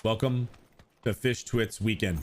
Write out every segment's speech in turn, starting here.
Welcome to Fish Twits weekend.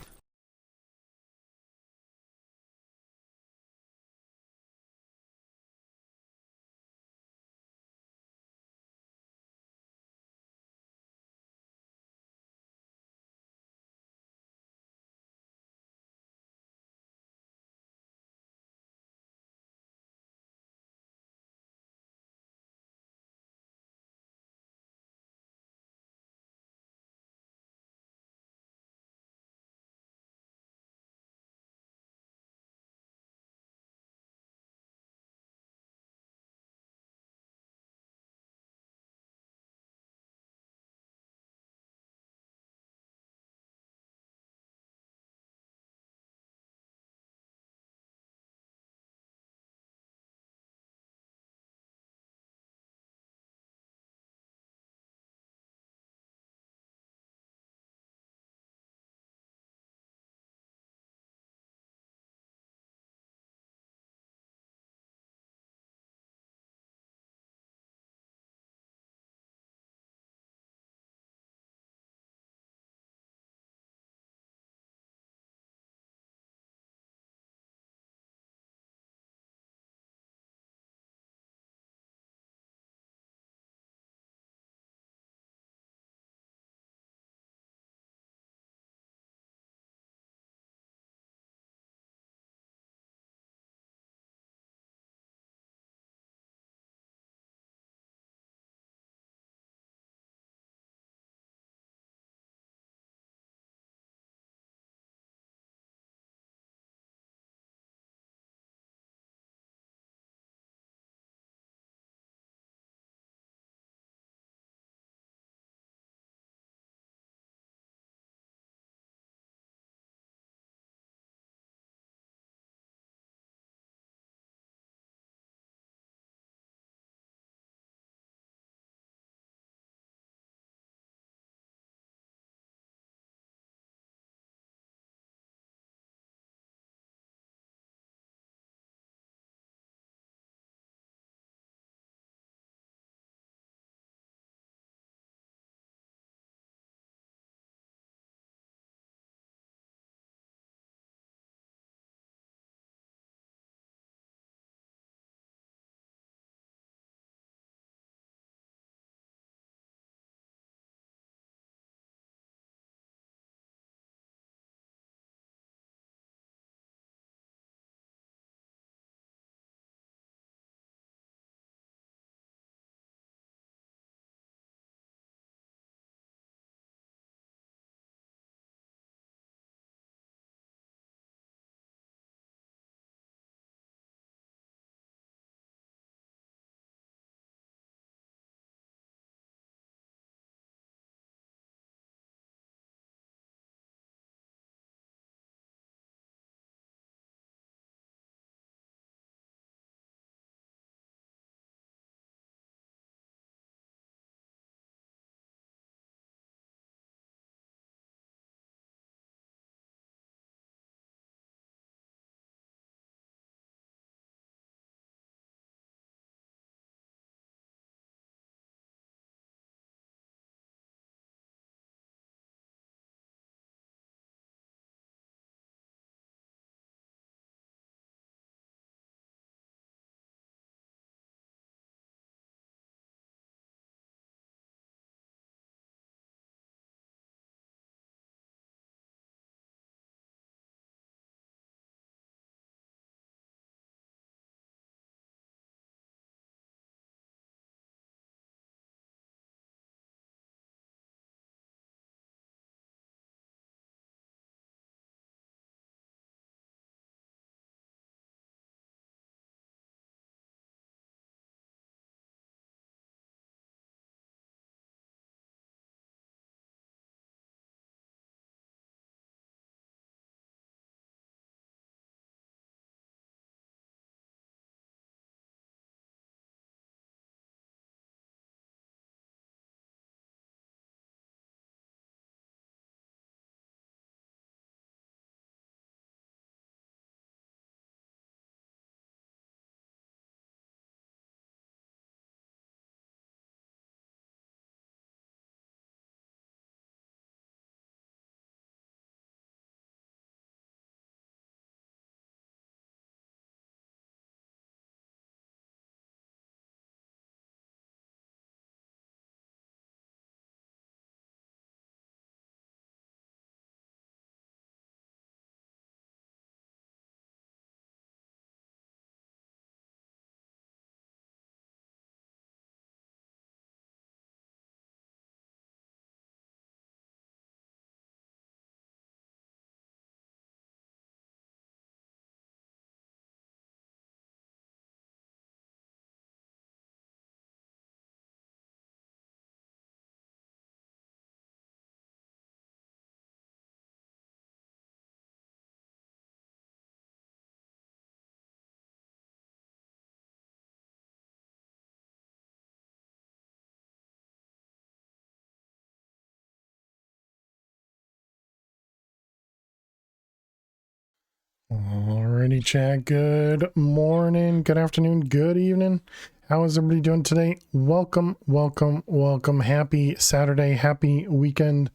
Alrighty, chat. Good morning, good afternoon, good evening. How is everybody doing today? Welcome, welcome, welcome. Happy Saturday, happy weekend.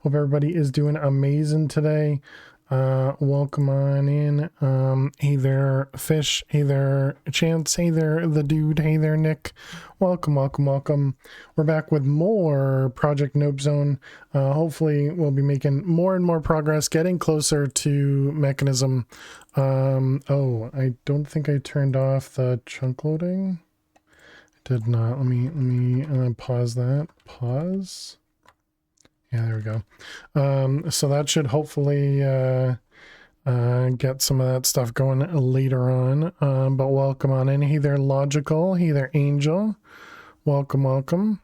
Hope everybody is doing amazing today. Welcome on in. Hey there, Fish. Hey there, Chance. Hey there, the dude. Hey there, Nick. Welcome, welcome, welcome. We're back with more Project Nope Zone. Hopefully, we'll be making more and more progress, getting closer to Mechanism. Oh, I don't think I turned off the chunk loading. I did not. Let me pause that. Pause. Yeah, there we go. So that should hopefully get some of that stuff going later on. But welcome on in. Hey there, Logical. Hey there, Angel. Welcome, welcome.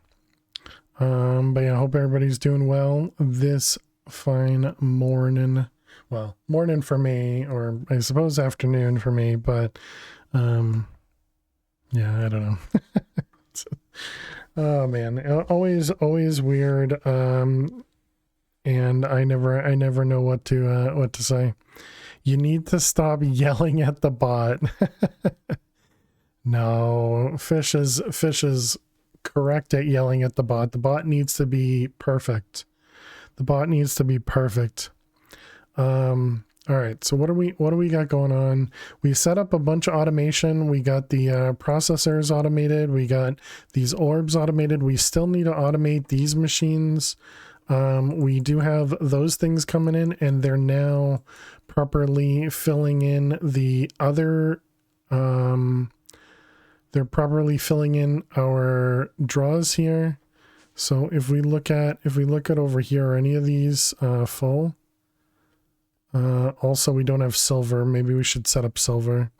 But yeah, I hope everybody's doing well this fine morning. Well, morning for me, or I suppose afternoon for me, but yeah, I don't know. Oh man, always weird. And I never know what to say. You need to stop yelling at the bot. No, Fish is correct at yelling at the bot. The bot needs to be perfect. The bot needs to be perfect. All right, so what do we got going on? We set up a bunch of automation. We got the processors automated. We got these orbs automated. We still need to automate these machines. We do have those things coming in, and they're now properly filling in the other, they're properly filling in our draws here. So if we look at over here, are any of these full? Also, we don't have silver. Maybe we should set up silver,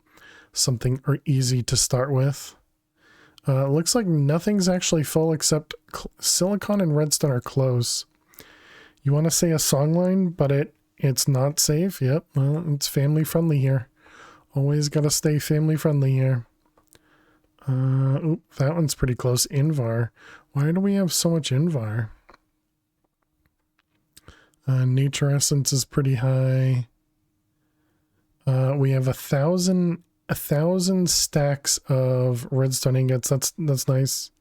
something easy to start with. Looks like nothing's actually full except silicon and redstone are close. You want to say a song line, but it's not safe. Yep, well, it's family friendly here. Always got to stay family friendly here. Oop, that one's pretty close. Invar. Why do we have so much Invar? Nature essence is pretty high. We have 1,000 stacks of redstone ingots. That's nice.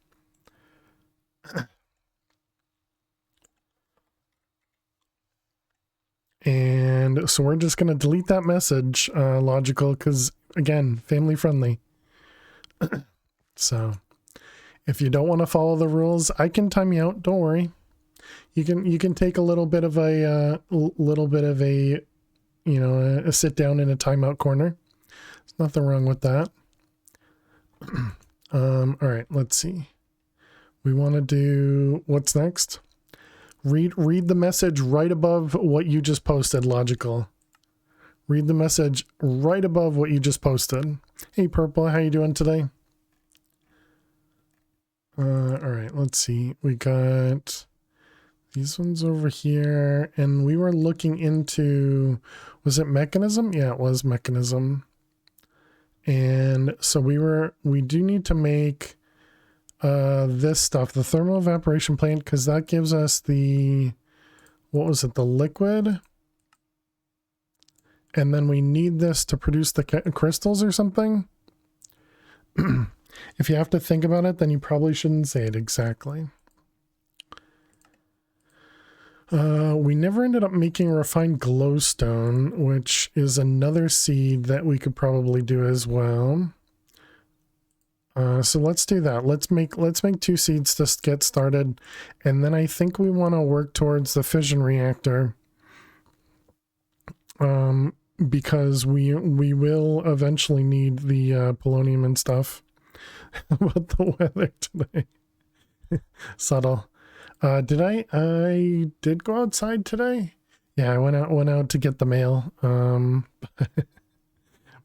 And so we're just going to delete that message, Logical, because again, family friendly. So if you don't want to follow the rules, I can time you out. Don't worry. You can take a little bit of a you know, a sit down in a timeout corner. There's nothing wrong with that. All right, let's see. We want to do what's next. Read the message right above what you just posted, Logical. Read the message right above what you just posted. Hey, Purple, how you doing today? All right, let's see. We got these ones over here, and we were looking into, was it Mechanism? Yeah, it was Mechanism. And so we do need to make this stuff, the thermal evaporation plant, because that gives us the, what was it, the liquid? And then we need this to produce the crystals or something. If you have to think about it, then you probably shouldn't say it exactly. We never ended up making refined glowstone, which is another seed that we could probably do as well. So let's do that. Let's make 2 seeds to get started, and then I think we want to work towards the fission reactor. Because we will eventually need the polonium and stuff. About the weather today. Subtle. I did go outside today? Yeah, I went out to get the mail. But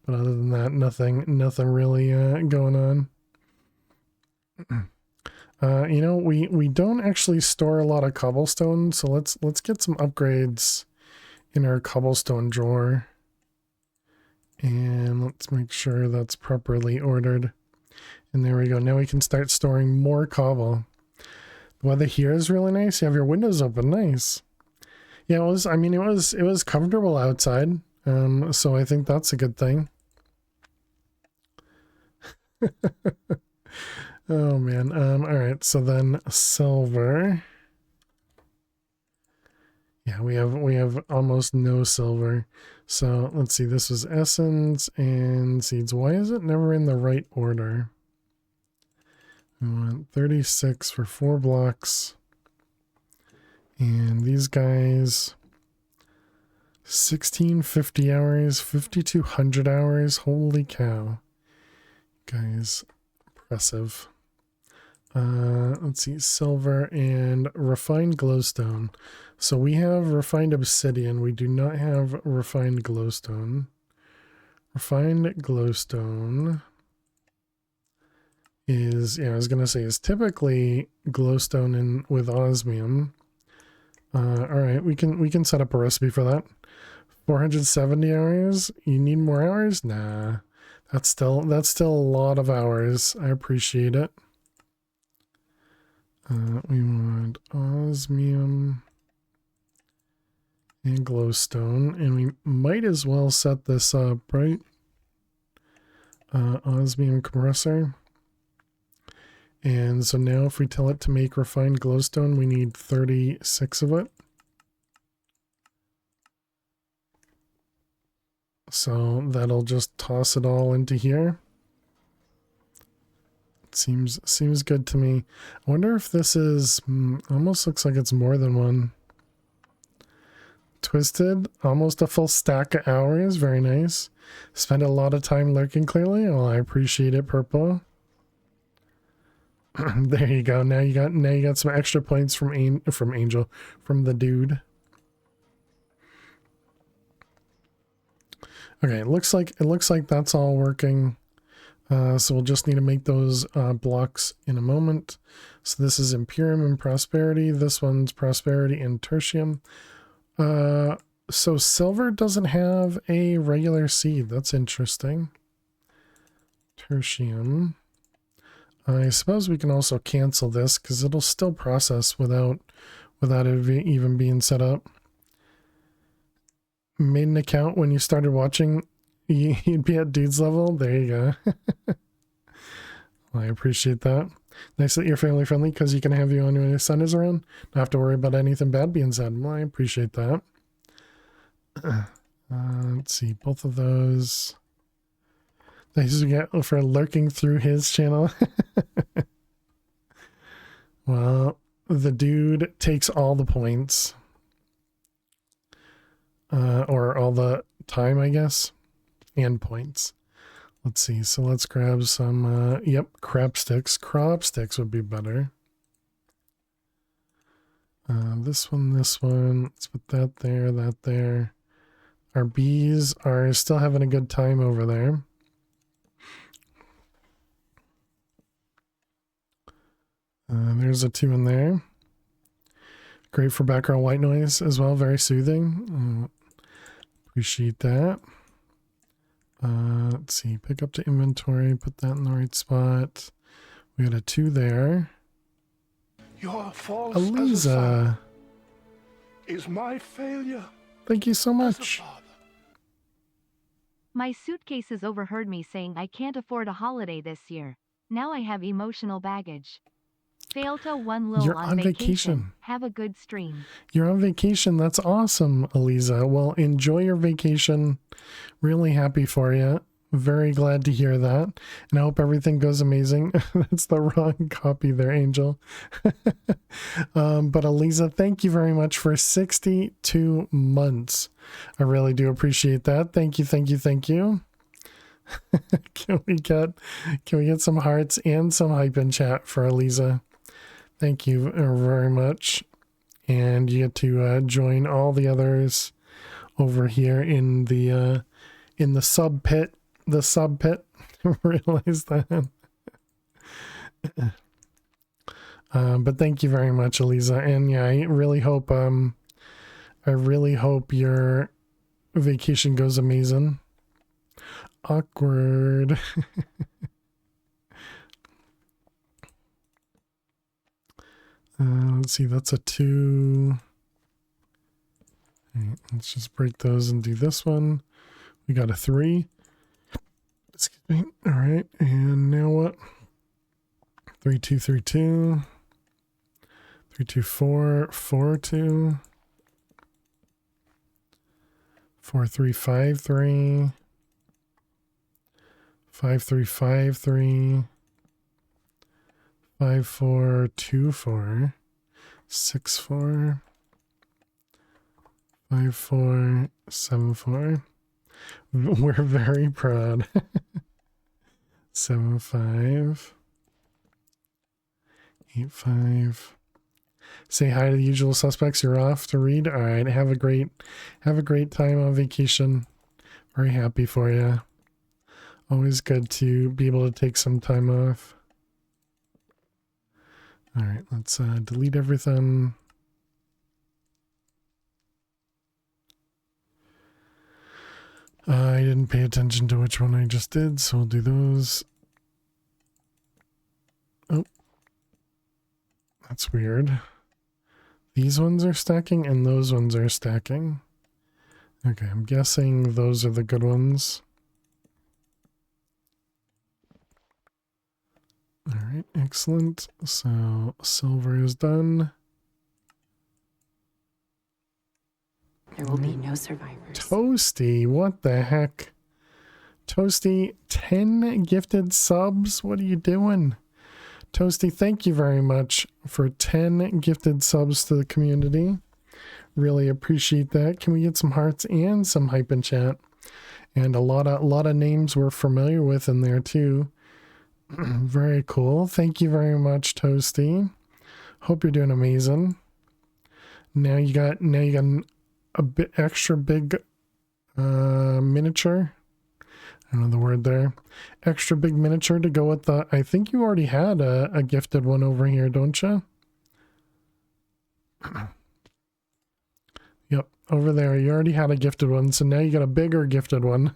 other than that, nothing really going on. You know, we don't actually store a lot of cobblestone, so let's get some upgrades in our cobblestone drawer. And let's make sure that's properly ordered. And there we go. Now we can start storing more cobble. The weather here is really nice. You have your windows open. Nice. Yeah, it was comfortable outside. So I think that's a good thing. Oh man. All right. So then silver. Yeah, we have almost no silver. So let's see. This is essence and seeds. Why is it never in the right order? We want 36 for 4 blocks. And these guys 1650 hours, 5200 hours. Holy cow. Guys, impressive. Let's see, silver and refined glowstone. So we have refined obsidian. We do not have refined glowstone. Refined glowstone is, yeah, I was gonna say, is typically glowstone in with osmium. All right, we can set up a recipe for that. 470 hours. You need more hours? Nah, that's still a lot of hours. I appreciate it. We want osmium and glowstone, and we might as well set this up, right? Osmium compressor. And so now if we tell it to make refined glowstone, we need 36 of it. So that'll just toss it all into here. Seems good to me. I wonder if this is almost looks like it's more than one. Twisted, almost a full stack of hours. Very nice. Spent a lot of time lurking clearly. Well, I appreciate it, Purple. There you go. Now you got some extra points from the dude. Okay, it looks like that's all working. So we'll just need to make those blocks in a moment. So this is Imperium and Prosperity. This one's Prosperity and Tertium. So silver doesn't have a regular seed. That's interesting. Tertium. I suppose we can also cancel this because it'll still process without it even being set up. Made an account when you started watching. You'd be at dude's level. There you go. Well, I appreciate that. Nice that you're family friendly because you can have you on when your son is around. Don't have to worry about anything bad being said. Well, I appreciate that. Let's see, both of those. Thanks again for lurking through his channel. Well, the dude takes all the points. Or all the time, I guess. And points. Let's see. So let's grab some, yep, crab sticks. Crop sticks would be better. This one. Let's put that there. Our bees are still having a good time over there. There's a 2 in there. Great for background white noise as well. Very soothing. Appreciate that. Let's see. Pick up to inventory. Put that in the right spot. We got a 2 there. Your false Aliza. Is my failure. Thank you so much. My suitcases overheard me saying I can't afford a holiday this year. Now I have emotional baggage. Failta one lil You're on vacation. Have a good stream. You're on vacation. That's awesome, Aliza. Well, enjoy your vacation. Really happy for you. Very glad to hear that. And I hope everything goes amazing. That's the wrong copy there, Angel. But Aliza, thank you very much for 62 months. I really do appreciate that. Thank you. Can we get some hearts and some hype in chat for Aliza? Thank you very much. And you get to join all the others over here in the sub pit. The sub pit. Realize that. But thank you very much, Aliza. And yeah, I really hope your vacation goes amazing. Awkward. Let's see, that's a 2. Right, let's just break those and do this one. We got a 3. Excuse me. All right. And now what? 3 2 3 2. 3 2 4 4 2. 4 3 5 3. 5 3 5 3. 5 4 2 4. 6 4. 5 4 7 4. We're very proud. 7 5. 8 5. Say hi to the usual suspects. You're off to read. All right. Have a great time on vacation. Very happy for you. Always good to be able to take some time off. All right. Let's delete everything. I didn't pay attention to which one I just did, so we'll do those. Oh. That's weird. These ones are stacking and those ones are stacking. Okay, I'm guessing those are the good ones. All right, excellent. So silver is done. There will be no survivors. Toasty, what the heck? Toasty, 10 gifted subs? What are you doing? Toasty, thank you very much for 10 gifted subs to the community. Really appreciate that. Can we get some hearts and some hype in chat? And a lot of names we're familiar with in there too. Very cool. Thank you very much, Toasty. Hope you're doing amazing. Now you got a bit extra big miniature. I don't know the word there. Extra big miniature to go with the... I think you already had a gifted one over here, don't you? Yep, over there. You already had a gifted one, so now you got a bigger gifted one.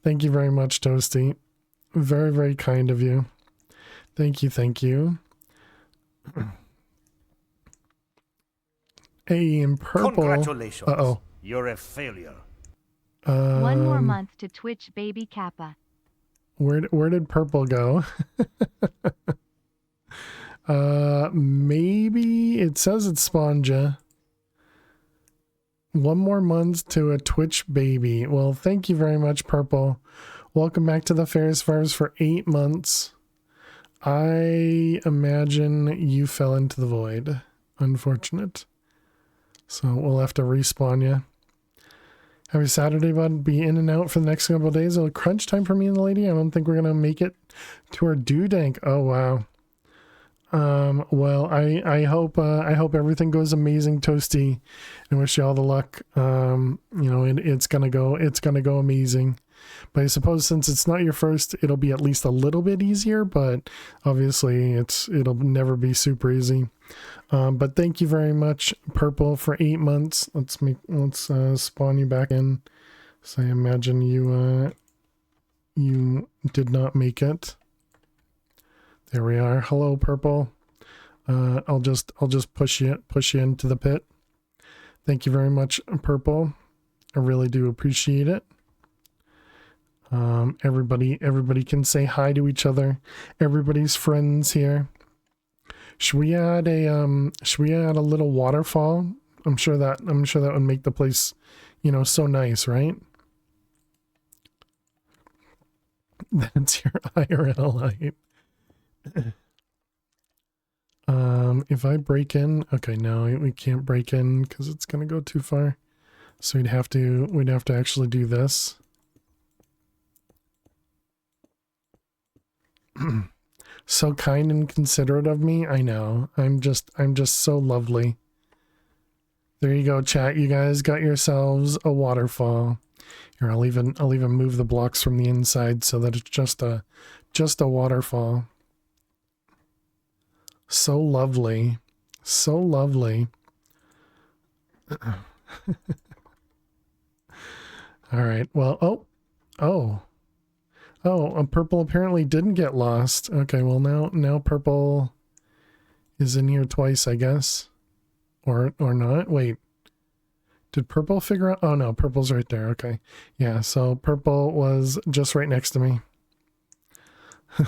Thank you very much, Toasty. Very, very kind of you. Thank you, thank you. Hey, in purple... Congratulations. Uh-oh. You're a failure. One more month to Twitch, baby Kappa. Where did purple go? Maybe it says it's Spanja. One more month to a Twitch baby. Well, thank you very much, purple. Welcome back to the Ferris Fires for 8 months. I imagine you fell into the void. Unfortunate. So we'll have to respawn you. Happy Saturday, bud. Be in and out for the next couple of days. It'll crunch time for me and the lady. I don't think we're gonna make it to our due dank. Oh wow. Well, I hope everything goes amazing, Toasty, and wish you all the luck. You know, it's gonna go amazing. But I suppose since it's not your first, it'll be at least a little bit easier. But obviously, it'll never be super easy. But thank you very much, Purple, for 8 months. Let's spawn you back in. So I imagine you did not make it. There we are. Hello, Purple. I'll just push you into the pit. Thank you very much, Purple. I really do appreciate it. Everybody can say hi to each other. Everybody's friends here. Should we add a little waterfall? I'm sure that would make the place, you know, so nice, right? That's your IRL height. If I break in, okay, no, we can't break in because it's gonna go too far. So we'd have to actually do this. So kind and considerate of me. I know. I'm just so lovely. There you go, chat. You guys got yourselves a waterfall. Here, I'll even move the blocks from the inside so that it's just a waterfall. So lovely. So lovely. All right. Well, oh, purple apparently didn't get lost. Okay, well now purple is in here twice, I guess. Or not. Wait. Did purple figure out? Oh no, purple's right there. Okay. Yeah, so purple was just right next to me.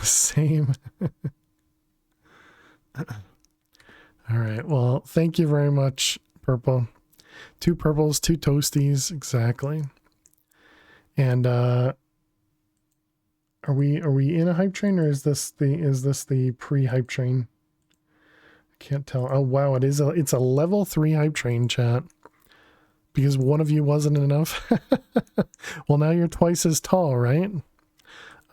Same. All right. Well, thank you very much, purple. 2 purples, 2 toasties, exactly. And are we in a hype train, or is this the pre-hype train? I can't tell. Oh wow, it's a level 3 hype train, chat. Because one of you wasn't enough. Well, now you're twice as tall, right?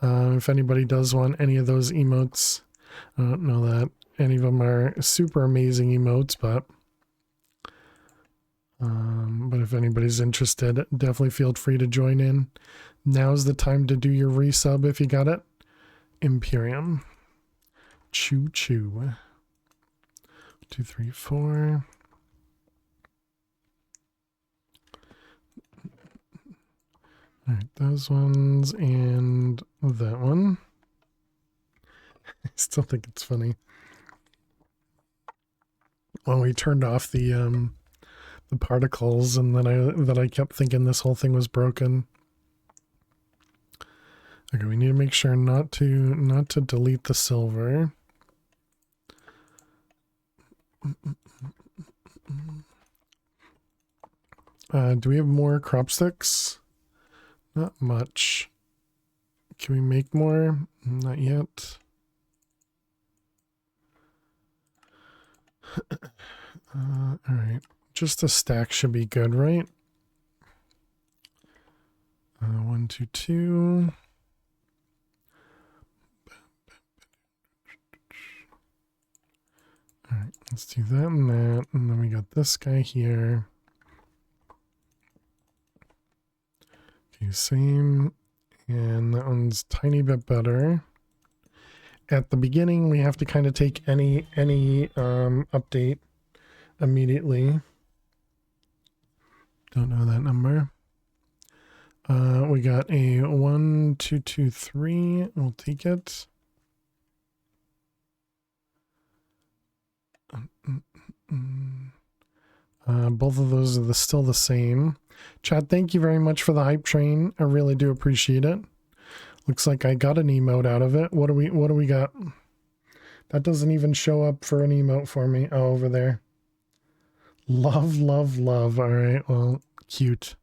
If anybody does want any of those emotes, I don't know that any of them are super amazing emotes, but if anybody's interested, definitely feel free to join in. Now's the time to do your resub if you got it. Imperium. Choo choo. 2, 3, 4. All right, those ones and that one. I still think it's funny when we turned off the particles, and then I kept thinking this whole thing was broken. Okay, we need to make sure not to delete the silver. Do we have more crop sticks? Not much. Can we make more? Not yet. All right. Just a stack should be good, right? 1, 2, 2. All right, let's do that and that. And then we got this guy here. Okay, same. And that one's tiny bit better. At the beginning, we have to kind of take any update immediately. Don't know that number. We got a 1, 2, 2, 3. We'll take it. Both of those are still the same. Chad, thank you very much for the hype train. I really do appreciate it. Looks like I got an emote out of it. What do we got? That doesn't even show up for an emote for me. Oh, over there. Love, love, love. All right. Well, cute.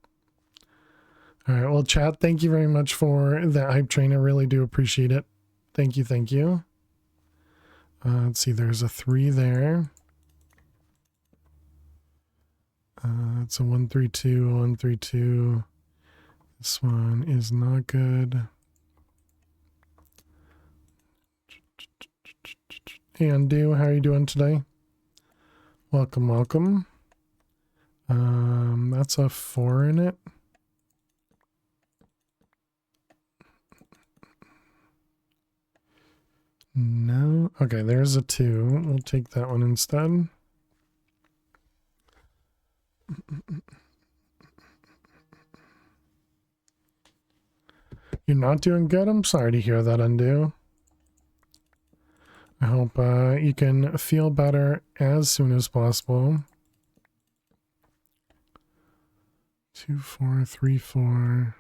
All right. Well, chat, thank you very much for that hype train. I really do appreciate it. Thank you. Thank you. Let's see. There's a 3 there. It's a 1, 3, 2, 1, 3, 2. This one is not good. Hey, Undo, how are you doing today? Welcome, welcome. That's a 4 in it. No. Okay, there's a 2. We'll take that one instead. You're not doing good? I'm sorry to hear that, Undo. I hope you can feel better as soon as possible. 2, 4, 3, 4.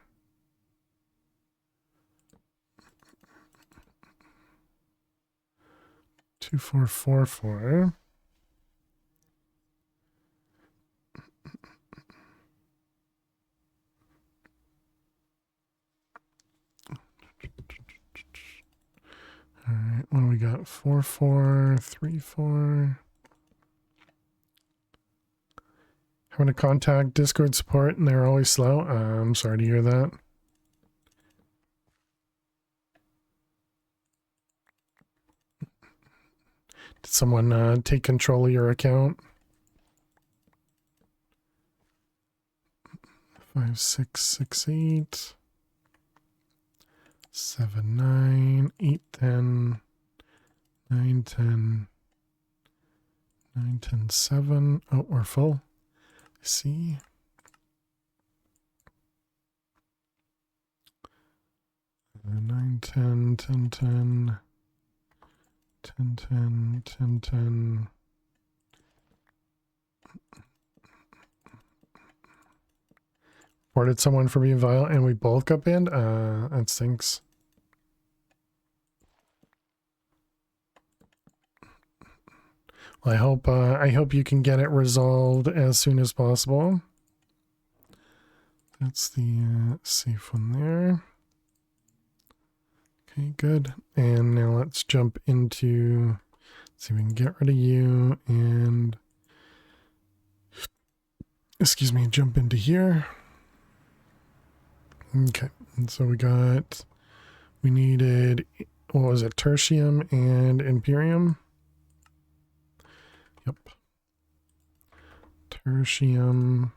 Two, 4, 4, 4. All right, what do we got? 4, 4, 3, 4. Having to contact Discord support and they're always slow. I'm sorry to hear that. Did someone take control of your account? 5, 6, 6, 8. 7, 9, 8, 10, 9, 10, 9, 10, 7. Oh, we're full. I see. Nine, 10, 10, 10, 10, 10, 10, 10. Reported someone for being vile and we both got banned? That stinks. Well, I hope you can get it resolved as soon as possible. That's the safe one there. Okay, good. And now let's jump into, let's see if we can get rid of you and, excuse me, jump into here. Okay, and so we needed, what was it, Tertium and Imperium? Yep. Tertium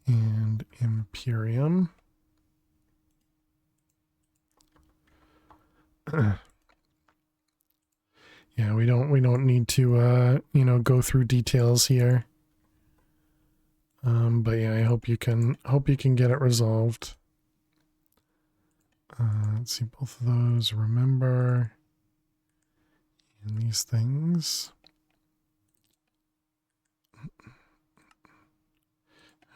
and Imperium. Yeah, we don't need to you know, go through details here. But yeah, I hope you can get it resolved. Let's see, both of those, remember, and these things.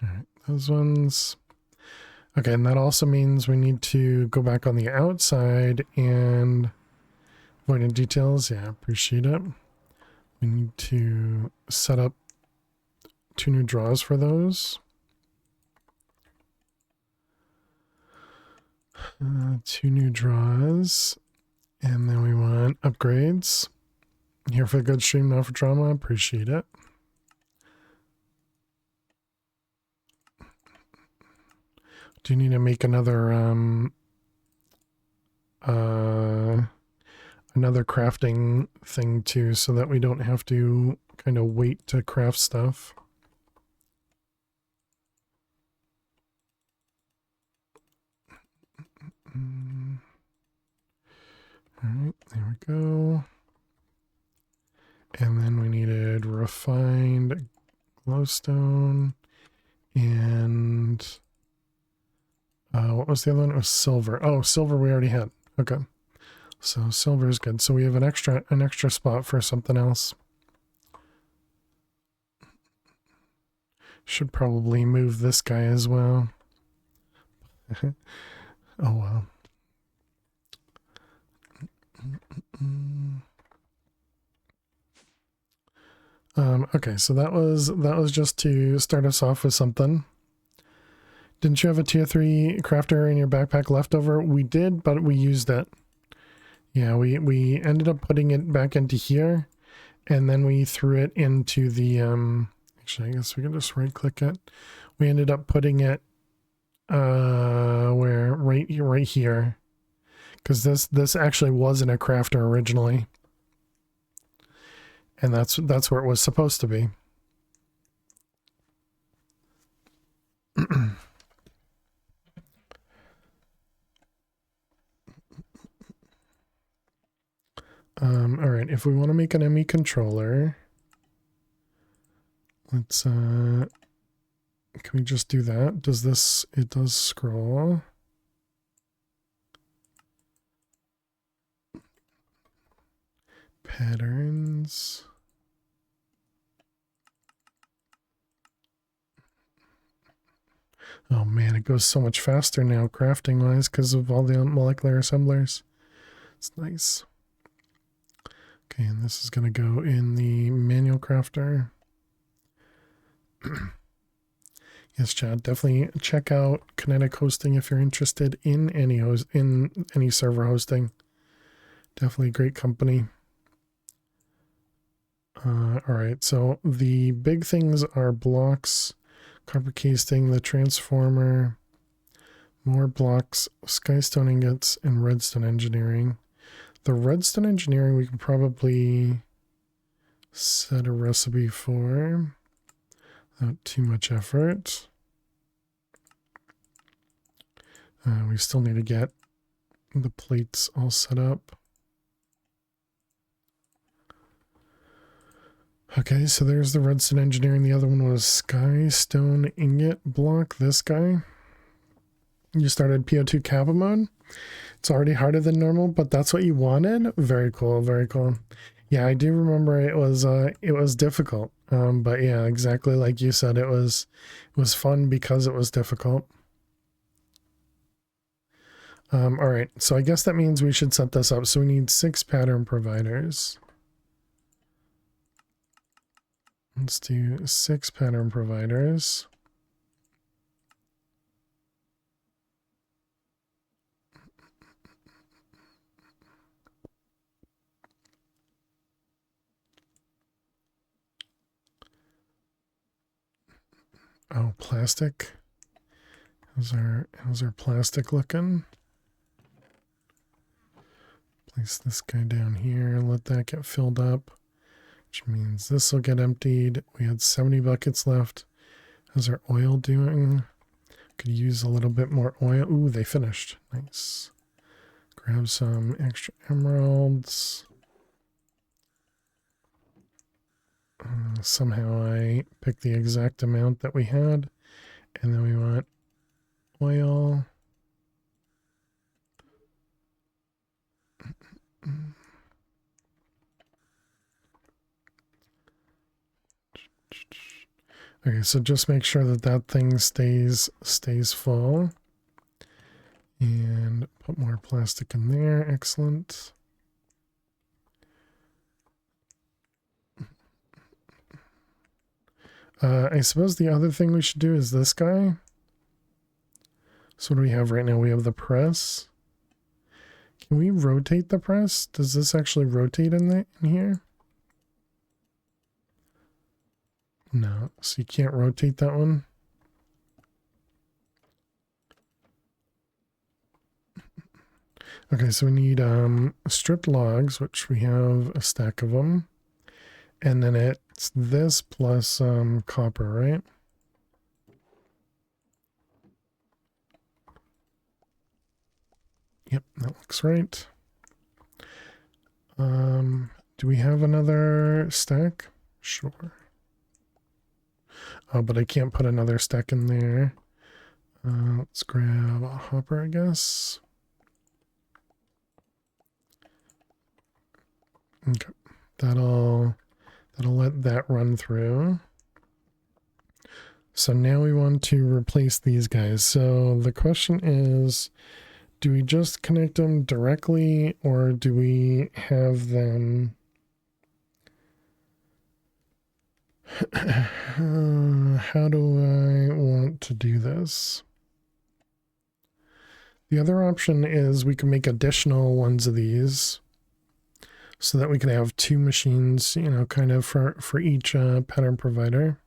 All right, those ones. Okay, and that also means we need to go back on the outside and avoiding details. Yeah, appreciate it. We need to set up 2 new draws for those. 2 new draws. And then we want upgrades. Here for the good stream, not for drama. Appreciate it. Do you need to make another another crafting thing too, so that we don't have to kind of wait to craft stuff? All right, there we go. And then we needed refined glowstone and what was the other one? It was silver. Oh, silver we already had. Okay. So silver is good. So we have an extra spot for something else. Should probably move this guy as well. Oh wow. Okay, so that was just to start us off with something. Didn't you have a tier 3 crafter in your backpack left over? We did, but we used it. Yeah, we ended up putting it back into here, and then we threw it into the actually I guess we can just right click it. We ended up putting it where right here. Because this actually wasn't a crafter originally. And that's where it was supposed to be. All right, if we want to make an ME controller, let's can we just do that? Does this, it does scroll. Patterns. Oh man, it goes so much faster now crafting wise because of all the molecular assemblers. It's nice. Okay, and this is going to go in the manual crafter. Yes, Chad, definitely check out Kinetic Hosting if you're interested in any server hosting. Definitely a great company. All right, so the big things are blocks, copper casting, the transformer, more blocks, skystone ingots, and redstone engineering. The redstone engineering we can probably set a recipe for without too much effort. We still need to get the plates all set up. Okay, so there's the redstone engineering. The other one was skystone ingot block, this guy. You started PO2 Kappa mode. It's already harder than normal, but that's what you wanted. Very cool, very cool. Yeah, I do remember it was difficult. But yeah, exactly like you said, it was fun because it was difficult. All right, so I guess that means we should set this up. So we need 6 pattern providers. Let's do 6 pattern providers. Oh, plastic. How's our plastic looking? Place this guy down here, let that get filled up, which means this will get emptied. We had 70 buckets left. How's our oil doing? Could use a little bit more oil. Ooh, they finished. Nice. Grab some extra emeralds. Somehow I picked the exact amount that we had. And then we want oil. Okay, so just make sure that that thing stays full. And put more plastic in there. Excellent. I suppose the other thing we should do is this guy. So what do we have right now? We have the press. Can we rotate the press? Does this actually rotate in here? No, so you can't rotate that one. Okay, so we need stripped logs, which we have a stack of them. And then it's this plus copper, right? Yep, that looks right. Do we have another stack? Sure. Oh, but I can't put another stack in there. Let's grab a hopper, I guess. Okay, that'll let that run through. So now we want to replace these guys. So the question is, do we just connect them directly, or do we have them... How do I want to do this? The other option is we can make additional ones of these so that we can have 2 machines, you know, kind of for each pattern provider.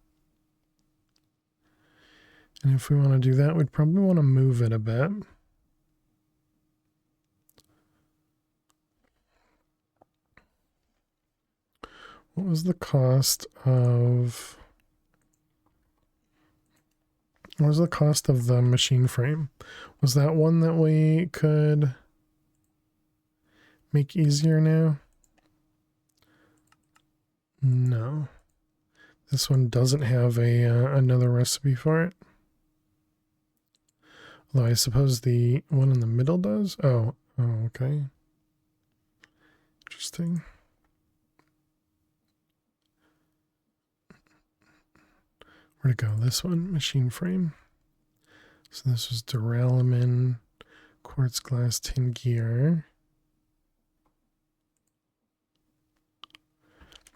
And if we want to do that, we'd probably want to move it a bit. What was the cost of... What was the cost of the machine frame? Was that one that we could make easier now? No. This one doesn't have a another recipe for it. Although I suppose the one in the middle does. Oh, okay. Interesting. Where'd it go? This one, machine frame. So this was duralumin, quartz glass, tin gear.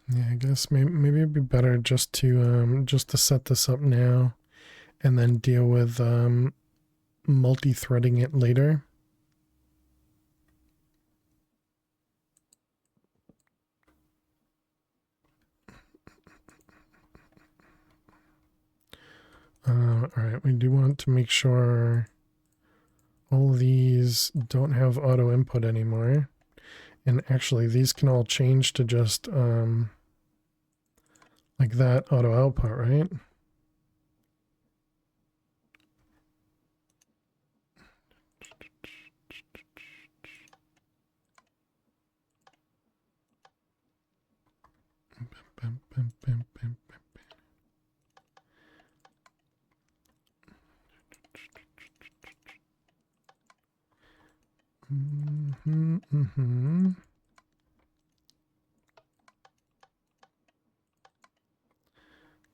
Yeah, I guess maybe it'd be better just to set this up now, and then deal with multi-threading it later. All right, we do want to make sure all of these don't have auto input anymore. And actually, these can all change to just like that auto output, right? Bam, bam, bam, bam, bam.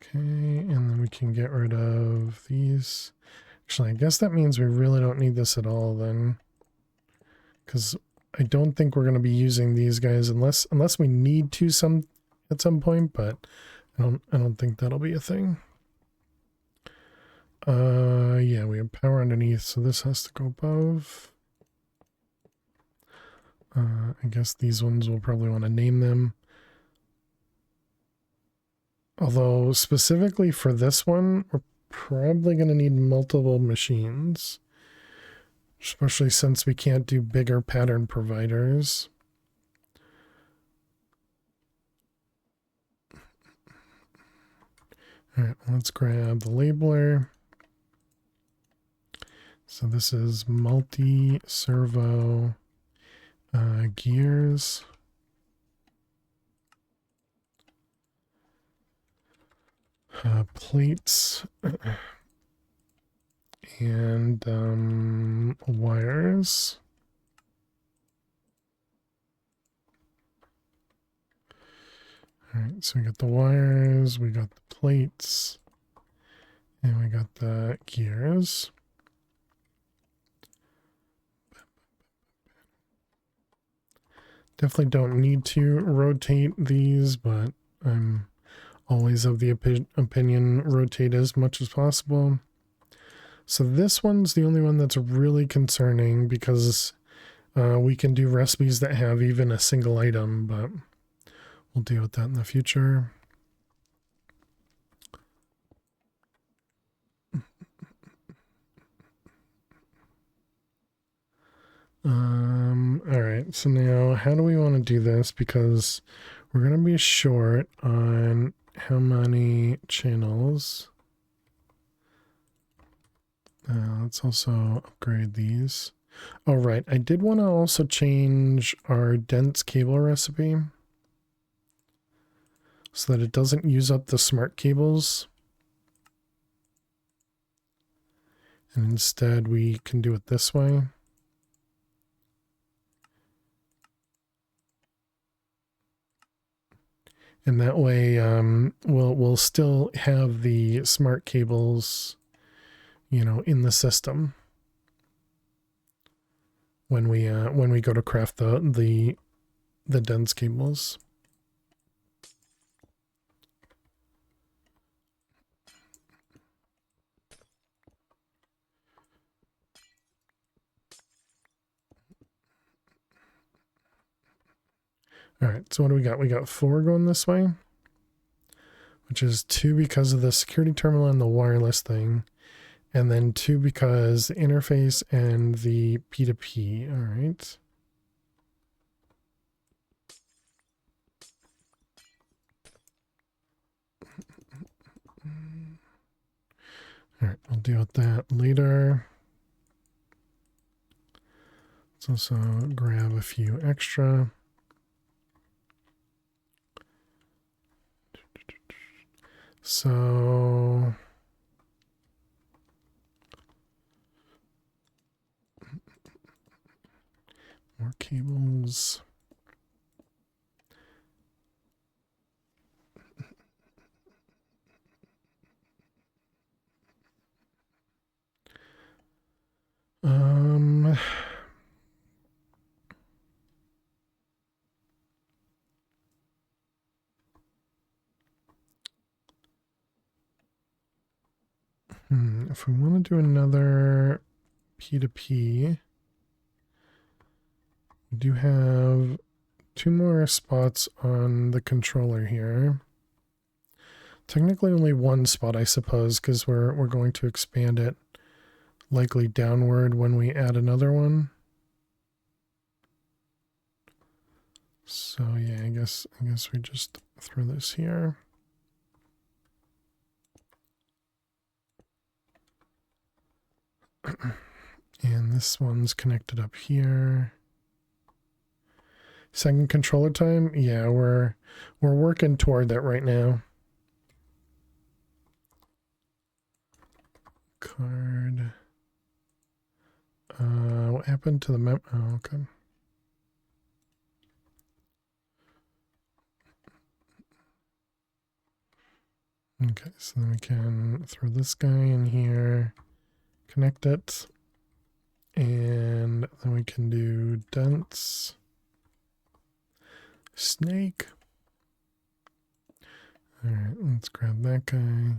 Okay, and then we can get rid of these. Actually, I guess that means we really don't need this at all then. Because I don't think we're going to be using these guys unless we need to at some point, but I don't think that'll be a thing. Yeah, we have power underneath, so this has to go above. I guess these ones we'll probably want to name them. Although specifically for this one, we're probably going to need multiple machines. Especially since we can't do bigger pattern providers. Alright, let's grab the labeler. So this is multi-servo gears. Plates. And wires. All right, so we got the wires, we got the plates, and we got the gears. Definitely don't need to rotate these, but I'm always of the opinion rotate as much as possible. So this one's the only one that's really concerning because we can do recipes that have even a single item, but we'll deal with that in the future. All right, so now how do we want to do this? Because we're going to be short on how many channels. Let's also upgrade these. Oh, right. I did want to also change our dense cable recipe so that it doesn't use up the smart cables. And instead we can do it this way. And that way we'll still have the smart cables, you know, in the system when we go to craft the dense cables. All right, so what do we got? We got 4 going this way, which is 2 because of the security terminal and the wireless thing, and then 2 because the interface and the P2P. All right. All right, we'll deal with that later. Let's also grab a few extra. So more cables. If we want to do another P2P, we do have 2 more spots on the controller here. Technically only 1 spot, I suppose, because we're going to expand it likely downward when we add another one. So yeah, I guess we just throw this here. And this one's connected up here. Second controller time? Yeah, we're working toward that right now. Card. What happened to the map? Oh, okay. Okay, so then we can throw this guy in here, connect it, and then we can do dense snake. All right, let's grab that guy.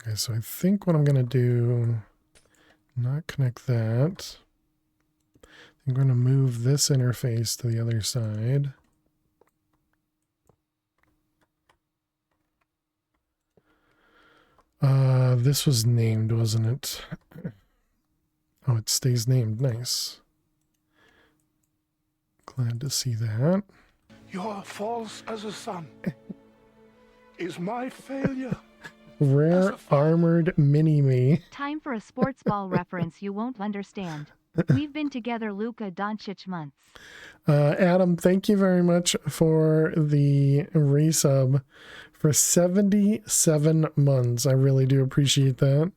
Okay, so I think what I'm going to do, not connect that. I'm going to move this interface to the other side. This was named, wasn't it? Oh, it stays named. Nice. Glad to see that. You're false as a son. Is my failure. Rare armored mini-me. Time for a sports ball reference you won't understand. We've been together Luka Doncic months. Adam, thank you very much for the resub for 77 months. I really do appreciate that.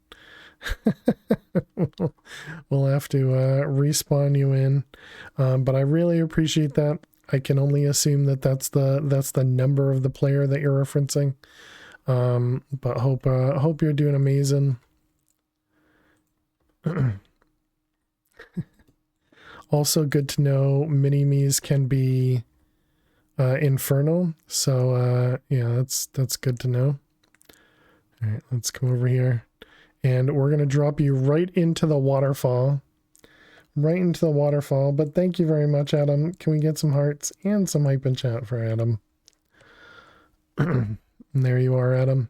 We'll have to respawn you in, but I really appreciate that. I can only assume that that's the number of the player that you're referencing. But hope you're doing amazing. Also good to know mini-me's can be infernal, so yeah, that's good to know. All right, let's come over here, and we're gonna drop you right into the waterfall. But thank you very much, Adam. Can we get some hearts and some hype in chat for Adam? There you are, Adam.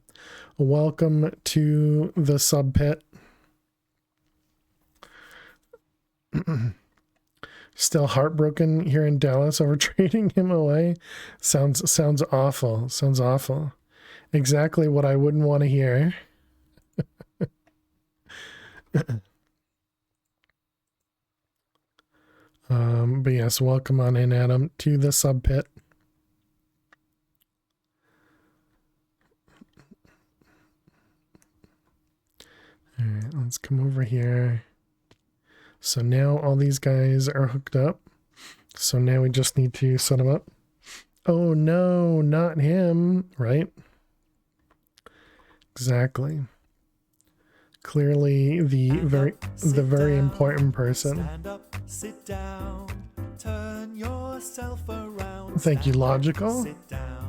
Welcome to the sub pit. Still heartbroken here in Dallas over trading him away. Sounds awful. Sounds awful. Exactly what I wouldn't want to hear. But yes, welcome on in, Adam, to the sub pit. All right, let's come over here. So now all these guys are hooked up. So now we just need to set them up. Oh no, not him, right? Exactly. Clearly the very important person. Stand up, sit down, turn yourself around. Thank you, Stand up, Logical. sit down.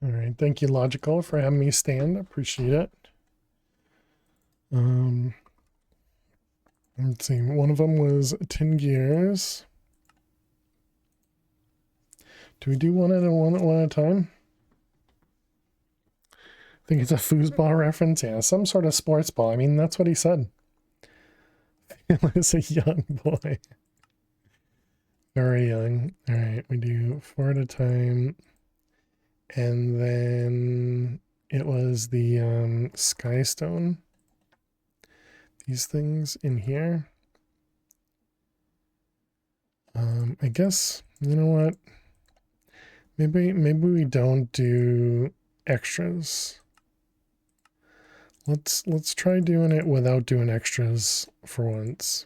All right, thank you, Logical, for having me stand. Appreciate it. Let's see. One of them was 10 gears. Do we do one at a time? I think it's a foosball reference. Yeah, some sort of sports ball. I mean, that's what he said. He was a young boy. Very young. All right, we do 4 at a time. And then it was the sky stone. These things in here. I guess, you know what? Maybe we don't do extras. Let's try doing it without doing extras for once.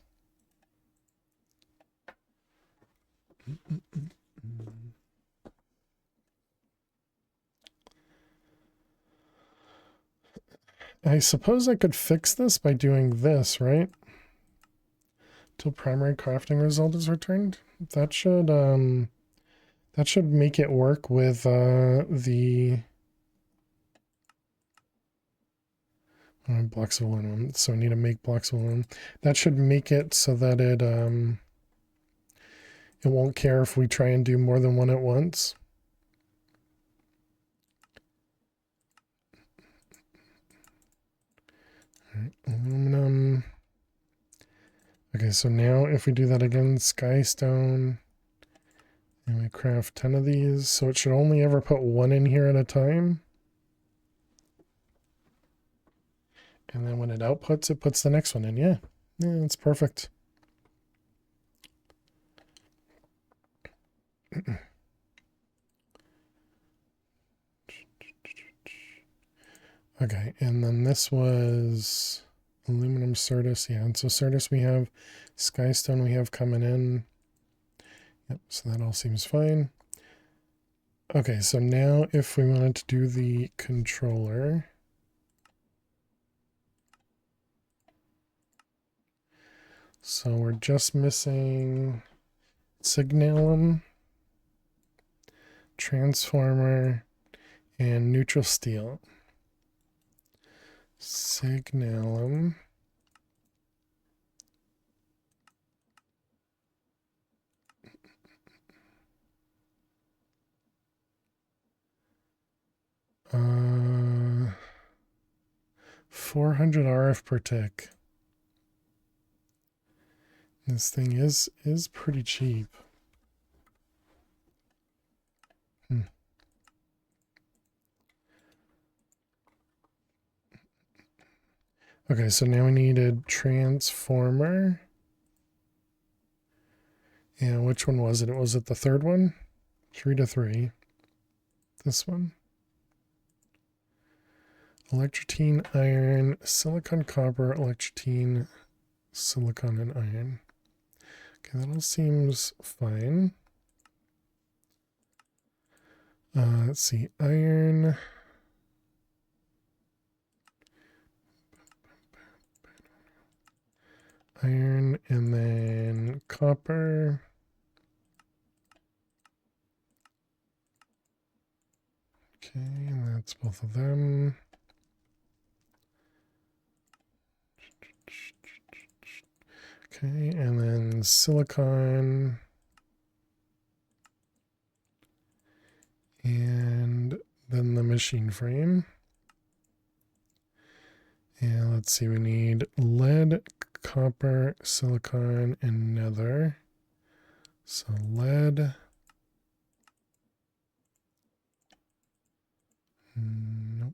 I suppose I could fix this by doing this, right? Till primary crafting result is returned. That should make it work with the blocks of aluminum. So I need to make blocks of aluminum. That should make it so that it won't care if we try and do more than one at once. Aluminum. Okay, so now if we do that again, sky stone, and we craft 10 of these, so it should only ever put one in here at a time. And then when it outputs, it puts the next one in. Yeah, that's perfect. Okay, and then this was aluminum Certus. Yeah, and so Certus we have, Skystone we have coming in. Yep, so that all seems fine. Okay, so now if we wanted to do the controller, so we're just missing signalum, transformer, and neutral steel. Signalum. Uh, 400 RF per tick. This thing is pretty cheap. Okay, so now we need a transformer. Yeah, which one was it? Was it the third one? 3 to 3. This one. Electrotine, iron, silicon, copper, electrotine, silicon, and iron. Okay, that all seems fine. Let's see, iron. Iron, and then copper. Okay, and that's both of them. Okay, and then silicon. And then the machine frame. And let's see, we need lead, copper, silicon, and nether. So lead. Nope.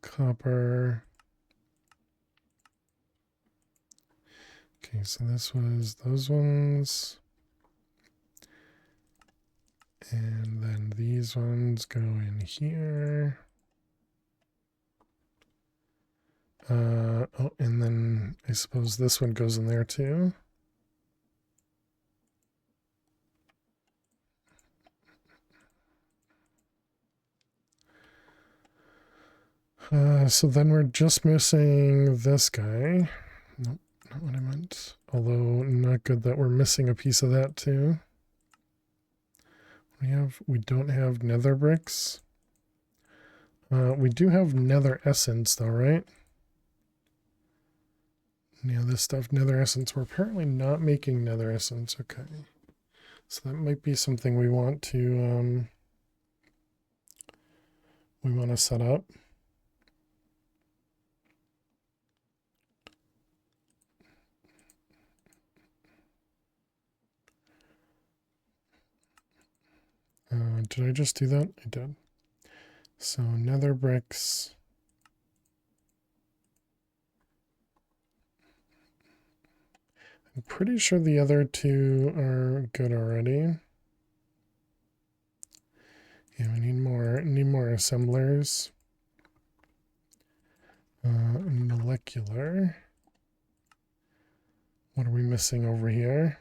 Copper. Okay, so this was those ones. And then these ones go in here. Oh, and then I suppose this one goes in there too. So then we're just missing this guy. Nope, not what I meant. Although not good that we're missing a piece of that too. We don't have nether bricks. We do have nether essence though, right? Yeah, this stuff, nether essence. We're apparently not making nether essence. Okay. So that might be something we want to set up. Did I just do that? I did. So nether bricks. I'm pretty sure the other two are good already. Yeah, we need more assemblers. Molecular. What are we missing over here?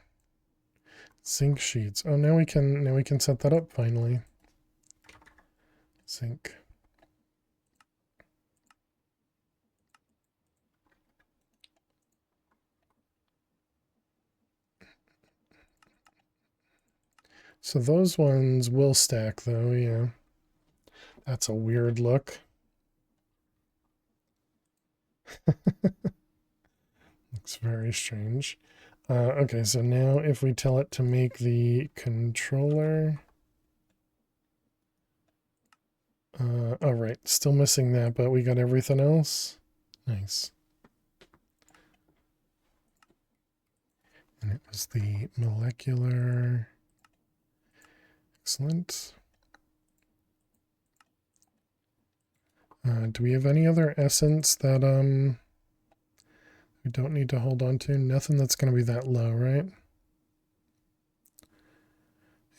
Zinc sheets. Oh, now we can set that up finally. Zinc. So those ones will stack though, yeah. That's a weird look. Looks very strange. Okay, so now if we tell it to make the controller. All right, still missing that, but we got everything else. Nice. And it was the molecular. Excellent. Do we have any other essence that we don't need to hold on to? Nothing that's going to be that low, right?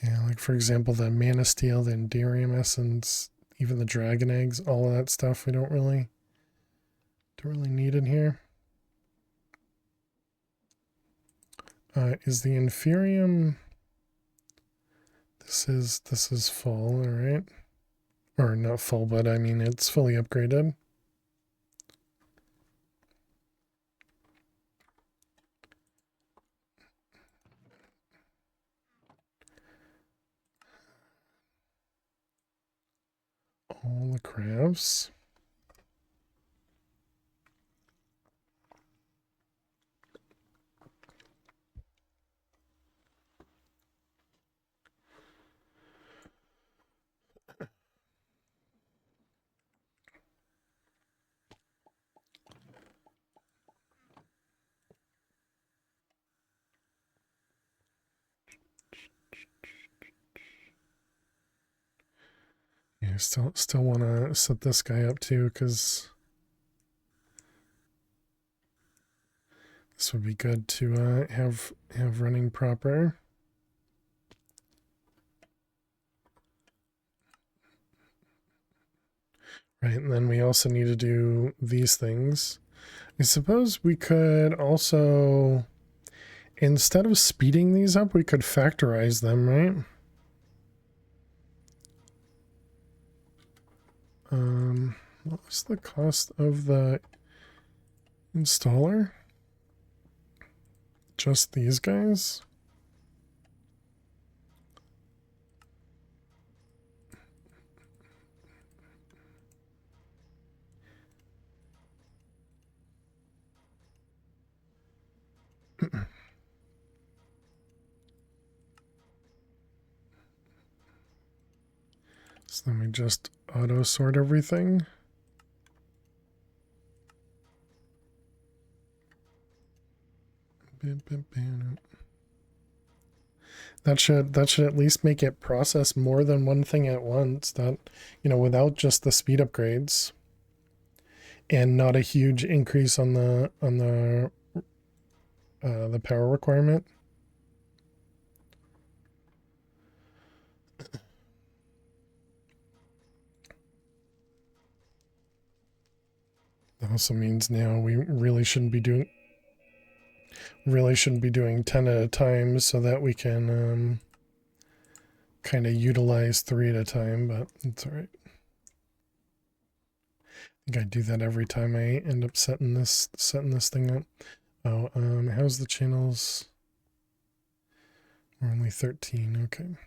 Yeah, like for example, the mana steel, the enderium essence, even the dragon eggs, all of that stuff we don't really need in here. Is the inferium, this is full, all right? Or not full, but I mean it's fully upgraded. All the crafts. Yeah, still want to set this guy up too, because this would be good to have running proper. Right, and then we also need to do these things. I suppose we could also, instead of speeding these up, we could factorize them, right? What was the cost of the installer? Just these guys? So then we just auto sort everything. That should at least make it process more than one thing at once, that, you know, without just the speed upgrades and not a huge increase on the power requirement. That also means now we really shouldn't be doing 10 at a time, so that we can kind of utilize 3 at a time, but it's all right. I think I do that every time I end up setting this thing up. Oh, how's the channels? We're only 13, okay.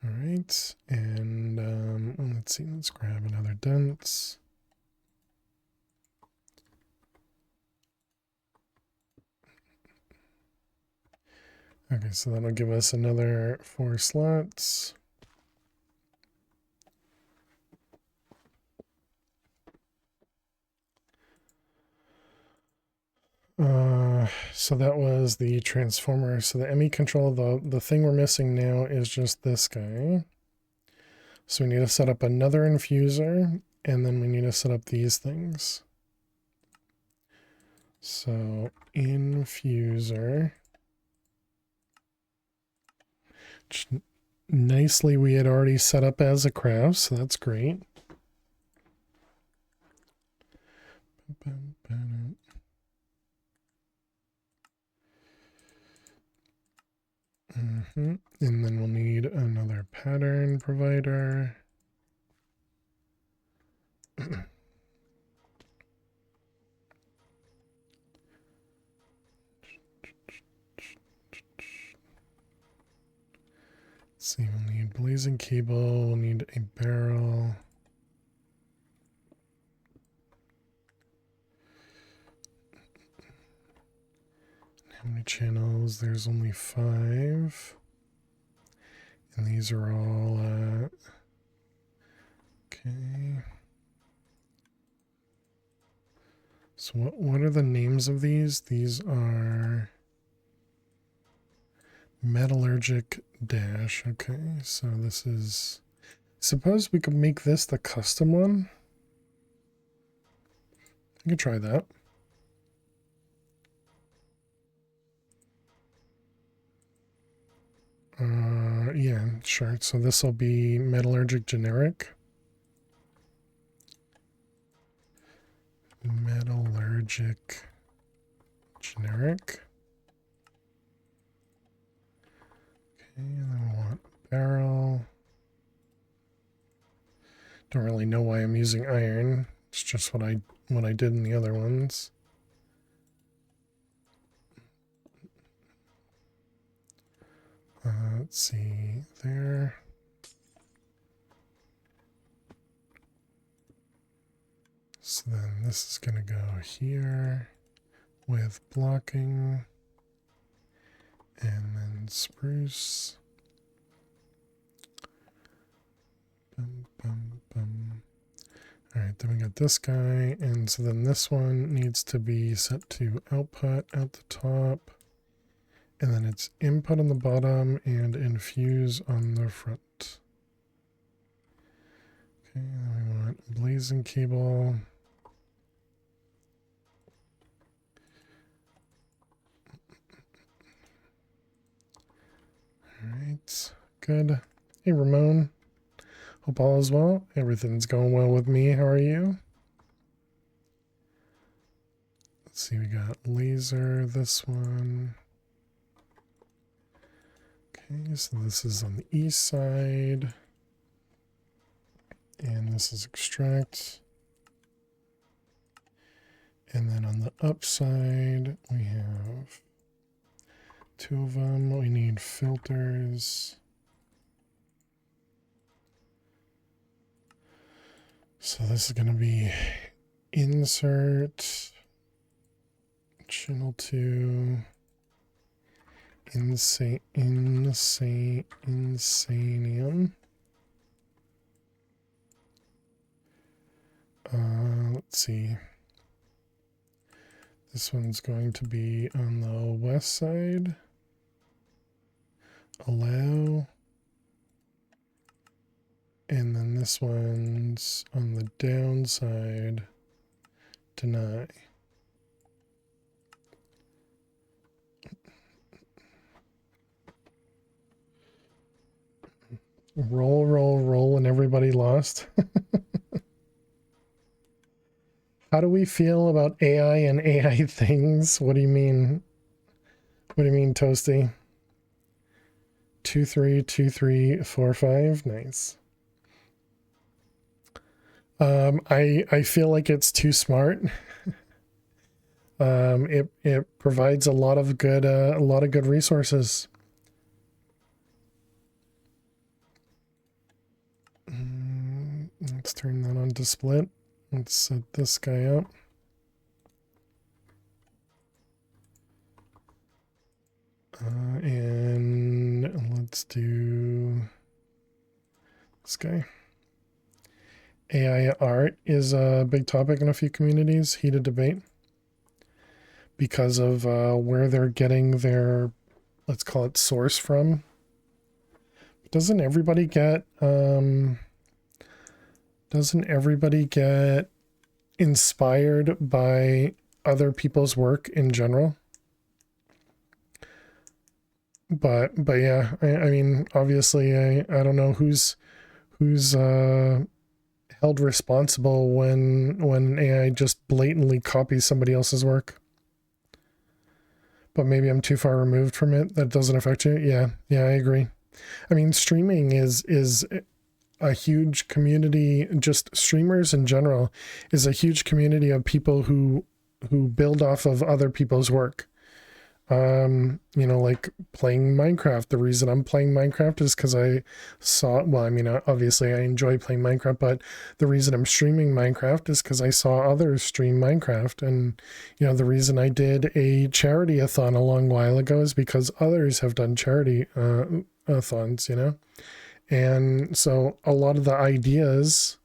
All right, and let's see, let's grab another dense. Okay, so that'll give us another 4 slots. So that was the transformer. So the ME control, the thing we're missing now is just this guy. So we need to set up another infuser, and then we need to set up these things. So infuser. Which nicely we had already set up as a craft, so that's great. And then we'll need another pattern provider. Let's see, we'll need blazing cable, we'll need a barrel. How many channels? There's only 5. And these are all, okay. So what are the names of these? These are metallurgic dash. Okay, so this is, suppose we could make this the custom one. I could try that. Yeah, sure. So this will be metallurgic generic. Metallurgic generic. Okay, and then we want barrel. Don't really know why I'm using iron. It's just what I did in the other ones. Let's see there. So then this is going to go here with blocking, and then spruce. Bum, bum, bum. All right, then we got this guy, and so then this one needs to be set to output at the top, and then it's input on the bottom and infuse on the front. Okay, and then we want blazing cable. All right, good. Hey, Ramon. Hope all is well. Everything's going well with me. How are you? Let's see, we got laser, this one. Okay, so this is on the east side. And this is extract. And then on the upside, we have two of them. We need filters. So this is going to be insert channel 2 insanium. Let's see. This one's going to be on the west side. Allow. And then this one's on the downside. Deny. Roll, roll, roll, and everybody lost. How do we feel about AI and AI things? What do you mean? What do you mean, Toasty? 232345. Nice. I feel like it's too smart. It provides a lot of good resources. Let's turn that on to split. Let's set this guy up. And let's do this guy. AI art is a big topic in a few communities, heated debate, because of where they're getting their, let's call it, source from. Doesn't everybody get inspired by other people's work in general? But yeah, I mean, obviously, I don't know who's held responsible when AI just blatantly copies somebody else's work. But maybe I'm too far removed from it. That doesn't affect you. Yeah, I agree. I mean, streaming is a huge community. Just streamers in general is a huge community of people who build off of other people's work. You know, like playing Minecraft. The reason I'm playing Minecraft is because I saw, well, I mean, obviously I enjoy playing Minecraft, but the reason I'm streaming Minecraft is because I saw others stream Minecraft. And, you know, the reason I did a charity-a-thon a long while ago is because others have done charity-a-thons, you know? And so a lot of the ideas,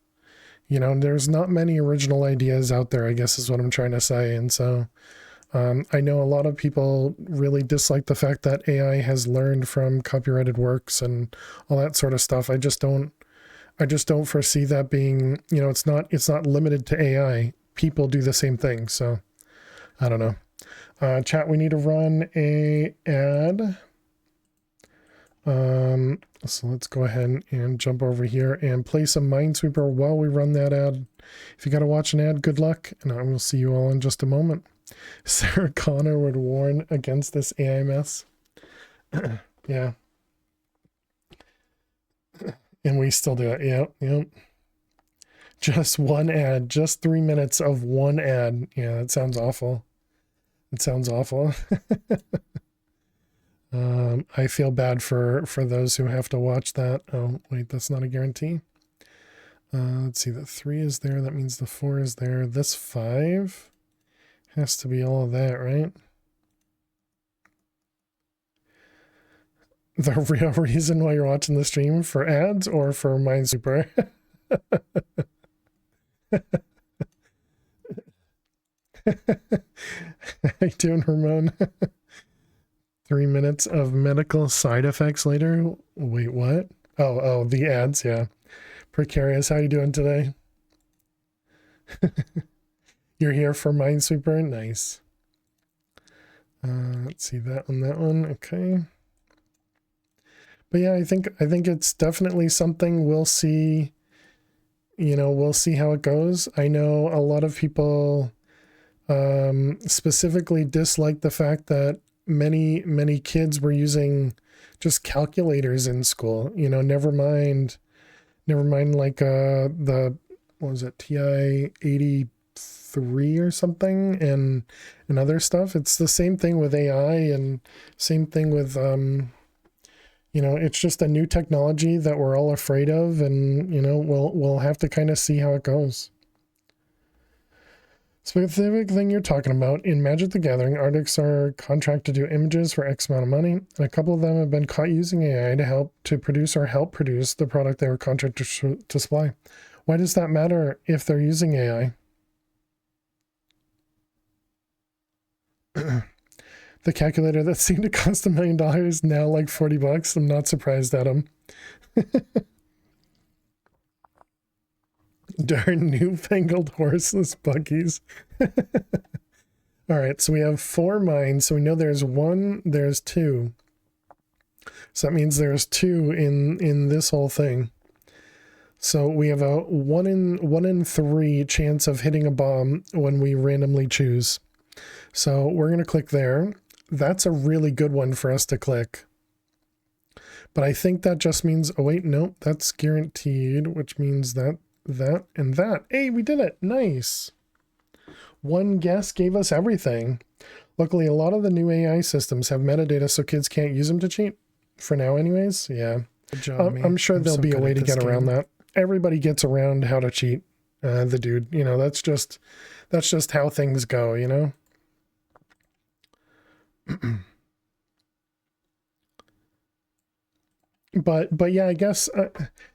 you know, there's not many original ideas out there, I guess is what I'm trying to say. And so I know a lot of people really dislike the fact that AI has learned from copyrighted works and all that sort of stuff. I just don't foresee that being, you know, it's not limited to AI. people do the same thing. So I don't know. Chat, we need to run a ad. So let's go ahead and jump over here and play some Minesweeper while we run that ad. If you got to watch an ad, good luck, and I will see you all in just a moment. Sarah Connor would warn against this AI mess. Yeah. And we still do it. Yep. Just one ad, just 3 minutes of one ad. Yeah, that sounds awful. It sounds awful. I feel bad for those who have to watch that. Oh, wait, that's not a guarantee. Let's see, the 3 is there. That means the 4 is there. This 5 has to be all of that, right? The real reason why you're watching the stream, for ads or for Minesweeper? How you doing, Ramon? 3 minutes of medical side effects later. Wait, what? Oh, the ads, yeah. Precarious, how you doing today? You're here for Minesweeper? Nice. Let's see that one. Okay. But yeah, I think it's definitely something we'll see. You know, we'll see how it goes. I know a lot of people specifically dislike the fact that many kids were using just calculators in school. You know, never mind like the, what was it, TI 83 or something, and other stuff. It's the same thing with AI, and same thing with you know, it's just a new technology that we're all afraid of, and you know, we'll have to kind of see how it goes. Specific thing you're talking about, in Magic the Gathering, artists are contracted to do images for X amount of money, and a couple of them have been caught using AI to help produce the product they were contracted to supply. Why does that matter if they're using AI? The calculator that seemed to cost $1 million now like $40. I'm not surprised at him. Darn newfangled horseless buggies. All right, so we have 4 mines. So we know there's 1, there's 2. So that means there's 2 in this whole thing. So we have a 1 in 3 chance of hitting a bomb when we randomly choose. So we're going to click there. That's a really good one for us to click. But I think that just means, oh wait, no, that's guaranteed, which means that, and that. Hey, we did it. Nice. One guess gave us everything. Luckily, a lot of the new AI systems have metadata so kids can't use them to cheat. For now anyways, yeah. Good job, I'm sure there'll be a way to get around that. Everybody gets around how to cheat, the dude. You know, that's just how things go, you know? But yeah, I guess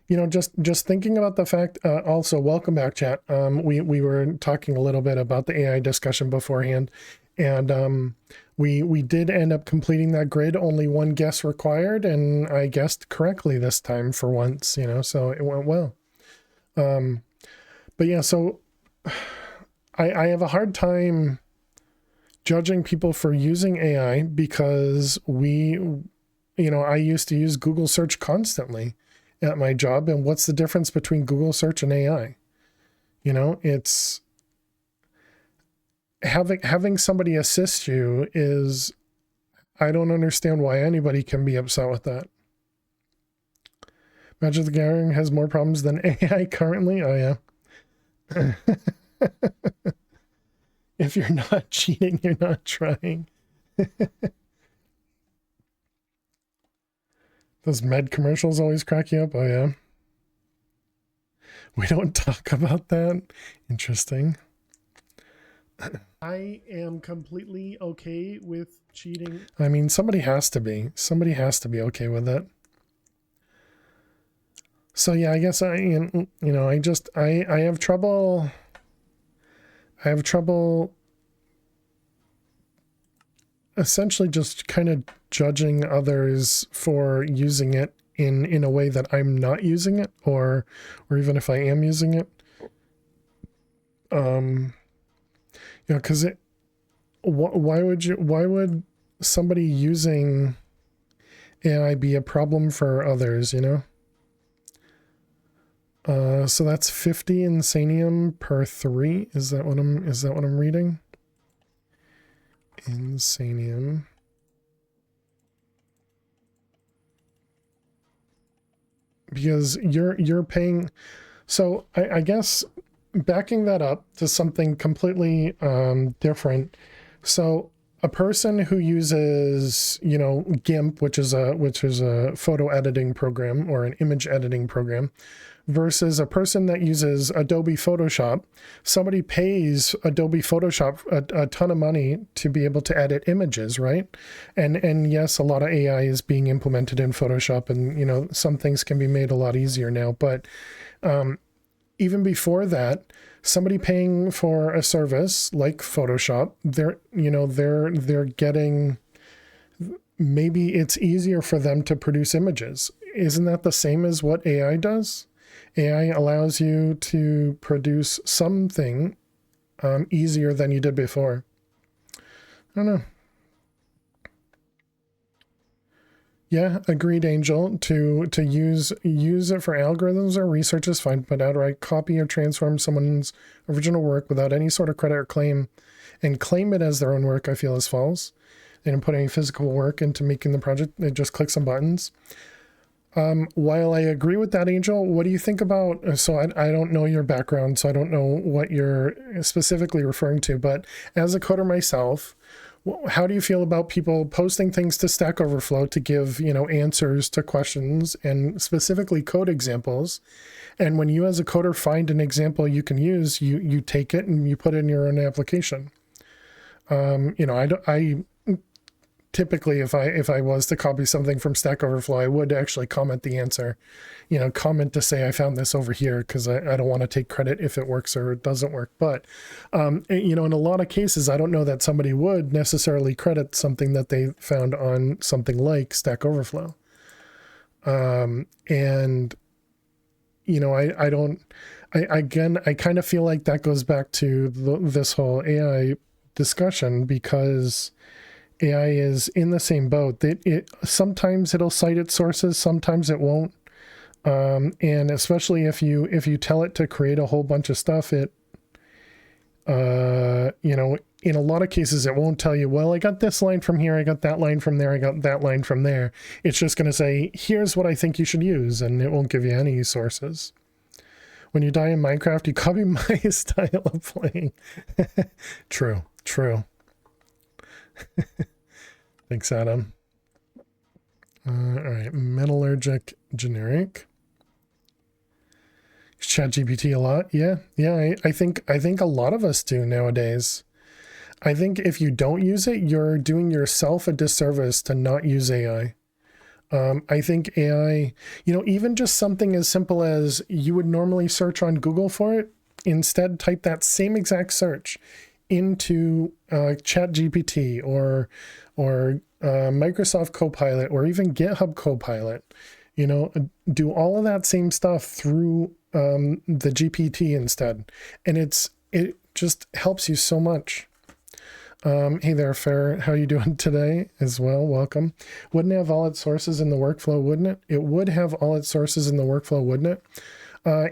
you know, just thinking about the fact. Also, welcome back, chat. We were talking a little bit about the AI discussion beforehand, and we did end up completing that grid. Only 1 guess required, and I guessed correctly this time for once. You know, so it went well. But yeah, so I have a hard time judging people for using AI because you know, I used to use Google search constantly at my job. And what's the difference between Google search and AI? You know, it's having somebody assist you is, I don't understand why anybody can be upset with that. Magic the Gathering has more problems than AI currently. Oh yeah. If you're not cheating, you're not trying. Those med commercials always crack you up. Oh yeah. We don't talk about that. Interesting. I am completely okay with cheating. I mean, somebody has to be. Somebody has to be okay with it. So yeah, I guess I have trouble. I have trouble essentially just kind of judging others for using it in a way that I'm not using it, or even if I am using it. You know, because why would somebody using AI be a problem for others, you know? So that's 50 insanium per 3. Is that what I'm reading? Insanium. Because you're paying, so I guess backing that up to something completely different. So a person who uses, you know, GIMP, which is a photo editing program or an image editing program, versus a person that uses Adobe Photoshop. Somebody pays Adobe Photoshop a ton of money to be able to edit images, right? And yes, a lot of AI is being implemented in Photoshop, and you know, some things can be made a lot easier now. But even before that, somebody paying for a service like Photoshop, they're getting, maybe it's easier for them to produce images. Isn't that the same as what AI does? AI allows you to produce something easier than you did before. I don't know. Yeah, agreed, Angel. To use it for algorithms or research is fine, but outright copy or transform someone's original work without any sort of credit or claim, and claim it as their own work, I feel is false. They didn't put any physical work into making the project. They just click some buttons. While I agree with that, Angel, what do you think about, so I don't know your background, so I don't know what you're specifically referring to, but as a coder myself, how do you feel about people posting things to Stack Overflow to give, you know, answers to questions and specifically code examples? And when you as a coder find an example you can use, you take it and you put it in your own application. You know, I typically, if I was to copy something from Stack Overflow, I would actually comment the answer, you know, comment to say I found this over here, because I don't want to take credit if it works or it doesn't work. But, you know, in a lot of cases, I don't know that somebody would necessarily credit something that they found on something like Stack Overflow. And, you know, I kind of feel like that goes back to this whole AI discussion, because AI is in the same boat. It sometimes it'll cite its sources, sometimes it won't. And especially if you tell it to create a whole bunch of stuff, it you know, in a lot of cases it won't tell you, well, I got this line from here, I got that line from there, I got that line from there. It's just going to say, here's what I think you should use, and it won't give you any sources. When you die in Minecraft, you copy my style of playing. True. Thanks, Adam. All right, metallurgic generic. ChatGPT a lot. Yeah. I think a lot of us do nowadays. I think if you don't use it, you're doing yourself a disservice to not use AI. I think AI, you know, even just something as simple as you would normally search on Google for it, instead type that same exact search into ChatGPT or Microsoft Copilot or even GitHub Copilot. You know, do all of that same stuff through the GPT instead, and it just helps you so much. Hey there, Fair. How you doing today as well? Welcome. Wouldn't it have all its sources in the workflow, wouldn't it? It would have all its sources in the workflow, wouldn't it?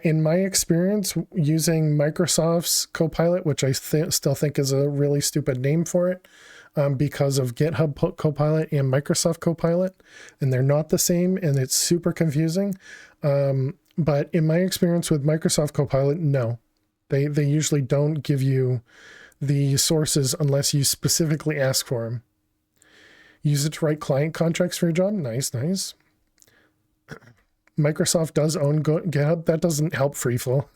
In my experience using Microsoft's Copilot, which I still think is a really stupid name for it, because of GitHub Copilot and Microsoft Copilot, and they're not the same, and it's super confusing. But in my experience with Microsoft Copilot, no, they usually don't give you the sources unless you specifically ask for them. Use it to write client contracts for your job. Nice. Microsoft does own GitHub. That doesn't help Freeflow.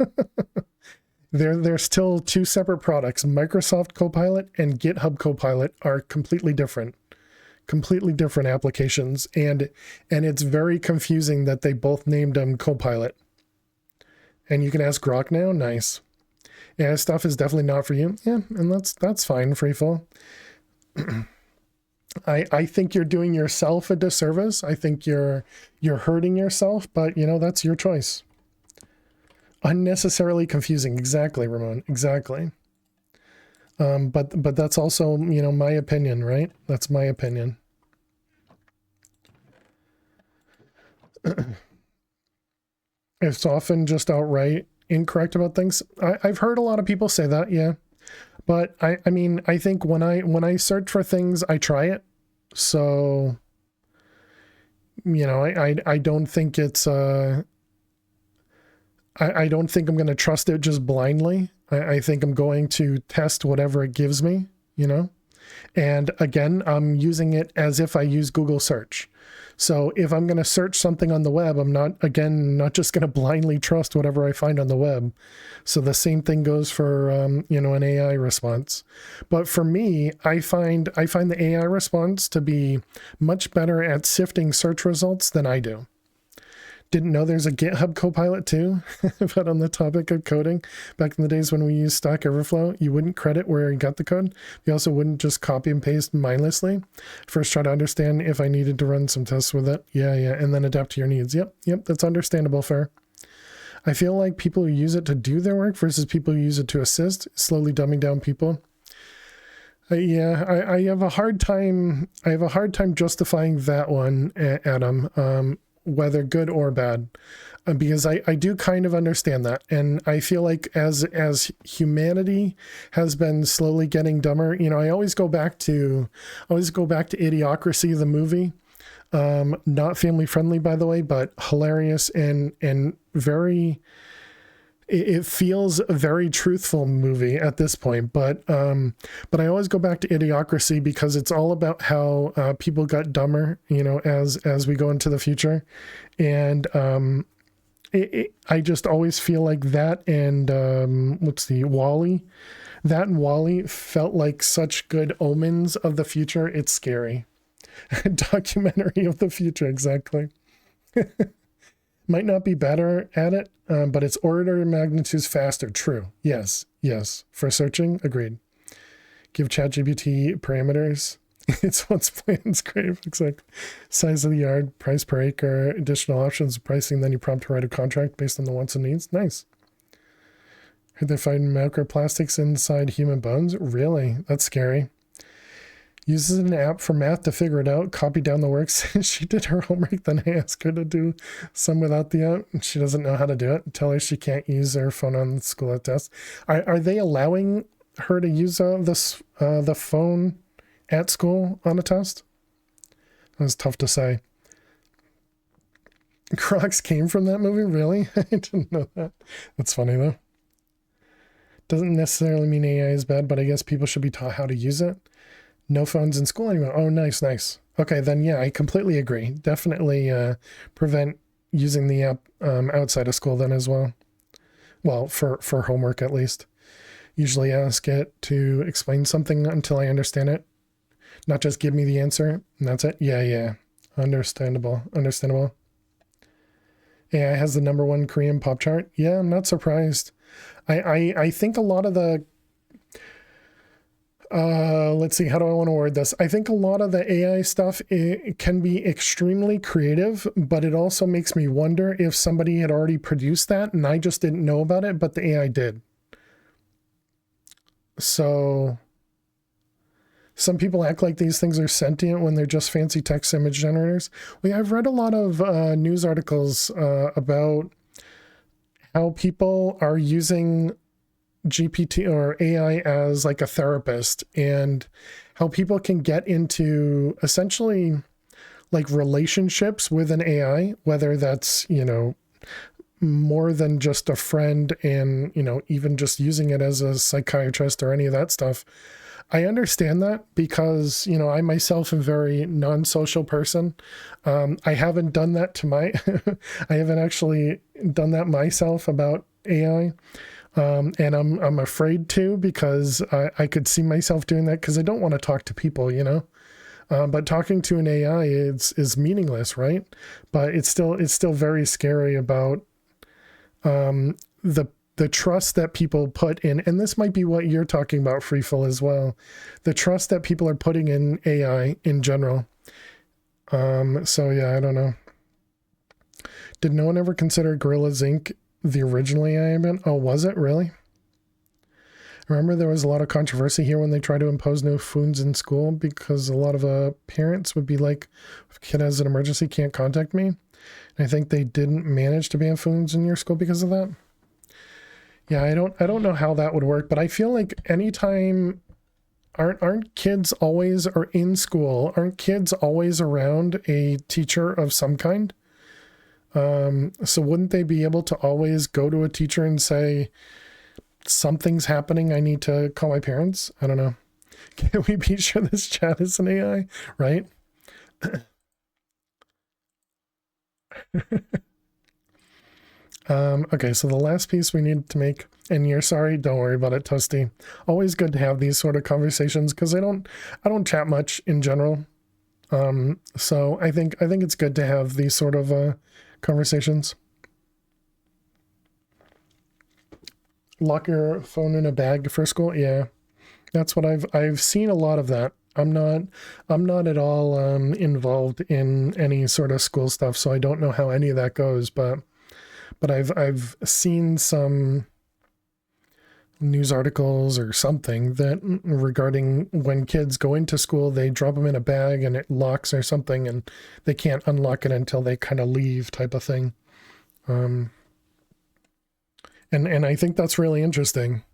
They're still two separate products. Microsoft Copilot and GitHub Copilot are completely different applications, and it's very confusing that they both named them Copilot. And you can ask Grok now. Nice. Yeah, stuff is definitely not for you. Yeah, and that's fine, Freeflow. I think you're doing yourself a disservice. I think you're hurting yourself, but you know, that's your choice. Unnecessarily confusing. Exactly, Ramon. Exactly. But that's also, my opinion, right? That's my opinion. It's often just outright incorrect about things. I've heard a lot of people say that, yeah. But I mean, I think when I search for things, I try it. So, I don't think it's I don't think I'm going to trust it just blindly. I think I'm going to test whatever it gives me, And again, I'm using it as if I use Google search. So if I'm going to search something on the web, I'm not just going to blindly trust whatever I find on the web. So the same thing goes for, an AI response. But for me, I find the AI response to be much better at sifting search results than I do. Didn't know there's a GitHub Copilot too, but on the topic of coding, back in the days when we used Stack Overflow, you wouldn't credit where you got the code. You also wouldn't just copy and paste mindlessly. First try to understand if I needed to run some tests with it. Yeah, and then adapt to your needs. Yep, that's understandable, fair. I feel like people who use it to do their work versus people who use it to assist, slowly dumbing down people. I have a hard time justifying that one, Adam. Whether good or bad, because I do kind of understand that. And I feel like as humanity has been slowly getting dumber, I always go back to Idiocracy, the movie, not family friendly, by the way, but hilarious and very, it feels a very truthful movie at this point, but I always go back to Idiocracy because it's all about how people got dumber, as we go into the future, and I just always feel like that and WALL-E, that and WALL-E felt like such good omens of the future. It's scary. Documentary of the future, exactly. Might not be better at it, but it's order of magnitudes faster. True. Yes. For searching, agreed. Give ChatGPT parameters. It's what's plans crave. Exactly. Size of the yard, price per acre, additional options of pricing. Then you prompt to write a contract based on the wants and needs. Nice. Heard they find microplastics inside human bones. Really? That's scary. Uses an app for math to figure it out, copy down the works. She did her homework, then I asked her to do some without the app. She doesn't know how to do it. Tell her she can't use her phone on the school at test. Are they allowing her to use the phone at school on a test? That was tough to say. Crocs came from that movie? Really? I didn't know that. That's funny though. Doesn't necessarily mean AI is bad, but I guess people should be taught how to use it. No phones in school anymore. Oh, nice. Okay, then yeah, I completely agree. Definitely prevent using the app outside of school then as well. Well, for homework at least. Usually ask it to explain something until I understand it. Not just give me the answer and that's it. Yeah. Understandable. AI has the #1 Korean pop chart. Yeah, I'm not surprised. I think a lot of the let's see, how do I want to word this? I think a lot of the AI stuff, it can be extremely creative, but it also makes me wonder if somebody had already produced that and I just didn't know about it, but the AI did. So some people act like these things are sentient when they're just fancy text image generators. I've read a lot of news articles about how people are using GPT or AI as like a therapist, and how people can get into essentially like relationships with an AI, whether that's, more than just a friend and, even just using it as a psychiatrist or any of that stuff. I understand that because, I myself am a very non-social person. I haven't done that I haven't actually done that myself about AI. And I'm afraid to, because I could see myself doing that because I don't want to talk to people, but talking to an AI is meaningless, right? But it's still very scary about the trust that people put in, and this might be what you're talking about, Freeful, as well. The trust that people are putting in AI in general. So yeah, I don't know. Did no one ever consider Gorillas Inc. the original AI event? Oh, was it really? I Remember there was a lot of controversy here when they tried to impose no phones in school because a lot of parents would be like, if a kid has an emergency, can't contact me. And I think they didn't manage to ban phones in your school because of that. Yeah, I don't know how that would work, but I feel like anytime aren't kids always, or in school, aren't kids always around a teacher of some kind? So wouldn't they be able to always go to a teacher and say, something's happening, I need to call my parents? I don't know. Can we be sure this chat is an AI, right? Okay, so the last piece we need to make, and you're sorry, don't worry about it, Toasty. Always good to have these sort of conversations because I don't chat much in general. So I think it's good to have these sort of conversations. Lock your phone in a bag for school. Yeah, that's what I've seen a lot of that. I'm not at all involved in any sort of school stuff, so I don't know how any of that goes. But I've seen some news articles or something that regarding when kids go into school, they drop them in a bag and it locks or something, and they can't unlock it until they kind of leave, type of thing. And I think that's really interesting.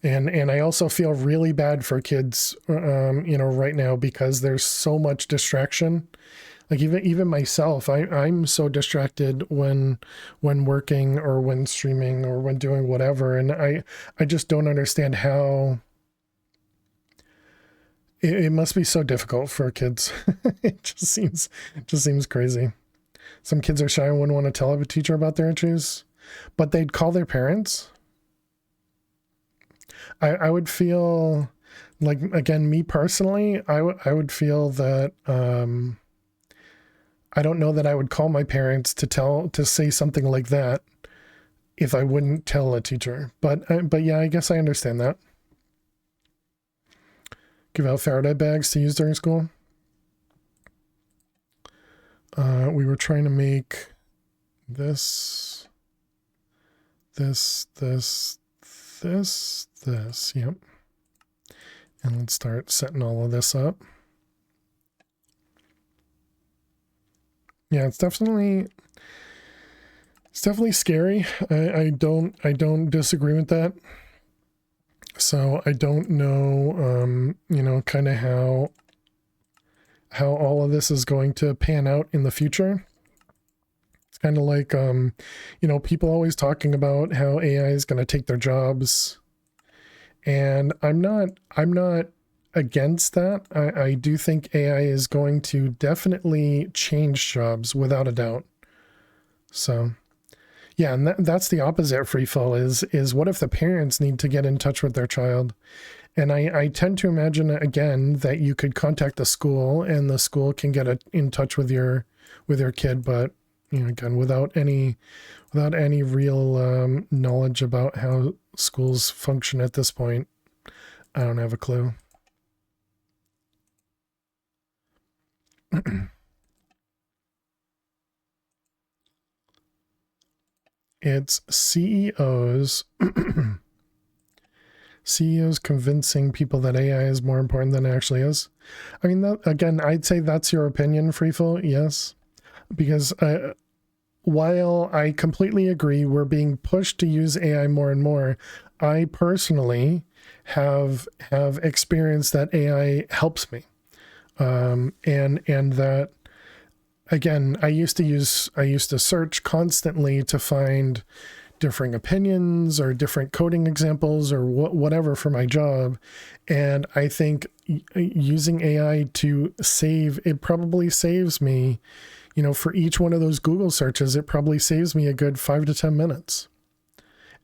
And I also feel really bad for kids, right now, because there's so much distraction. Like even myself, I'm so distracted when working or when streaming or when doing whatever. And I just don't understand how it must be so difficult for kids. It just seems crazy. Some kids are shy and wouldn't want to tell a teacher about their issues, but they'd call their parents. I would feel like, again, me personally, I would feel that, I don't know that I would call my parents to say something like that if I wouldn't tell a teacher. But yeah, I guess I understand that. Give out Faraday bags to use during school. We were trying to make this, yep. And let's start setting all of this up. Yeah, it's definitely scary. I don't disagree with that. So I don't know, kind of how all of this is going to pan out in the future. It's kind of like, people always talking about how AI is going to take their jobs, and I'm not against that. I do think AI is going to definitely change jobs without a doubt. So yeah, and that's the opposite of free fall is what if the parents need to get in touch with their child? And I tend to imagine, again, that you could contact the school and the school can get in touch with your kid, but again, without any real knowledge about how schools function at this point, I don't have a clue. It's CEOs convincing people that AI is more important than it actually is. I mean, that, again, I'd say that's your opinion, Freeful, yes. Because while I completely agree we're being pushed to use AI more and more, I personally have experienced that AI helps me. And that, again, I used to search constantly to find differing opinions or different coding examples or whatever for my job. And I think using AI to it probably saves me, for each one of those Google searches, it probably saves me a good 5 to 10 minutes.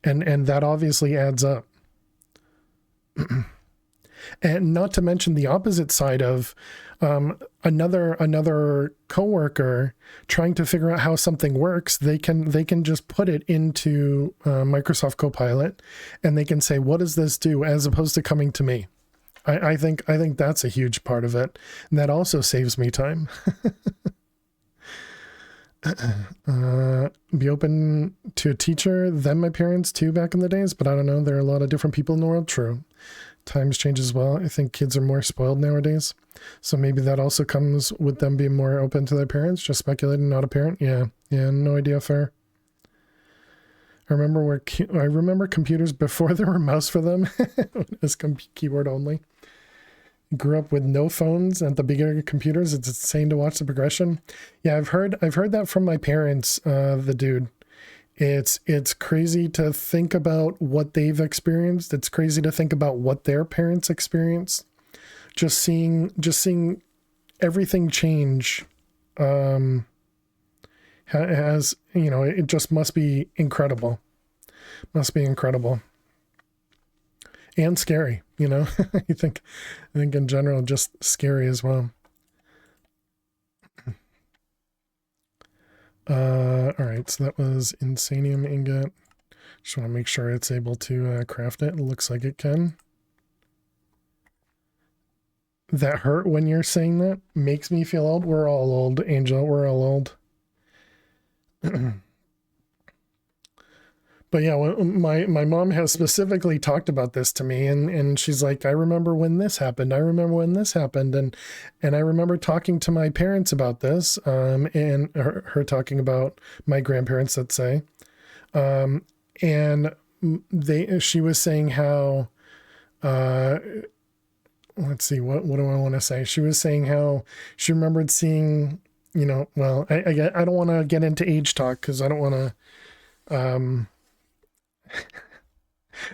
And that obviously adds up. And not to mention the opposite side of another coworker trying to figure out how something works. They can just put it into Microsoft Copilot, and they can say, "What does this do?" as opposed to coming to me. I think that's a huge part of it, and that also saves me time. Be open to a teacher than my parents too back in the days, but I don't know. There are a lot of different people in the world. True. Times change as well. I think kids are more spoiled nowadays. So maybe that also comes with them being more open to their parents. Just speculating, not a parent. Yeah. Yeah. No idea. Fair. I remember computers before there were mouse for them. It's keyboard only. Grew up with no phones at the beginning of computers. It's insane to watch the progression. Yeah, I've heard that from my parents, the dude. It's crazy to think about what they've experienced. It's crazy to think about what their parents experienced. Just seeing everything change has, you know, it just must be incredible. Must be incredible. And scary, you know. I think in general just scary as well. All right, so that was Insanium ingot. Just want to make sure it's able to craft it. It looks like it can. That hurt when you're saying that? Makes me feel old. We're all old, Angel. We're all old. But yeah, my mom has specifically talked about this to me, and she's like, I remember when this happened. I remember when this happened. And I remember talking to my parents about this, and her talking about my grandparents, let's say. And she was saying how, let's see, what do I want to say? She was saying how she remembered seeing, you know, well, I don't want to get into age talk because I don't want to,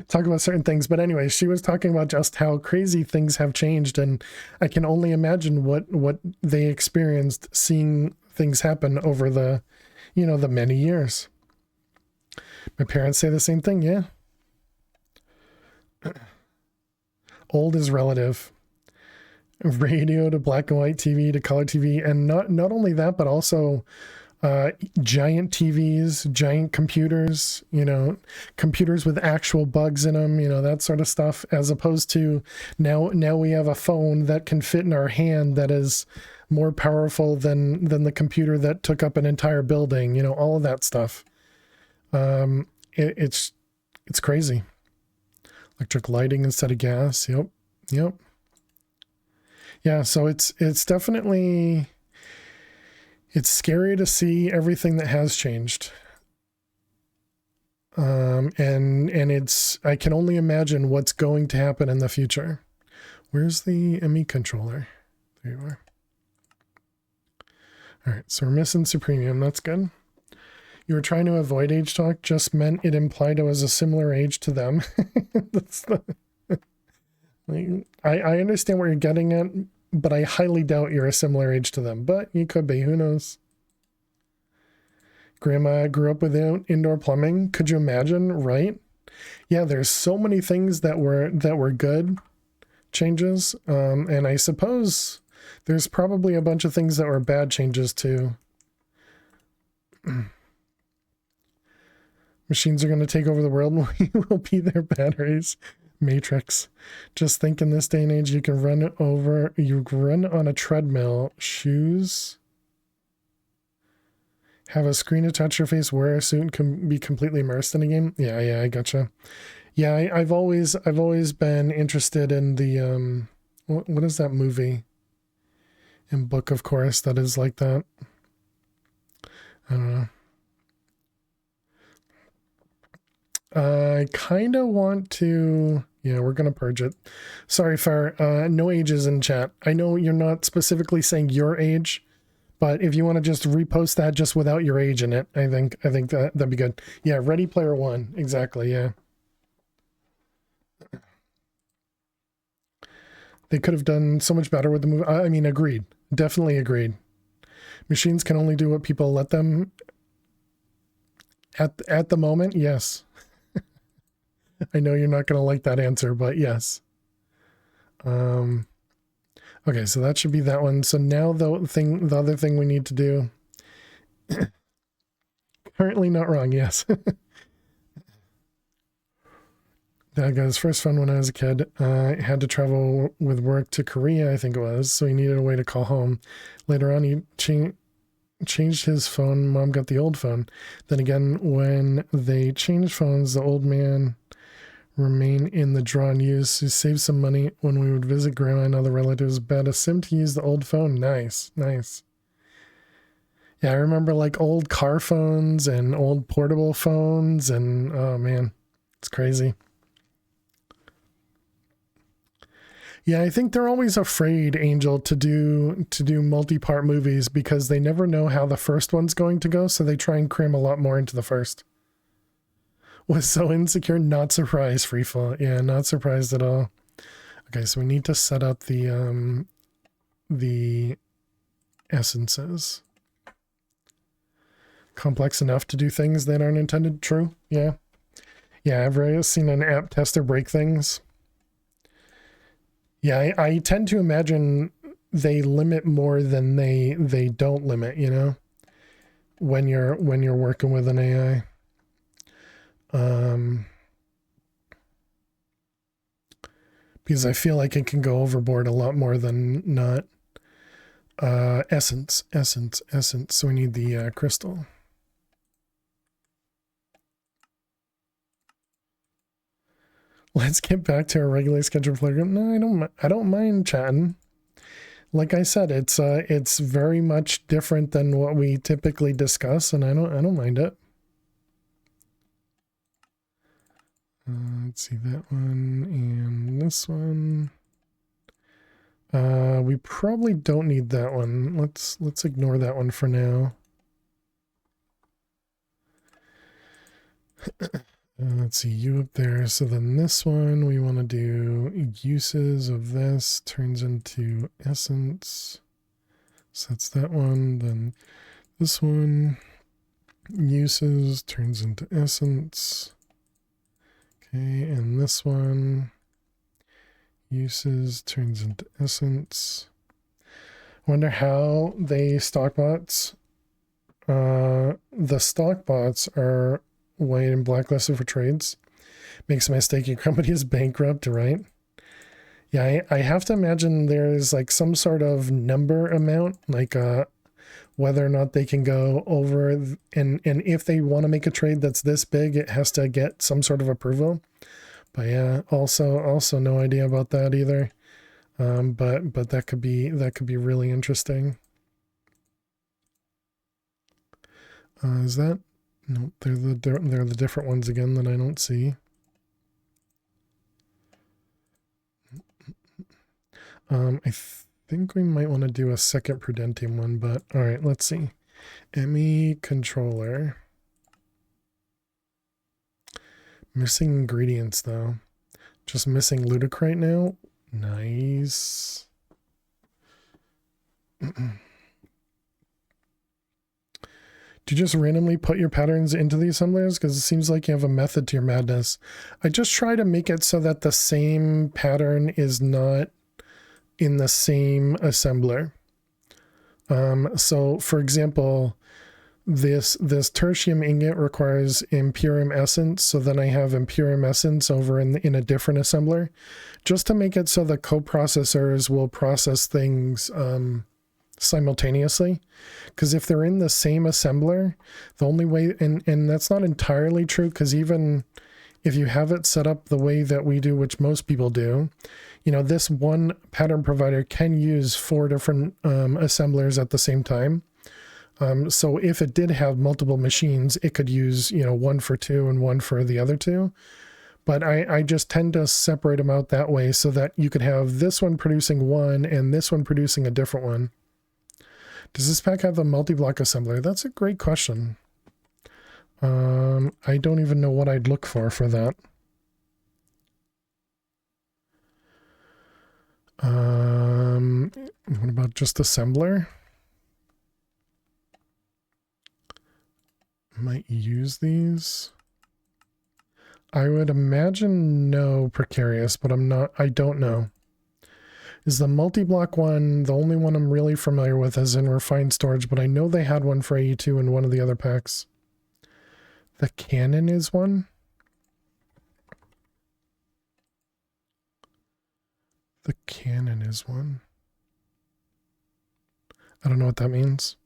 talk about certain things, but anyway, she was talking about just how crazy things have changed, and I can only imagine what they experienced seeing things happen over the, you know, the many years. My parents say the same thing. Yeah. Old is relative. Radio to black and white TV to color TV, and not only that, but also giant TVs, giant computers, you know, computers with actual bugs in them, you know, that sort of stuff, as opposed to now we have a phone that can fit in our hand that is more powerful than the computer that took up an entire building, you know, all of that stuff. It's crazy. Electric lighting instead of gas. Yep. Yeah, so it's definitely, it's scary to see everything that has changed. And I can only imagine what's going to happen in the future. Where's the ME controller? There you are. All right, so we're missing Supremium. That's good. You were trying to avoid age talk, just meant it implied I was a similar age to them. That's the, I understand what you're getting at, but I highly doubt you're a similar age to them. But you could be, who knows? Grandma grew up without indoor plumbing. Could you imagine, right? Yeah, there's so many things that were good changes. And I suppose there's probably a bunch of things that were bad changes too. Machines are going to take over the world. We will be their batteries. Matrix. Just think in this day and age, you can run on a treadmill, shoes, have a screen to touch your face, wear a suit, and can be completely immersed in a game. Yeah, I gotcha. Yeah, I've always been interested in the, what is that movie? In book, of course, that is like that. I don't know. I kind of want to, yeah, we're going to purge it. Sorry, Fire. No ages in chat. I know you're not specifically saying your age, but if you want to just repost that just without your age in it, I think that'd be good. Yeah, Ready Player One. Exactly, yeah. They could have done so much better with the movie. I mean, agreed. Definitely agreed. Machines can only do what people let them at the moment. Yes. I know you're not going to like that answer, but yes. Okay, so that should be that one. So now the other thing we need to do. Currently not wrong, yes. That guy's first phone when I was a kid. I had to travel with work to Korea, I think it was, so he needed a way to call home. Later on, he changed his phone. Mom got the old phone. Then again, when they changed phones, the old man remain in the draw and use to save some money when we would visit grandma and other relatives. Bad a sim to use the old phone. Nice. Yeah, I remember like old car phones and old portable phones, and oh man, it's crazy. Yeah, I think they're always afraid, Angel, to do multi-part movies because they never know how the first one's going to go, so they try and cram a lot more into the first. Was so insecure, not surprised, Freefall. Yeah, not surprised at all. Okay, so we need to set up the essences. Complex enough to do things that aren't intended. True. Yeah. Yeah, I've seen an app tester break things. Yeah, I tend to imagine they limit more than they don't limit, you know, when you're working with an AI. Because I feel like it can go overboard a lot more than not. Essence. So we need the crystal. Let's get back to our regularly scheduled program. No, I don't mind chatting. Like I said, it's very much different than what we typically discuss, and I don't mind it. Let's see that one and this one. We probably don't need that one. Let's ignore that one for now. Let's see, you up there. So then this one, we want to do uses of this, turns into essence. So that's that one. Then this one, uses, turns into essence. Okay, and this one, uses, turns into essence. I wonder how they stock bots. The stock bots are white and blacklisted for trades. Makes a mistake, your company is bankrupt, right? Yeah, I have to imagine there's like some sort of number amount, like whether or not they can go over, and if they want to make a trade that's this big, it has to get some sort of approval. But yeah, also no idea about that either. But that could be really interesting. Is that? Nope, they're the different ones again that I don't see. I think we might want to do a second Prudentium one, but all right, let's see. ME controller. Missing ingredients though. Just missing Ludic right now. Nice. Do you just randomly put your patterns into the assemblers? Because it seems like you have a method to your madness. I just try to make it so that the same pattern is not in the same assembler. So for example, this tertium ingot requires Imperium essence, so then I have Imperium essence over in a different assembler, just to make it so the coprocessors will process things simultaneously. Because if they're in the same assembler, the only way, and that's not entirely true, because even if you have it set up the way that we do, which most people do, you know, this one pattern provider can use 4 different assemblers at the same time. So if it did have multiple machines, it could use, you know, one for 2 and one for the other 2. But I just tend to separate them out that way so that you could have this one producing one and this one producing a different one. Does this pack have a multi-block assembler? That's a great question. I don't even know what I'd look for that. What about just assembler? Might use these. I would imagine no, Precarious, but I don't know. Is the multi-block one the only one I'm really familiar with as in refined storage, but I know they had one for AE2 in one of the other packs. The Canon is one? The Canon is one. I don't know what that means.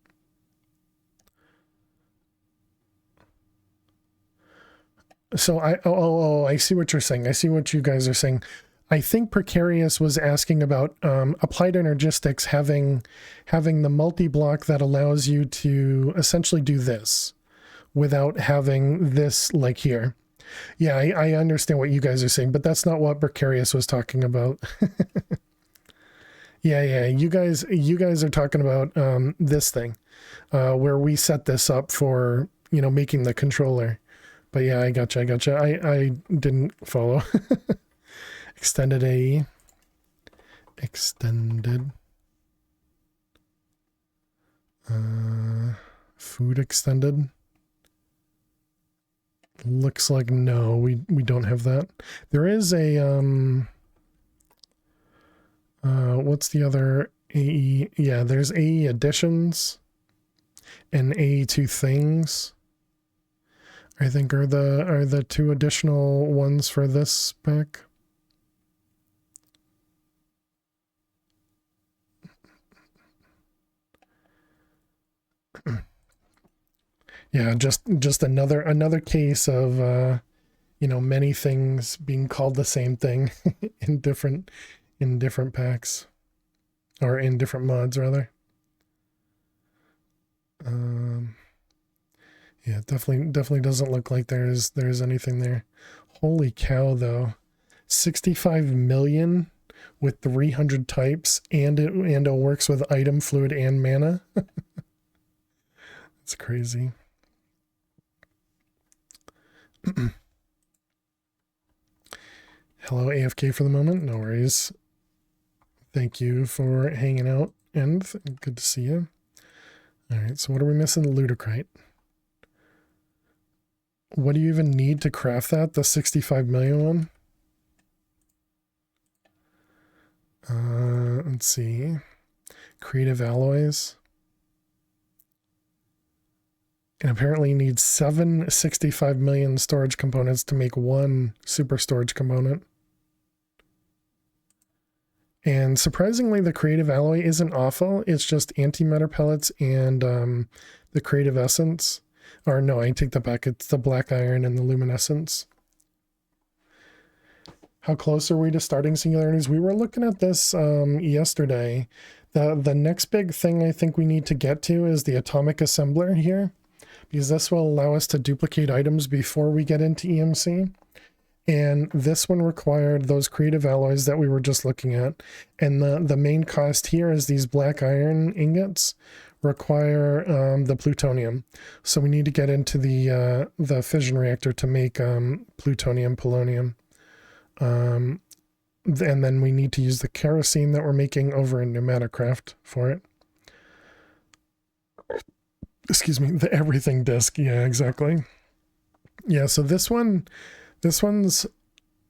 So I see what you're saying. I see what you guys are saying. I think Precarious was asking about applied energistics having the multi-block that allows you to essentially do this without having this like here. Yeah, I understand what you guys are saying, but that's not what Precarious was talking about. Yeah, you guys are talking about this thing where we set this up for, you know, making the controller. But yeah, I gotcha. I didn't follow. Extended AE. Extended. Food extended. Looks like no, we don't have that. There is a what's the other AE? Yeah, there's AE additions and AE2 things. I think are the two additional ones for this spec. Yeah, just another case of you know, many things being called the same thing in different packs, or in different mods rather. Yeah, definitely doesn't look like there's anything there. Holy cow, though. 65 million with 300 types, and it works with item, fluid, and mana. It's crazy. Hello, AFK for the moment. No worries. Thank you for hanging out, and good to see you. All right, so what are we missing? Ludicrite. What do you even need to craft that? The 65 million one? Let's see. Creative alloys. And apparently you need 7 65 million storage components to make one super storage component. And surprisingly, the creative alloy isn't awful. It's just antimatter pellets and the creative essence. Or no, I take that back. It's the black iron and the luminescence. How close are we to starting singularities? We were looking at this yesterday. The next big thing I think we need to get to is the atomic assembler here, because this will allow us to duplicate items before we get into EMC. And this one required those creative alloys that we were just looking at. And the main cost here is these black iron ingots require the plutonium. So we need to get into the fission reactor to make plutonium, polonium. And then we need to use the kerosene that we're making over in Pneumaticraft for it. Excuse me, the everything disc. Yeah, exactly. Yeah, so this one's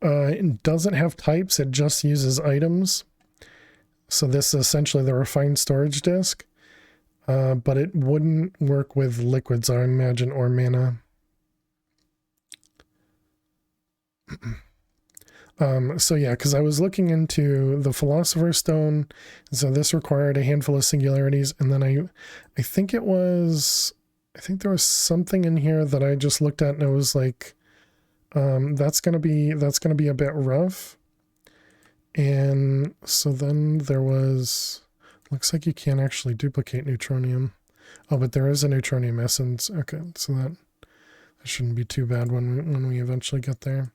it doesn't have types, it just uses items. So this is essentially the refined storage disk, but it wouldn't work with liquids, I imagine, or mana. So yeah, because I was looking into the Philosopher's Stone, so this required a handful of singularities, and then I think there was something in here that I just looked at and it was like, that's gonna be a bit rough. And so then there was, looks like you can't actually duplicate neutronium. Oh, but there is a neutronium essence. Okay, so that shouldn't be too bad when we eventually get there.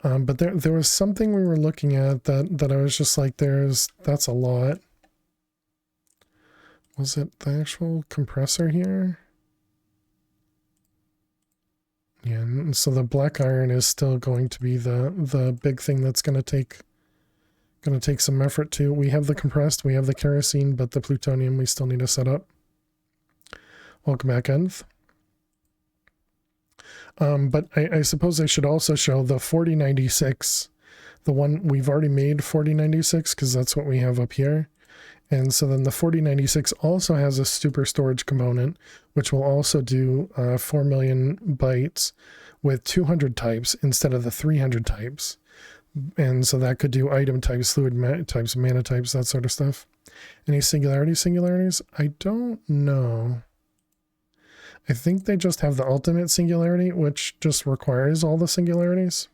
But there was something we were looking at that I was just like, that's a lot. Was it the actual compressor here? Yeah, and so the black iron is still going to be the big thing that's going to take some effort too. We have the compressed, we have the kerosene, but the plutonium we still need to set up. Welcome back, Enth. But I suppose I should also show the 4096, the one we've already made 4096, because that's what we have up here. And so then the 4096 also has a super storage component, which will also do 4 million bytes with 200 types instead of the 300 types. And so that could do item types, fluid types, mana types, that sort of stuff. Any singularities? I don't know. I think they just have the ultimate singularity, which just requires all the singularities.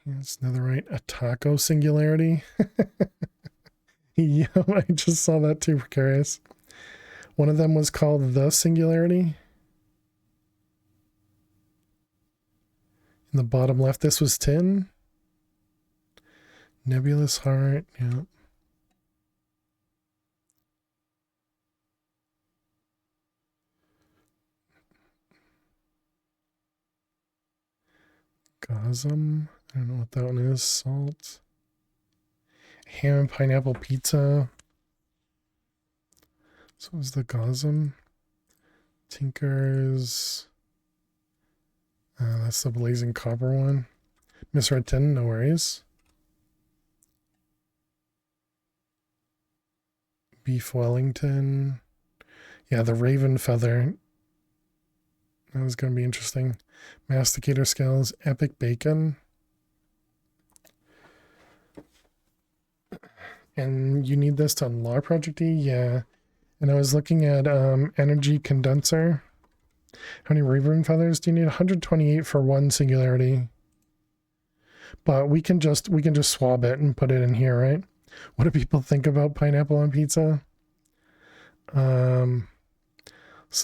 That's another right. A taco singularity. Yeah, I just saw that too. Precarious. One of them was called the singularity. In the bottom left, this was tin. Nebulous heart. Yeah. Gosm. I don't know what that one is. Salt. Ham and pineapple pizza. So was the Gosm. Tinkers. That's the blazing copper one. Misread tin, no worries. Beef Wellington. Yeah, the raven feather. That was going to be interesting. Masticator scales. Epic bacon. And you need this to unlock Project E? Yeah. And I was looking at energy condenser. How many raven feathers do you need? 128 for one singularity. But we can just swab it and put it in here, right? What do people think about pineapple on pizza? So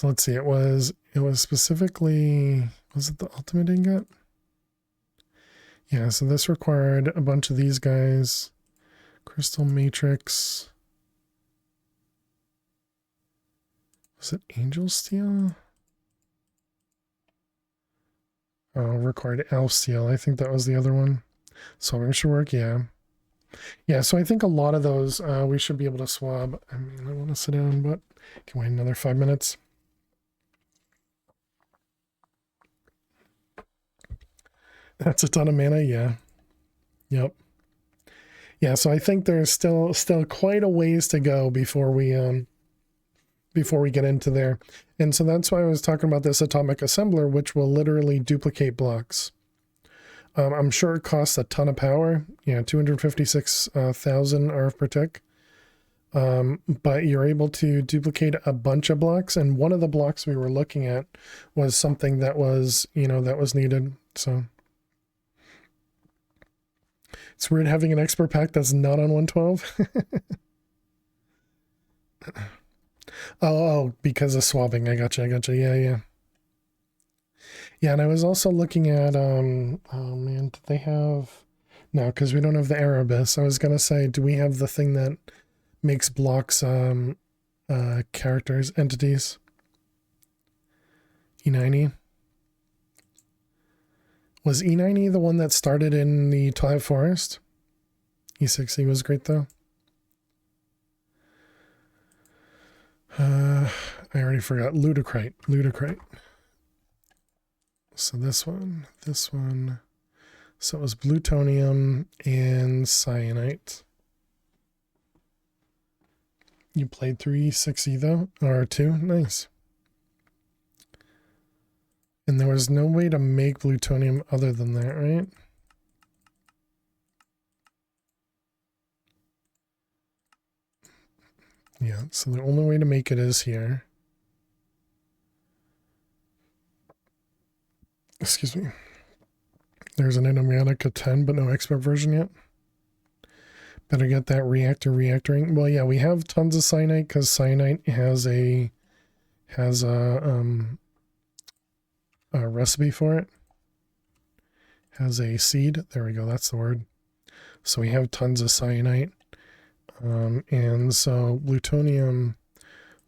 let's see. It was specifically, was it the ultimate ingot? Yeah, so this required a bunch of these guys. Crystal matrix. Was it angel steel? Oh, required elf steel. I think that was the other one. Swabbing should work, yeah. Yeah, so I think a lot of those we should be able to swab. I mean, I want to sit down, but can wait another 5 minutes. That's a ton of mana, yeah. Yep. Yeah, so I think there's still quite a ways to go before we get into there. And so that's why I was talking about this atomic assembler, which will literally duplicate blocks. I'm sure it costs a ton of power. Yeah, 256,000 RF per tick. But you're able to duplicate a bunch of blocks, and one of the blocks we were looking at was something that was, that was needed. So it's weird having an expert pack that's not on 112. Oh, because of swabbing. I gotcha. Yeah. Yeah, and I was also looking at, oh man, did they have, no, because we don't have the Erebus. I was going to say, do we have the thing that makes blocks, characters, entities? E90? Was E90 the one that started in the Twilight Forest? E60 was great though. I already forgot. Ludicrite. So this one. So it was plutonium and cyanite. You played 360 though? Or 2? Nice. And there was no way to make plutonium other than that, right? Yeah, so the only way to make it is here. Excuse me. There's an Inomiatica 10, but no expert version yet. Better get that reactoring. Well, yeah, we have tons of cyanite because cyanite has a recipe for it. Has a seed. There we go. That's the word. So we have tons of cyanite. And so plutonium,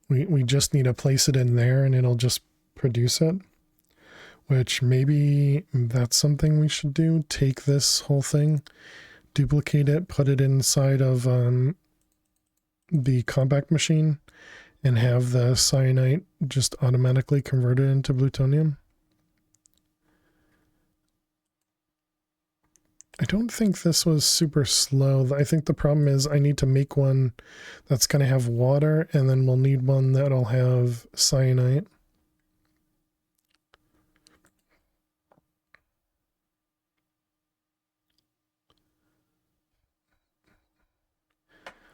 we just need to place it in there and it'll just produce it. Which maybe that's something we should do. Take this whole thing, duplicate it, put it inside of the compact machine, and have the cyanite just automatically converted into plutonium. I don't think this was super slow. I think the problem is I need to make one that's going to have water, and then we'll need one that'll have cyanite.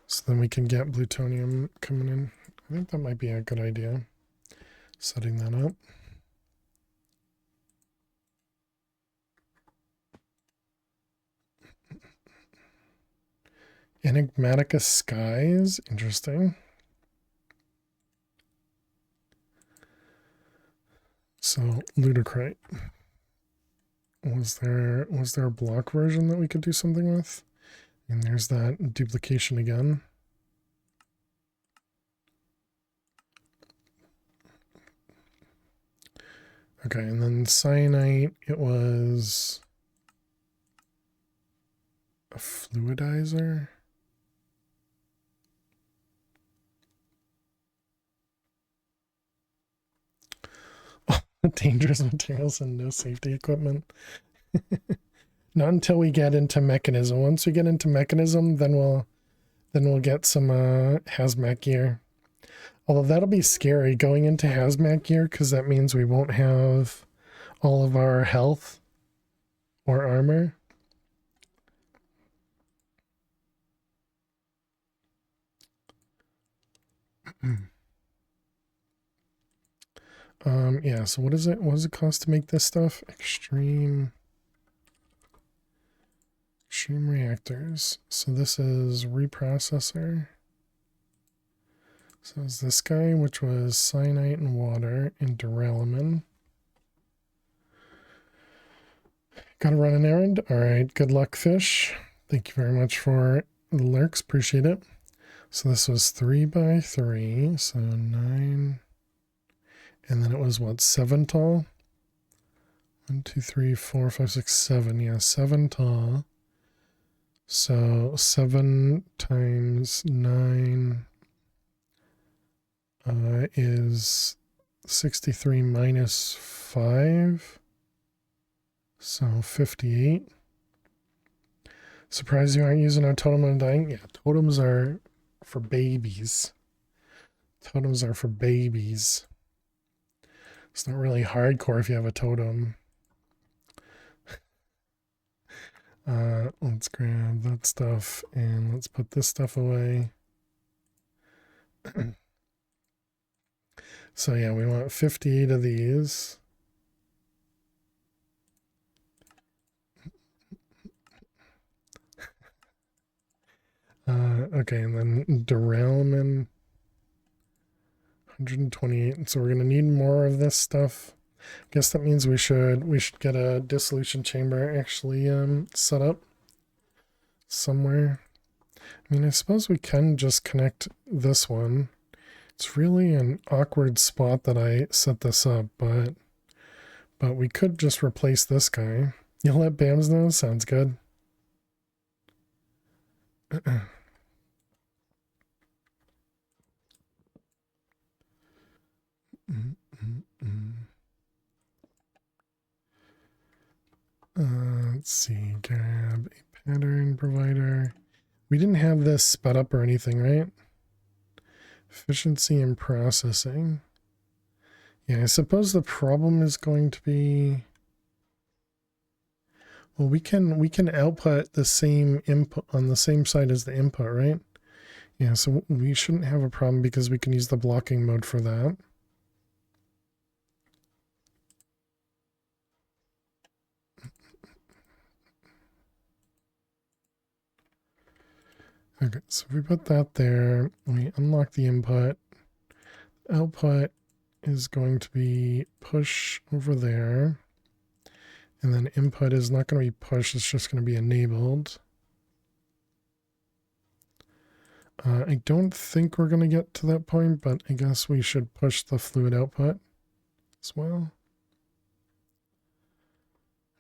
So then we can get plutonium coming in. I think that might be a good idea, setting that up. Enigmatica skies, interesting. So ludicrite. Was there a block version that we could do something with? And there's that duplication again. Okay, and then cyanite, it was a fluidizer. Dangerous materials and no safety equipment. Not until we get into mechanism. Once we get into mechanism, then we'll get some hazmat gear. Although that'll be scary going into hazmat gear, because that means we won't have all of our health or armor. Yeah, so what is it? What does it cost to make this stuff? Extreme reactors. So this is reprocessor. So it's this guy, which was cyanite and water and duralumin. Gotta run an errand. All right, good luck, fish. Thank you very much for the lurks. Appreciate it. So this was 3 by 3, so 9. And then it was what, 7 tall? 1, 2, 3, 4, 5, 6, 7. Yeah, 7 tall. So 7 times 9 is 63 minus 5. So 58. Surprised you aren't using a totem on dying? Yeah, totems are for babies. Totems are for babies. It's not really hardcore if you have a totem. Let's grab that stuff and let's put this stuff away. So yeah, we want 58 of these. Okay, and then duralumin 128. So we're gonna need more of this stuff. I guess that means we should get a dissolution chamber actually set up somewhere. I mean, I suppose we can just connect this one. It's really an awkward spot that I set this up, but we could just replace this guy. You'll let Bams know? Sounds good. Let's see, grab a pattern provider. We didn't have this sped up or anything, right? Efficiency and processing. Yeah, I suppose the problem is going to be, well, we can output the same input on the same side as the input, right? Yeah, so we shouldn't have a problem because we can use the blocking mode for that. Okay, so if we put that there, we unlock the input. Output is going to be push over there. And then input is not going to be pushed, it's just going to be enabled. I don't think we're going to get to that point, but I guess we should push the fluid output as well.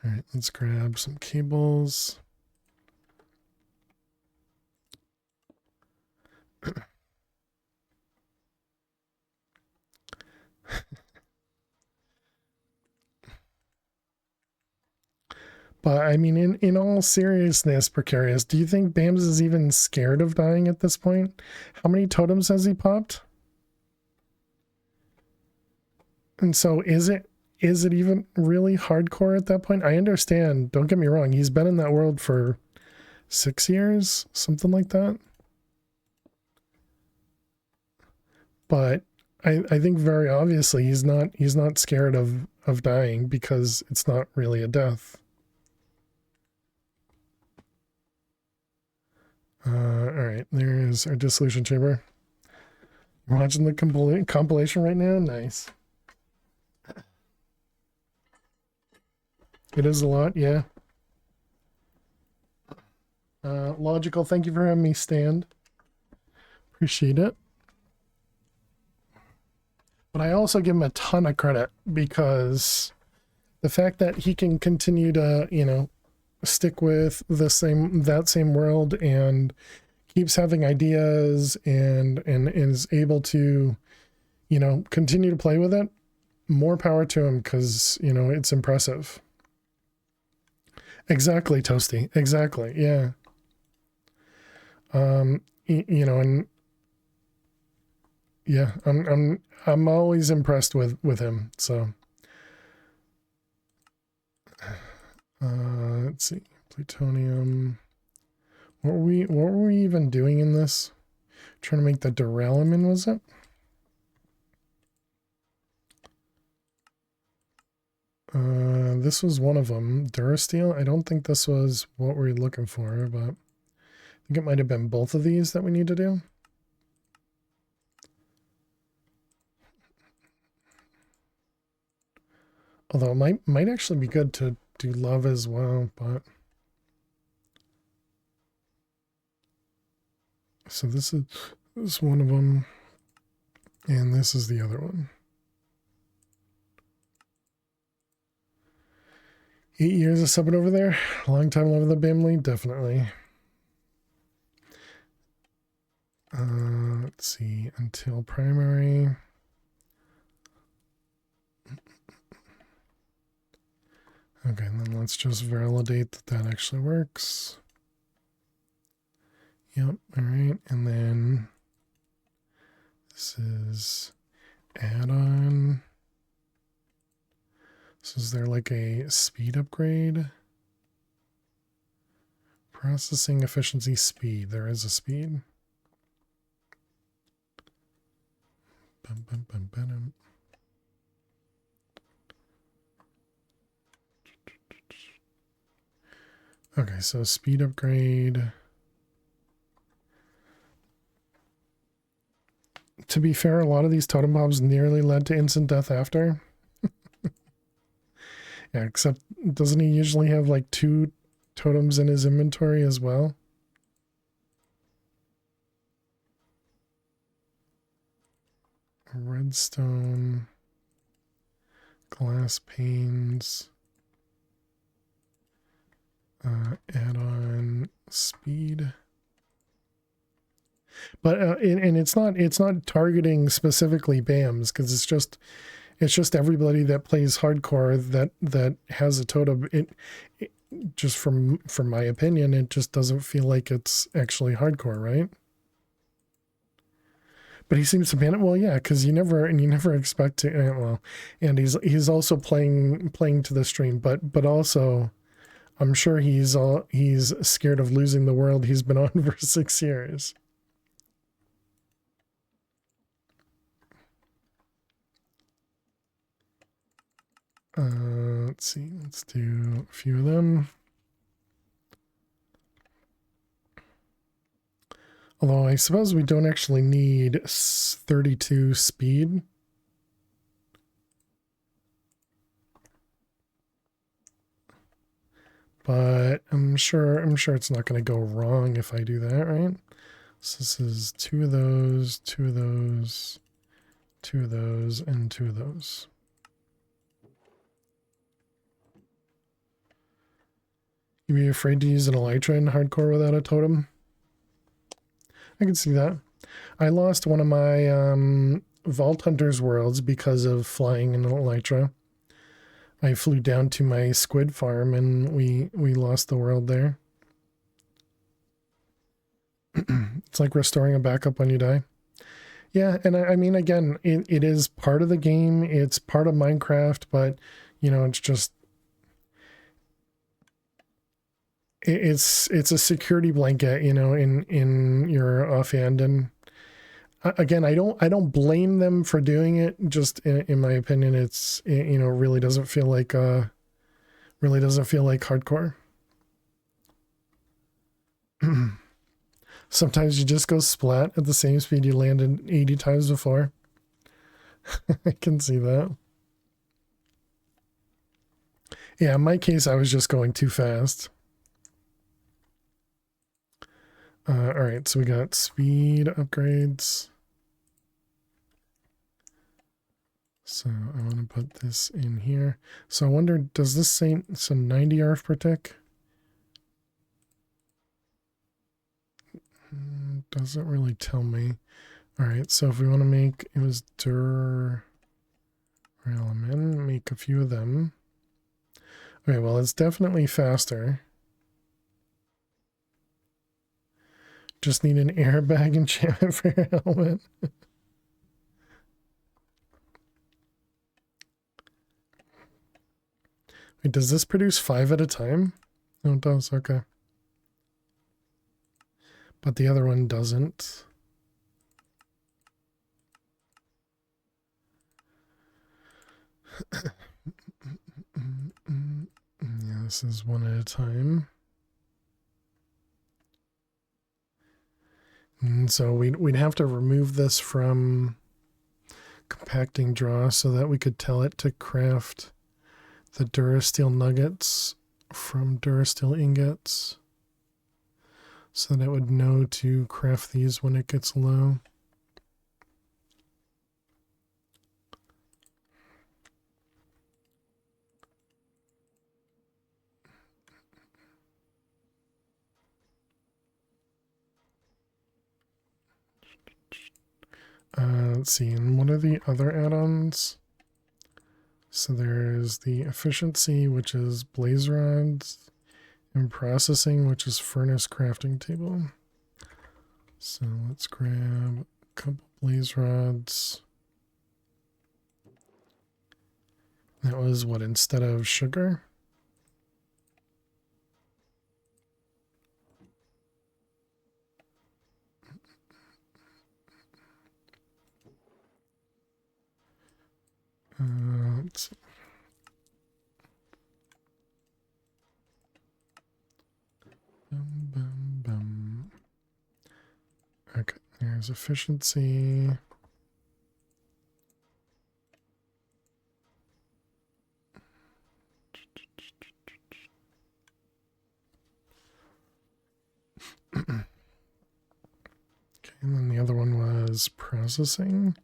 All right, let's grab some cables. But I mean, in all seriousness, Precarious, do you think Bams is even scared of dying at this point? How many totems has he popped? And so is it even really hardcore at that point? I understand, don't get me wrong, he's been in that world for 6 years, something like that. But I think very obviously he's not scared of dying because it's not really a death. All right, there's our dissolution chamber. You're watching the compilation right now? Nice. It is a lot, yeah. Logical, thank you for having me stand. Appreciate it. But I also give him a ton of credit because the fact that he can continue to, you know, stick with that same world and keeps having ideas and is able to, you know, continue to play with it, more power to him, because, you know, it's impressive. Exactly, Toasty. Exactly. Yeah. You know, and yeah, I'm always impressed with him. So, let's see, plutonium. What were we even doing in this? Trying to make the duralumin, was it? This was one of them. Durasteel. I don't think this was what we're looking for, but I think it might have been both of these that we need to do. Although it might actually be good to do love as well, but so this is one of them, and this is the other one. 8 years of subbing over there. Long time loving the family, definitely. Let's see, until primary. Okay, and then let's just validate that actually works. Yep, all right, and then this is add-on. So is there like a speed upgrade? Processing efficiency speed. There is a speed. Bum, bum, bum, bum. Okay, so speed upgrade. To be fair, a lot of these totem mobs nearly led to instant death after. Yeah, except doesn't he usually have like 2 totems in his inventory as well? Redstone, glass panes, add-on speed. But and it's not targeting specifically BAMs, because it's just everybody that plays hardcore that has a totem. It just from my opinion, it just doesn't feel like it's actually hardcore, right? But he seems to ban it. Well, yeah, because you never expect to. Well, and he's also playing to the stream, but also, I'm sure he's scared of losing the world he's been on for 6 years. Let's see. Let's do a few of them. Although I suppose we don't actually need 32 speed. But I'm sure it's not going to go wrong if I do that, right? So this is 2 of those, 2 of those, 2 of those, and 2 of those. You'd be afraid to use an elytra in hardcore without a totem? I can see that. I lost one of my Vault Hunters worlds because of flying in an elytra. I flew down to my squid farm and we lost the world there. It's like restoring a backup when you die. Yeah, and I mean, again, it is part of the game. It's part of Minecraft, but, you know, it's just... It's a security blanket, you know, in your offhand. And again, I don't blame them for doing it. Just in my opinion, it's, you know, really doesn't feel like hardcore. Sometimes you just go splat at the same speed you landed 80 times before. I can see that. Yeah, in my case, I was just going too fast. All right, so we got speed upgrades. So I want to put this in here. So I wonder, does this say so 90 ARF per tick? Doesn't really tell me. All right, so if we want to make, it was element, make a few of them. Okay, well, it's definitely faster. Just need an airbag enchantment for your helmet. Wait, does this produce 5 at a time? No, it does. Okay. But the other one doesn't. Yeah, this is 1 at a time. And so we'd have to remove this from compacting draw so that we could tell it to craft the Durasteel nuggets from Durasteel ingots, so that it would know to craft these when it gets low. Let's see, and what are the other add-ons? So there's the efficiency, which is blaze rods, and processing, which is furnace crafting table. So let's grab a couple blaze rods. That was what, instead of sugar? Let's see. Okay, there's efficiency. Okay, and then the other one was processing,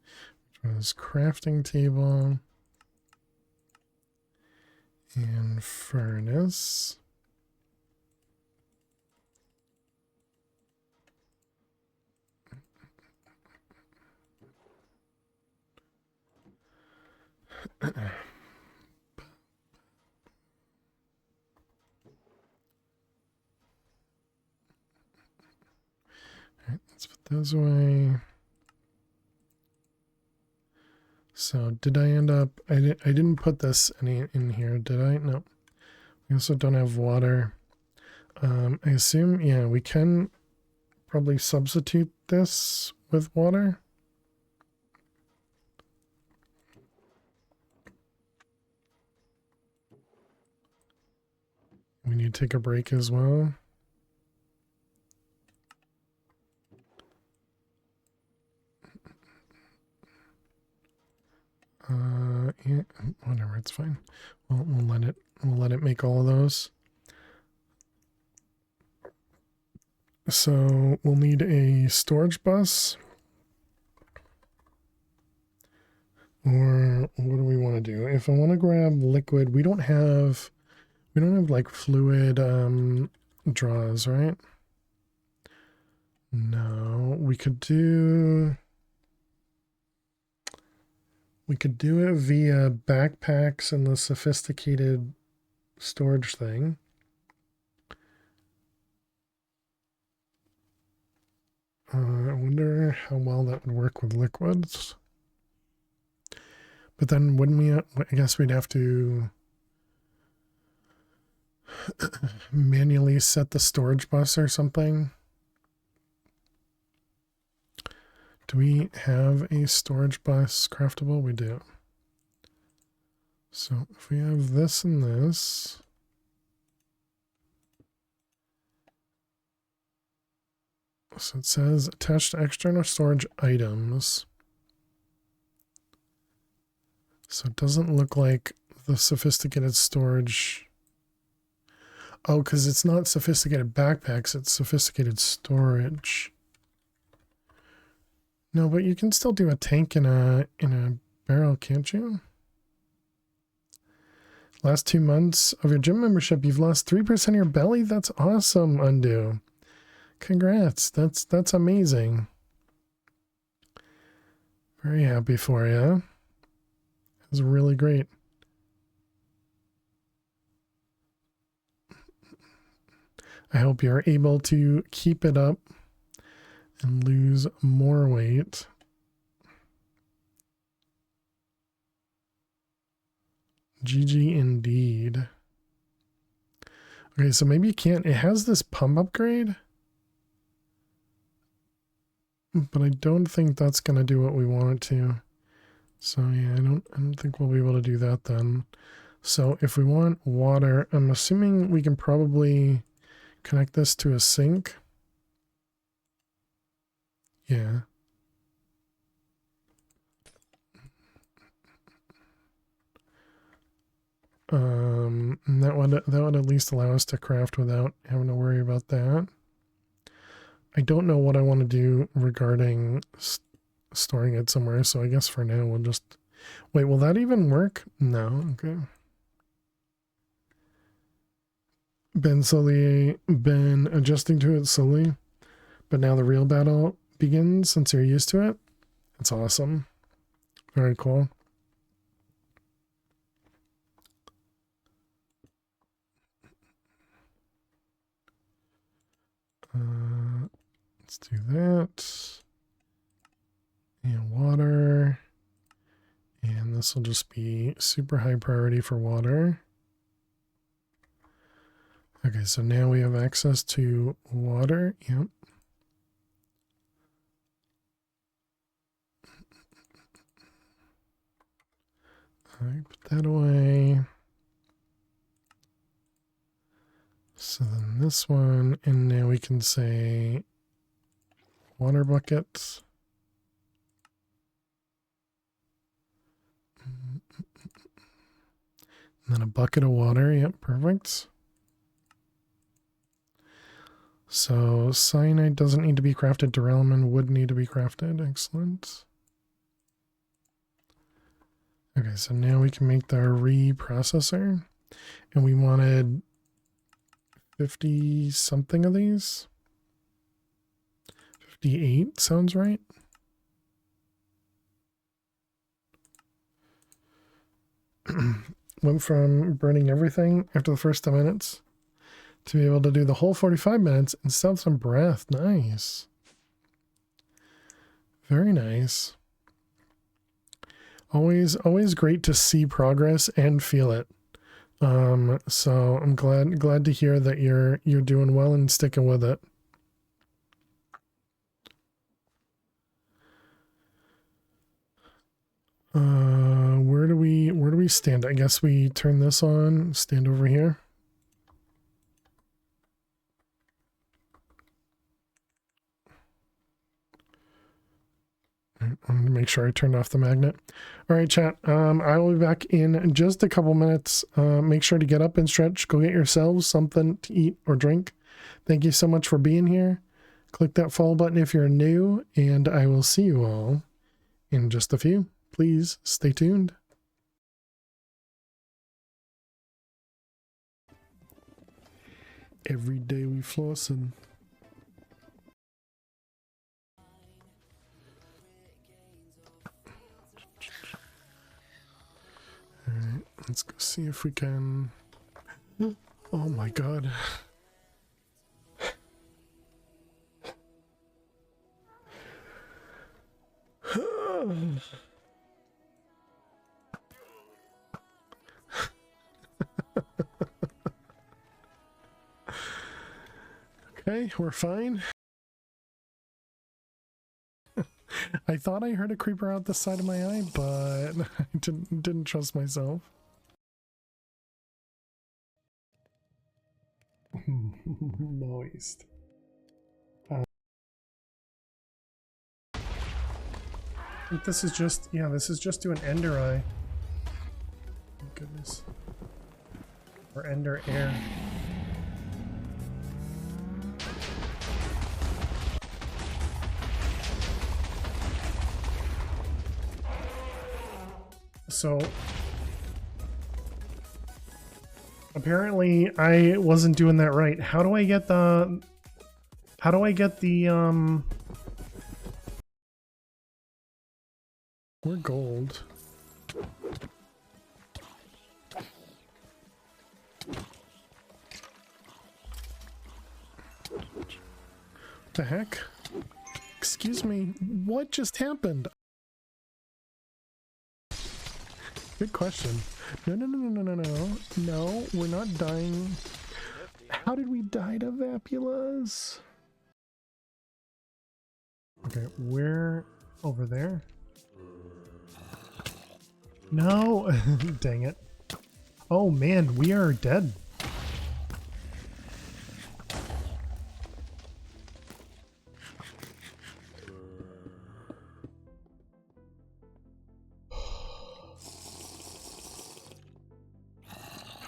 which was crafting table and furnace. Alright, let's put those away. So did I end up, I didn't put this in here, did I? No. We also don't have water. I assume, yeah, we can probably substitute this with water. We need to take a break as well. Yeah, whatever, it's fine. We'll let it make all of those. So we'll need a storage bus. Or what do we want to do? If I want to grab liquid, we don't have like fluid draws, right? No, we could do... We could do it via backpacks and the sophisticated storage thing. I wonder how well that would work with liquids. But then wouldn't we, I guess we'd have to manually set the storage bus or something. Do we have a storage bus craftable? We do. So if we have this and this, so it says attached to external storage items. So it doesn't look like the sophisticated storage. Oh, because it's not sophisticated backpacks, it's sophisticated storage. No, but you can still do a tank in a barrel, can't you? Last 2 months of your gym membership, you've lost 3% of your belly? That's awesome, Undo. Congrats. That's amazing. Very happy for you. It's really great. I hope you're able to keep it up and lose more weight. GG indeed. Okay, so maybe you can't. It has this pump upgrade, but I don't think that's going to do what we want it to. So yeah, I don't think we'll be able to do that then. So if we want water, I'm assuming we can probably connect this to a sink. Yeah. And that would at least allow us to craft without having to worry about that. I don't know what I want to do regarding storing it somewhere, so I guess for now we'll just wait. Will that even work? No. Okay. Been adjusting to it slowly, but now the real battle begins since you're used to it. It's awesome. Very cool. Let's do that. And water. And this will just be super high priority for water. Okay, so now we have access to water. Yep. All right, put that away. So then this one, and now we can say water bucket. And then a bucket of water. Yep, perfect. So cyanide doesn't need to be crafted. Duralumin would need to be crafted. Excellent. Okay, so now we can make the reprocessor. And we wanted 50 something of these. 58 sounds right. Went from burning everything after the first 10 minutes to be able to do the whole 45 minutes and still have some breath. Nice. Very nice. Always great to see progress and feel it. So I'm glad to hear that you're doing well and sticking with it. Where do we stand? I guess we turn this on, stand over here. I'm gonna make sure I turned off the magnet. All right, chat. I will be back in just a couple minutes. Make sure to get up and stretch. Go get yourselves something to eat or drink. Thank you so much for being here. Click that follow button if you're new, and I will see you all in just a few. Please stay tuned. Every day we flossing. see if we can... Oh my god. Okay, we're fine. I thought I heard a creeper out the side of my eye, but I didn't trust myself. Moist. I think this is just, yeah, this is just to an ender eye. Oh, goodness. Or ender air. So apparently I wasn't doing that right. How do I get the we're gold. What the heck? Excuse me, what just happened? Good question. No, no, no, no, no, no, no. No, we're not dying. How did we die to vapulas? Okay, we're over there. No! Dang it. Oh man, we are dead.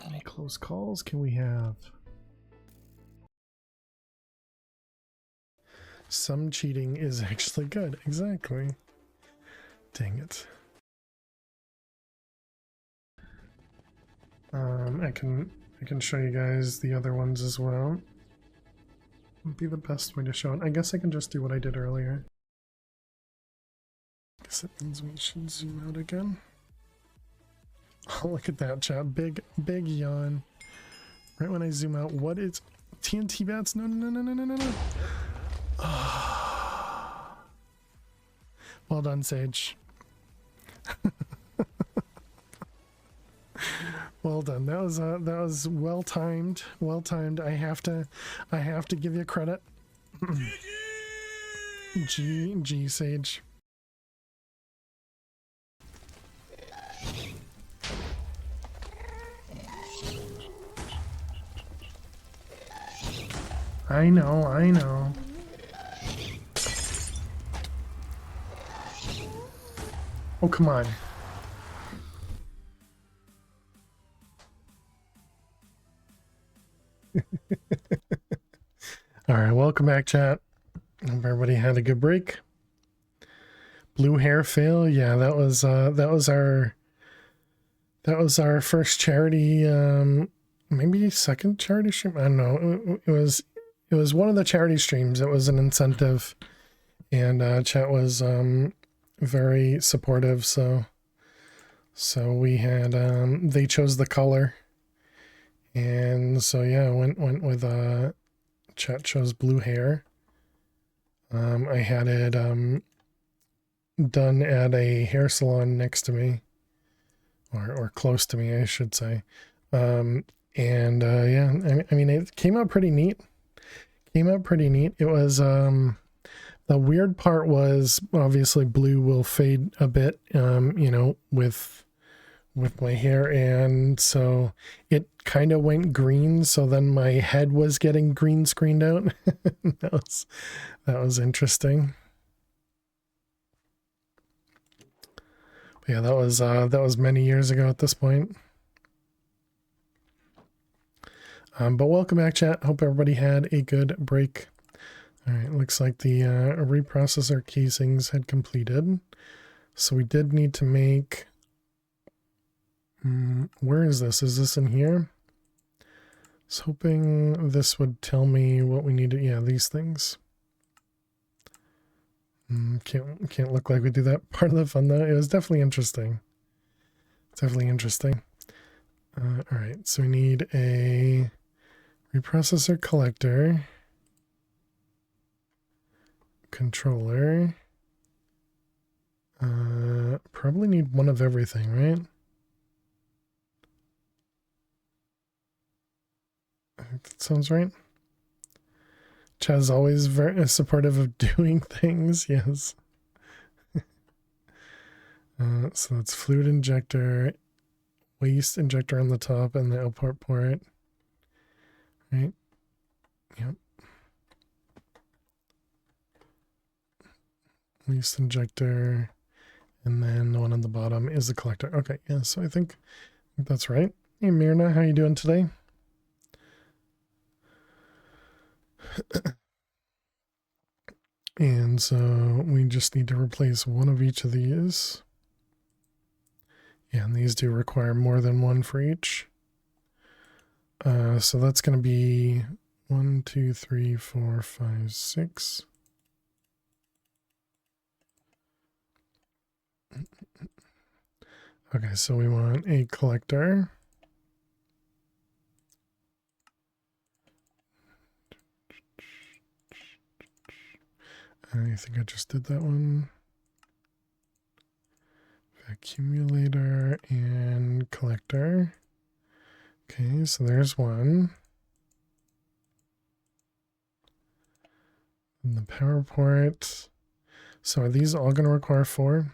How many close calls can we have? Some cheating is actually good. Exactly. Dang it. I can show you guys the other ones as well. Would be the best way to show it. I guess I can just do what I did earlier. Guess it means we should zoom out again. Oh, look at that, chat. Big yawn. Right when I zoom out, what is TNT bats? No, no, no, no, no, no, no. Oh. Well done, Sage. Well done. That was well timed. Well timed. I have to give you credit. G Sage. I know. Oh, come on. All right, welcome back, chat. Hope everybody had a good break. Blue hair fail, yeah, that was our first charity, maybe second charity stream. I don't know. It was one of the charity streams. It was an incentive, and chat was very supportive. So we had they chose the color, and so yeah, went with chat chose blue hair. I had it done at a hair salon next to me, or close to me, I should say. Yeah, I mean, it came out pretty neat. It was the weird part was obviously blue will fade a bit, you know, with my hair, and so it kind of went green, so then my head was getting green screened out. that was interesting. But yeah, that was many years ago at this point. But welcome back, chat. Hope everybody had a good break. All right, looks like the reprocessor casings had completed, so we did need to make. Where is this? Is this in here? I was hoping this would tell me what we needed. Yeah, these things. Can't look like we do that part of the fun though. It was definitely interesting. All right, so we need a reprocessor collector, controller. Probably need one of everything, right? I think that sounds right. Chad's always very supportive of doing things, yes. So that's fluid injector, waste injector on the top, and the output port. Right? Yep. Waste injector, and then the one on the bottom is the collector. Okay, yeah, so I think that's right. Hey Mirna, how you doing today? And so we just need to replace one of each of these. Yeah, and these do require more than one for each. So that's going to be 1, 2, 3, 4, 5, 6. Okay, so we want a collector. I think I just did that one. Accumulator and collector. Okay, so there's one. And the power port. So are these all going to require 4?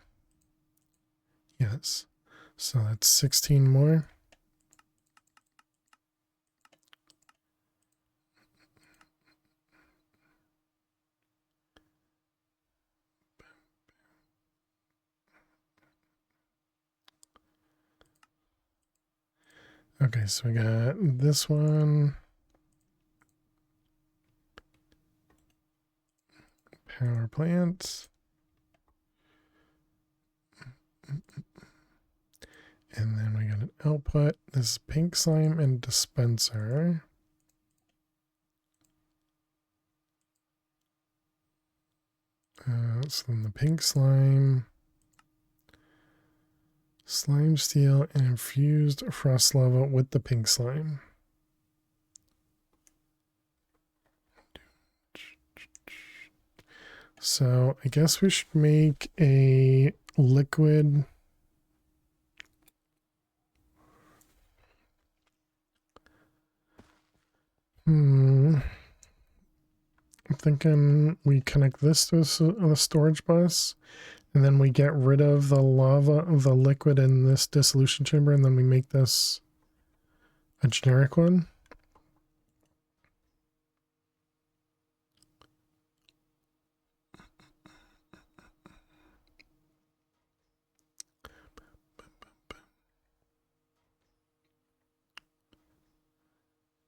Yes. So that's 16 more. Okay, so we got this one. Power plant. And then we got an output. This is pink slime and dispenser. So then the pink slime, slime steel, and infused frost lava with the pink slime. So I guess we should make a liquid. I'm thinking we connect this to a storage bus, and then we get rid of the lava, the liquid in this dissolution chamber, and then we make this a generic one.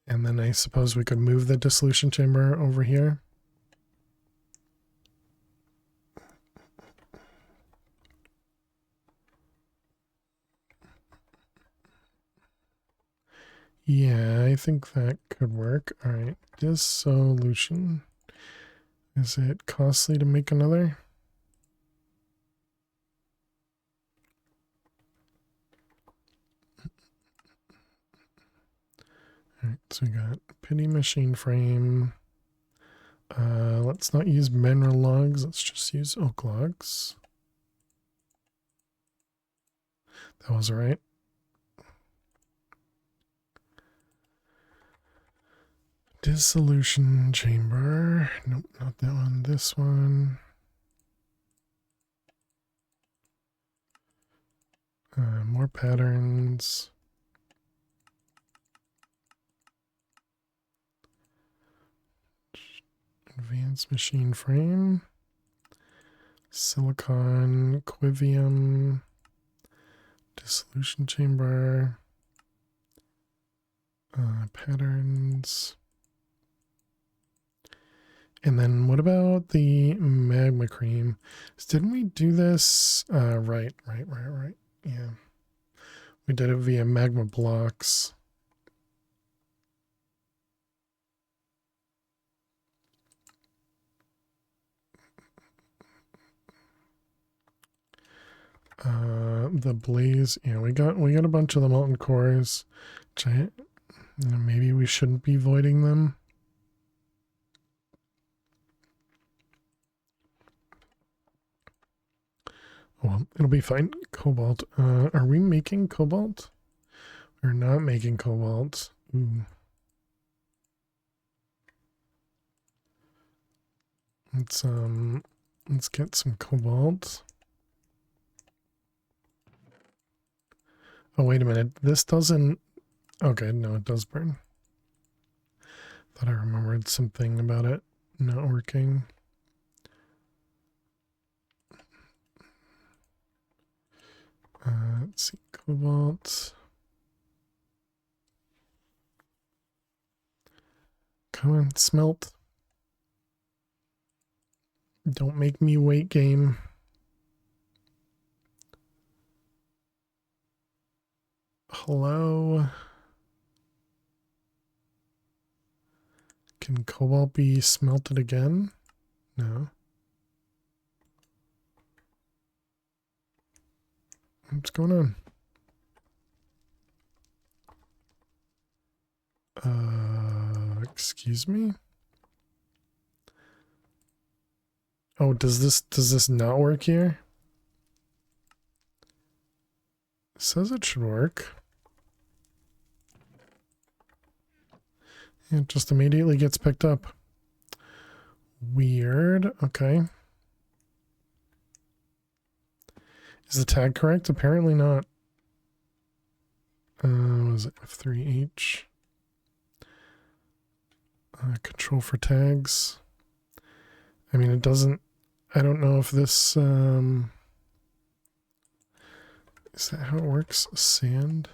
And then I suppose we could move the dissolution chamber over here. Yeah, I think that could work. All right, dissolution. Is it costly to make another? All right, so we got pity machine frame. Let's not use mineral logs. Let's just use oak logs. That was right. Dissolution chamber. Nope, not that one. This one. More patterns. Advanced machine frame. Silicon, quivium, dissolution chamber, patterns. And then what about the magma cream? Didn't we do this? Right. Yeah. We did it via magma blocks. the blaze. Yeah, we got a bunch of the molten cores. Maybe we shouldn't be voiding them. Well, it'll be fine. Cobalt. Are we making cobalt? We're not making cobalt. Ooh. Let's get some cobalt. Oh, wait a minute. This doesn't... Okay, no, it does burn. Thought I remembered something about it not working. Let's see, cobalt. Come on, smelt. Don't make me wait, game. Hello? Can cobalt be smelted again? No. What's going on? Excuse me? Oh, does this not work here? It says it should work. It just immediately gets picked up. Weird. Okay. Is the tag correct? Apparently not. Was it F3H? Control for tags. I mean, it doesn't... I don't know if this... is that how it works? Sand?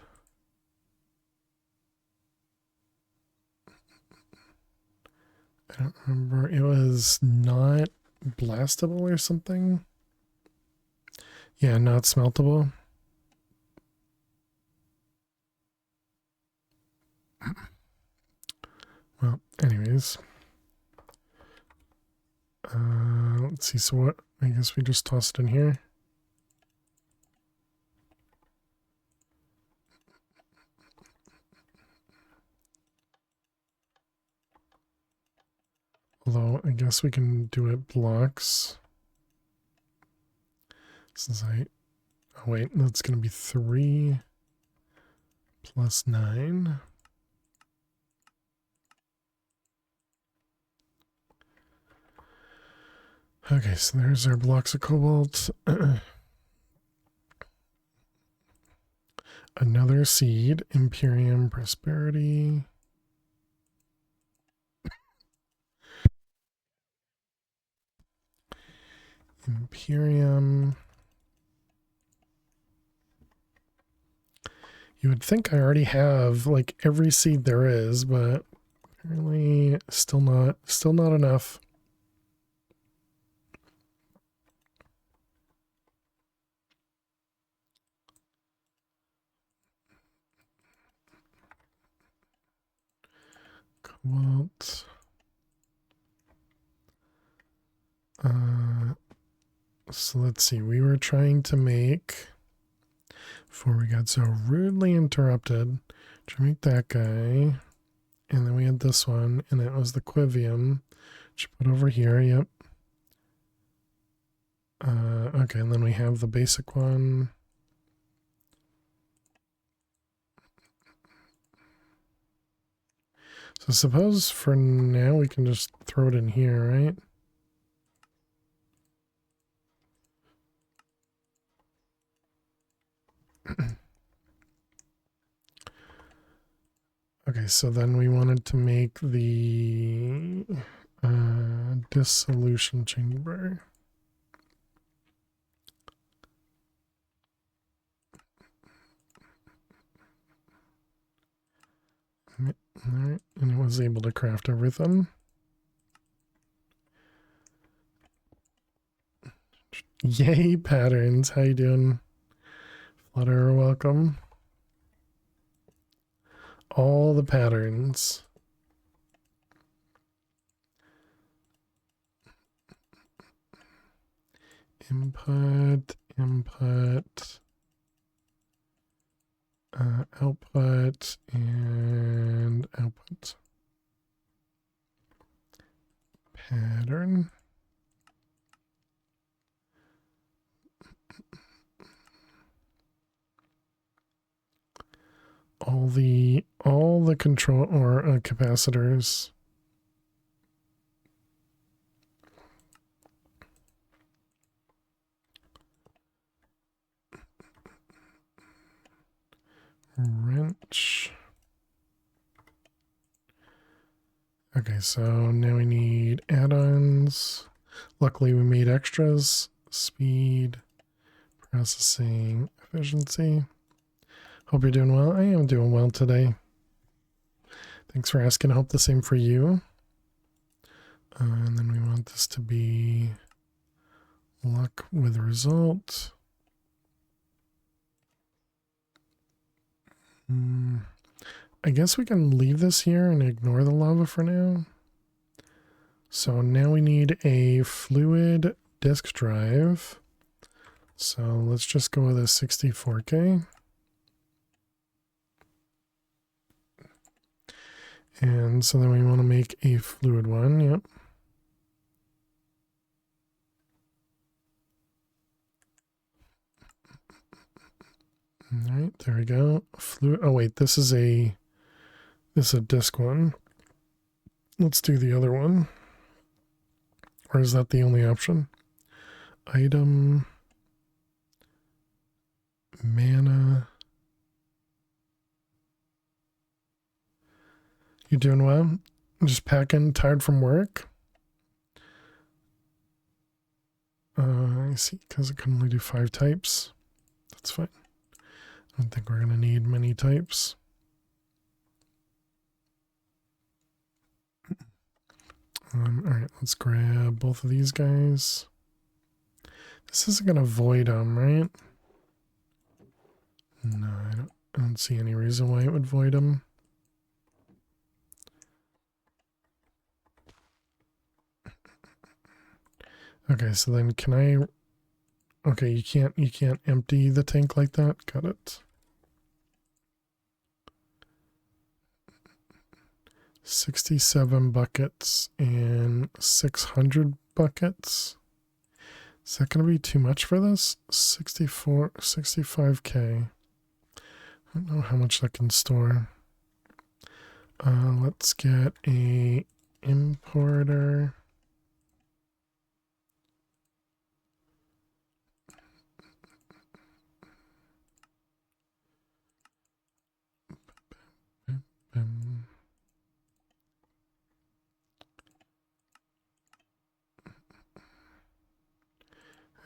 I don't remember. It was not blastable or something? Yeah, not smeltable. Well, anyways. Let's see, so what? I guess we just toss it in here. Although, I guess we can do it blocks. Since oh wait, that's going to be 3 plus 9. Okay, so there's our blocks of cobalt. Another seed, Imperium, Prosperity. Imperium. You would think I already have like every seed there is, but apparently still not enough. Cobalt. So let's see, we were trying to make, before we got so rudely interrupted, to make that guy, and then we had this one, and that was the Quivium, which you put over here, yep. Okay, and then we have the basic one. So suppose for now we can just throw it in here, right? Okay, so then we wanted to make the dissolution chamber. Alright, and it was able to craft everything. Yay, patterns. How you doing? Flutter, welcome. All the patterns. Input. output and output. Pattern. All the control or capacitors. Wrench. Okay, so now we need add-ons. Luckily we made extras. Speed, processing, efficiency. Hope you're doing well. I am doing well today. Thanks for asking. I hope the same for you. And then we want this to be luck with result. I guess we can leave this here and ignore the lava for now. So now we need a fluid disk drive. So let's just go with a 64K. And so then we want to make a fluid one. Yep. All right, there we go. Fluid. Oh wait, this is a disk one. Let's do the other one. Or is that the only option? Item, mana. You doing well? I'm just packing, tired from work. I see, because it can only do 5 types. That's fine. I don't think we're going to need many types. All right, let's grab both of these guys. This isn't going to void them, right? No, I don't see any reason why it would void them. Okay, so then can I... Okay, you can't empty the tank like that. Got it. 67 buckets and 600 buckets. Is that going to be too much for this? 65K. I don't know how much that can store. Let's get a importer.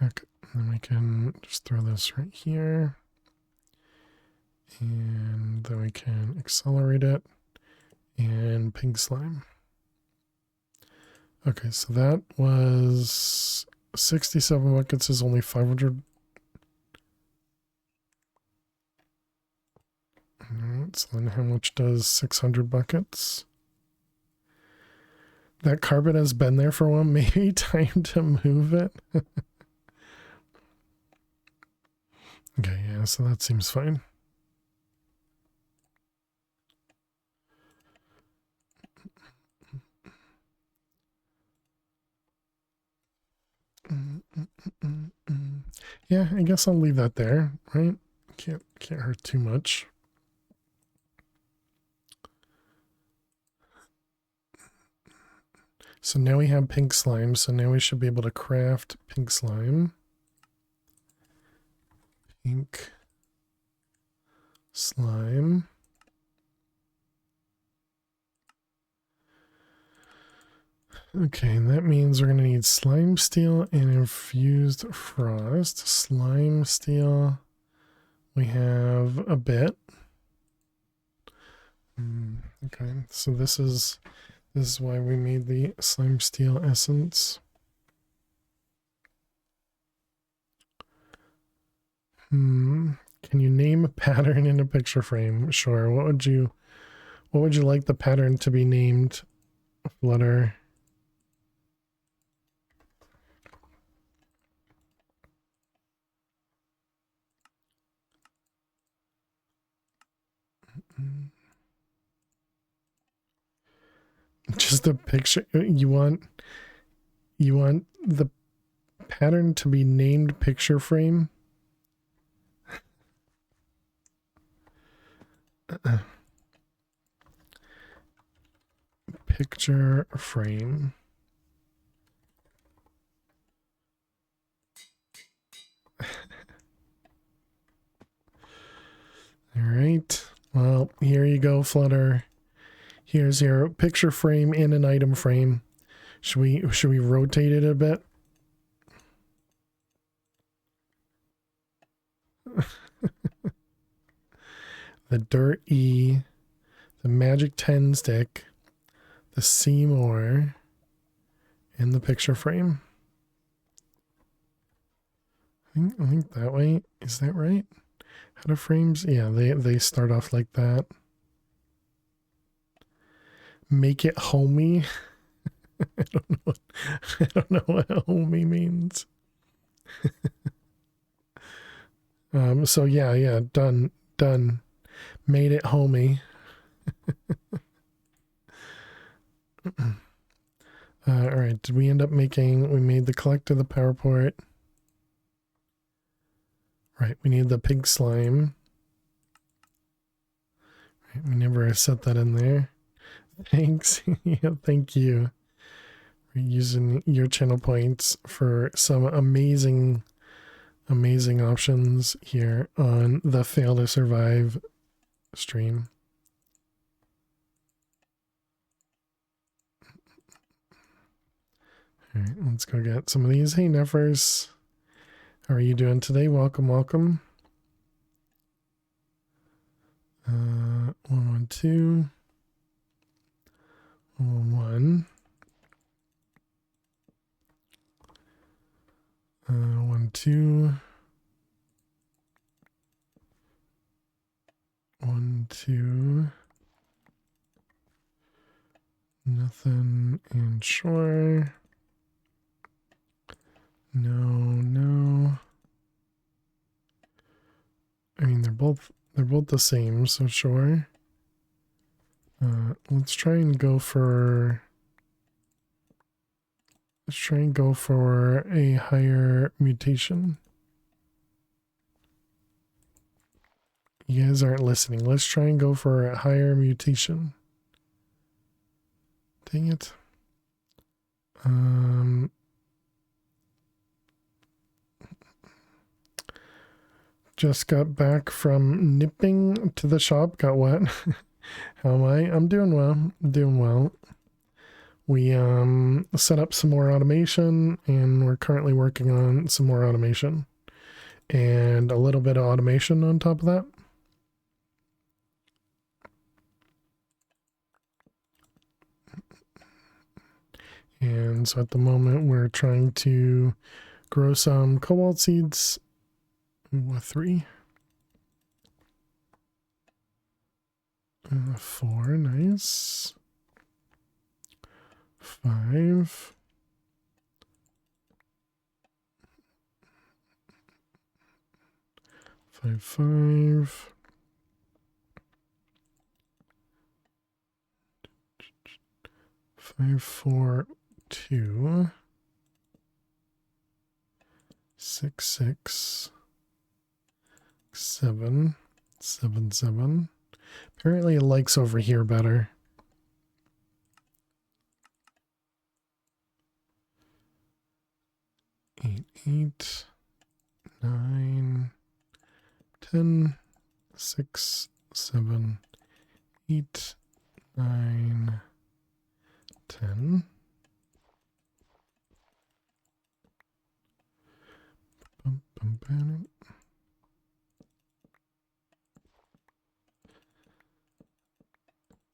Okay, then we can just throw this right here. And then we can accelerate it and pink slime. Okay, so that was 67 buckets is only 500. Alright, so then how much does 600 buckets? That carpet has been there for a while. Maybe time to move it. Okay, yeah, so that seems fine. Yeah, I guess I'll leave that there, right? Can't hurt too much. So now we have pink slime, so now we should be able to craft pink slime. Pink slime. Okay, and that means we're going to need slime steel and infused frost. Slime steel, we have a bit. Okay, so this is why we made the slime steel essence. Can you name a pattern in a picture frame? Sure. What would you like the pattern to be named? Flutter. Just a picture. You want the pattern to be named picture frame? Picture frame. All right. Well, here you go, Flutter. Here's your picture frame in an item frame. Should we rotate it a bit? The Dirt E, the Magic 10 stick, the Seymour, and the picture frame. I think that way. Is that right? How do frames? Yeah, they start off like that. Make it homey. I don't know what homey means. So yeah, done. Made it homey. All right, did we end up we made the collector, the power port. Right, we need the pig slime. Right, we never set that in there. Thanks. Yeah, thank you for using your channel points for some amazing options here on the Fail to Survive stream. All right, let's go get some of these. Hey, Neffers. How are you doing today? Welcome. 112. 111. 12. 12. Nothing and sure. No. I mean, they're both the same, so sure. Let's try and go for a higher mutation. You guys aren't listening. Let's try and go for a higher mutation. Dang it. Just got back from nipping to the shop. Got what? How am I? I'm doing well. We set up some more automation, and we're currently working on some more automation. And a little bit of automation on top of that. And so at the moment, we're trying to grow some cobalt seeds. 3. 4, nice. 5. 5, 5. 5, 4, 2. 6, 6. 7, 7, 7. Apparently it likes over here better. 8, 8, 9, 10, 6, 7, 8, 9, 10. Bum, bum, bum.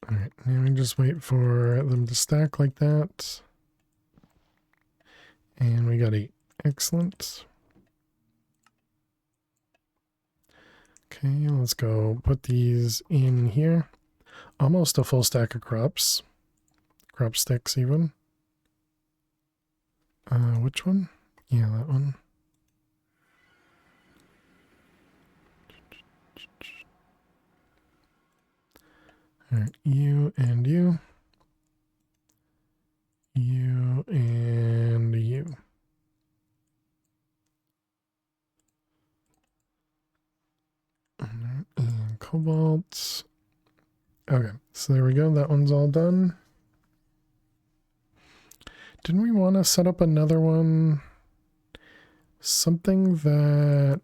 All right, now we just wait for them to stack like that. And we got 8. Excellent. Okay, let's go put these in here. Almost a full stack of crops. Crop sticks even. Which one? Yeah, that one. All right, you and you. cobalt. Okay, so there we go. That one's all done. Didn't we want to set up another one? Something that...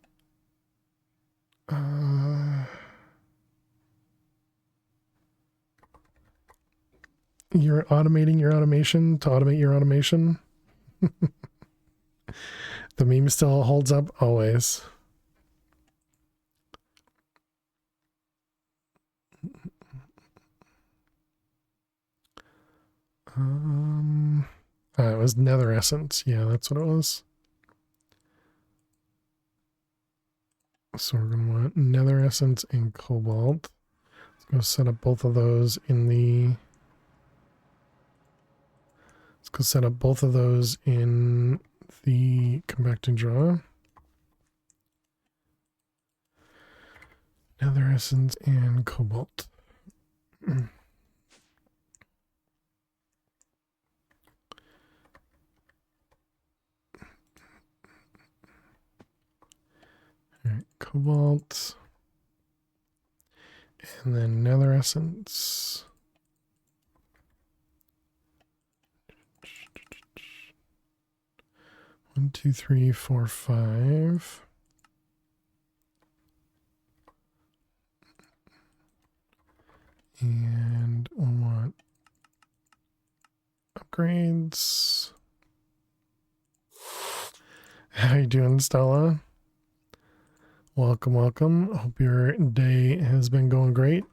you're automating your automation to automate your automation. The meme still holds up always. It was Nether Essence. Yeah, that's what it was. So we're going to want Nether Essence and Cobalt. Let's go set up both of those in the... Let's go set up both of those in the compacting draw. Nether Essence and Cobalt. Alright, Cobalt. And then Nether Essence. One, two, three, four, five. And we'll want upgrades. How you doing, Stella? Welcome, welcome. Hope your day has been going great.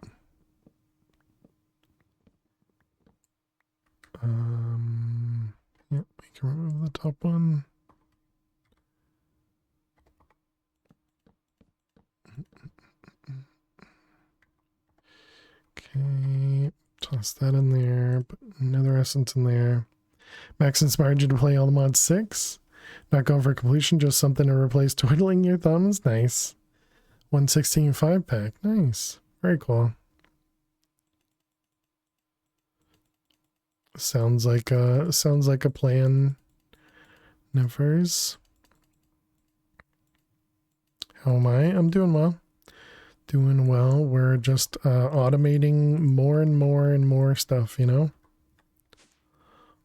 Yep, we can remove the top one. Okay, toss that in there, put another essence in there. Max inspired you to play all the mods 6. Not going for completion, just something to replace twiddling your thumbs. Nice. 116 5-pack. Nice. Very cool. Sounds like a plan. Nevers. How am I? I'm doing well. Doing well. We're just automating more and more and more stuff, you know?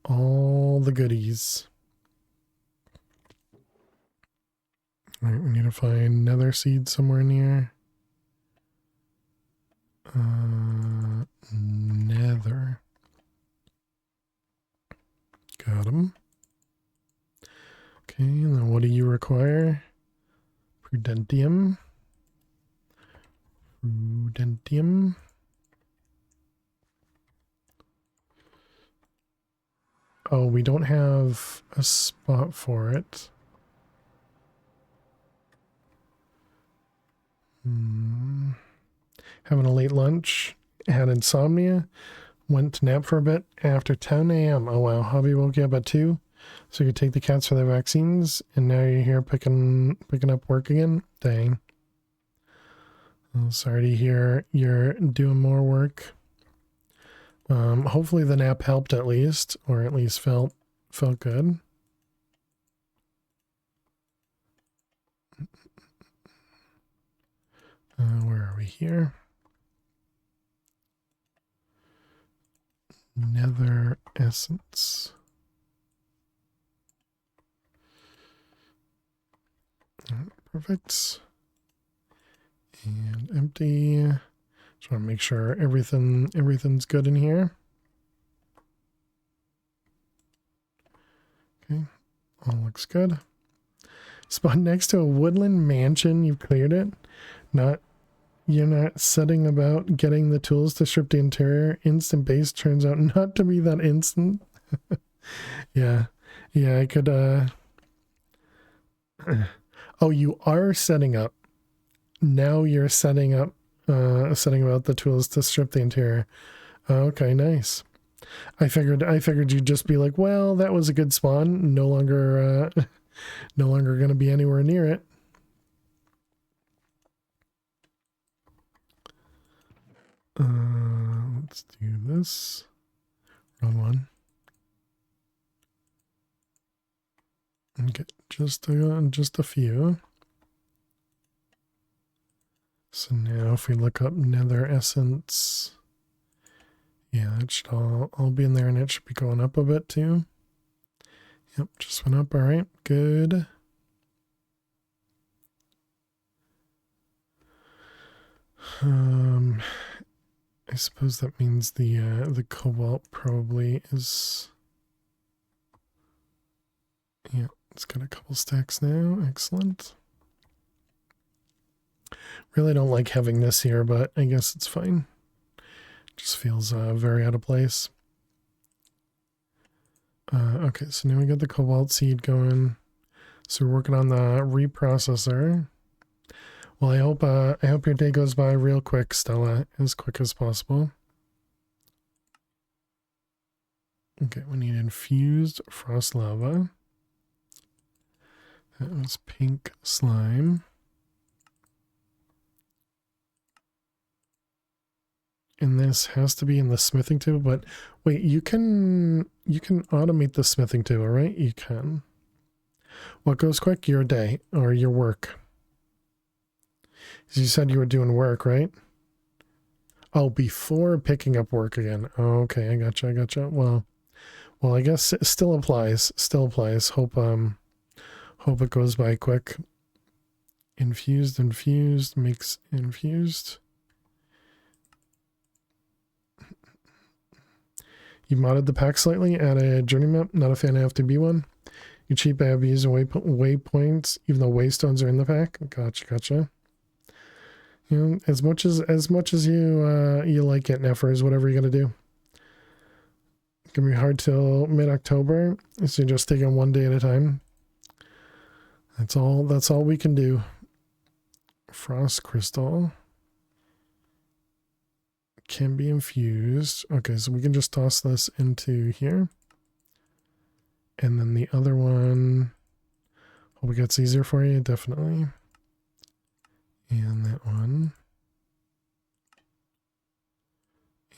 All the goodies. Alright, we need to find nether seed somewhere in here. Nether. Got him. Okay, and then what do you require? Prudentium. Prudentium. Oh, we don't have a spot for it. Having a late lunch, had insomnia, went to nap for a bit after 10 a.m. Oh wow, hubby woke you up at 2 so you could take the cats for their vaccines, and now you're here picking up work again? Dang. Oh, sorry to hear you're doing more work. Hopefully the nap helped at least, or at least felt good. Where are we here? Nether essence. Perfect. And empty. Just want to make sure everything's good in here. Okay, all looks good. Spot next to a woodland mansion. You've cleared it. You're not setting about getting the tools to strip the interior. Instant base turns out not to be that instant. Yeah, I could. Oh, you are setting up. Now you're setting about the tools to strip the interior. Okay, nice. I figured you'd just be like, well, that was a good spawn. No longer going to be anywhere near it. Let's do this. Wrong one. Okay, just a few. So now if we look up nether essence, yeah, it should all be in there, and it should be going up a bit too. Yep, just went up. All right, good. I suppose that means the cobalt probably is. Yeah, it's got a couple stacks now. Excellent. Really don't like having this here, but I guess it's fine. Just feels very out of place. Okay, so now we got the cobalt seed going. So we're working on the reprocessor. Well, I hope your day goes by real quick, Stella, as quick as possible. Okay, we need infused frost lava. That was pink slime. And this has to be in the smithing table, but wait, you can automate the smithing table, right? You can. What goes quick? Your day or your work. You said you were doing work, right? Oh, before picking up work again. Oh, okay, I gotcha. Well, I guess it still applies. Still applies. Hope it goes by quick. Infused makes infused. You modded the pack slightly, added journey map. Not a fan of FTB one. You cheat by using waypoints, even though waystones are in the pack. Gotcha. You know, as much as you like it, Neffers, whatever you're gonna do. It's gonna be hard till mid-October, so you're just taking one day at a time. That's all we can do. Frost crystal can be infused. Okay, so we can just toss this into here. And then the other one, hope it gets easier for you, definitely. And that one.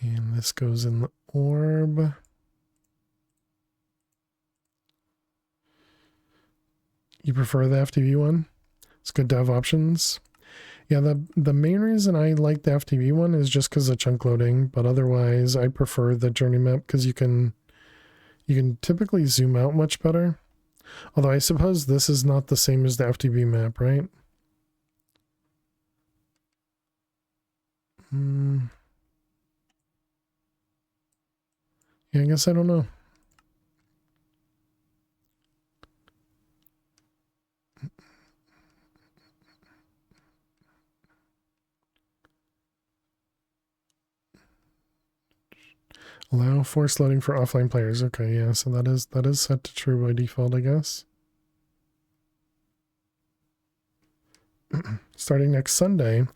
And this goes in the orb. You prefer the FTV one? It's good to have options. Yeah, the main reason I like the FTV one is just because of chunk loading, but otherwise I prefer the journey map because you can typically zoom out much better. Although I suppose this is not the same as the FTV map, right? Yeah, I guess I don't know. Allow force loading for offline players. Okay, yeah, so that is set to true by default, I guess. Starting next Sunday,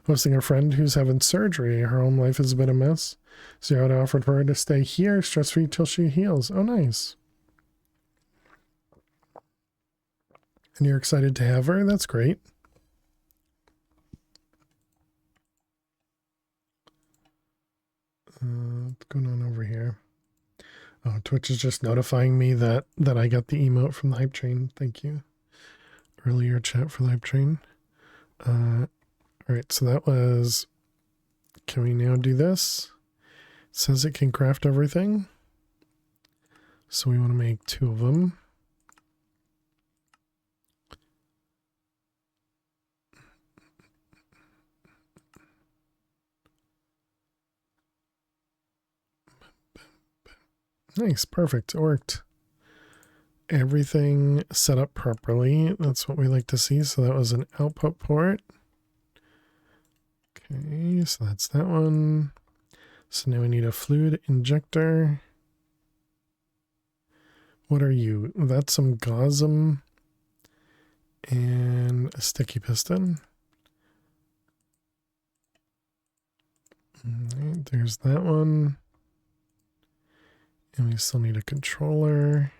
hosting a friend who's having surgery. Her home life is a bit of a mess. So I offered for her to stay here stress-free till she heals. Oh, nice. And you're excited to have her? That's great. What's going on over here? Oh, Twitch is just notifying me that I got the emote from the hype train. Thank you. Earlier chat for the hype train. All right, so that was. Can we now do this? It says it can craft everything. So we want to make 2 of them. Nice, perfect, it worked. Everything set up properly. That's what we like to see. So that was an output port. Okay, so that's that one. So now we need a fluid injector. What are you? That's some gauze and a sticky piston. All right, there's that one. And we still need a controller.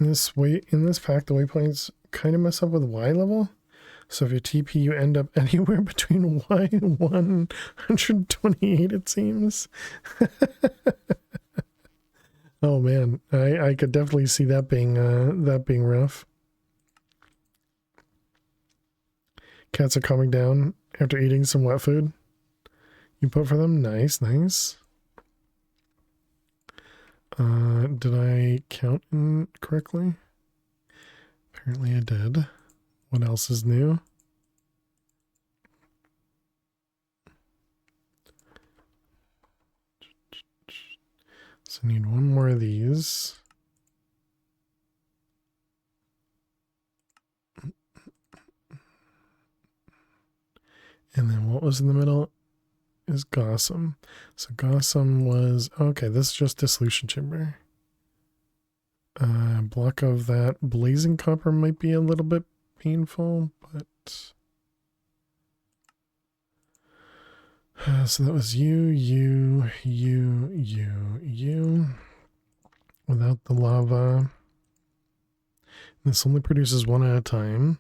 In this pack, the waypoints kind of mess up with Y level. So if you TP, you end up anywhere between Y and 128, it seems. Oh man, I could definitely see that being rough. Cats are calming down. after eating some wet food you put for them? Nice, nice. Did I count correctly? Apparently I did. What else is new? So I need one more of these. And then what was in the middle is Gossam. So Gossam was, okay, this is just dissolution chamber. Block of that blazing copper might be a little bit painful, but so that was you. Without the lava. This only produces one at a time.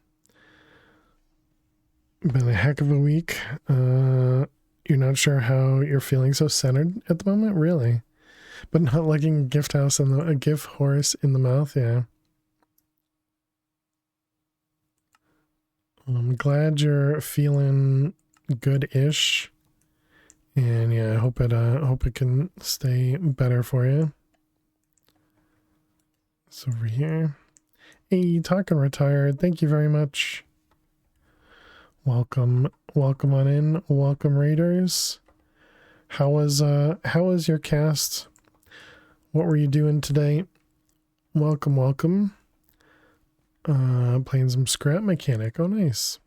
Been a heck of a week. You're not sure how you're feeling so centered at the moment, really? But not liking a gift house and a gift horse in the mouth, yeah. I'm glad you're feeling good-ish. And yeah, I hope it can stay better for you. It's over here. Hey, Talking Retired, thank you very much. Welcome on in. Welcome, Raiders. How was your cast? What were you doing today? Welcome. Playing some scrap mechanic. Oh, nice.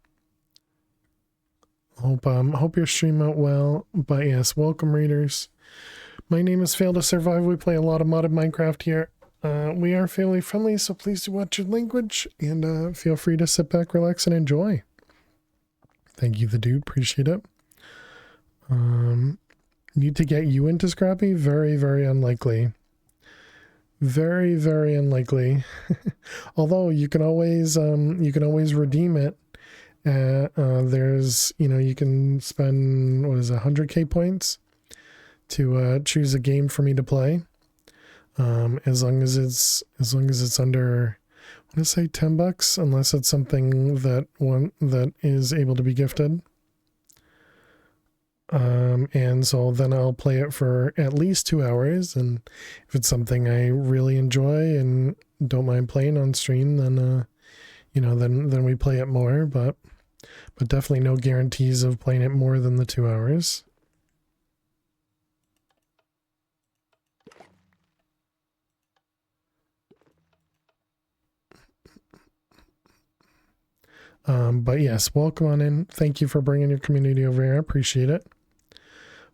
Hope your stream went well. But yes, welcome, Raiders. My name is Fail to Survive. We play a lot of modded Minecraft here. We are family friendly, so please do watch your language and feel free to sit back, relax, and enjoy. Thank you, the dude. Appreciate it. Need to get you into Scrappy? Very, very unlikely. Very, very unlikely. Although you can always redeem it. There's, you can spend, what is it, 100k points to choose a game for me to play. As long as it's under, I want to say $10, unless it's something that is able to be gifted. And so then I'll play it for at least 2 hours, and if it's something I really enjoy and don't mind playing on stream, then then we play it more, but definitely no guarantees of playing it more than the 2 hours. But yes, welcome on in. Thank you for bringing your community over here. I appreciate it.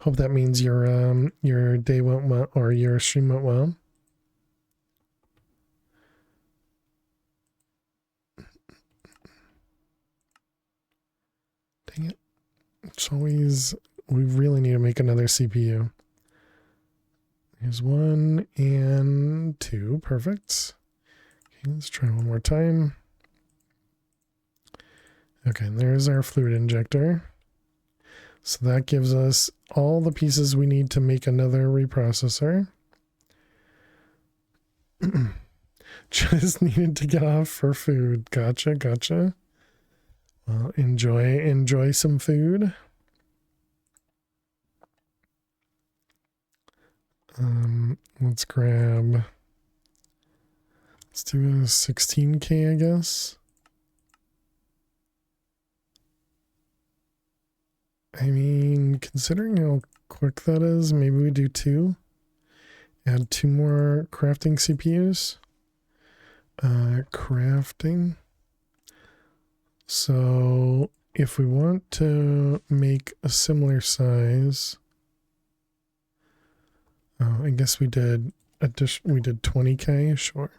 Hope that means your day went well, or your stream went well. Dang it. It's always, we really need to make another CPU. Here's 1 and 2. Perfect. Okay, let's try one more time. Okay, there's our fluid injector. So that gives us all the pieces we need to make another reprocessor. Just needed to get off for food. Gotcha. Well, enjoy some food. Let's do a 16k, I guess. I mean, considering how quick that is, maybe we do 2. Add 2 more crafting CPUs. Crafting. So if we want to make a similar size, I guess we did 20k, sure.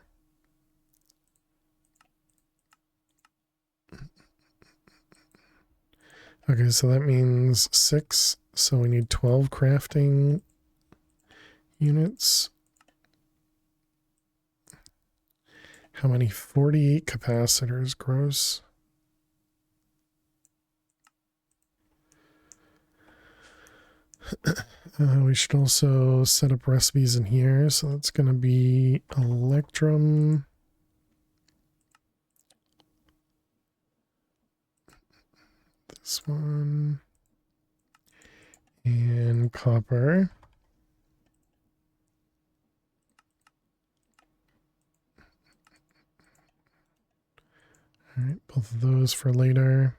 Okay, so that means 6. So we need 12 crafting units. How many? 48 capacitors, gross. We should also set up recipes in here. So that's going to be electrum. This one. And copper. All right, both of those for later.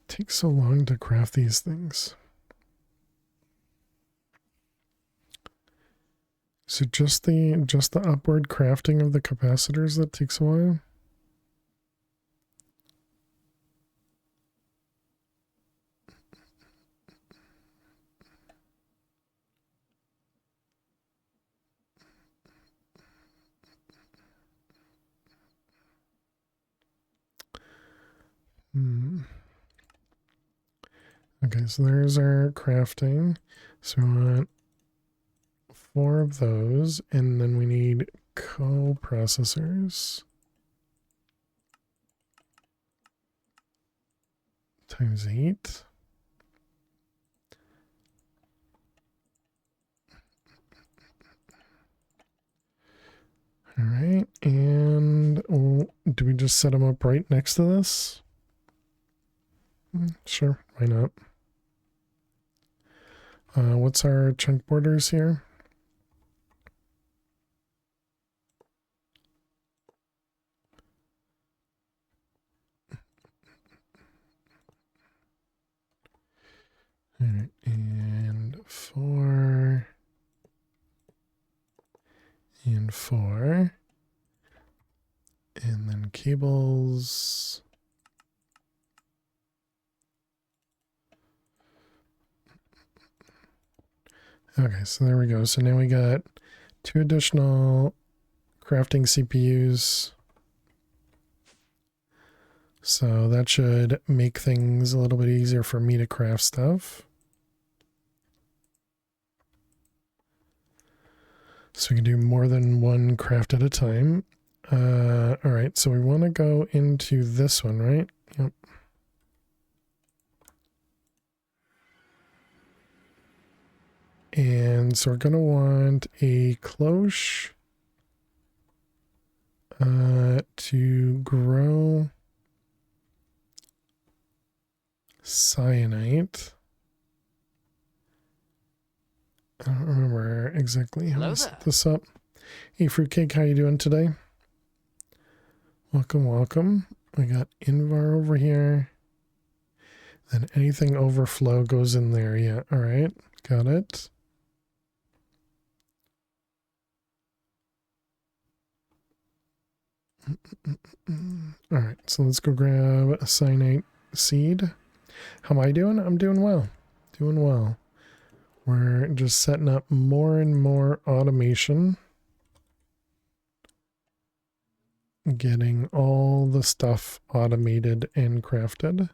Takes so long to craft these things. Is it just the upward crafting of the capacitors that takes a while? Okay, so there's our crafting. So we want 4 of those, and then we need coprocessors. Times 8. All right, and do we just set them up right next to this? Sure, why not? What's our chunk borders here? All right, and 4 and 4, and then cables. Okay, so there we go. So now we got 2 additional crafting CPUs. So that should make things a little bit easier for me to craft stuff. So we can do more than one craft at a time. All right, so we want to go into this one, right? Yep. And so we're going to want a cloche to grow cyanite. I don't remember exactly how to set this up. Hey, Fruitcake, how you doing today? Welcome, welcome. We got Invar over here. Then anything overflow goes in there. Yeah, all right. Got it. All right, so let's go grab a cyanite seed. How am I doing? I'm doing well. Doing well. We're just setting up more and more automation. Getting all the stuff automated and crafted.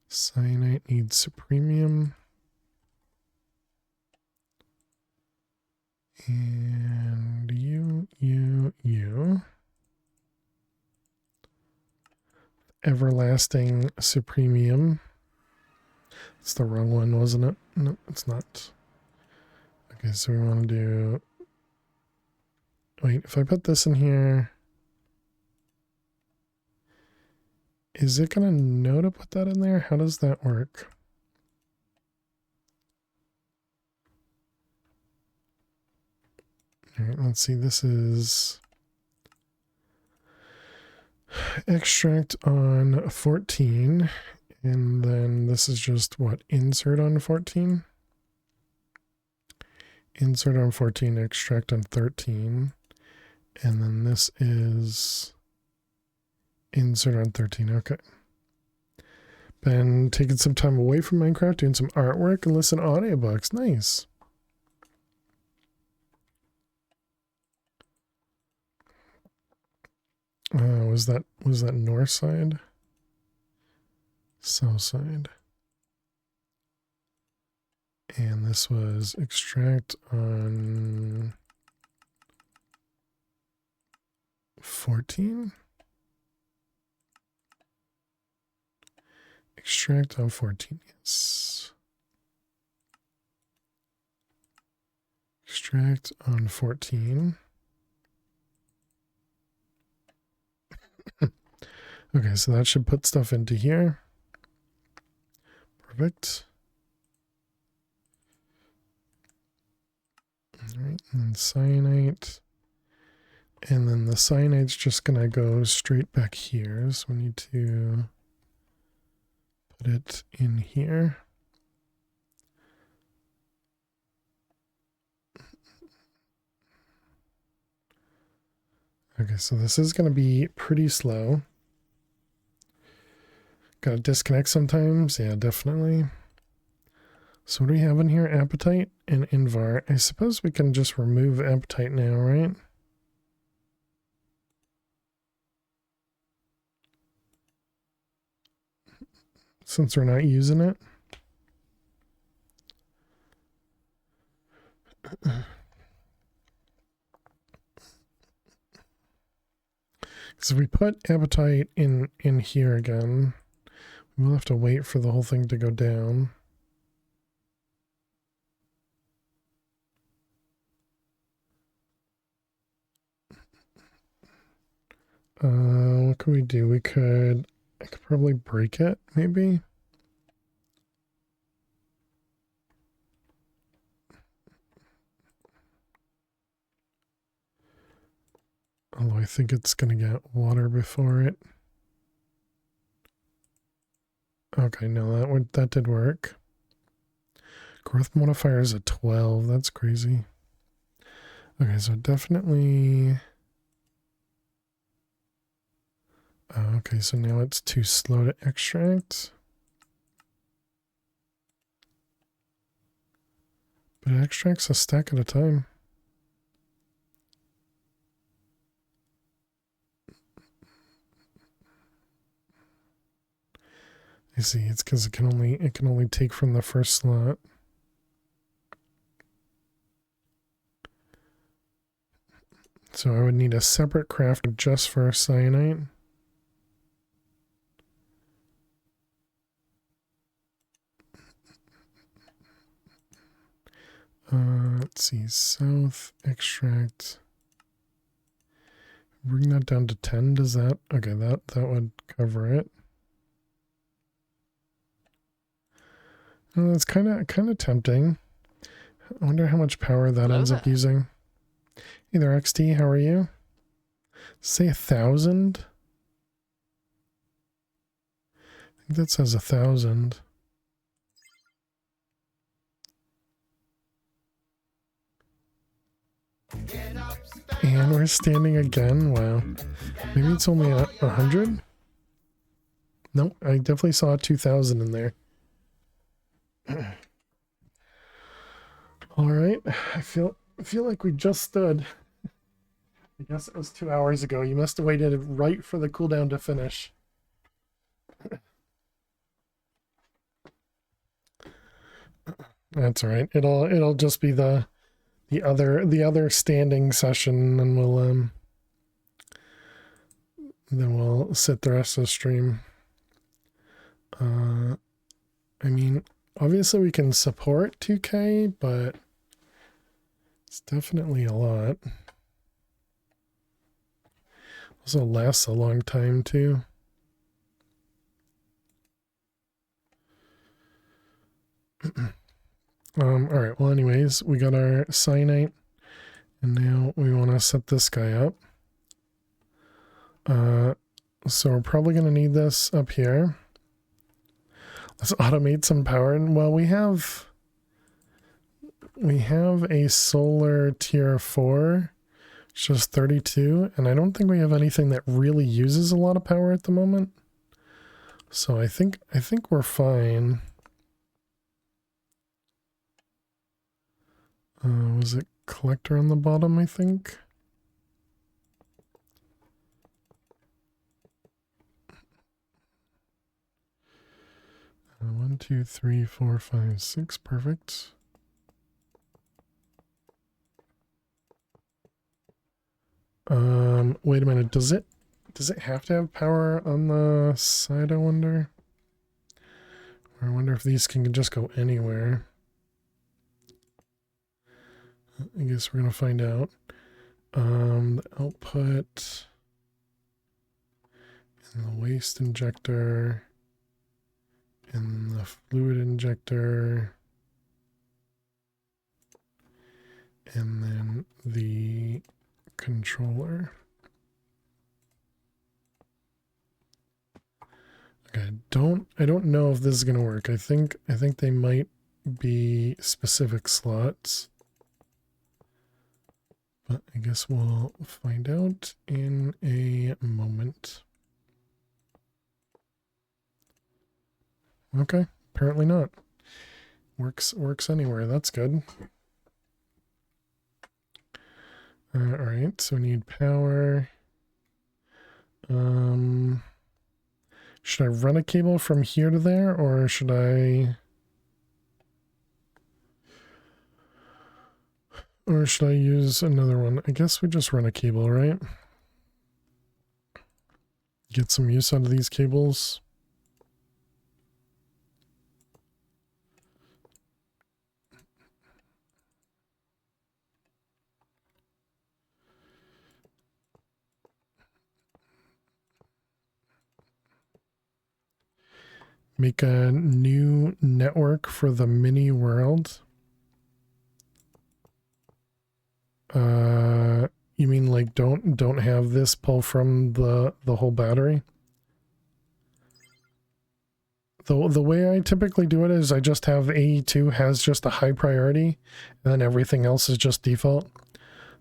Cyanite needs supremium. And you. Everlasting supremium. It's the wrong one, wasn't it? No, it's not. Okay, so we want to do... Wait, if I put this in here... Is it going to know to put that in there? How does that work? All right, let's see. This is extract on 14. And then this is just what? Insert on 14? Insert on 14, extract on 13. And then this is insert on 13. Okay. Been taking some time away from Minecraft, doing some artwork and listening to audiobooks. Nice. Was that north side? South side. And this was extract on 14. Extract on 14, yes. Extract on 14. Okay, so that should put stuff into here. Perfect. All right, and cyanite. And then the cyanide's just gonna go straight back here. So we need to put it in here. Okay, so this is gonna be pretty slow. Gotta disconnect sometimes. Yeah, definitely. So what do we have in here? Appetite and Invar. I suppose we can just remove appetite now, right? Since we're not using it. Because if we put appetite in here again, we'll have to wait for the whole thing to go down. What could we do? I could probably break it, maybe. Although I think it's going to get water before it. Okay, no, that did work. Growth modifier is a 12. That's crazy. Okay, so definitely... okay, so now it's too slow to extract. But it extracts a stack at a time. I see, it's because it can only take from the first slot. So I would need a separate craft just for cyanite. Let's see, south extract. Bring that down to 10. Does that? Okay, that would cover it. It's kind of tempting. I wonder how much power that ends up using. Hey there, XT. How are you? Say 1,000. I think that says 1,000. And we're standing again. Wow. Maybe it's only 100? Nope, I definitely saw 2,000 in there. All right. I feel like we just stood. I guess it was 2 hours ago. You must have waited right for the cooldown to finish. That's all right. It'll just be the other standing session, and we'll sit the rest of the stream. I mean, obviously we can support 2K, but it's definitely a lot. Also lasts a long time too. Alright, well anyways, we got our cyanite, and now we want to set this guy up. So we're probably going to need this up here. Let's automate some power. And well, we have a solar tier 4, which is 32, and I don't think we have anything that really uses a lot of power at the moment. So I think we're fine. Was it collector on the bottom, I think? One, two, three, four, five, six. Perfect. Wait a minute. Does it have to have power on the side, I wonder? Or I wonder if these can just go anywhere. I guess we're going to find out. The output and the waste injector and the fluid injector and then the controller. Okay, I don't know if this is going to work. I think they might be specific slots. But I guess we'll find out in a moment. Okay, apparently not. Works anywhere. That's good. All right, so we need power. Should I run a cable from here to there, or should I... Or should I use another one? I guess we just run a cable, right? Get some use out of these cables. Make a new network for the mini world. You mean like don't have this pull from the whole battery? The way I typically do it is I just have AE2 has just a high priority, and then everything else is just default.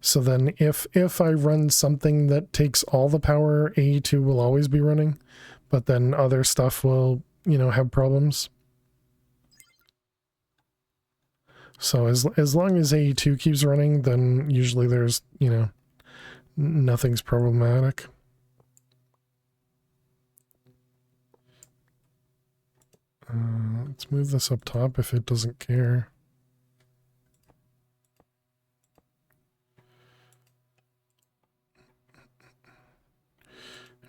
So then if I run something that takes all the power, AE2 will always be running, but then other stuff will, you know, have problems. So as long as AE2 keeps running, then usually there's, you know, nothing's problematic. Let's move this up top if it doesn't care.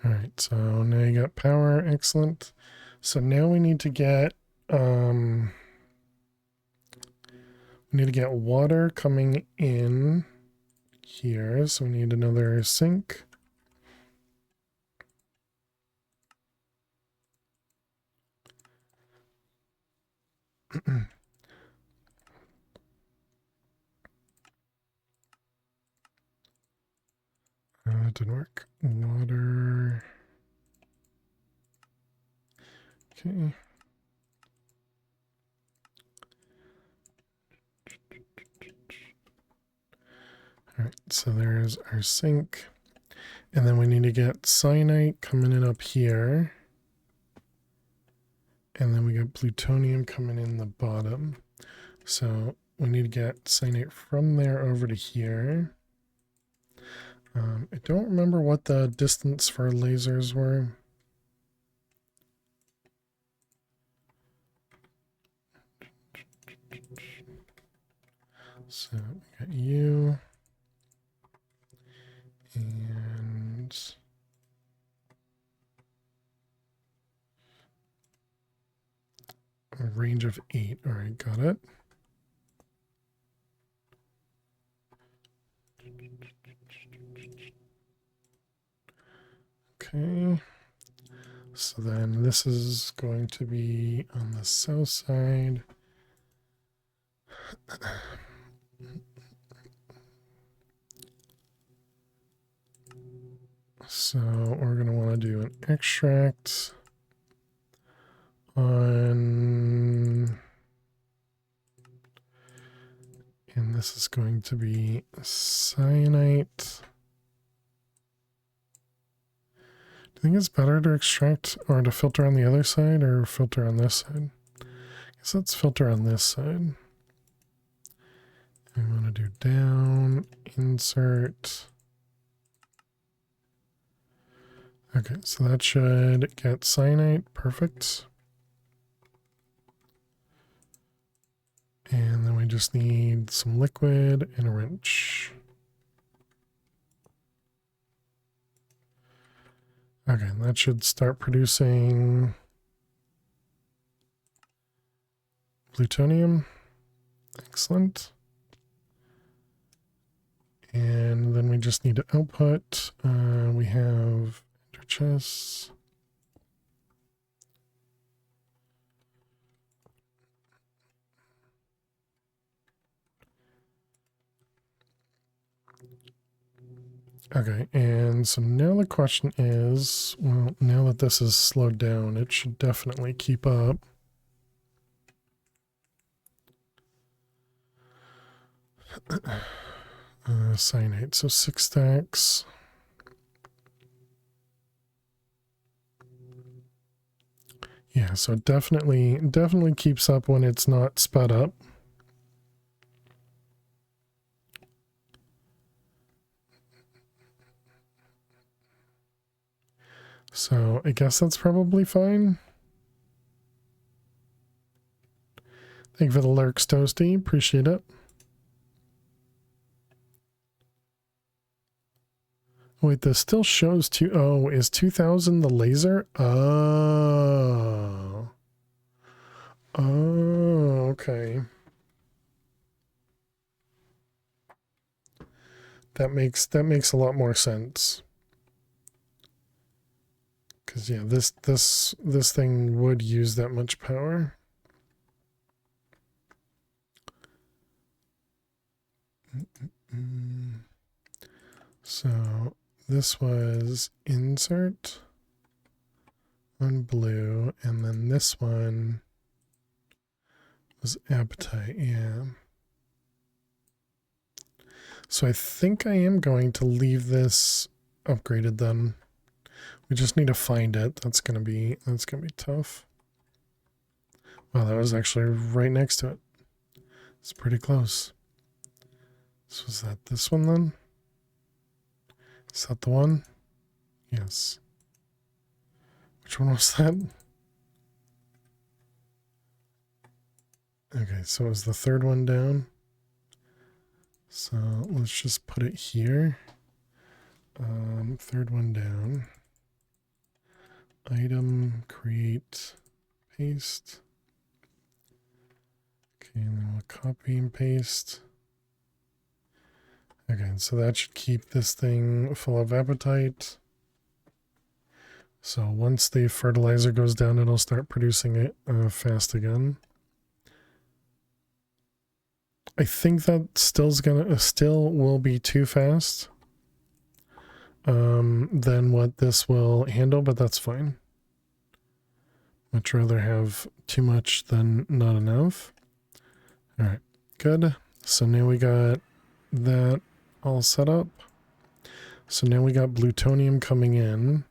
All right, so now you got power, excellent. So now we need to get water coming in here. So we need another sink. It didn't work. Water. Okay. All right, so there's our sink. And then we need to get cyanite coming in up here. And then we got plutonium coming in the bottom. So we need to get cyanite from there over to here. I don't remember what the distance for lasers were. So we got you. And a range of 8. All right, got it. Okay. So then this is going to be on the south side. So we're going to want to do an extract on, and this is going to be cyanite. Do you think it's better to extract or to filter on the other side or filter on this side? I guess let's filter on this side. I want to do down, insert. Okay, so that should get cyanite. Perfect. And then we just need some liquid and a wrench. Okay, that should start producing plutonium. Excellent. And then we just need to output. We have enter chests. Okay, and so now the question is, well, now that this is slowed down, it should definitely keep up. Cyanide, so 6 stacks. Yeah, so it definitely keeps up when it's not sped up. So I guess that's probably fine. Thank you for the lurks, Toasty. Appreciate it. Wait, this still shows oh, is 2000 the laser? Oh. Oh, okay. That makes a lot more sense. Cause yeah, this thing would use that much power. So this was insert on blue, and then this one was appetite, yeah. So I think I am going to leave this upgraded then. We just need to find it. That's gonna be tough. Wow, that was actually right next to it. It's pretty close. So was that this one then? Is that the one? Yes. Which one was that? Okay, so it was the third one down. So let's just put it here. Third one down. Item, create, paste. Okay, and then we'll copy and paste. Okay, so that should keep this thing full of appetite. So once the fertilizer goes down, it'll start producing it fast again. I think that still will be too fast than what this will handle, but that's fine. Much rather have too much than not enough. All right, good. So now we got that all set up. So now we got plutonium coming in.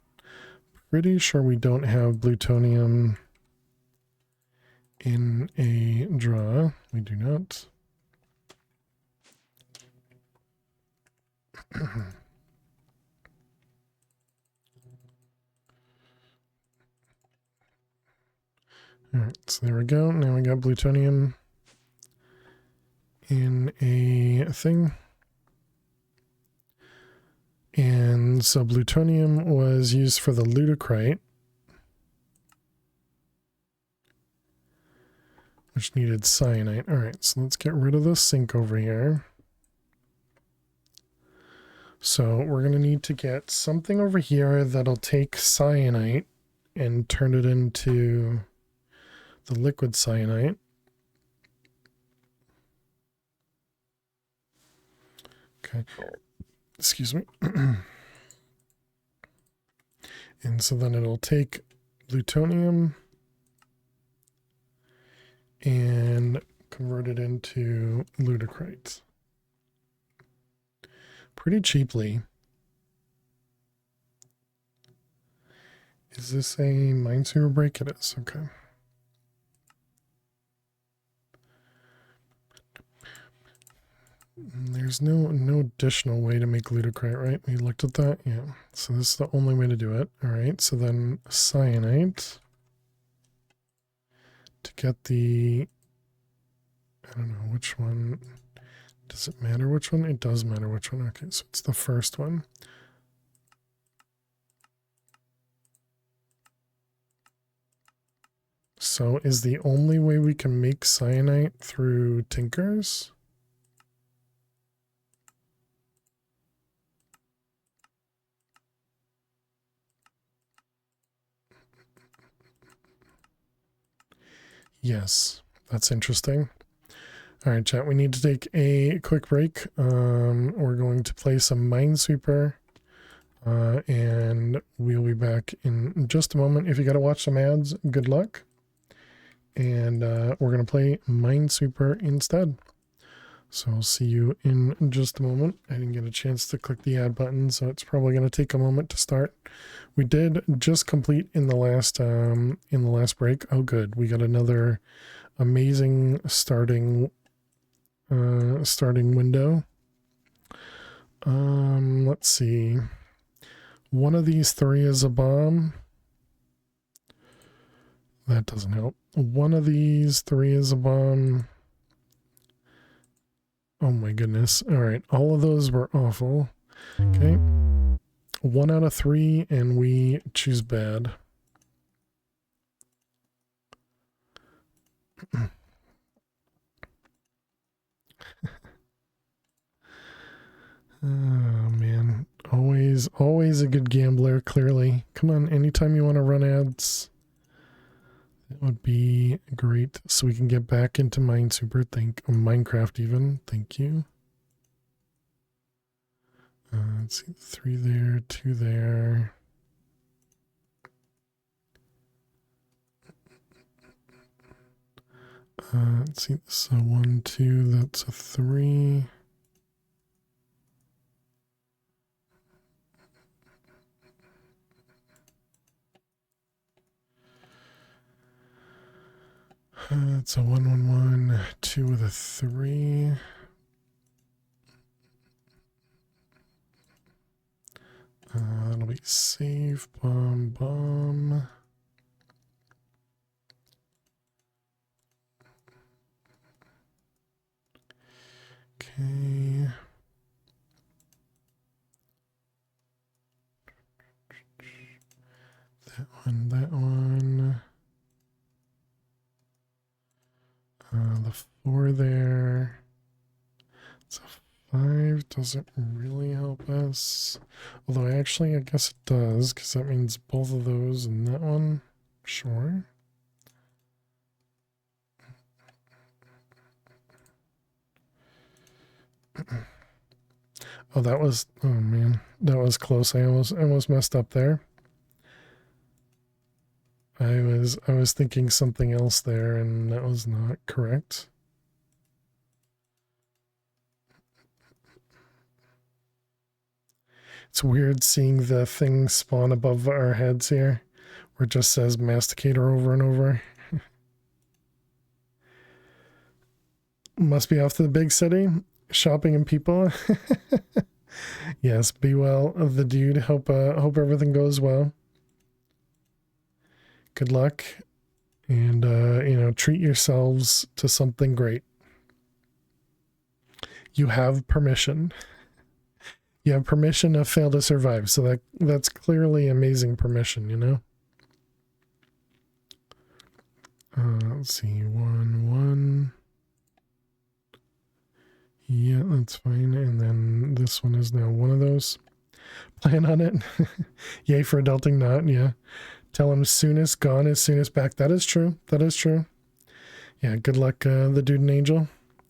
Pretty sure we don't have plutonium in a draw. We do not. Alright, so there we go. Now we got plutonium in a thing. And so plutonium was used for the ludocrite, which needed cyanide. Alright, so let's get rid of this sink over here. So we're going to need to get something over here that'll take cyanide and turn it into the liquid cyanide. Okay. Excuse me. And so then it'll take plutonium and convert it into ludocrite. Pretty cheaply. Is this a minesweeper break? It is. Okay. There's no additional way to make ludocrite, right? We looked at that. Yeah. So this is the only way to do it. All right. So then cyanide to get the, I don't know which one. Does it matter which one? It does matter which one. Okay. So it's the first one. So is the only way we can make cyanide through tinkers? Yes, that's interesting. All right, chat, we need to take a quick break. We're going to play some Minesweeper, and we'll be back in just a moment. If you got to watch some ads, good luck. And we're going to play Minesweeper instead. So I'll see you in just a moment. I didn't get a chance to click the add button, so it's probably going to take a moment to start. We did just complete in the last break. Oh, good. We got another amazing starting window. Let's see. One of these three is a bomb. That doesn't help. One of these three is a bomb. Oh my goodness. All right. All of those were awful. Okay. 1 out of 3, and we choose bad. Oh man. Always a good gambler, clearly. Come on, anytime you want to run ads, that would be great, so we can get back into Minesweeper. Minecraft even. Thank you. Let's see, 3 there, 2 there. Let's see, so 1, 2, that's a 3. It's a 1, 1, 1, 2 with a 3. That'll be safe. Bomb, bomb. Okay. That one, that one. The 4 there. It's a 5. Doesn't really help us. Although actually, I guess it does, because that means both of those and that one. Sure. Oh, that was, oh man, that was close. I almost messed up there. I was thinking something else there, and that was not correct. It's weird seeing the thing spawn above our heads here, where it just says masticator over and over. Must be off to the big city, shopping and people. Yes, be well of the dude. Hope everything goes well. Good luck, and treat yourselves to something great. You have permission. You have permission to fail to survive, so that's clearly amazing permission, you know. Let's see, 1, 1. Yeah, that's fine. And then this one is now one of those. Plan on it. Yay for adulting, not. Yeah. Tell him soonest gone is soonest back. That is true. That is true. Yeah, good luck, the dude and angel.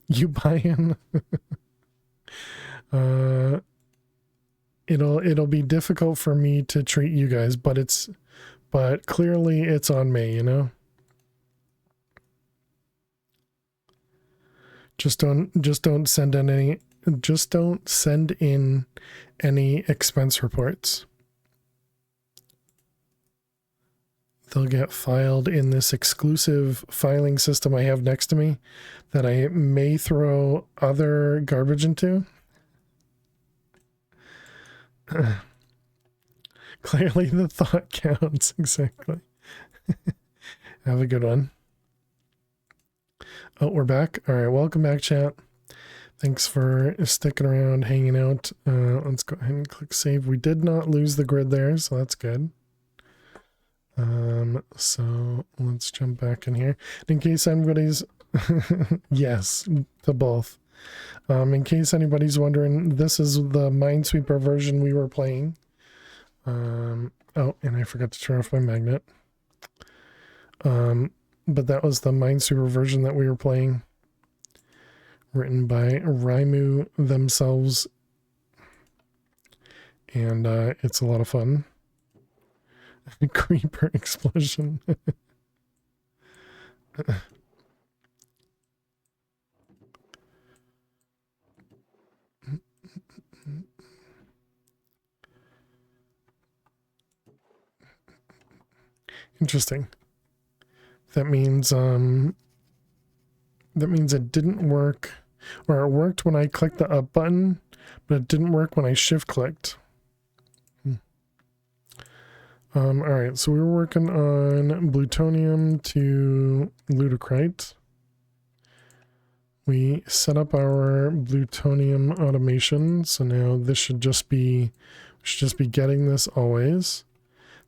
You buy in. It'll be difficult for me to treat you guys, but clearly it's on me, you know? Just don't send in any expense reports. They'll get filed in this exclusive filing system I have next to me that I may throw other garbage into. Clearly the thought counts. Exactly. Have a good one. Oh, we're back. All right, welcome back, chat. Thanks for sticking around, hanging out. Let's go ahead and click save. We did not lose the grid there, so that's good. So let's jump back in here. In case anybody's yes, to both. In case anybody's wondering, this is the Minesweeper version we were playing. Oh, and I forgot to turn off my magnet. but that was the Minesweeper version that we were playing. Written by Raimu themselves. And it's a lot of fun. Creeper explosion. Interesting. That means it didn't work, or it worked when I clicked the up button, but it didn't work when I shift clicked. All right, so we were working on plutonium to ludicrite. We set up our plutonium automation, so now this should just be getting this always.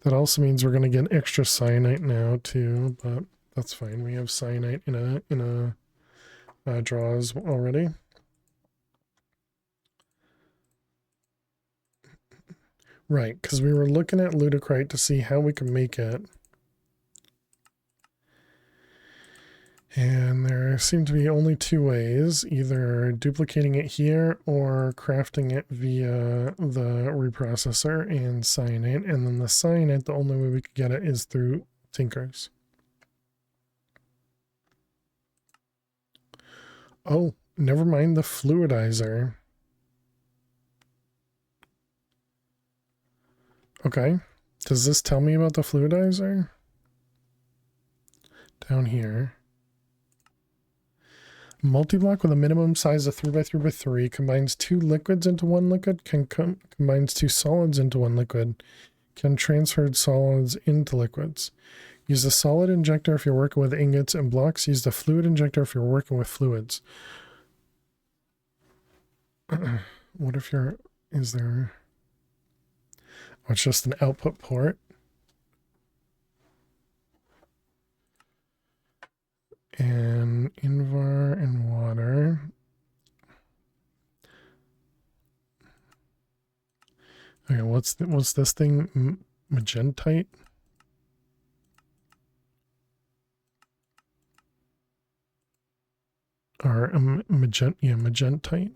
That also means we're going to get extra cyanite now too, but that's fine. We have cyanite in a draws already. Right, because we were looking at ludicrite to see how we can make it. And there seem to be only two ways, either duplicating it here or crafting it via the reprocessor and cyanide. And then the cyanide, the only way we could get it is through tinkers. Oh, never mind the fluidizer. Okay, does this tell me about the fluidizer? Down here. Multi-block with a minimum size of 3x3x3 combines two liquids into one liquid, combines two solids into one liquid, can transfer solids into liquids. Use a solid injector if you're working with ingots and blocks. Use the fluid injector if you're working with fluids. What if you're... Is there... Oh, it's just an output port. And invar and water. Okay, what's this thing? Magentite? Or magentite.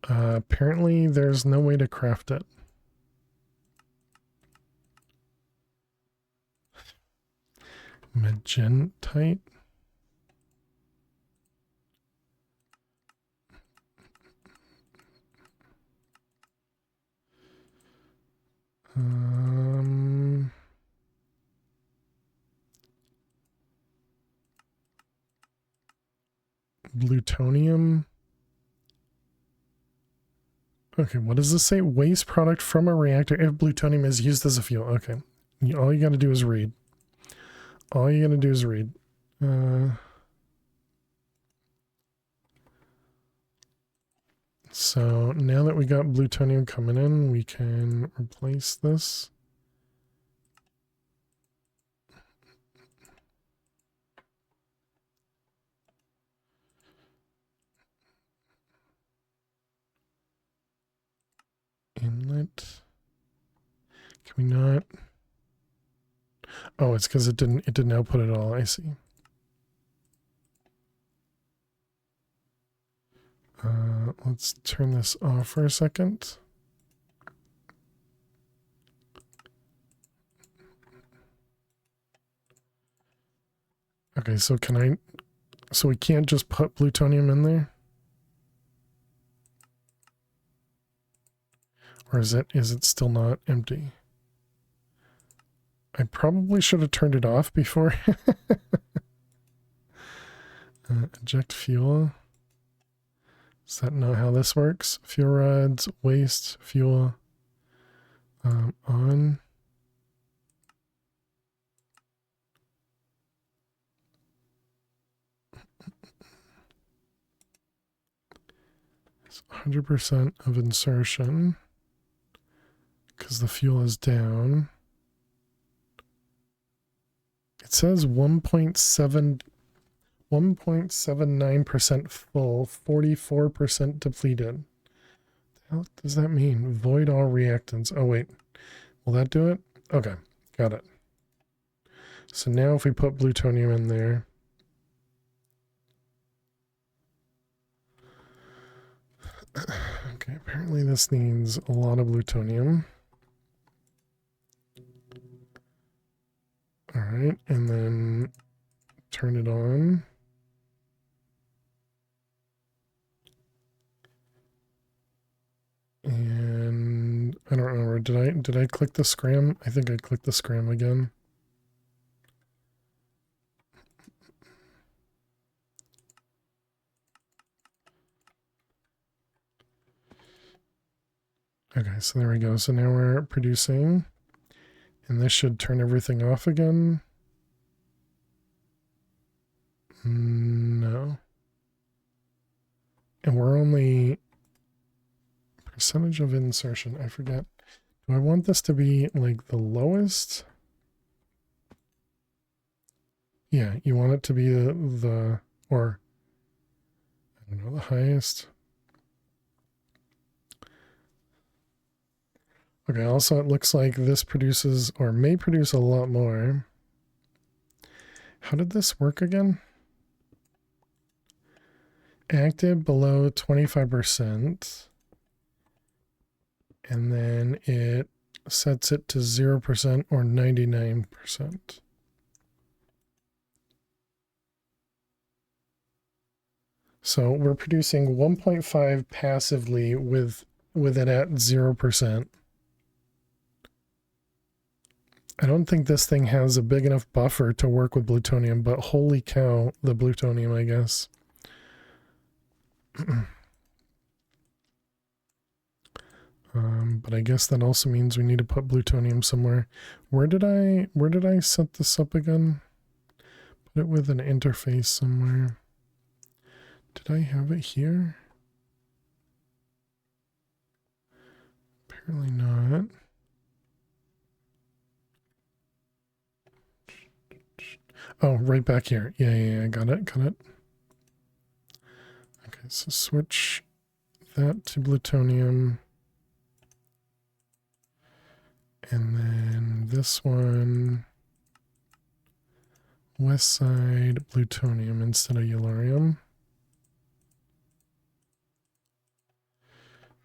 Apparently there's no way to craft it. Magentite. Plutonium. Okay, what does this say? Waste product from a reactor if plutonium is used as a fuel. Okay, all you got to do is read. All you got to do is read. So now that we got plutonium coming in, we can replace this. Inlet. Can we not? Oh, it's because it didn't output at all. I see. Let's turn this off for a second. Okay, so so we can't just put plutonium in there? Or is it still not empty? I probably should have turned it off before. Eject fuel. Is that not how this works? Fuel rods, waste, fuel, on. It's 100% of insertion because the fuel is down. It says 1.79% full, 44% depleted. What does that mean? Void all reactants. Oh, wait. Will that do it? Okay. Got it. So now if we put plutonium in there, okay, apparently this needs a lot of plutonium. All right, and then turn it on. And I don't remember, did I click the scram? I think I clicked the scram again. Okay, so there we go. So now we're producing, and this should turn everything off again. No. And we're only percentage of insertion. I forget. Do I want this to be like the lowest? Yeah, you want it to be or I don't know, the highest. Okay, also it looks like this produces or may produce a lot more. How did this work again? Active below 25%. And then it sets it to 0% or 99%. So we're producing 1.5 passively with it at 0%. I don't think this thing has a big enough buffer to work with plutonium, but holy cow, the plutonium, I guess. But I guess that also means we need to put plutonium somewhere. Where did I set this up again? Put it with an interface somewhere. Did I have it here? Apparently not. Oh, right back here. Yeah, got it. Okay, so switch that to plutonium. And then this one, west side plutonium instead of yellorium.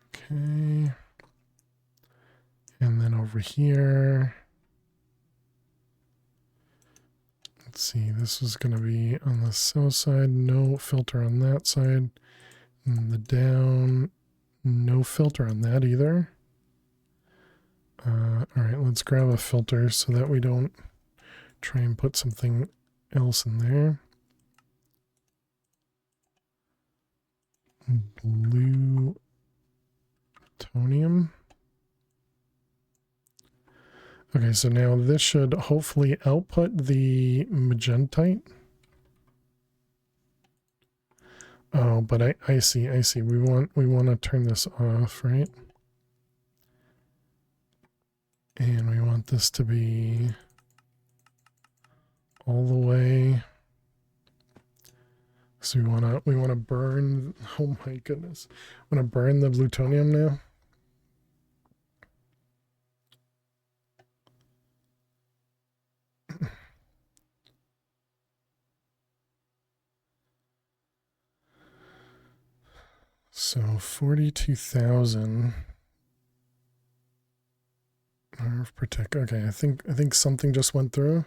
Okay. And then over here, let's see, this is going to be on the south side, no filter on that side. And the down, no filter on that either. All right, let's grab a filter so that we don't try and put something else in there. Plutonium. Okay, so now this should hopefully output the magentite. Oh, but I see. We want to turn this off, right? And we want this to be all the way. So we want to burn. Oh my goodness, want to burn the plutonium now. So 42,000. RF protect. Okay, I think something just went through.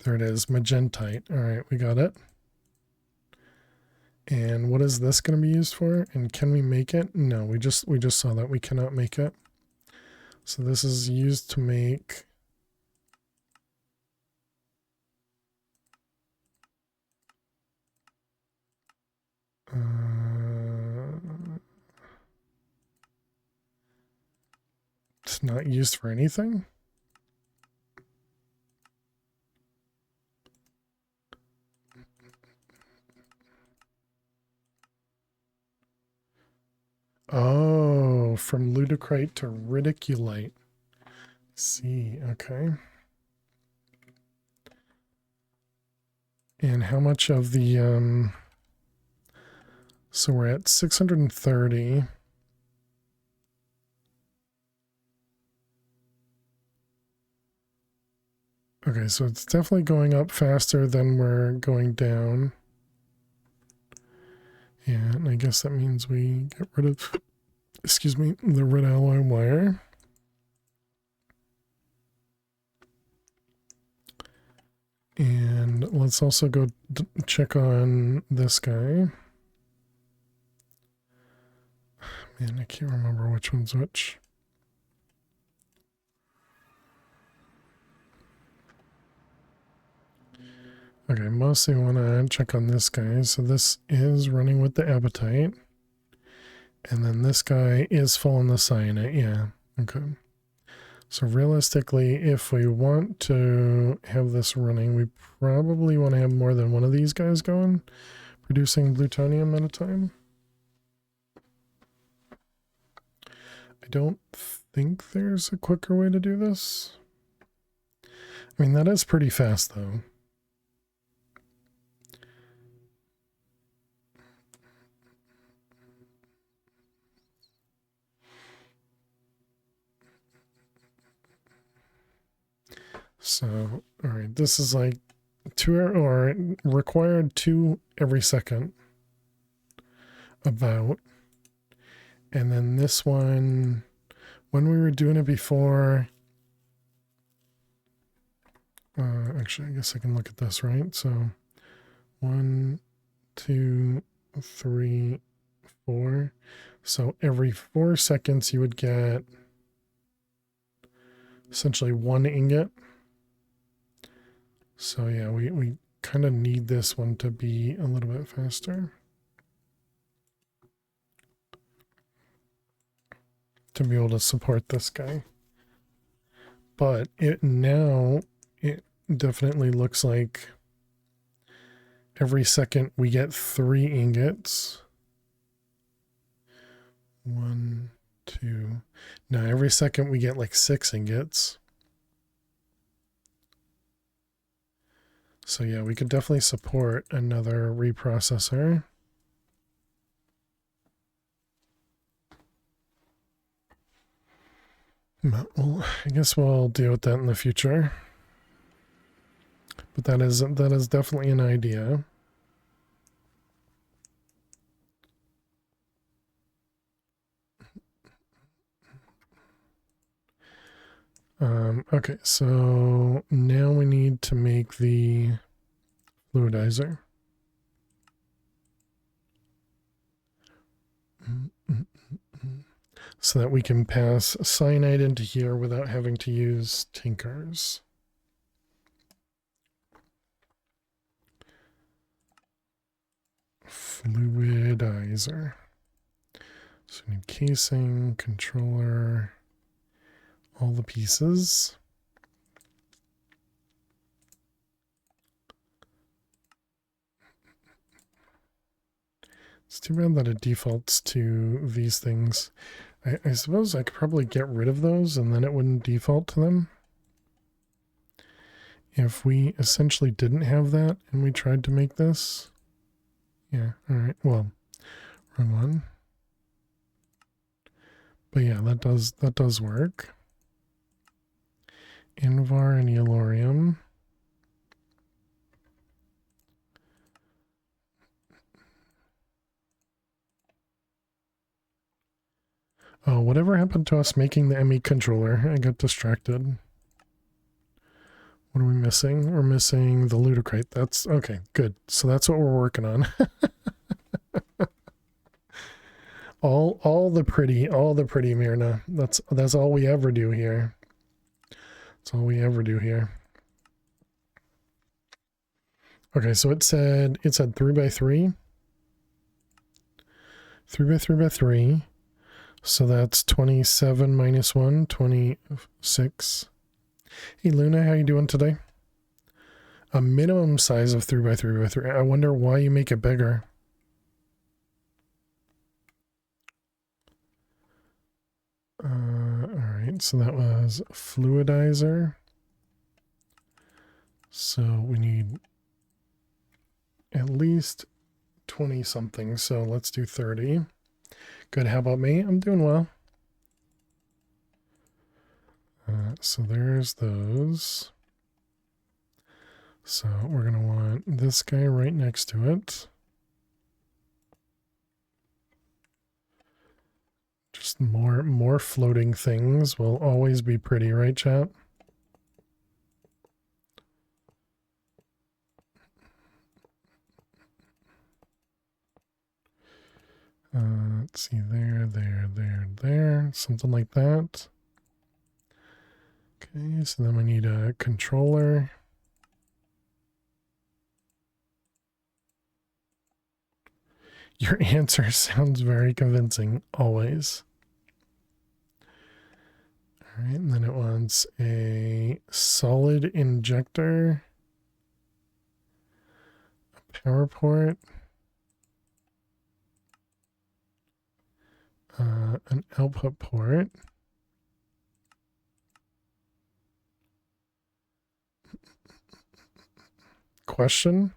There it is, magentite. All right, we got it. And what is this going to be used for? And can we make it? No, we just saw that we cannot make it. So this is used to make it's not used for anything. Oh, from ludicrite to ridiculite. See, okay. And how much of the so we're at 630. Okay, so it's definitely going up faster than we're going down. And I guess that means we get rid of, excuse me, the red alloy wire. And let's also go check on this guy. Man, I can't remember which one's which. Okay, mostly want to check on this guy. So this is running with the appetite. And then this guy is full on the cyanide. Yeah, okay. So realistically, if we want to have this running, we probably want to have more than one of these guys going, producing plutonium at a time. I don't think there's a quicker way to do this. I mean, that is pretty fast, though. So, all right, this is like required 2 every second. About. And then this one, when we were doing it before, actually, I guess I can look at this, right? So 1, 2, 3, 4. So every 4 seconds you would get essentially 1 ingot. So yeah, we kind of need this one to be a little bit faster to be able to support this guy. But it definitely looks like every second we get 3 ingots. 1, 2. Now every second we get like 6 ingots. So yeah, we could definitely support another reprocessor. But I guess we'll deal with that in the future. But that is definitely an idea. Okay, so now we need to make the fluidizer. So that we can pass cyanide into here without having to use tinkers. Fluidizer. So we need casing, controller, all the pieces. It's too bad that it defaults to these things. I suppose I could probably get rid of those and then it wouldn't default to them. If we essentially didn't have that and we tried to make this. Yeah, alright, well, wrong one. But yeah, that does work. Invar and Yellorium. Oh, whatever happened to us making the ME controller? I got distracted. What are we missing? We're missing the Ludicrate. That's okay, good. So that's what we're working on. all the pretty Myrna. That's all we ever do here. That's all we ever do here. Okay, so it said 3x3. 3x3x3. So that's 27 minus 1, 26. Hey Luna, how you doing today? A minimum size of 3x3x3. I wonder why you make it bigger. Alright, so that was fluidizer. So we need at least 20 something. So let's do 30. Good. How about me? I'm doing well. So there's those. So we're going to want this guy right next to it. Just more floating things will always be pretty, right, chat? Let's see, there, something like that. Okay, so then we need a controller. Your answer sounds very convincing, always. All right, and then it wants a solid injector, a power port, an output port, question.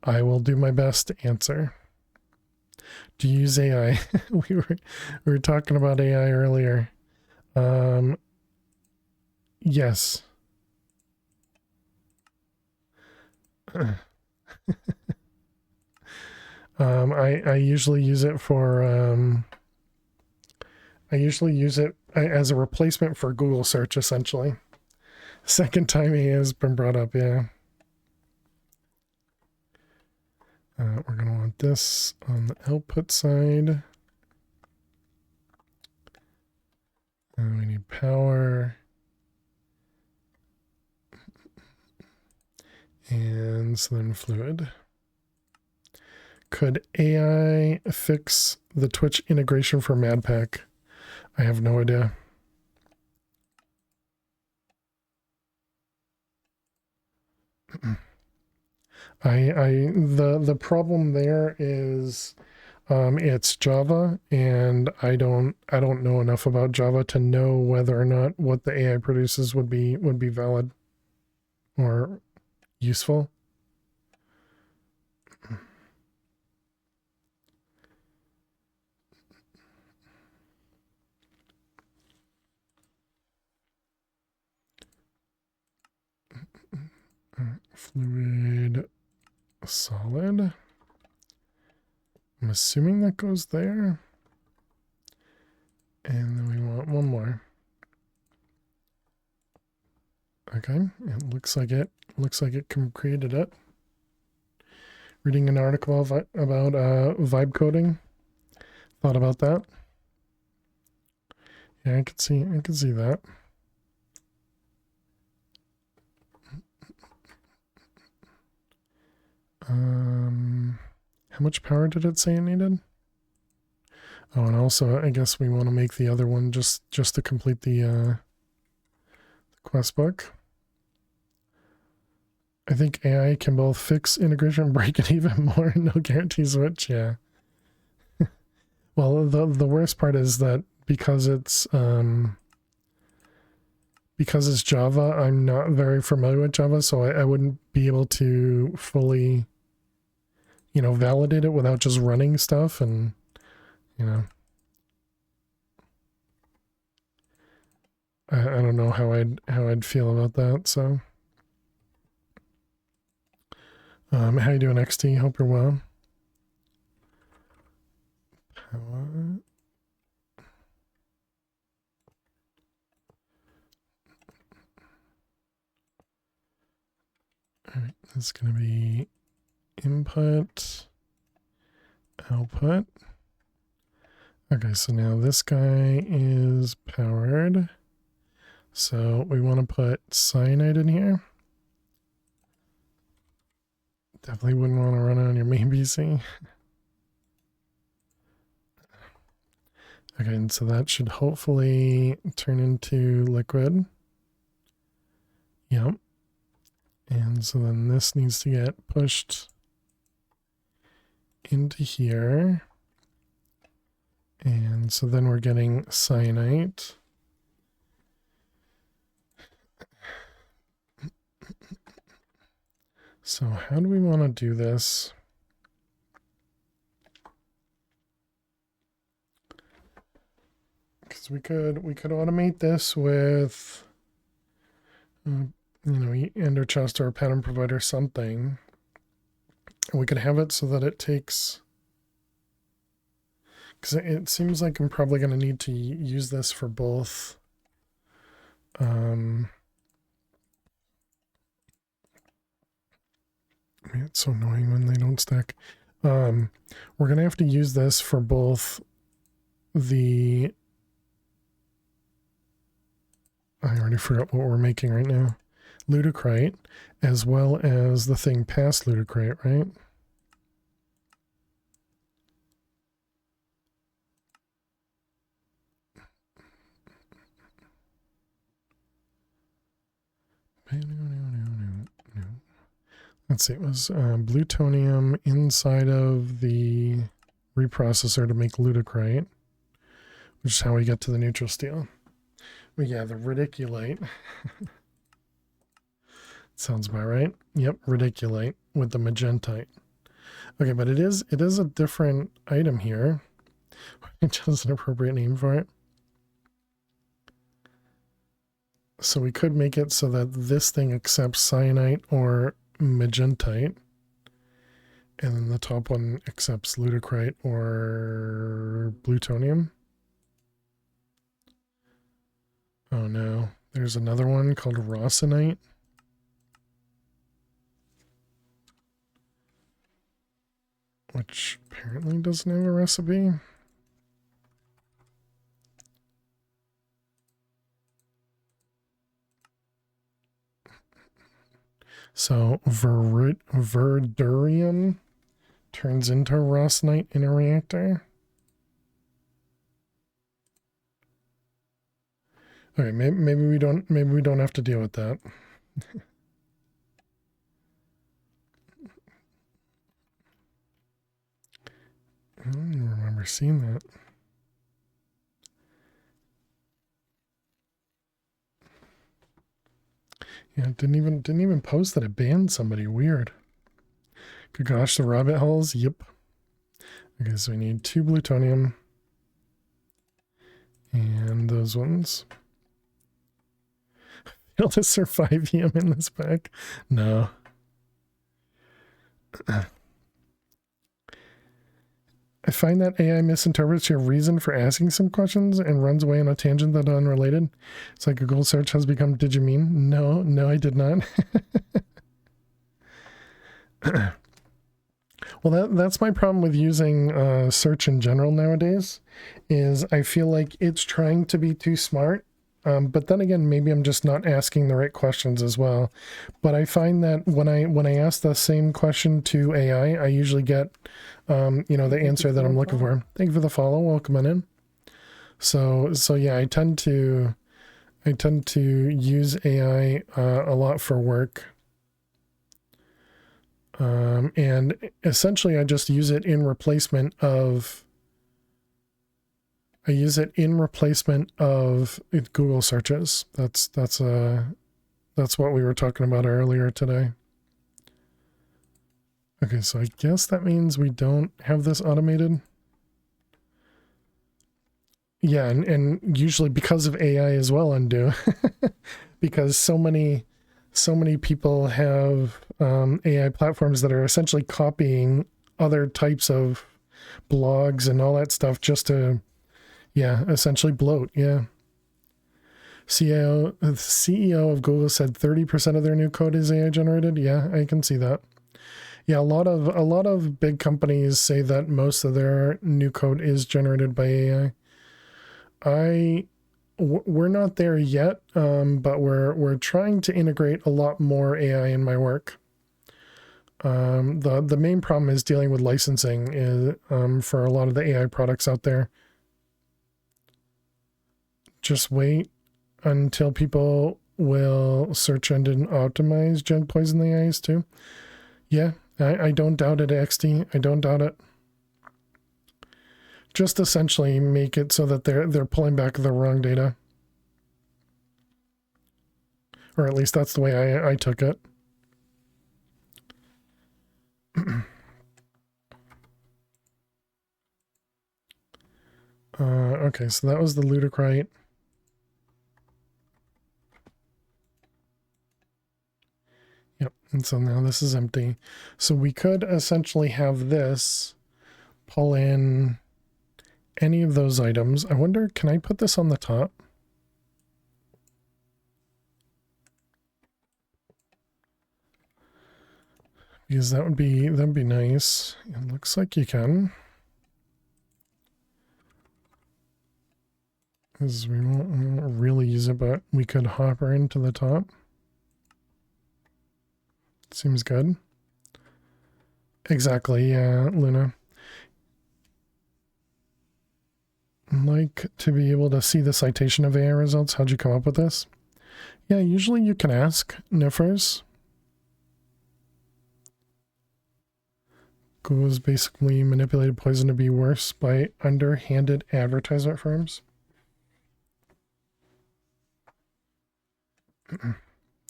I will do my best to answer. Do you use AI? we were talking about AI earlier. Yes. I usually use it for I usually use it as a replacement for Google search, essentially. Second time AI has been brought up, yeah. We're going to want this on the output side. We need power. And so then fluid. Could AI fix the Twitch integration for MadPack? I have no idea. The problem there is it's Java, and I don't know enough about Java to know whether or not what the AI produces would be valid or useful. Fluid solid. I'm assuming that goes there. And then we want one more. Okay, it looks like it created it. Reading an article about vibe coding. Thought about that. Yeah, I could see that. How much power did it say it needed? Oh, and also I guess we want to make the other one just to complete the quest book. I think AI can both fix integration and break it even more. No guarantees which, yeah. Well, the worst part is that because it's Java, I'm not very familiar with Java, so I wouldn't be able to fully, validate it without just running stuff, and I don't know how I'd feel about that. So, how you doing, XT? Hope you're well. Power. All right, that's going to be input, output. Okay, so now this guy is powered. So we want to put cyanide in here. Definitely wouldn't want to run it on your main PC. Okay, and so that should hopefully turn into liquid. Yep. And so then this needs to get pushed into here. And so then we're getting cyanide. So how do we want to do this? Because we could automate this with you know, ender chest or a pattern provider, something. And we could have it so that it takes, because it seems like I'm probably going to need to use this for both. It's so annoying when they don't stack. We're going to have to use this for both the, I already forgot what we're making right now, Ludicrite, as well as the thing past Ludicrite, right? Let's see, it was plutonium inside of the reprocessor to make Ludicrite, which is how we get to the neutral steel. But yeah, the radiculite. Sounds about right. Yep, radiculite with the magentite. Okay, but it is a different item here. It has an appropriate name for it. So we could make it so that this thing accepts cyanite or magentite, and then the top one accepts ludicrite or plutonium. Oh no, there's another one called rosinite. Which apparently doesn't have a recipe. So verdurium turns into rosinite in a reactor. Okay, maybe we don't have to deal with that. I don't even remember seeing that. Yeah, didn't even post that it banned somebody. Weird. Good gosh, the rabbit holes. Yep. Okay, so we need 2 plutonium and those ones. Able to survive EM in this pack? No. I find that AI misinterprets your reason for asking some questions and runs away on a tangent that are unrelated. It's like Google search has become, did you mean? No, I did not. Well, that's my problem with using search in general nowadays, is I feel like it's trying to be too smart. But then again, maybe I'm just not asking the right questions as well. But I find that when I ask the same question to AI, I usually get, the answer that I'm looking for. Thank you for the follow. Welcome in. So yeah, I tend to use AI a lot for work. And essentially I just use it in replacement of Google searches. That's what we were talking about earlier today. Okay, so I guess that means we don't have this automated. Yeah, and usually because of AI as well, undo. Because so many people have AI platforms that are essentially copying other types of blogs and all that stuff just to, yeah, essentially bloat. Yeah. The CEO of Google said 30% of their new code is AI generated. Yeah, I can see that. Yeah, a lot of big companies say that most of their new code is generated by AI. We're not there yet, but we're trying to integrate a lot more AI in my work. The main problem is dealing with licensing for a lot of the AI products out there. Just wait until people will search engine optimize Jug Poison the AIs too. Yeah, I don't doubt it, XD. I don't doubt it. Just essentially make it so that they're pulling back the wrong data. Or at least that's the way I took it. Okay, so that was the ludicrite. And so now this is empty. So we could essentially have this pull in any of those items. I wonder, can I put this on the top? Because that'd be nice. It looks like you can. Because we won't really use it, but we could hop her into the top. Seems good. Exactly, yeah, Luna. I'd like to be able to see the citation of AI results. How'd you come up with this? Yeah, usually you can ask Nifers. Google's basically manipulated poison to be worse by underhanded advertisement firms.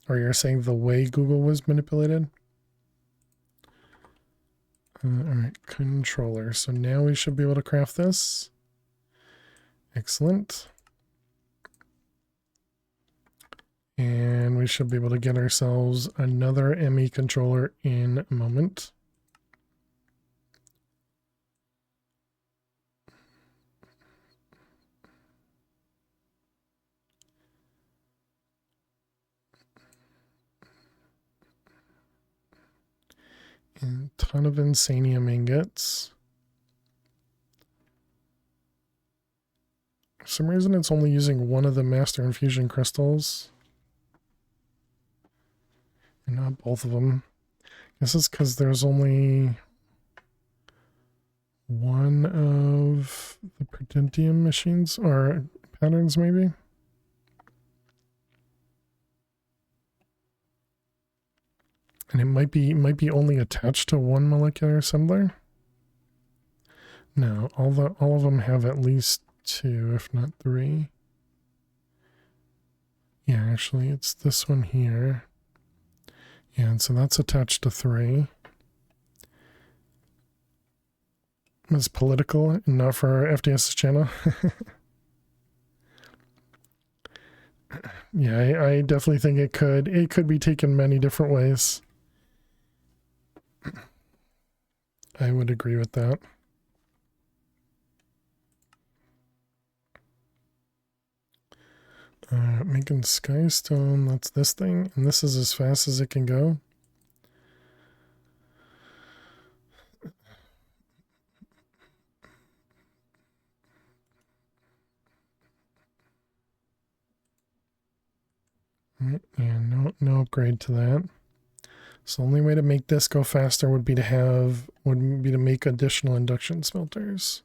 Or you're saying the way Google was manipulated? Alright, controller. So now we should be able to craft this. Excellent. And we should be able to get ourselves another ME controller in a moment. And a ton of insanium ingots. For some reason it's only using one of the master infusion crystals. And not both of them. I guess it's because there's only one of the Prudentium machines or patterns maybe. And it might be only attached to one molecular assembler. No, all of them have at least two, if not three. Yeah, actually, it's this one here. Yeah, and so that's attached to 3. It's political and not for our FDS channel. Yeah, I definitely think it could be taken many different ways. I would agree with that. Making Skystone, that's this thing, and this is as fast as it can go. And no upgrade to that. So the only way to make this go faster would be to make additional induction smelters.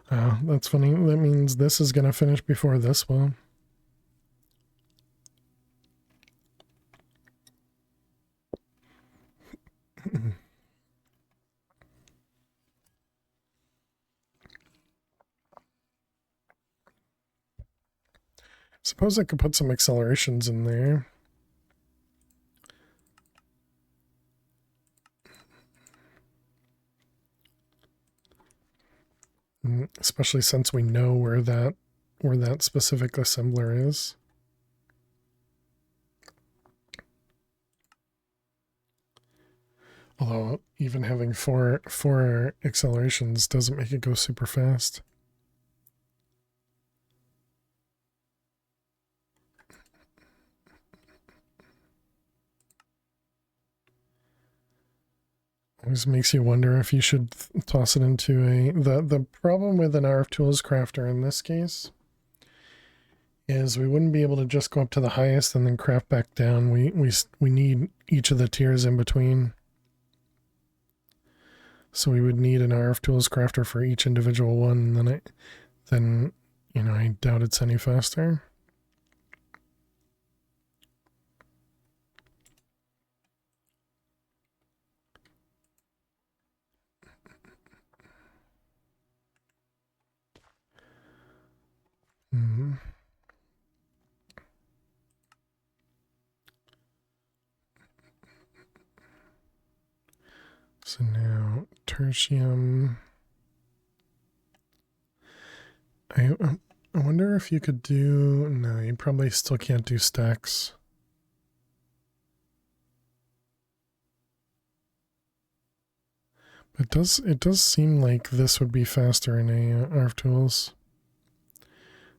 That's funny. That means this is going to finish before this will. Suppose I could put some accelerations in there. Especially since we know where that specific assembler is. Although even having four accelerations doesn't make it go super fast. Always makes you wonder if you should toss it into the problem with an RF Tools crafter in this case is we wouldn't be able to just go up to the highest and then craft back down. We need each of the tiers in between. So we would need an RF Tools crafter for each individual one, and then you know, I doubt it's any faster. So now tertium. I wonder if you could do... No, you probably still can't do stacks. It does seem like this would be faster in a ArfTools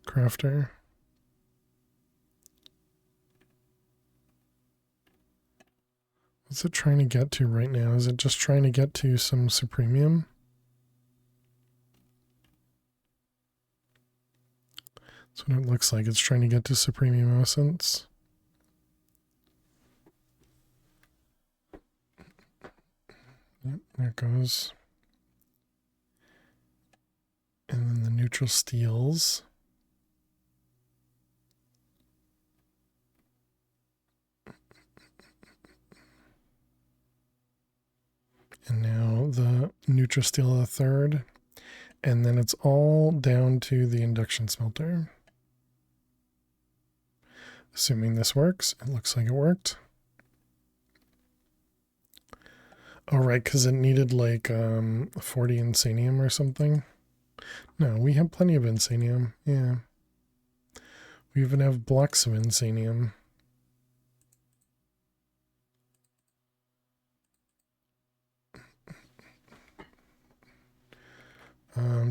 crafter. What's it trying to get to right now? Is it just trying to get to some Supremium? That's what it looks like. It's trying to get to Supremium Essence. Yep, there it goes. And then the neutral steels. And now the neutral steel of the third. And then it's all down to the induction smelter. Assuming this works. It looks like it worked. Oh, right, because it needed like 40 insanium or something. No, we have plenty of insanium. Yeah. We even have blocks of insanium.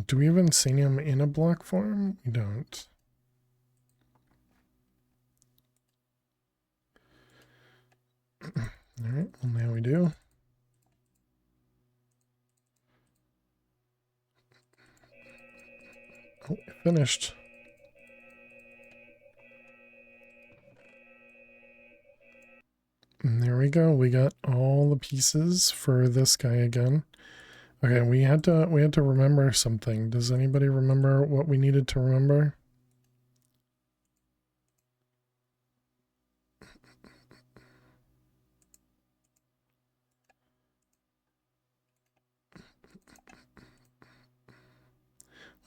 Do we have insanium in a block form? We don't. Alright, well now we do. Oh, it finished. And there we go. We got all the pieces for this guy again. Okay, we had to remember something. Does anybody remember what we needed to remember?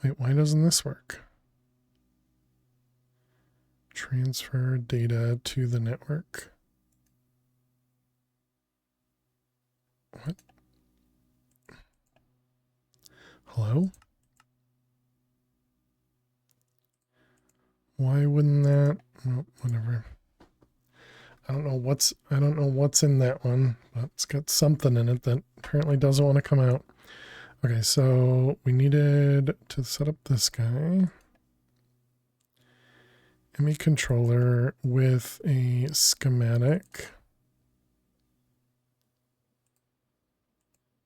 Wait, why doesn't this work? Transfer data to the network. What? Hello? Why wouldn't that? Well, whatever. I don't know what's in that one, but it's got something in it that apparently doesn't want to come out. Okay, so we needed to set up this guy. ME controller with a schematic.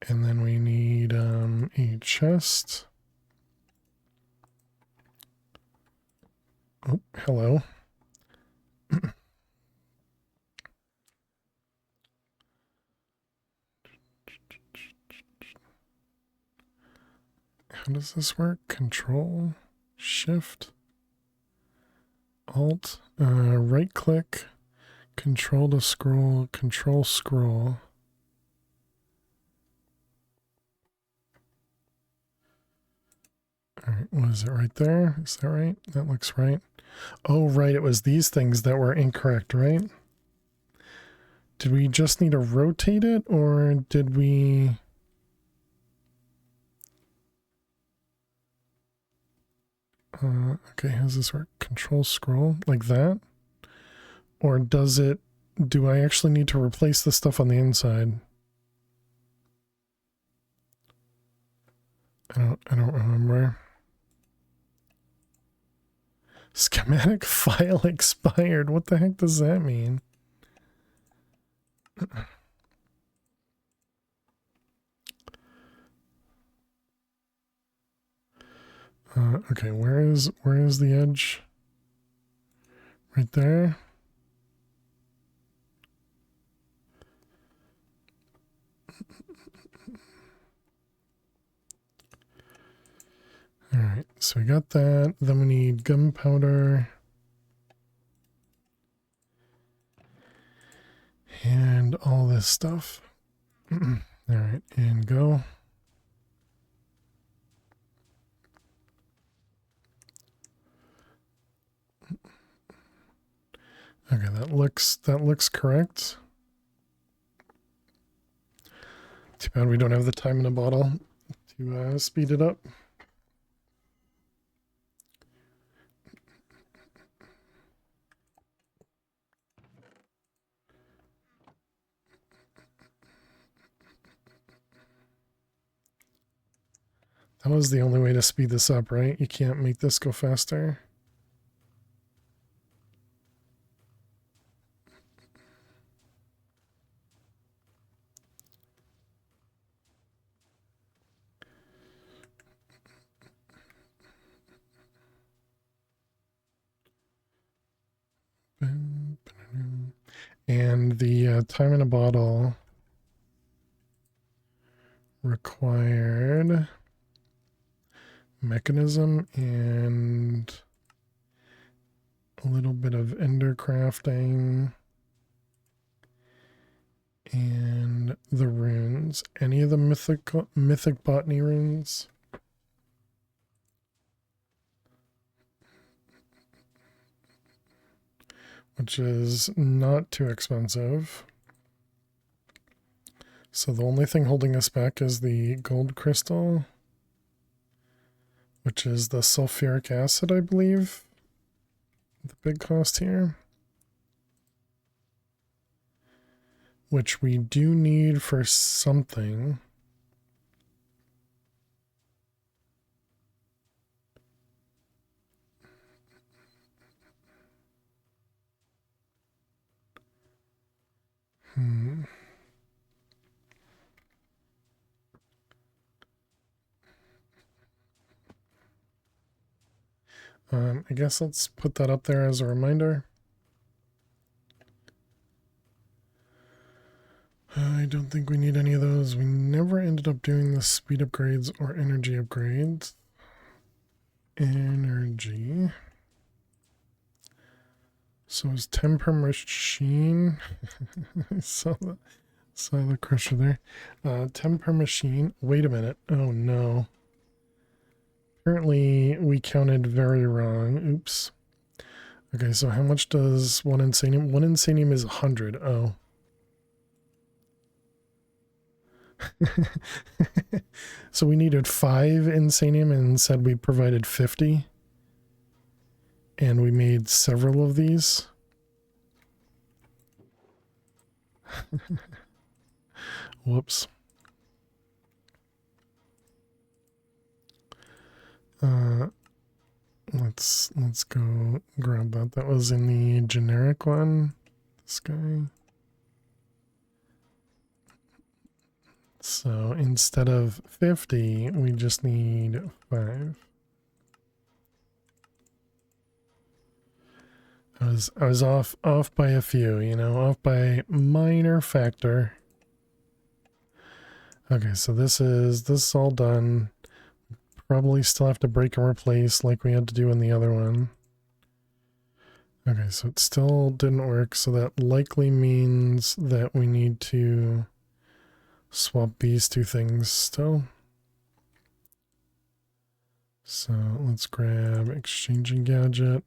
And then we need a chest. Oh, hello. How does this work? Control, Shift, Alt, right click, Control to scroll, Control scroll. All right, was it right there? Is that right? That looks right. Oh, right. It was these things that were incorrect, right? Did we just need to rotate it, or did we... okay, how does this work? Control scroll like that? Or does it... Do I actually need to replace the stuff on the inside? I don't remember. Schematic file expired. What the heck does that mean? Okay, where is the edge? Right there. All right, so we got that. Then we need gunpowder. And all this stuff. All right, and go. Okay, that looks correct. Too bad we don't have the time in a bottle to speed it up. That was the only way to speed this up, right? You can't make this go faster. And the time in a bottle required mechanism and a little bit of ender crafting and the runes. Any of the mythic botany runes? Which is not too expensive. So the only thing holding us back is the gold crystal, which is the sulfuric acid, I believe. The big cost here. Which we do need for something. I guess let's put that up there as a reminder. I don't think we need any of those. We never ended up doing the speed upgrades or energy upgrades. Energy. So it's 10 per machine. I saw the crusher there. 10 per machine. Wait a minute. Oh no. Apparently we counted very wrong. Oops. Okay, so how much does one insanium? One insanium is 100. Oh. So we needed 5 insanium and said we provided 50. And we made several of these. Whoops. Let's go grab that. That was in the generic one. This guy. So instead of 50, we just need 5. I was off by a few, you know, off by minor factor. Okay, so this is all done. Probably still have to break and replace like we had to do in the other one. Okay, so it still didn't work, so that likely means that we need to swap these two things still. So let's grab exchanging gadget.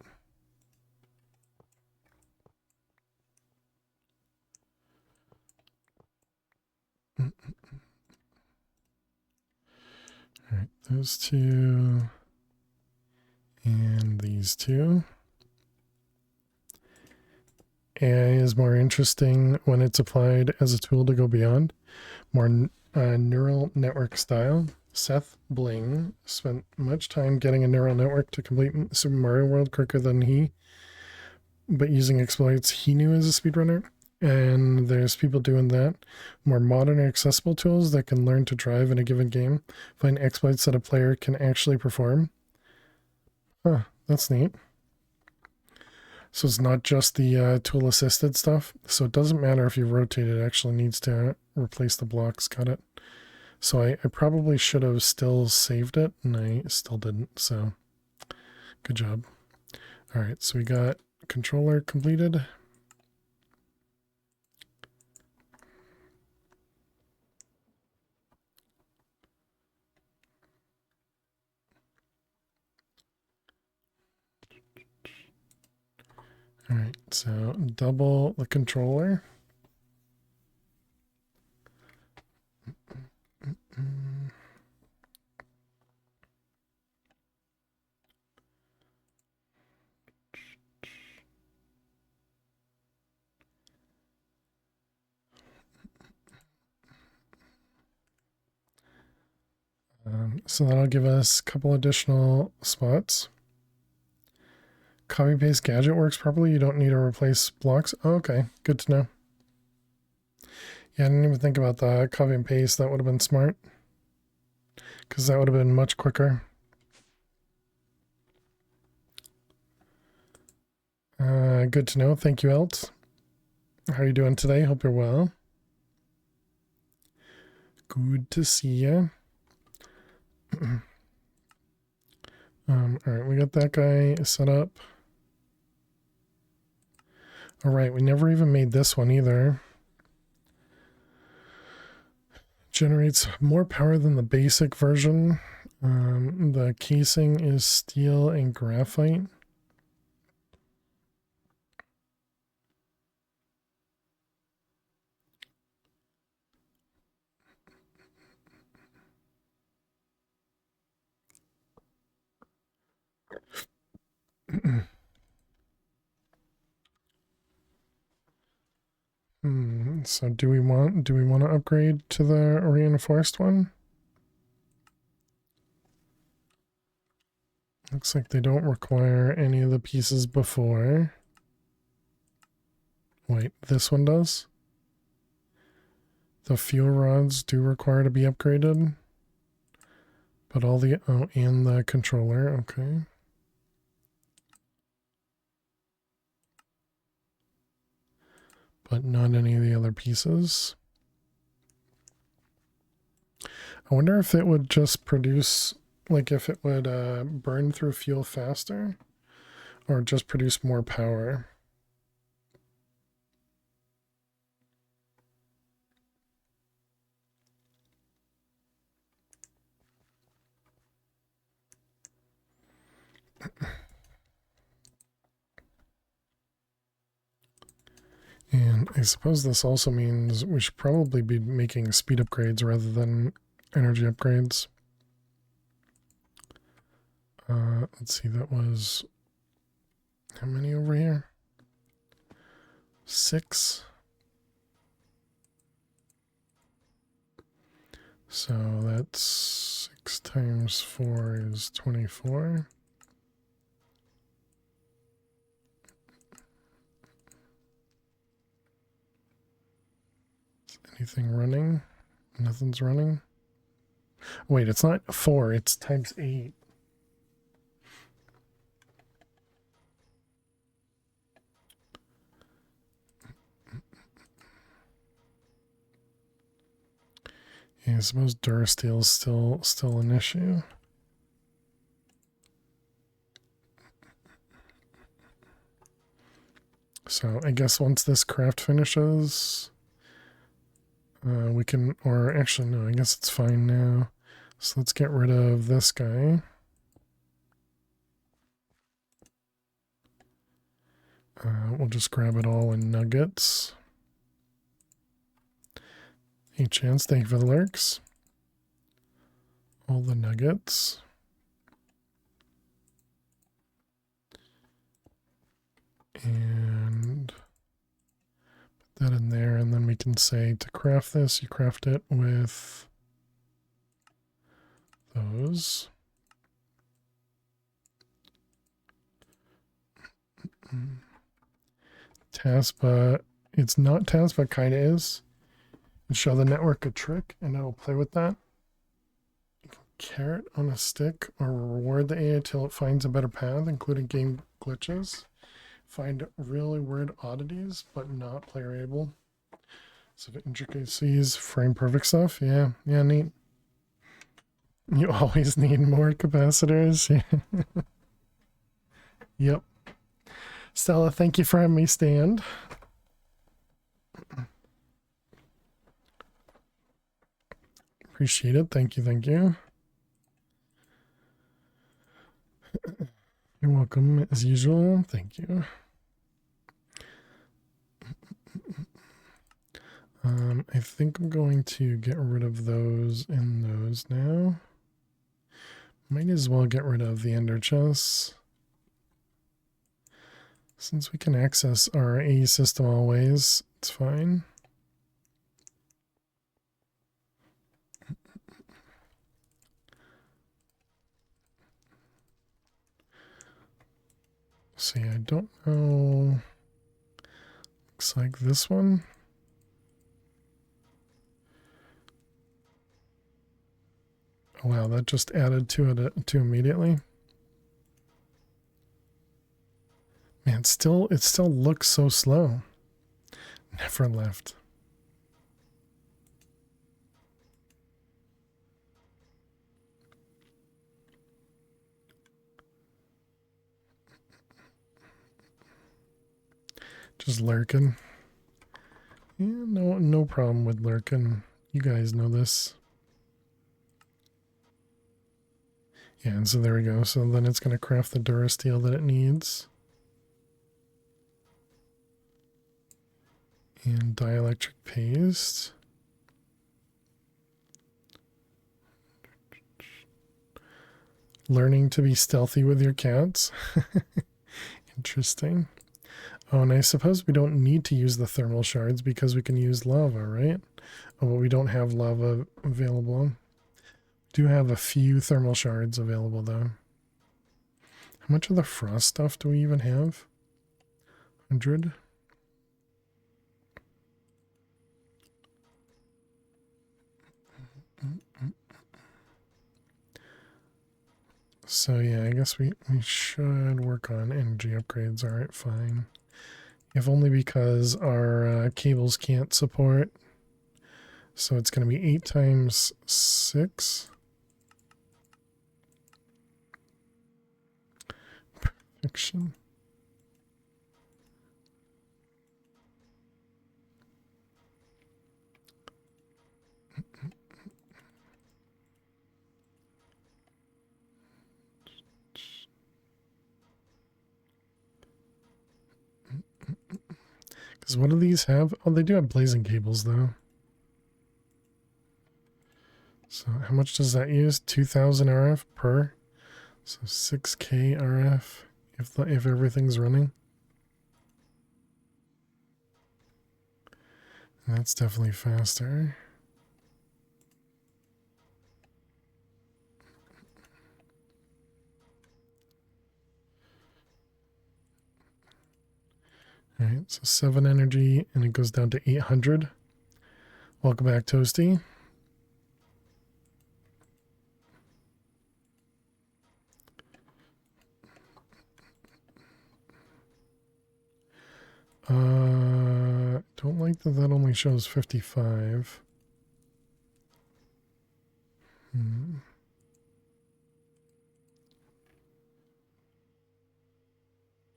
All right, those two and these two. AI is more interesting when it's applied as a tool to go beyond. More neural network style. Seth Bling spent much time getting a neural network to complete Super Mario World quicker than he, but using exploits he knew as a speedrunner. And there's people doing that. More modern and accessible tools that can learn to drive in a given game. Find exploits that a player can actually perform. Huh, that's neat. So it's not just the tool assisted stuff. So it doesn't matter if you rotate it, actually needs to replace the blocks. Got it. So I probably should have still saved it, and I still didn't. So good job. All right, so we got controller completed. All right, so double the controller. So that'll give us a couple additional spots. Copy paste gadget works properly. You don't need to replace blocks. Oh, okay, good to know. Yeah, I didn't even think about that. Copy and paste, that would have been smart. Because that would have been much quicker. Good to know. Thank you, Elt. How are you doing today? Hope you're well. Good to see you. Alright, we got that guy set up. Alright, we never even made this one either. Generates more power than the basic version. The casing is steel and graphite. So do we want to upgrade to the reinforced one? Looks like they don't require any of the pieces before. Wait, this one does? The fuel rods do require to be upgraded. But all the and the controller, okay. But not any of the other pieces. I wonder if it would just produce, like if it would burn through fuel faster or just produce more power. And I suppose this also means we should probably be making speed upgrades rather than energy upgrades. Let's see, that was how many over here? 6. So that's 6 times 4 is 24. Anything running? Nothing's running. Wait, it's not 4, it's times 8. Yeah, I suppose Durasteel is still an issue. So I guess once this craft finishes, we can, or actually no, I guess it's fine now. So let's get rid of this guy. We'll just grab it all in nuggets. Hey Chance, thank you for the lurks. All the nuggets. And put that in there, and then we can say to craft this, you craft it with those. Taspa, it's not Taspa, kind of is. Show the network a trick and it'll play with that. Carrot on a stick, or reward the AI till it finds a better path, including game glitches. Find really weird oddities, but not player-able. So the intricacies, frame perfect stuff. Yeah, neat. You always need more capacitors. Yeah. Yep. Stella, thank you for having me stand. Appreciate it. Thank you, thank you. You're welcome as usual. Thank you. I think I'm going to get rid of those and those now. Might as well get rid of the ender chests. Since we can access our AE system always, it's fine. See, I don't know. Looks like this one. Oh, wow, that just added to it to immediately. Man, it still looks so slow. Never left. Just lurking. Yeah, no problem with lurking. You guys know this. Yeah, and so there we go. So then it's going to craft the Durasteel that it needs. And dielectric paste. Learning to be stealthy with your cats. Interesting. Oh, and I suppose we don't need to use the thermal shards because we can use lava, right? Oh, but we don't have lava available. Do have a few thermal shards available, though. How much of the frost stuff do we even have? 100? So yeah, I guess we should work on energy upgrades. All right, fine. If only because our cables can't support. So it's going to be 8 times 6. Perfection. Because what do these have? Oh, they do have blazing cables, though. So how much does that use? 2,000 RF per? So 6K RF if everything's running. And that's definitely faster. Alright, so 7 energy, and it goes down to 800. Welcome back, Toasty. Don't like that only shows 55.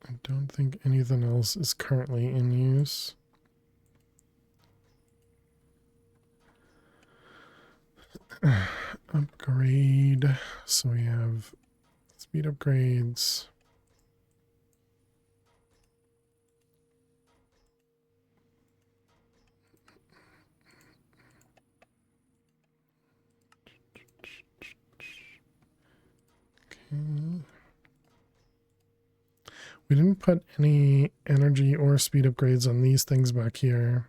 I don't think anything else is currently in use. Upgrade. So we have speed upgrades. Okay. We didn't put any energy or speed upgrades on these things back here.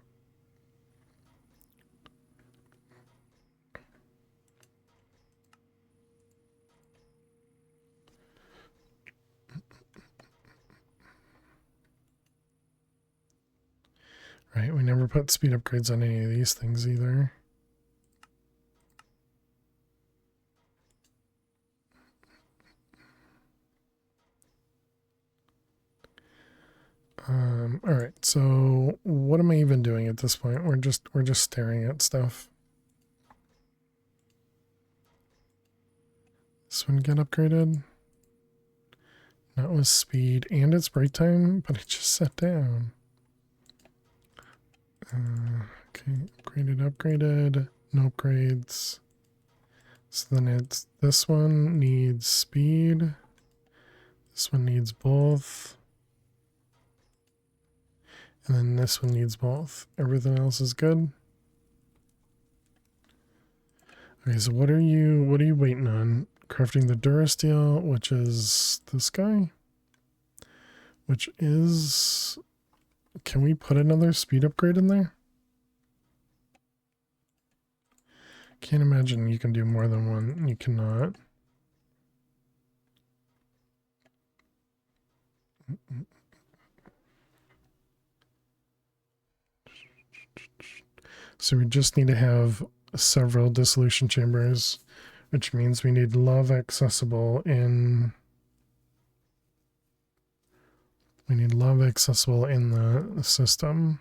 Right, we never put speed upgrades on any of these things either. All right, so what am I even doing at this point? We're just staring at stuff. This one get upgraded. Not with speed and it's break time, but it just sat down. Okay, upgraded, no upgrades. So then it's this one needs speed. This one needs both. And then this one needs both. Everything else is good. Okay, so what are you waiting on? Crafting the Durasteel, which is this guy. Which is, can we put another speed upgrade in there? Can't imagine you can do more than one. You cannot. So we just need to have several dissolution chambers, which means we need lava accessible in... We need lava accessible in the system.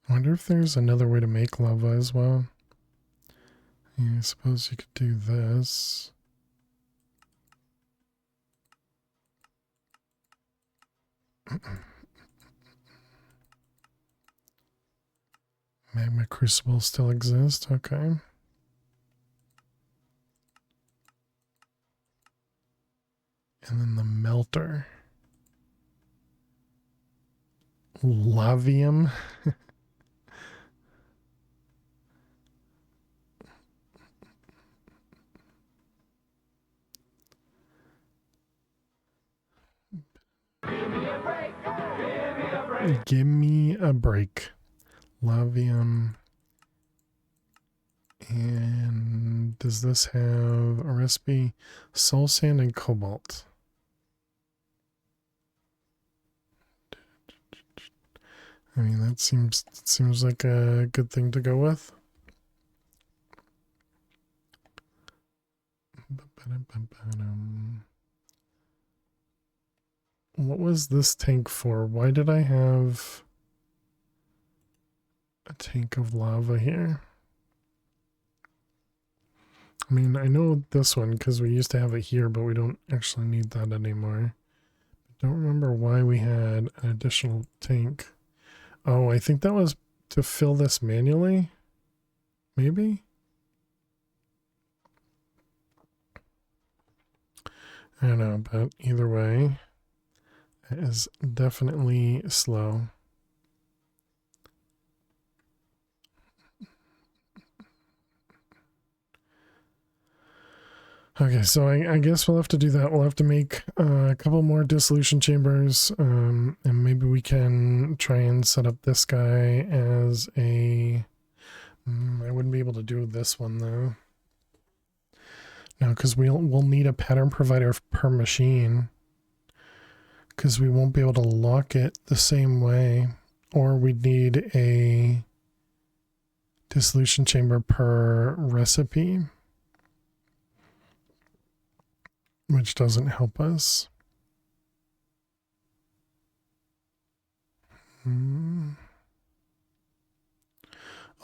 I wonder if there's another way to make lava as well. Yeah, I suppose you could do this. Magma crucible still exists, okay. And then the melter. Lavium. Give me a break. Lavium. And does this have a recipe? Soul sand and cobalt. I mean, that seems like a good thing to go with. What was this tank for? Why did I have a tank of lava here? I mean, I know this one because we used to have it here, but we don't actually need that anymore. I don't remember why we had an additional tank. Oh, I think that was to fill this manually. Maybe? I don't know, but either way, it is definitely slow. Okay, so I guess we'll have to do that. We'll have to make a couple more dissolution chambers, and maybe we can try and set up this guy as a... I wouldn't be able to do this one, though. No, because we'll need a pattern provider per machine, because we won't be able to lock it the same way, or we'd need a dissolution chamber per recipe, which doesn't help us.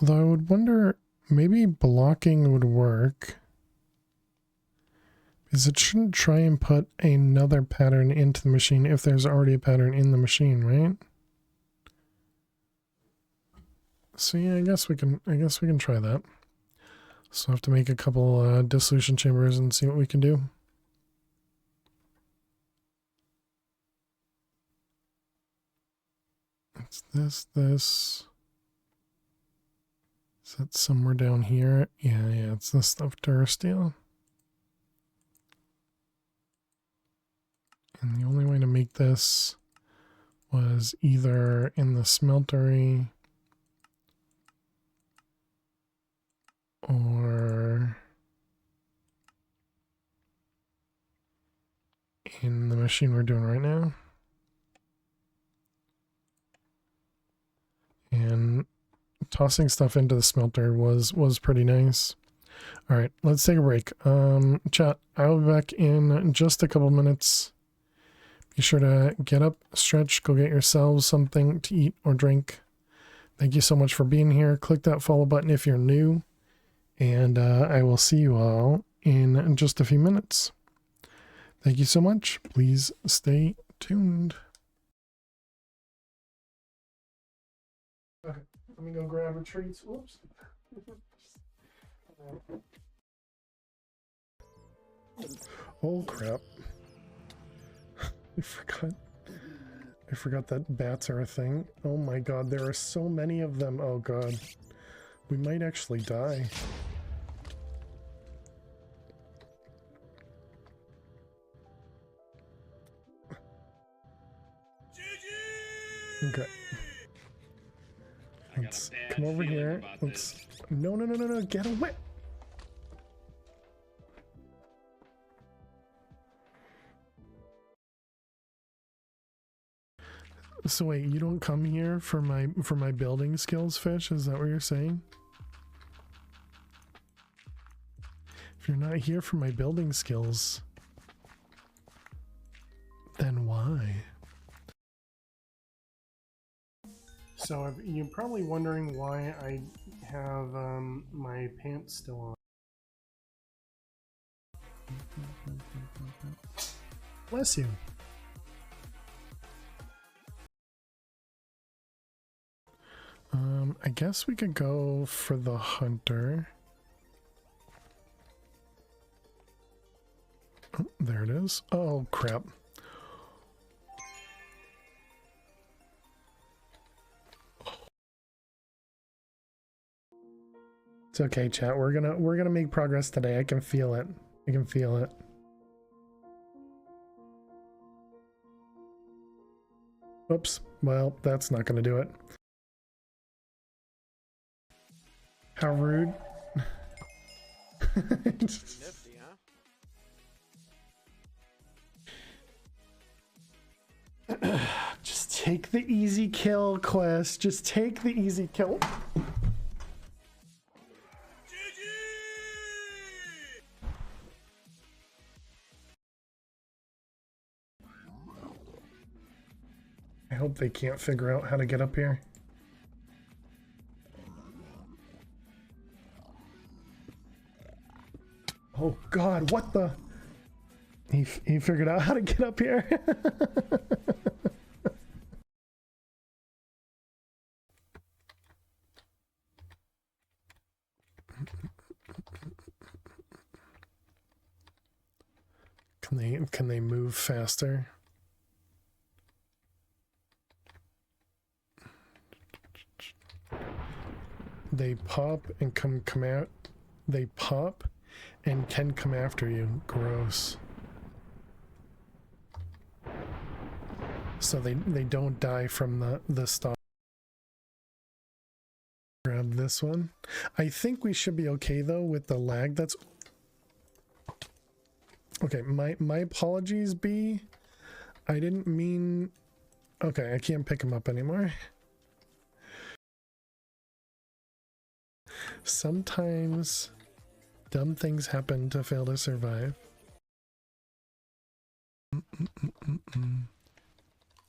Although I would wonder, maybe blocking would work. Because it shouldn't try and put another pattern into the machine if there's already a pattern in the machine, right? So yeah, I guess we can try that. So I have to make a couple dissolution chambers and see what we can do. It's this. Is that somewhere down here? Yeah, it's this stuff, Durasteel. And the only way to make this was either in the smeltery or in the machine we're doing right now. And tossing stuff into the smelter was pretty nice. All right, let's take a break. Chat, I'll be back in just a couple minutes. Be sure to get up, stretch, go get yourselves something to eat or drink. Thank you so much for being here. Click that follow button if you're new. And I will see you all in just a few minutes. Thank you so much. Please stay tuned. Okay, let me go grab a treat. Whoops. Oh crap. I forgot that bats are a thing. Oh my god, there are so many of them. Oh god. We might actually die. Okay. Let's come over here. Let's No, no, no, no, no, get away. So wait, you don't come here for my building skills, fish? Is that what you're saying? If you're not here for my building skills, then why? So you're probably wondering why I have my pants still on. Bless you. I guess we could go for the hunter. Oh, there it is. Oh, crap. It's okay, chat. We're gonna make progress today. I can feel it. I can feel it. Oops. Well, that's not gonna do it. How rude. Nifty, huh? Just take the easy kill, Quest. Just take the easy kill. I hope they can't figure out how to get up here. Oh God, what the? He figured out how to get up here. Can they move faster? They pop and come out. They pop and can come after you. Gross. So they don't die from the stop. Grab this one. I think we should be okay though with the lag. That's okay. My apologies, B. I didn't mean. Okay, I can't pick him up anymore. Sometimes dumb things happen to fail to survive.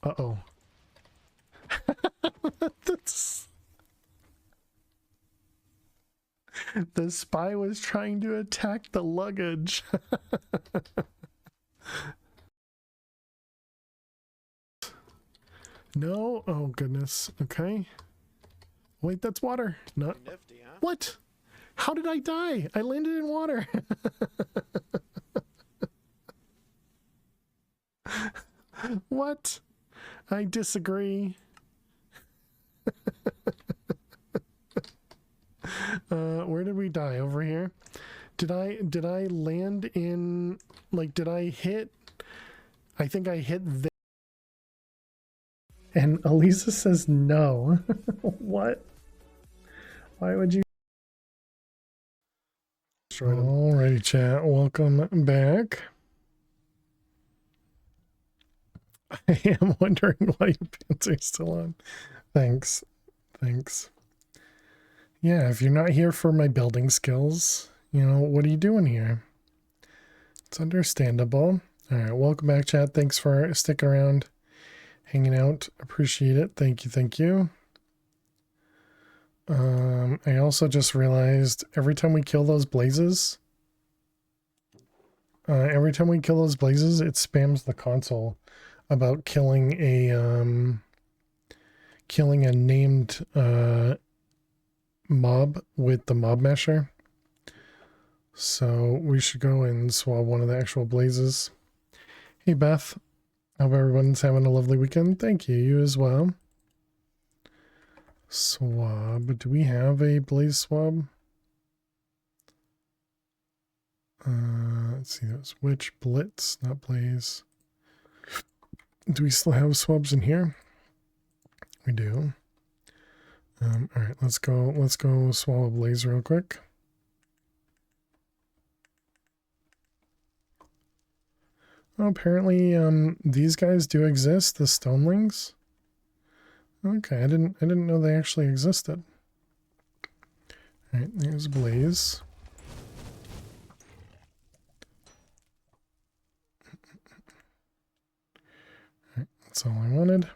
Uh-oh. The spy was trying to attack the luggage. No? Oh, goodness. Okay. Wait, that's water. Not Nifty, huh? What? How did I die? I landed in water. What? I disagree. Where did we die? Over here? Did I land in, like, did I hit? I think I hit this. And Elisa says no. What? Why would you? Alrighty, chat. Welcome back. I am wondering why your pants are still on. Thanks. Thanks. Yeah, if you're not here for my building skills, you know, what are you doing here? It's understandable. Alright, welcome back, chat. Thanks for sticking around, hanging out. Appreciate it. Thank you, thank you. I also just realized every time we kill those blazes, it spams the console about killing a named mob with the mob mesher. So we should go and swab one of the actual blazes. Hey Beth, hope everyone's having a lovely weekend. Thank you, you as well. Swab. Do we have a blaze swab? Let's see, that was witch, blitz, not blaze. Do we still have swabs in here? We do. All right, let's go swallow blaze real quick. Oh, apparently, these guys do exist, the stonelings. Okay, I didn't know they actually existed. All right, there's blaze. All right, that's all I wanted.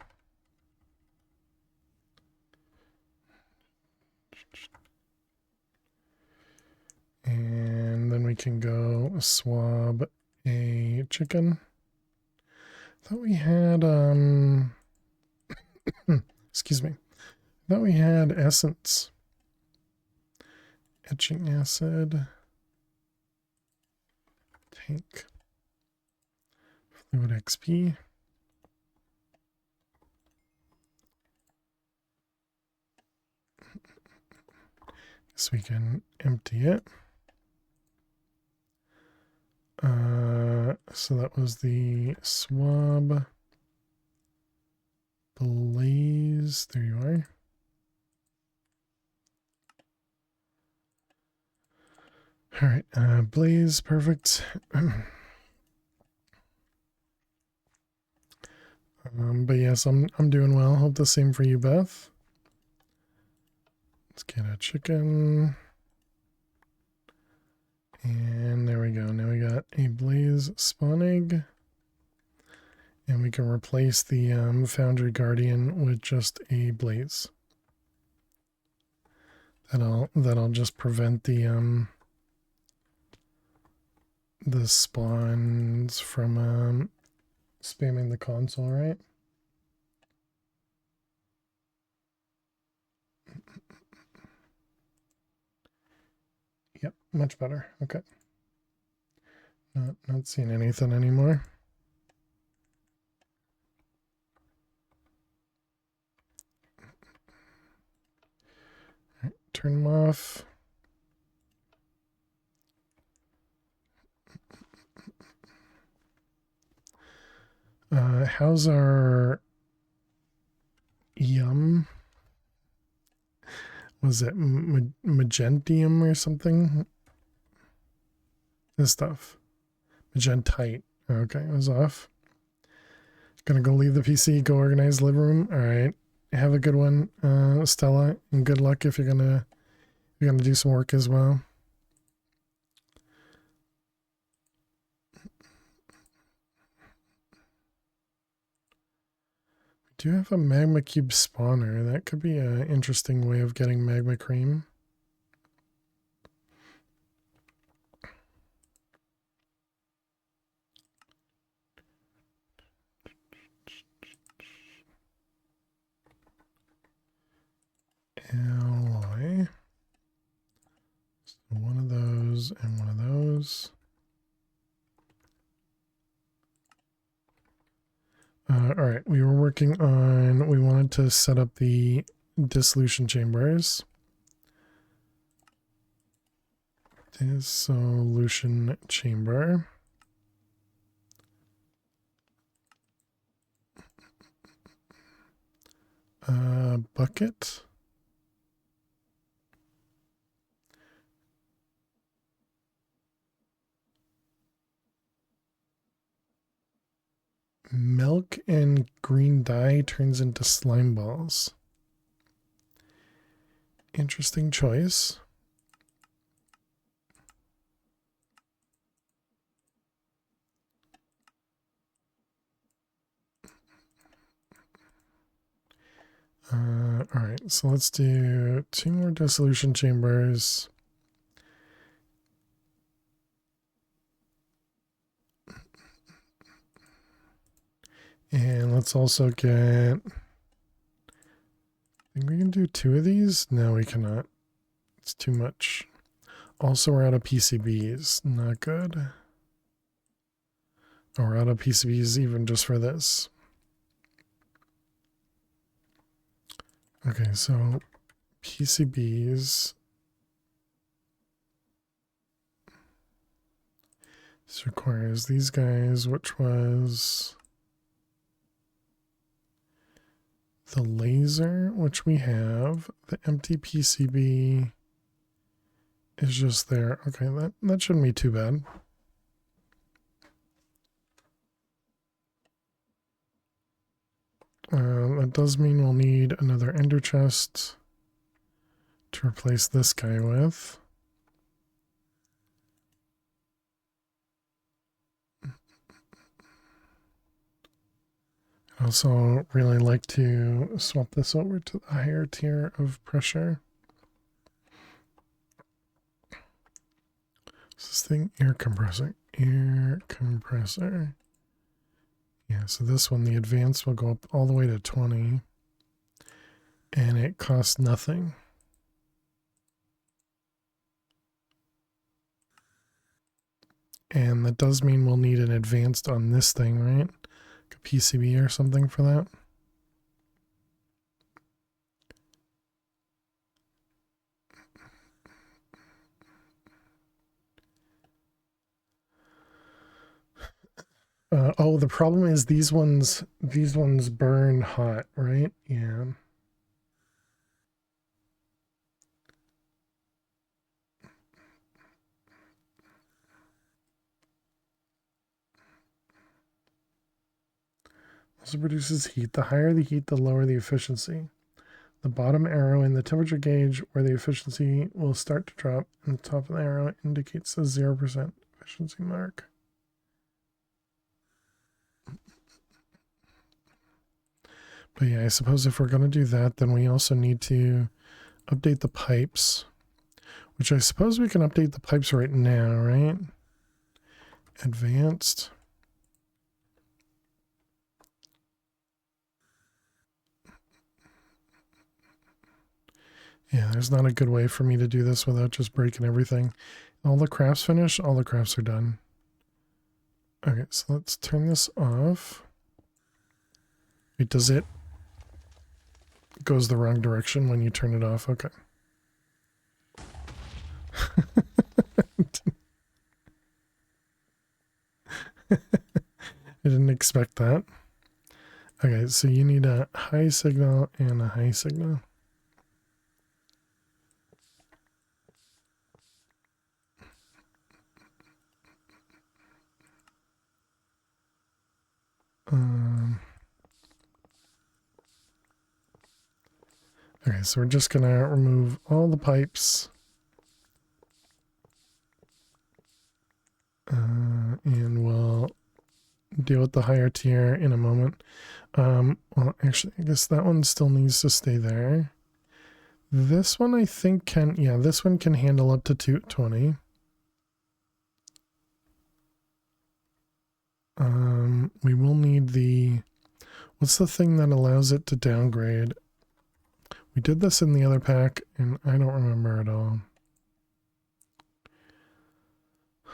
And then we can go swab a chicken. Thought we had excuse me. Thought we had essence. Etching acid. Tank. Fluid XP. Guess we can empty it. So that was the swab. Blaze. There you are. All right, blaze, perfect. But yes, I'm doing well. Hope the same for you, Beth. Let's get a chicken. And there we go. Now we got a blaze spawn egg. And we can replace the Foundry Guardian with just a blaze. That'll just prevent the spawns from spamming the console, right? Yep, much better. Okay. Not seeing anything anymore. All right, turn them off. How's our yum? Was it magentium or something? This stuff. Magentite. Okay, it was off. Gonna go leave the PC, go organize the living room. All right. Have a good one, Stella, and good luck if you're gonna do some work as well. We do have a magma cube spawner. That could be an interesting way of getting magma cream. Alloy. So one of those and one of those. All right, we wanted to set up the dissolution chambers. Dissolution chamber. Bucket. Milk and green dye turns into slime balls. Interesting choice. All right, so let's do 2 more dissolution chambers. And let's also get, I think we can do 2 of these. No, we cannot. It's too much. Also, we're out of PCBs. Not good. Oh, we're out of PCBs even just for this. Okay, so PCBs. This requires these guys, which was the laser, which we have, the empty PCB is just there. Okay, that shouldn't be too bad. That does mean we'll need another ender chest to replace this guy with. I also really like to swap this over to the higher tier of pressure. What's this thing? Air compressor. Air compressor. Yeah, so this one, the advanced, will go up all the way to 20. And it costs nothing. And that does mean we'll need an advanced on this thing, right? Like a PCB or something for that. Oh, the problem is these ones burn hot, right? Yeah. Also produces heat. The higher the heat, the lower the efficiency. The bottom arrow in the temperature gauge where the efficiency will start to drop, and the top of the arrow indicates a 0% efficiency mark. But yeah, I suppose if we're going to do that, then we also need to update the pipes, which I suppose we can update the pipes right now, right? Advanced. Yeah, there's not a good way for me to do this without just breaking everything. All the crafts finished, all the crafts are done. Okay, so let's turn this off. Wait, does it? It goes the wrong direction when you turn it off. Okay. I didn't expect that. Okay, so you need a high signal and a high signal. Okay, so we're just gonna remove all the pipes. And we'll deal with the higher tier in a moment. Well, actually, I guess that one still needs to stay there. This one I think can, yeah, this one can handle up to 220. We will need the, what's the thing that allows it to downgrade? We did this in the other pack, and I don't remember at all.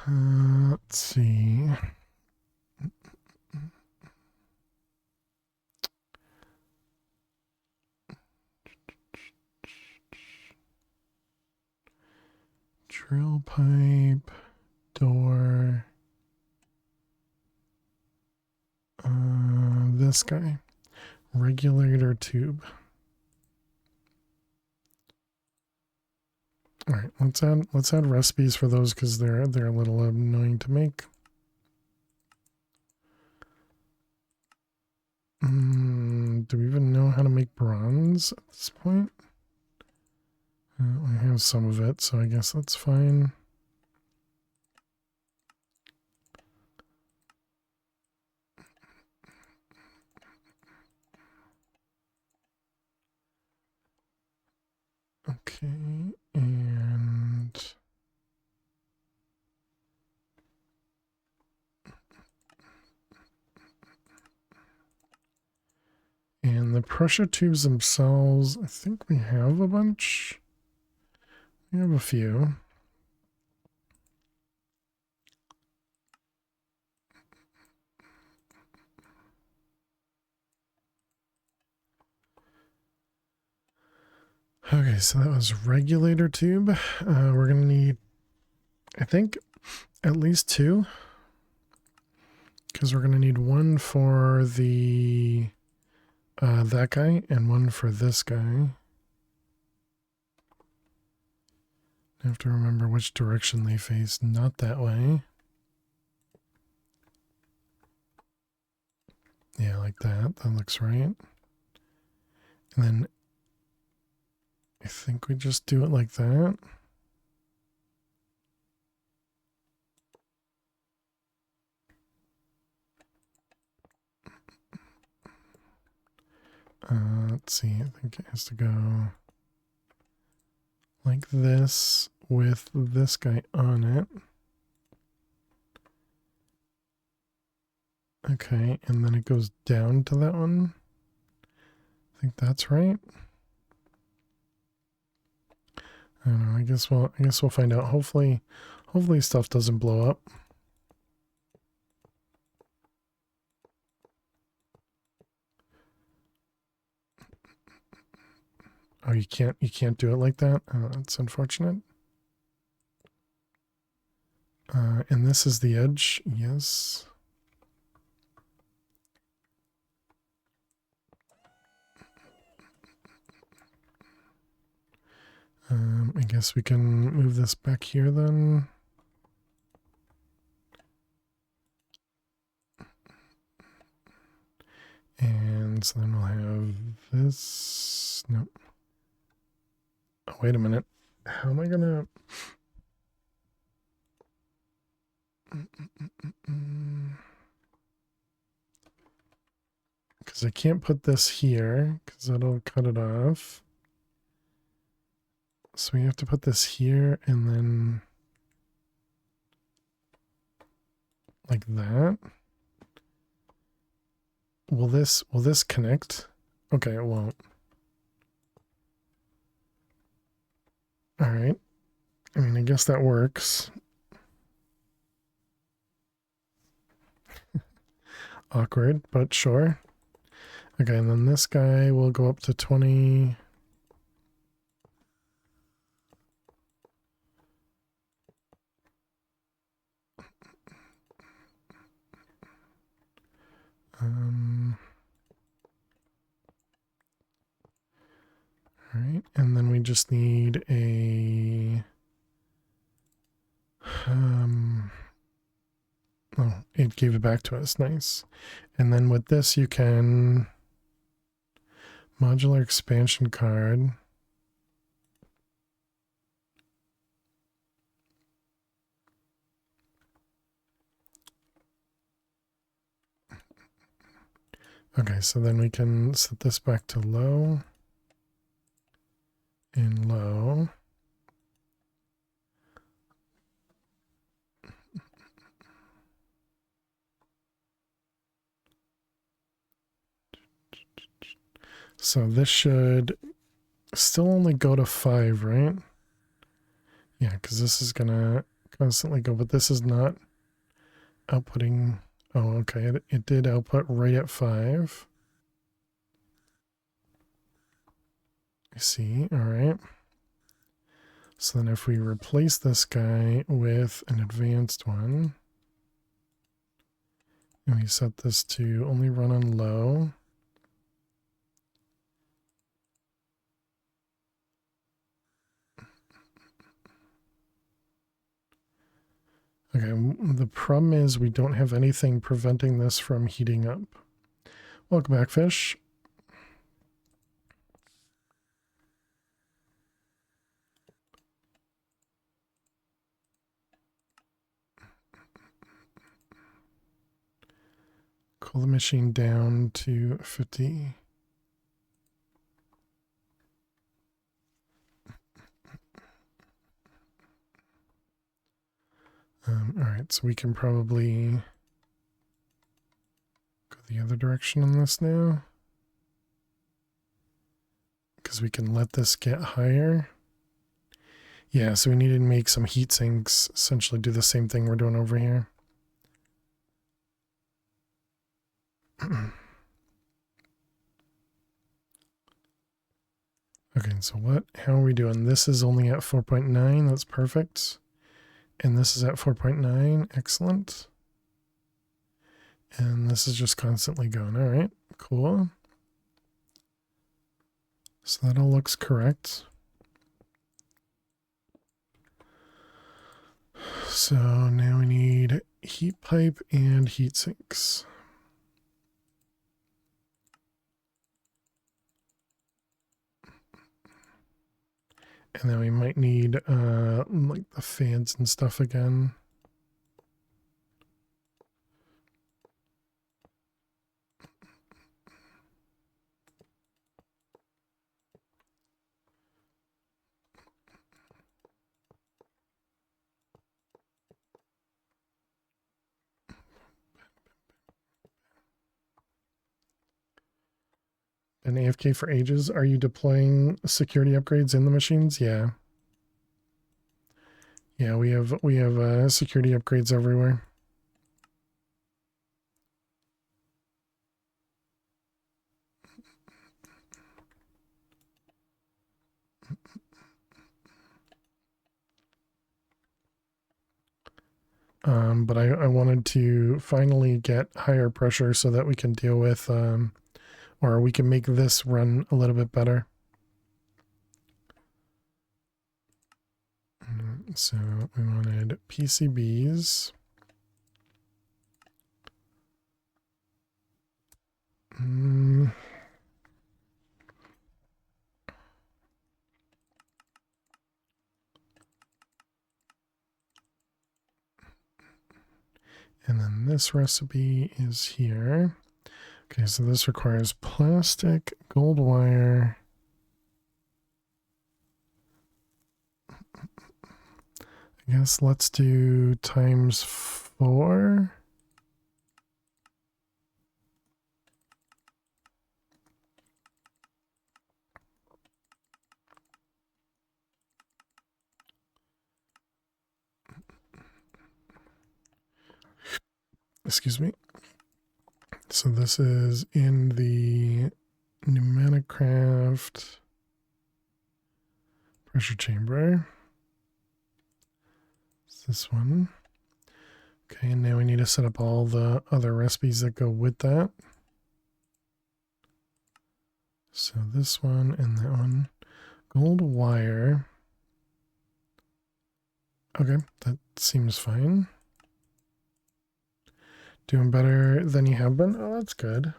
Let's see. Drill pipe, door. This guy, regulator tube. All right, let's add recipes for those because they're a little annoying to make. Do we even know how to make bronze at this point? I have some of it, so I guess that's fine. Okay, and the pressure tubes themselves, I think we have a bunch. We have a few. Okay, so that was regulator tube. We're going to need, I think, at least 2. Because we're going to need one for the that guy and one for this guy. I have to remember which direction they face. Not that way. Yeah, like that. That looks right. And then I think we just do it like that. Let's see. I think it has to go like this with this guy on it. Okay, and then it goes down to that one. I think that's right. I don't know. I guess we'll find out. Hopefully stuff doesn't blow up. Oh, you can't do it like that. That's unfortunate. And this is the edge. Yes. I guess we can move this back here then. And so then we'll have this. Nope. Oh, wait a minute. How am I gonna... Because I can't put this here, because that'll cut it off. So we have to put this here and then like that. Will this connect? Okay, it won't. All right. I mean, I guess that works. Awkward, but sure. Okay, and then this guy will go up to 20. All right, and then we just need a oh, it gave it back to us. Nice. And then with this you can modular expansion card. Okay, so then we can set this back to low and low. So this should still only go to 5, right? Yeah, because this is gonna constantly go, but this is not outputting. Oh, okay, it did output right at 5. I see, all right. So then if we replace this guy with an advanced one, and we set this to only run on low, okay, the problem is we don't have anything preventing this from heating up. Welcome back, fish. Cool the machine down to 50. All right, so we can probably go the other direction on this now, because we can let this get higher. Yeah, so we need to make some heat sinks, essentially do the same thing we're doing over here. Okay, so how are we doing? This is only at 4.9, that's perfect. And this is at 4.9, excellent. And this is just constantly going, all right, cool. So that all looks correct. So now we need heat pipe and heat sinks. And then we might need like the fans and stuff again. Been AFK for ages. Are you deploying security upgrades in the machines? Yeah. Yeah, we have security upgrades everywhere. But I wanted to finally get higher pressure so that we can deal with, or we can make this run a little bit better. So we wanted PCBs. And then this recipe is here. Okay, so this requires plastic, gold wire. I guess let's do ×4. Excuse me. So this is in the pneumatic craft pressure chamber. It's this one. Okay, and now we need to set up all the other recipes that go with that. So this one and that one. Gold wire. Okay, that seems fine. Doing better than you have been? Oh, that's good.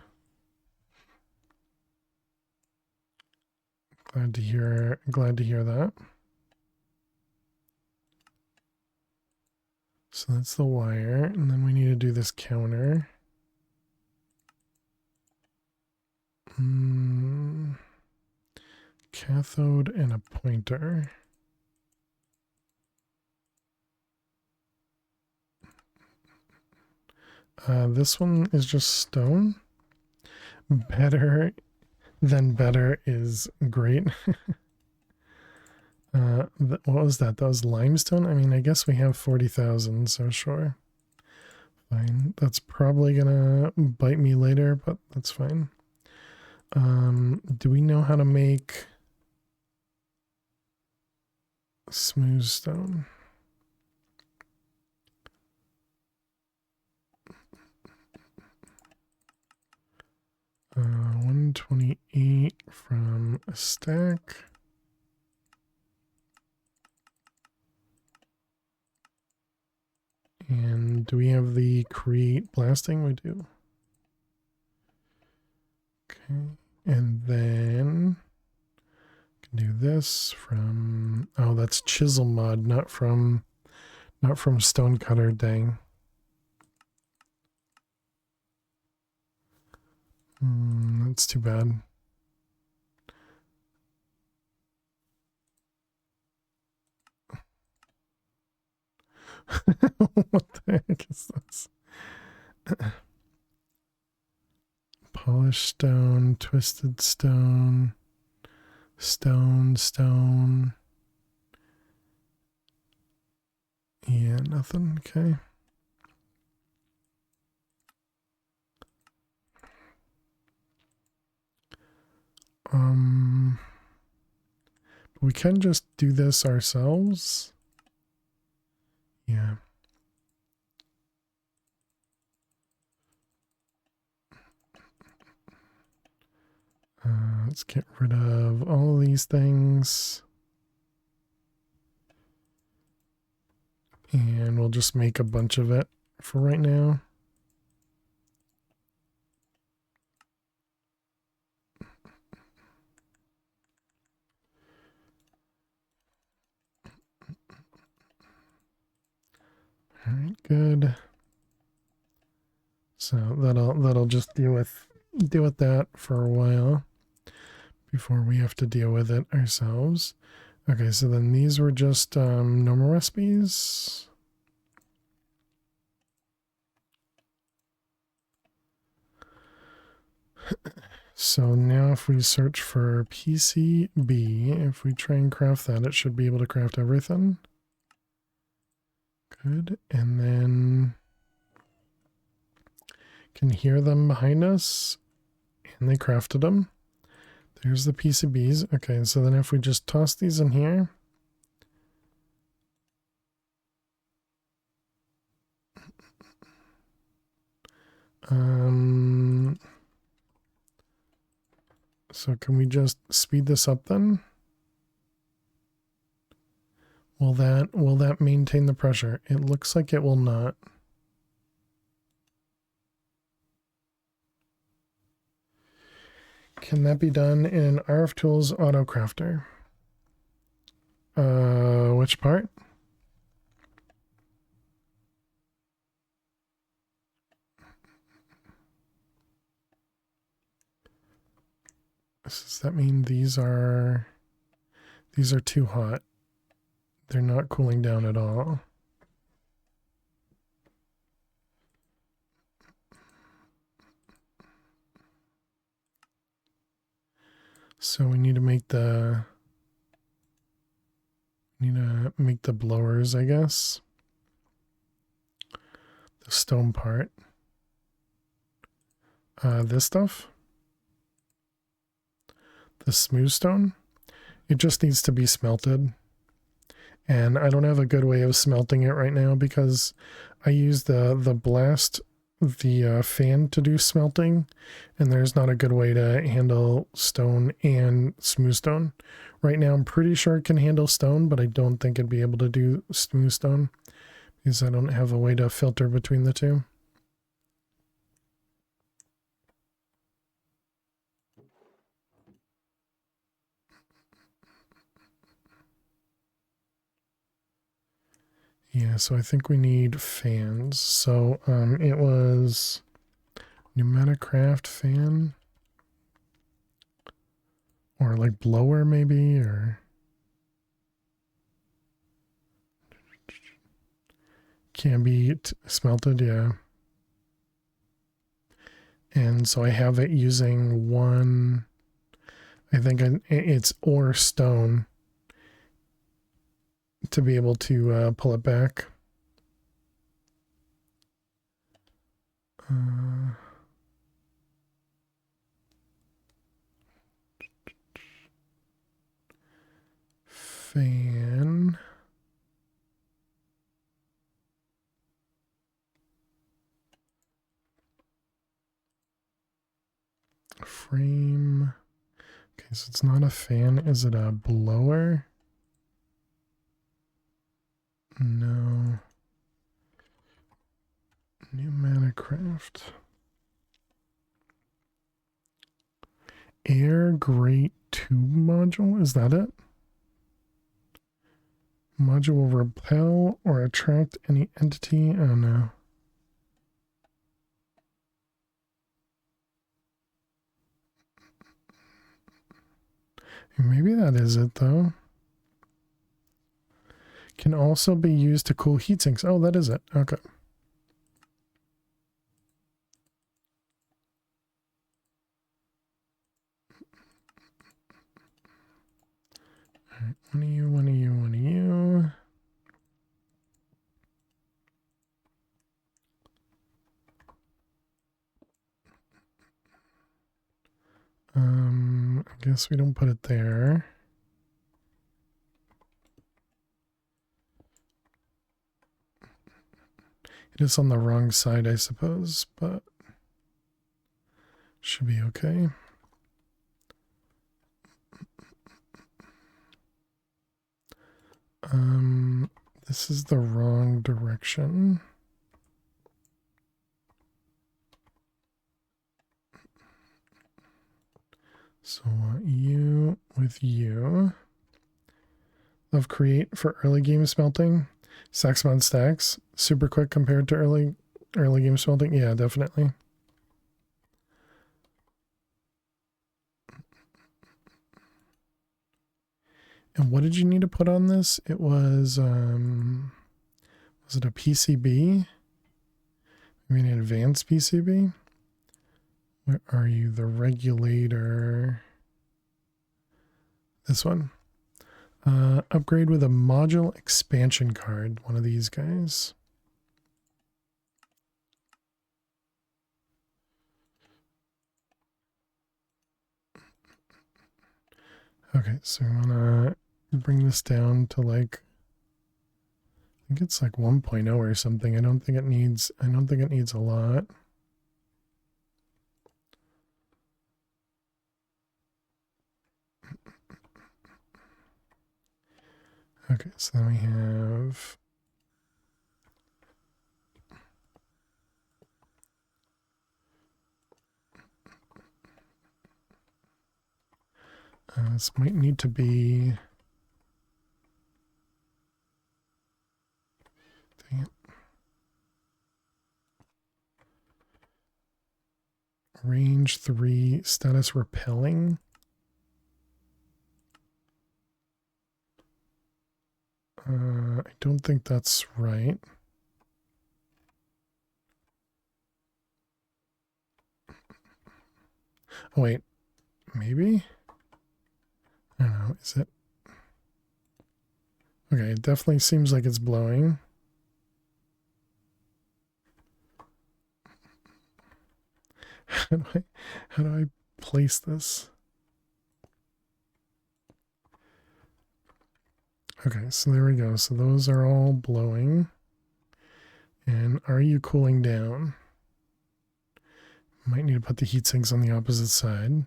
Glad to hear that. So that's the wire, and then we need to do this counter. Cathode and a pointer. This one is just stone. Better than better is great. What was that? That was limestone? I mean, I guess we have 40,000, so sure. Fine. That's probably gonna bite me later, but that's fine. Do we know how to make smooth stone? Uh, 128 from a stack. And do we have the create blasting? We do. Okay. And then can do this from, oh, that's chisel mod, not from stonecutter, dang. That's too bad. What the heck is this? Polished stone, twisted stone, stone. Yeah, nothing. Okay. We can just do this ourselves. Yeah. Let's get rid of all of these things. And we'll just make a bunch of it for right now. All right, good. So that'll just deal with that for a while before we have to deal with it ourselves. Okay, so then these were just normal recipes. So now if we search for PCB, if we try and craft that, it should be able to craft everything. Good. And then can hear them behind us, and they crafted them. There's the PCBs. Okay, so then if we just toss these in here. So can we just speed this up then? Will that maintain the pressure? It looks like it will not. Can that be done in RF Tools Auto Crafter? Which part? Does that mean these are too hot? They're not cooling down at all. So we need to make the blowers, I guess. The stone part. This stuff. The smooth stone. It just needs to be smelted. And I don't have a good way of smelting it right now because I use the fan to do smelting, and there's not a good way to handle stone and smooth stone. Right now I'm pretty sure it can handle stone, but I don't think it'd be able to do smooth stone because I don't have a way to filter between the two. Yeah, so I think we need fans. So it was Pneumaticraft fan, or like blower maybe, or can be smelted, yeah. And so I have it using one, I think it's ore stone to be able to pull it back. Fan. Frame. Okay, so it's not a fan. Is it a blower? No. Pneumaticraft. Air grate tube module. Is that it? Module will repel or attract any entity. Oh no. Maybe that is it though. Can also be used to cool heat sinks. Oh, that is it. Okay. All right, one of you, one of you, one of you. I guess we don't put it there. It is on the wrong side, I suppose, but should be okay. This is the wrong direction. So you with you. Love create for early game smelting. Stacks on stacks. Super quick compared to early game smelting. Yeah, definitely. And what did you need to put on this? It was it a PCB? I mean, an advanced PCB? Where are you? The regulator. This one. Upgrade with a module expansion card. One of these guys. Okay, so we want to bring this down to like, I think it's like 1.0 or something. I don't think it needs a lot. Okay, so then we have this might need to be, dang it. Range 3, status repelling. I don't think that's right. Oh, wait. Maybe? I don't know. Is it? Okay, it definitely seems like it's blowing. How do I place this? Okay, so there we go. So those are all blowing. And are you cooling down? Might need to put the heat sinks on the opposite side.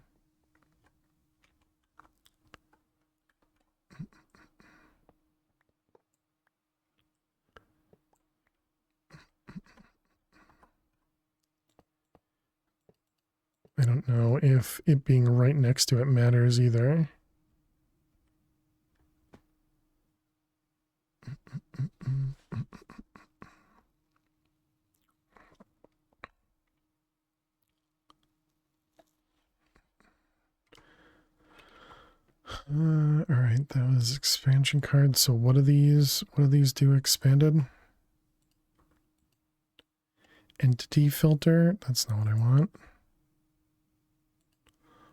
I don't know if it being right next to it matters either. All right, that was expansion cards. So what do these do expanded? Entity filter, that's not what I want.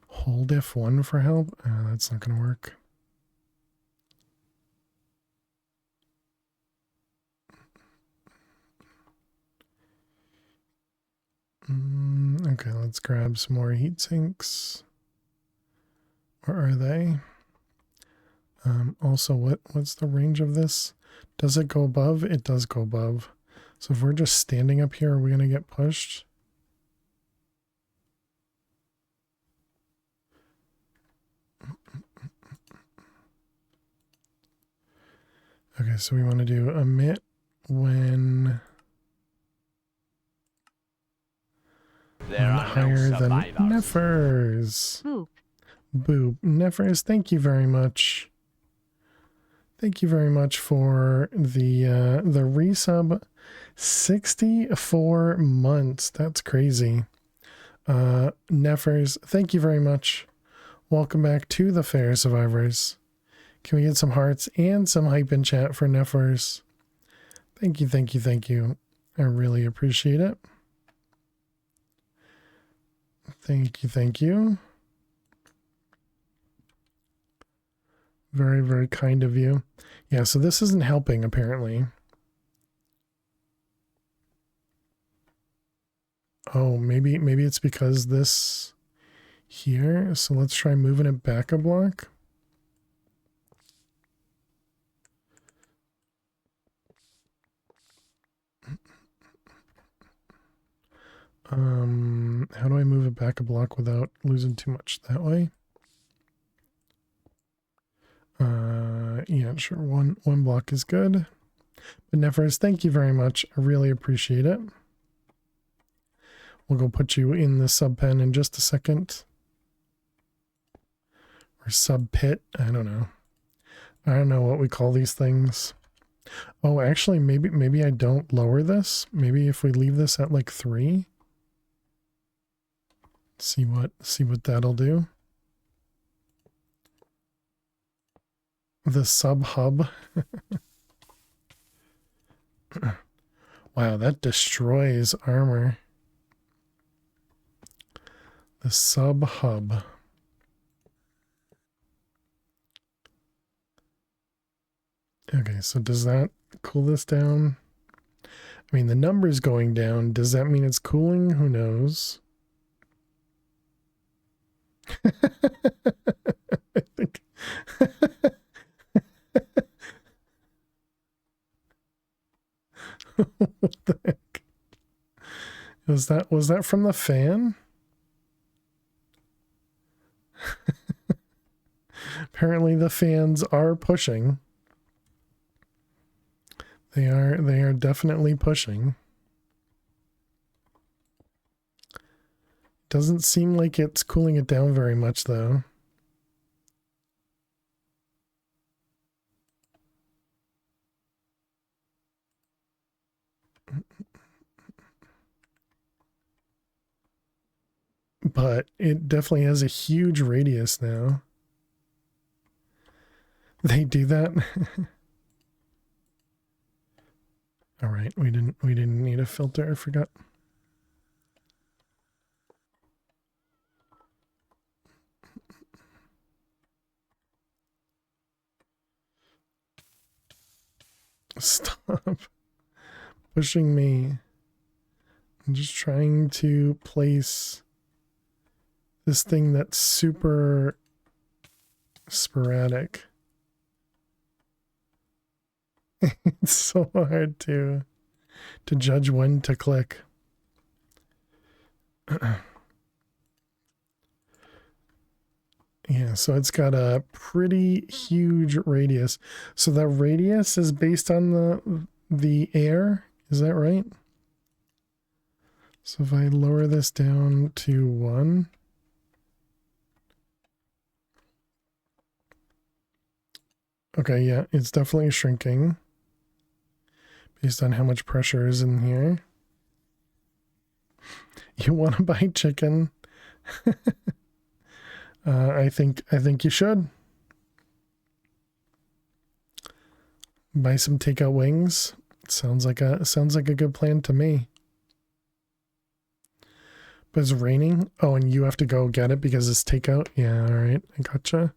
Hold F1 for help? That's not going to work. Okay, let's grab some more heat sinks. Where are they? Also, what's the range of this? Does it go above? It does go above. So if we're just standing up here, are we going to get pushed? Okay, so we want to do emit when higher than Neffers. Boop. Boop. Neffers, thank you very much. Thank you very much for the resub. 64 months. That's crazy. Neffers, thank you very much. Welcome back to the Fair Survivors. Can we get some hearts and some hype in chat for Neffers? Thank you, thank you, thank you. I really appreciate it. Thank you, thank you. Very, very kind of you. Yeah, so this isn't helping, apparently. Oh, maybe it's because this here. So let's try moving it back a block. How do I move it back a block without losing too much that way? Yeah, sure. One block is good. But Nefers, thank you very much. I really appreciate it. We'll go put you in the sub pen in just a second. Or sub pit. I don't know. I don't know what we call these things. Oh, actually, maybe I don't lower this. Maybe if we leave this at like 3. See what that'll do. The sub hub. Wow, that destroys armor. The sub hub. Okay, so does that cool this down? I mean, the number's going down. Does that mean it's cooling? Who knows? I think. What the heck? Was that from the fan? Apparently the fans are pushing. They are definitely pushing. Doesn't seem like it's cooling it down very much though. But it definitely has a huge radius now. They do that. All right, we didn't need a filter. I forgot. Stop pushing me. I'm just trying to place this thing that's super sporadic. It's so hard to judge when to click. Yeah, so it's got a pretty huge radius. So the radius is based on the air, is that right? So if I lower this down to 1. Okay, yeah, it's definitely shrinking based on how much pressure is in here. You want to buy chicken? I think you should buy some takeout wings. Sounds like a good plan to me. But it's raining. Oh, and you have to go get it because it's takeout. Yeah, all right, I gotcha.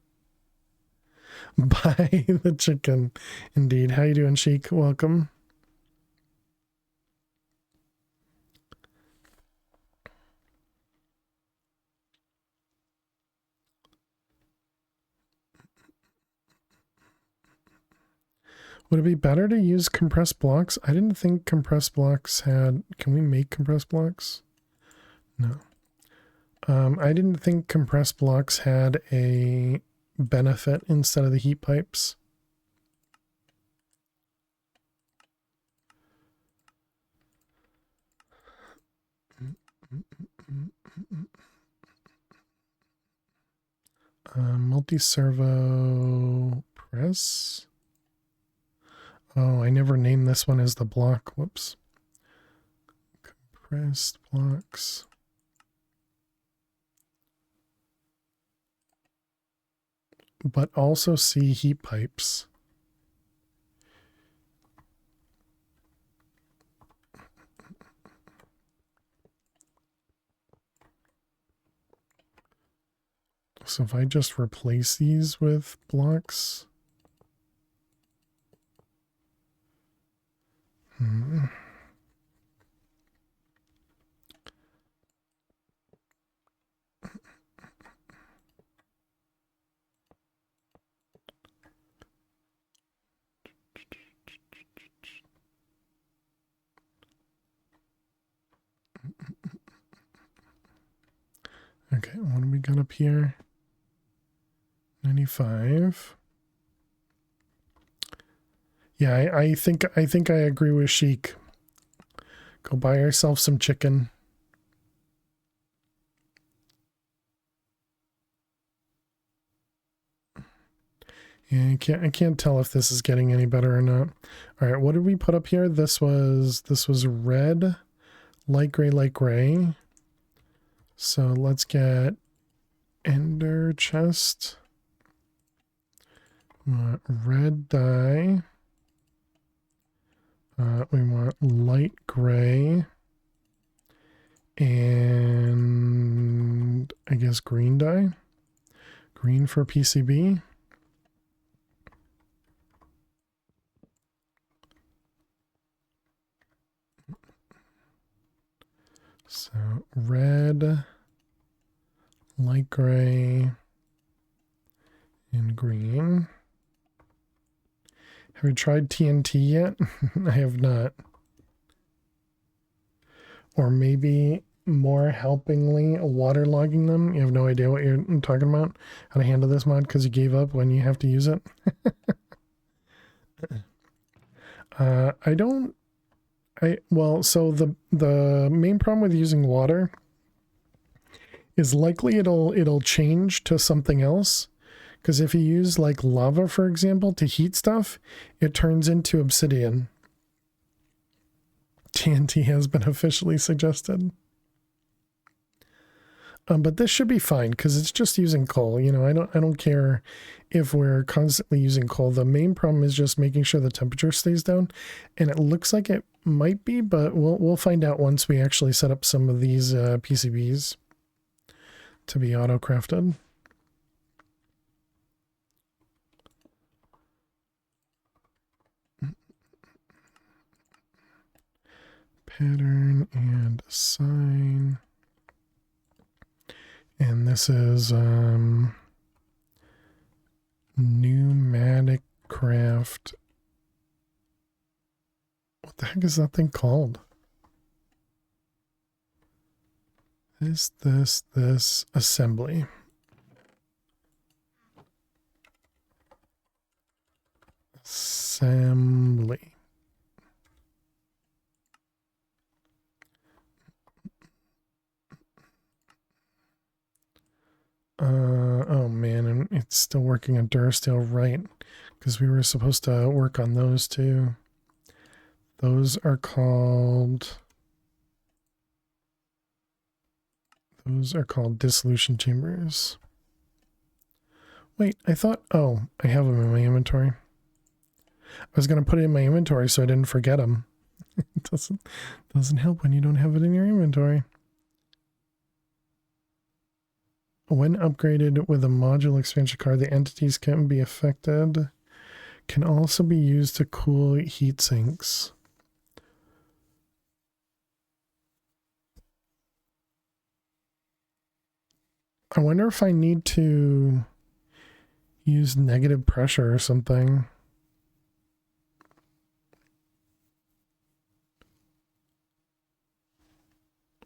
Buy the chicken, indeed. How you doing, Sheik? Welcome. Would it be better to use compressed blocks? I didn't think compressed blocks had... Can we make compressed blocks? No. I didn't think compressed blocks had a benefit instead of the heat pipes. Multi-servo press. Oh, I never named this one as the block. Whoops. Compressed blocks. But also see heat pipes. So if I just replace these with blocks. Okay, what do we got up here? 95. Yeah, I think I agree with Sheik. Go buy ourselves some chicken. Yeah, I can't tell if this is getting any better or not. All right, what did we put up here? This was red, light gray. So let's get ender chest. Red dye. We want light gray. And I guess green dye. Green for PCB. So red, light gray, and green. Have you tried TNT yet? I have not. Or maybe more helpingly waterlogging them. You have no idea what you're talking about? How to handle this mod because you gave up when you have to use it? So the main problem with using water is likely it'll change to something else. Because if you use like lava, for example, to heat stuff, it turns into obsidian. TNT has been officially suggested. But this should be fine because it's just using coal. You know, I don't care if we're constantly using coal. The main problem is just making sure the temperature stays down, and it looks like it might be, but we'll find out once we actually set up some of these PCBs to be auto crafted. Pattern and sign. And this is pneumatic craft. What the heck is that thing called? This assembly. Assembly. Oh man, and it's still working on Durasteel, right? Because we were supposed to work on those too. Those are called dissolution chambers. Wait, I thought, oh, I have them in my inventory. I was going to put it in my inventory so I didn't forget them. It doesn't help when you don't have it in your inventory. When upgraded with a module expansion card, the entities can be affected. Can also be used to cool heat sinks. I wonder if I need to use negative pressure or something.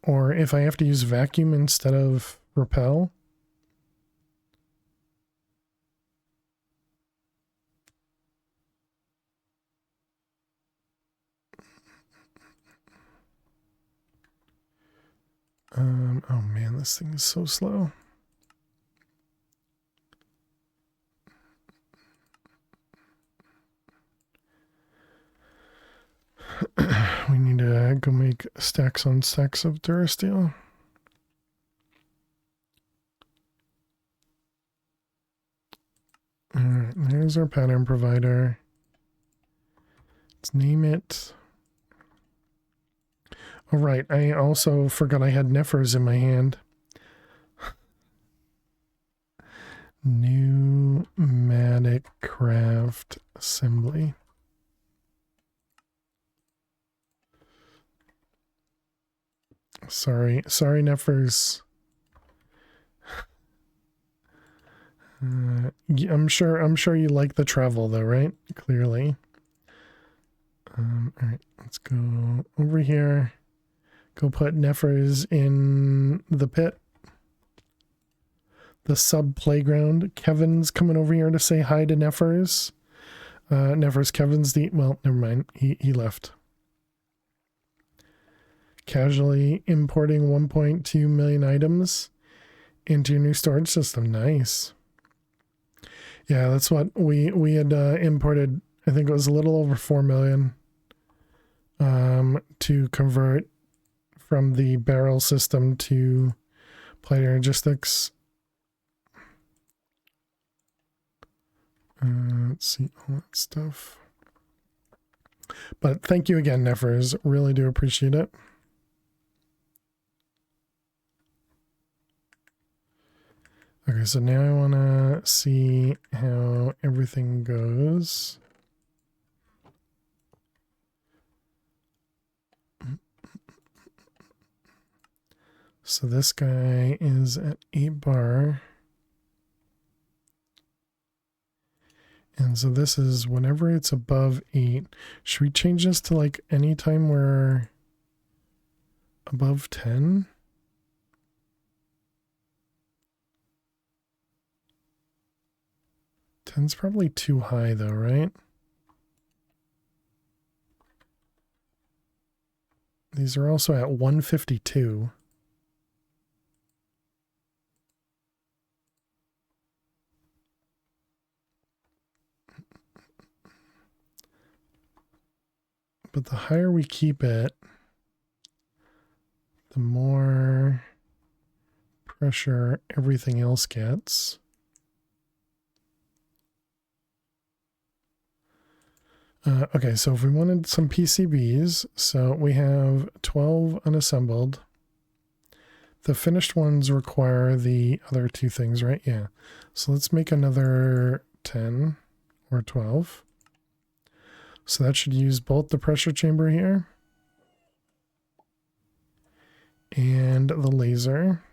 Or if I have to use vacuum instead of repel. Oh man, this thing is so slow. We need to go make stacks on stacks of Durasteel. Alright, there's our pattern provider. Let's name it. Oh, right, I also forgot I had Nephers in my hand. Pneumatic craft assembly. Sorry, Nephers. I'm sure you like the travel though, right? Clearly. All right, let's go over here. Go put Nephers in the pit. The sub playground. Kevin's coming over here to say hi to Nephers. Never's Kevin's the, well, never mind. He left. Casually importing 1.2 million items into your new storage system. Nice. Yeah, that's what we had imported. I think it was a little over 4 million to convert from the barrel system to Plate Energistics. Let's see all that stuff. But thank you again, Nefers. Really do appreciate it. Okay, so now I want to see how everything goes. So this guy is at 8 bar. And so this is whenever it's above 8. Should we change this to like any time we're above 10? Ten's probably too high though, right? These are also at 152. But the higher we keep it, the more pressure everything else gets. Okay, so if we wanted some PCBs, so we have 12 unassembled. The finished ones require the other two things, right? Yeah. So let's make another 10 or 12. So that should use both the pressure chamber here and the laser.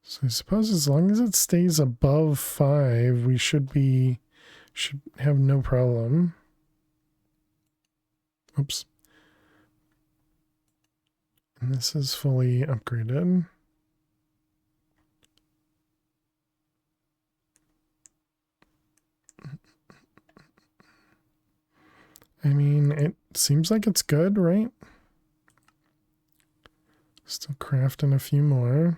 So I suppose as long as it stays above 5, we should have no problem. Oops. And this is fully upgraded. I mean, it seems like it's good, right? Still crafting a few more.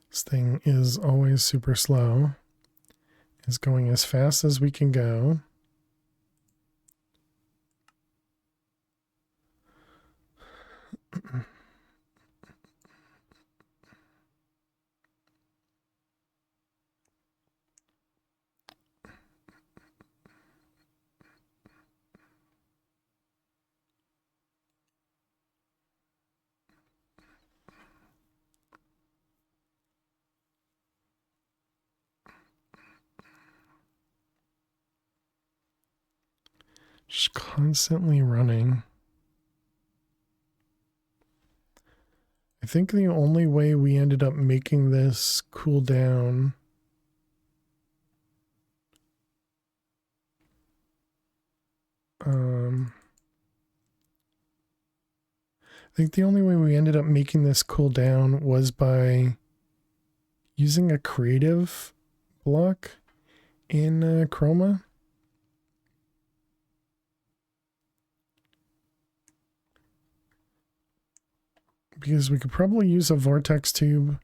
This thing is always super slow. It's going as fast as we can go. Just constantly running. I think the only way we ended up making this cool down I think the only way we ended up making this cool down was by using a creative block in Chroma. Because we could probably use a vortex tube.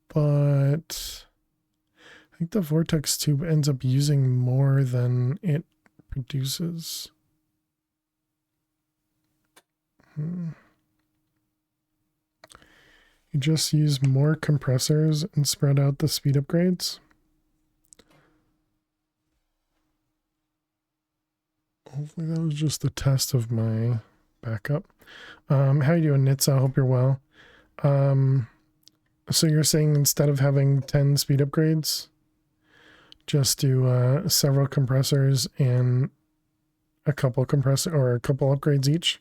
But I think the vortex tube ends up using more than it produces. You just use more compressors and spread out the speed upgrades. Hopefully that was just a test of my backup. How you doing, Nitz? I hope you're well. So you're saying instead of having 10 speed upgrades, just do several compressors and a couple upgrades each?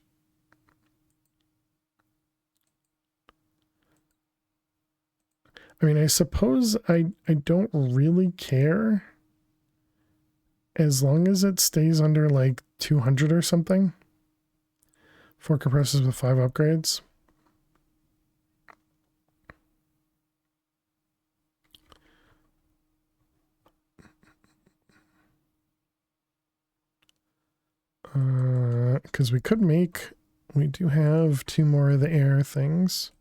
I mean, I suppose I don't really care as long as it stays under like 200 or something for compressors with 5 upgrades. Because we do have 2 more of the air things.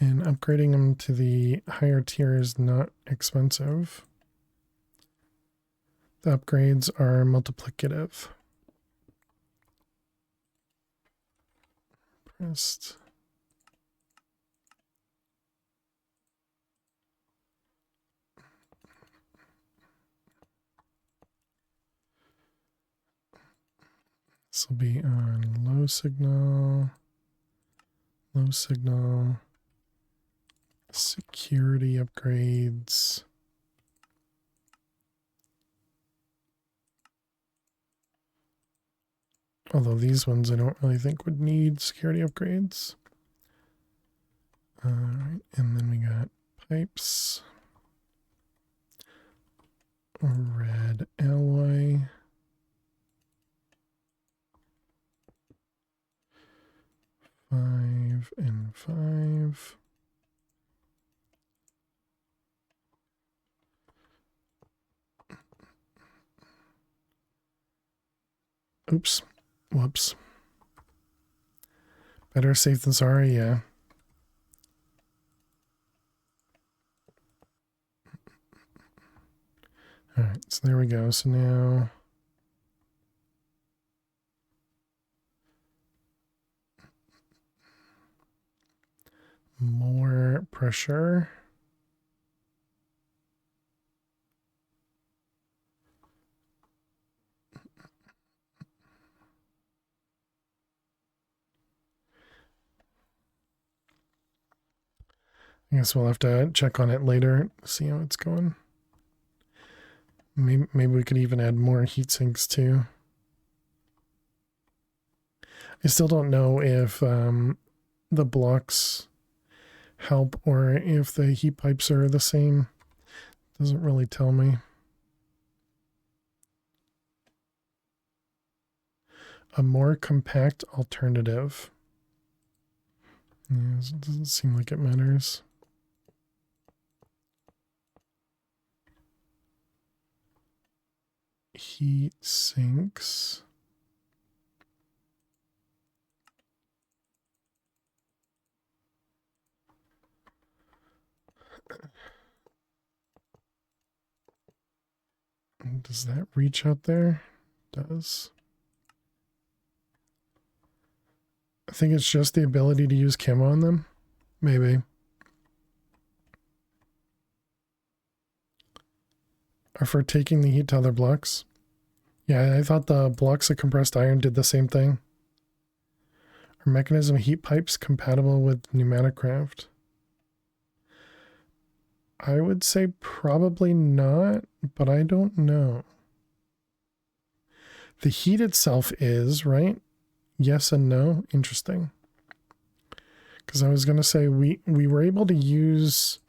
And upgrading them to the higher tier is not expensive. The upgrades are multiplicative. Pressed. This will be on low signal, security upgrades. Although these ones I don't really think would need security upgrades. Alright, and then we got pipes. Red alloy. Five and 5. Oops. Whoops. Better safe than sorry, yeah. Alright, so there we go. So now more pressure. I guess we'll have to check on it later, see how it's going. Maybe we could even add more heat sinks too. I still don't know if the blocks help or if the heat pipes are the same. Doesn't really tell me. A more compact alternative. Yeah, it doesn't seem like it matters. Heat sinks. Does that reach out there? It does. I think it's just the ability to use camo on them. Maybe. Or for taking the heat to other blocks. Yeah, I thought the blocks of compressed iron did the same thing. Are mechanism heat pipes compatible with pneumatic craft? I would say probably not, but I don't know. The heat itself is, right? Yes and no. Interesting. Because I was going to say we were able to use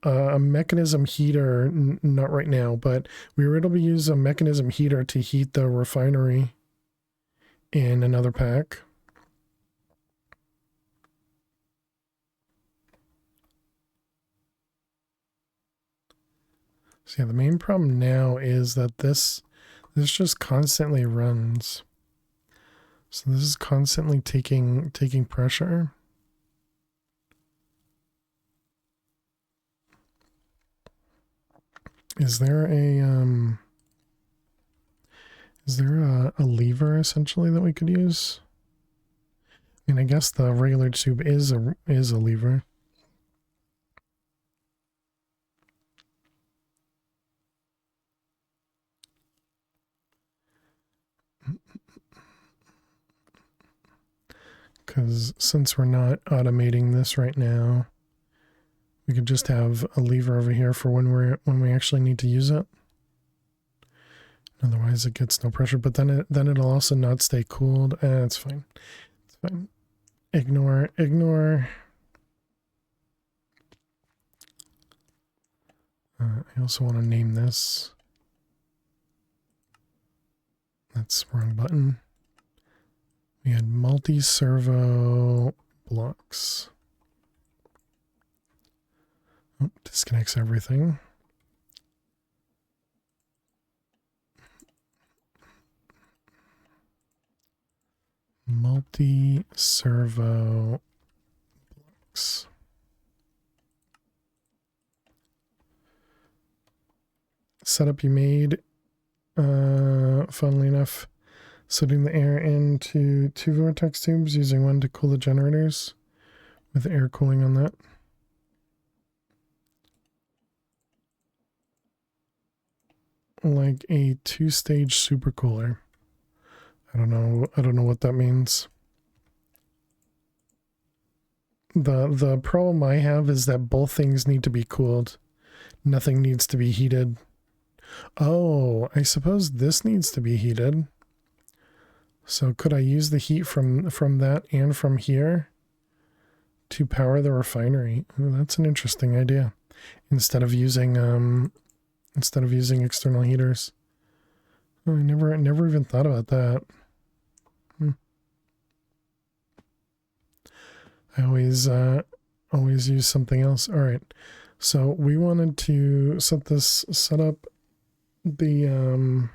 a mechanism heater, not right now, but we were able to use a mechanism heater to heat the refinery in another pack. So yeah, the main problem now is that this just constantly runs. So this is constantly taking pressure. Is there a lever essentially that we could use? I mean, I guess the regular tube is a lever. Because since we're not automating this right now, we could just have a lever over here for when we actually need to use it. Otherwise, it gets no pressure. But then it'll also not stay cooled. It's fine. It's fine. Ignore. I also want to name this. That's the wrong button. We had multi-servo blocks. Oh, disconnects everything. Multi-servo blocks. Setup you made, funnily enough, setting the air into 2 vortex tubes, using one to cool the generators with air cooling on that. Like a 2-stage supercooler. I don't know what that means. The problem I have is that both things need to be cooled. Nothing needs to be heated. Oh, I suppose this needs to be heated. So could I use the heat from that and from here to power the refinery? Ooh, that's an interesting idea. Instead of using external heaters. Oh, I never even thought about that. I always use something else. All right. So we wanted to set up the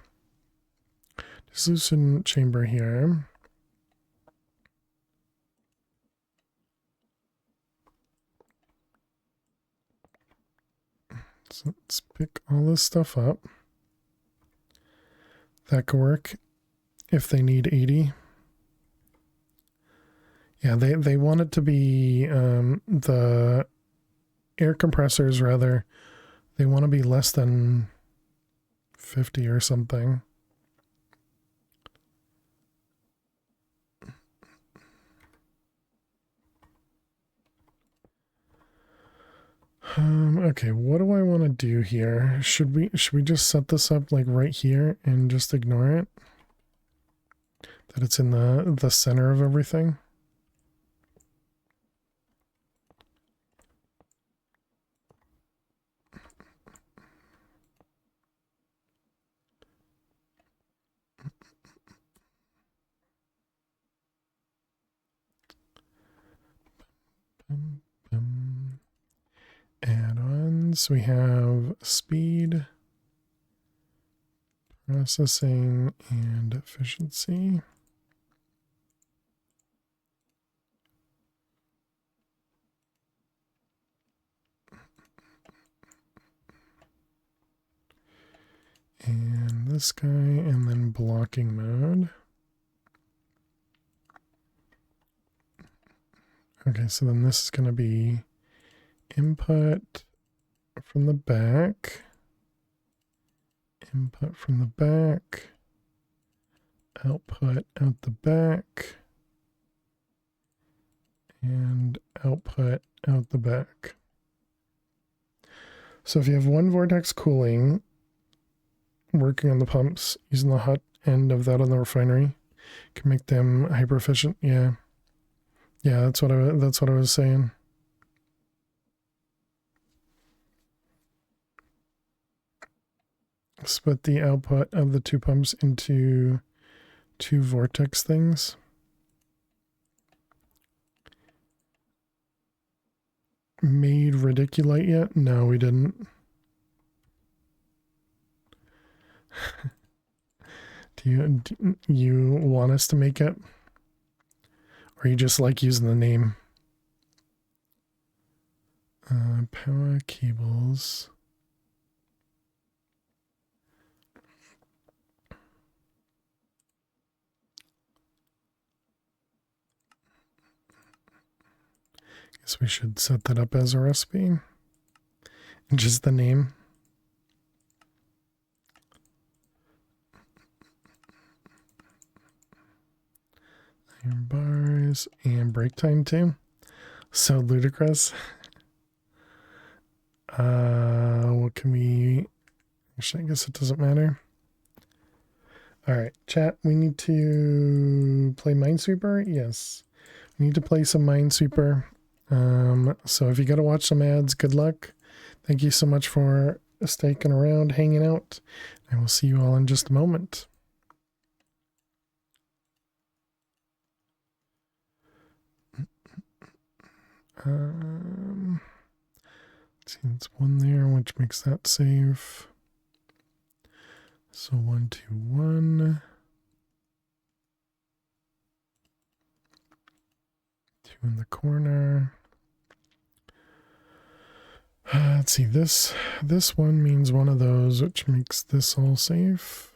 dissolution chamber here. So let's pick all this stuff up. That could work if they need 80. Yeah, they want it to be the air compressors, rather. They want to be less than 50 or something. Okay, what do I want to do here? Should we just set this up like right here and just ignore it? That it's in the center of everything? Add-ons, we have speed, processing, and efficiency. And this guy, and then blocking mode. Okay, so then this is going to be input from the back, input from the back, output out the back, and output out the back. So if you have one vortex cooling working on the pumps, using the hot end of that on the refinery, can make them hyper efficient. Yeah, that's what I was saying. Split the output of the 2 pumps into 2 vortex things. Made radiculite yet? No, we didn't. Do you want us to make it? Or you just like using the name? Power cables. Guess we should set that up as a recipe. And just the name. Iron bars and break time too. So ludicrous. What can we... Actually, I guess it doesn't matter. Alright, chat, we need to play Minesweeper? Yes. We need to play some Minesweeper. So if you gotta watch some ads, good luck. Thank you so much for sticking around, hanging out. I will see you all in just a moment. Let's see, it's one there, which makes that save. So 1, 2, 1. 2 in the corner. Let's see, this one means one of those, which makes this all safe.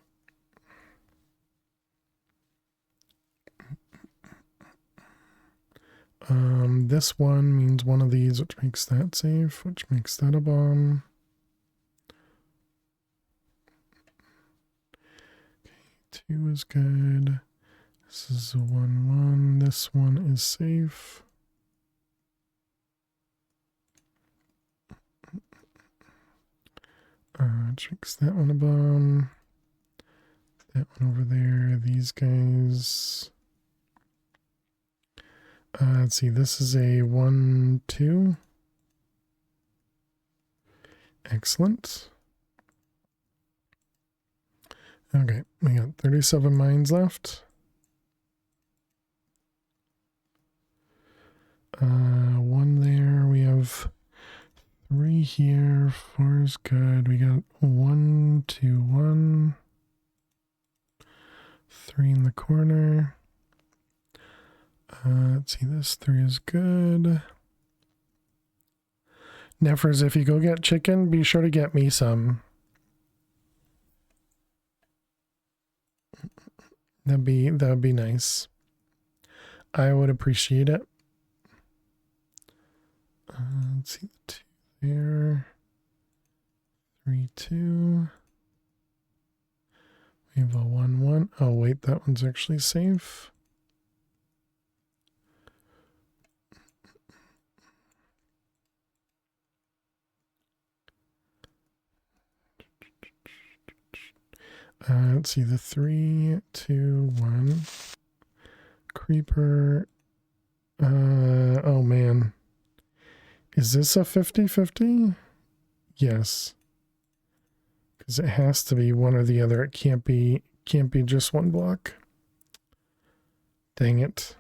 This one means one of these, which makes that safe, which makes that a bomb. Okay, 2 is good. This is a 1, 1. This one is safe. Which makes that one a bomb. That one over there. These guys. Let's see, this is a 1, 2. Excellent. Okay, we got 37 mines left. 1 there. We have 3 here. 4 is good. We got 1, 2, 1. 3 in the corner. Let's see, this 3 is good. Neffers, if you go get chicken, be sure to get me some. That'd be nice. I would appreciate it. Let's see, the 2 there. 3, 2. We have a 1, 1. Oh wait, that one's actually safe. Let's see, the 3, 2, 1. Creeper. Oh man. Is this a 50-50? Yes. Because it has to be one or the other. It can't be just one block. Dang it.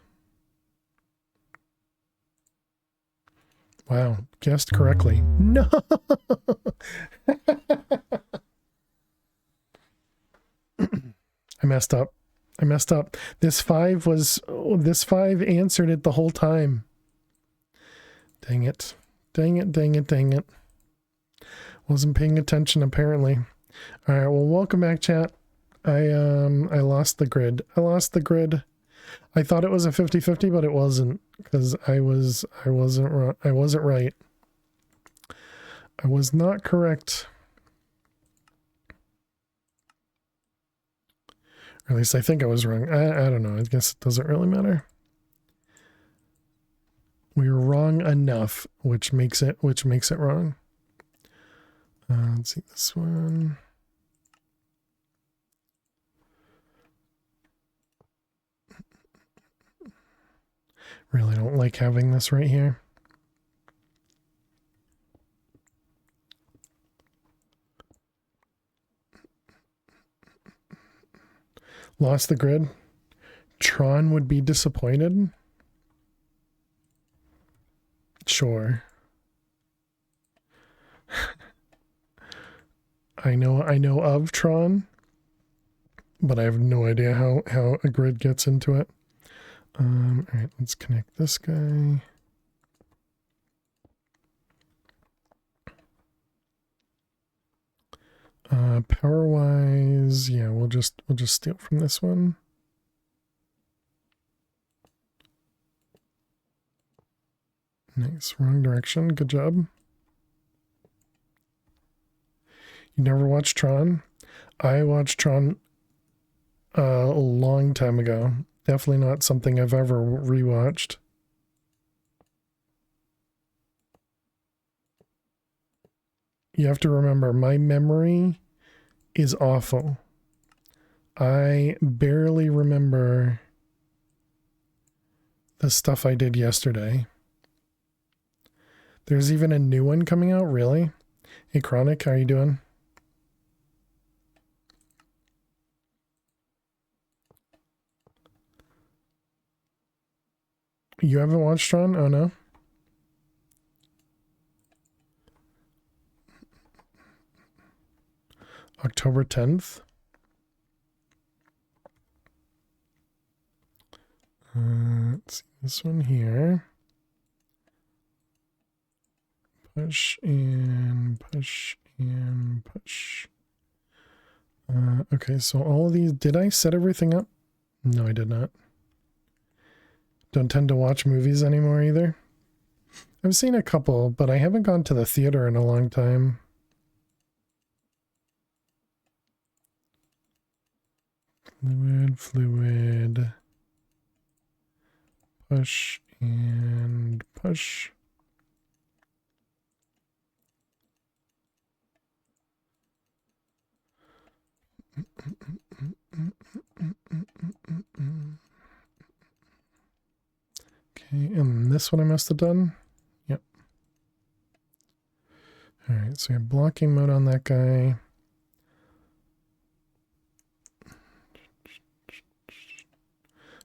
Wow, guessed correctly. No! I messed up. This 5 answered it the whole time. Dang it. Wasn't paying attention apparently. All right, well, welcome back, chat. I lost the grid. I thought it was a 50-50, but it wasn't, because I wasn't right. I was not correct. Or at least I think I was wrong. I don't know. I guess it doesn't really matter. We were wrong enough, which makes it wrong. Let's see this one. Really don't like having this right here. Lost the grid. Tron would be disappointed. Sure. I know of Tron, but I have no idea how a grid gets into it. All right, let's connect this guy. Power wise, yeah, we'll just steal from this one. Nice, wrong direction. Good job. You never watched Tron? I watched Tron a long time ago. Definitely not something I've ever rewatched. You have to remember, my memory is awful. I barely remember the stuff I did yesterday. There's even a new one coming out, really? Hey, Chronic, how you doing? You haven't watched Tron? Oh, no? October 10th? Let's see this one here. Push and push and push. Okay, so all of these, did I set everything up? No, I did not. Don't tend to watch movies anymore either. I've seen a couple, but I haven't gone to the theater in a long time. Fluid. Push and push. Okay, and this one I must have done. Yep. All right, so we have blocking mode on that guy.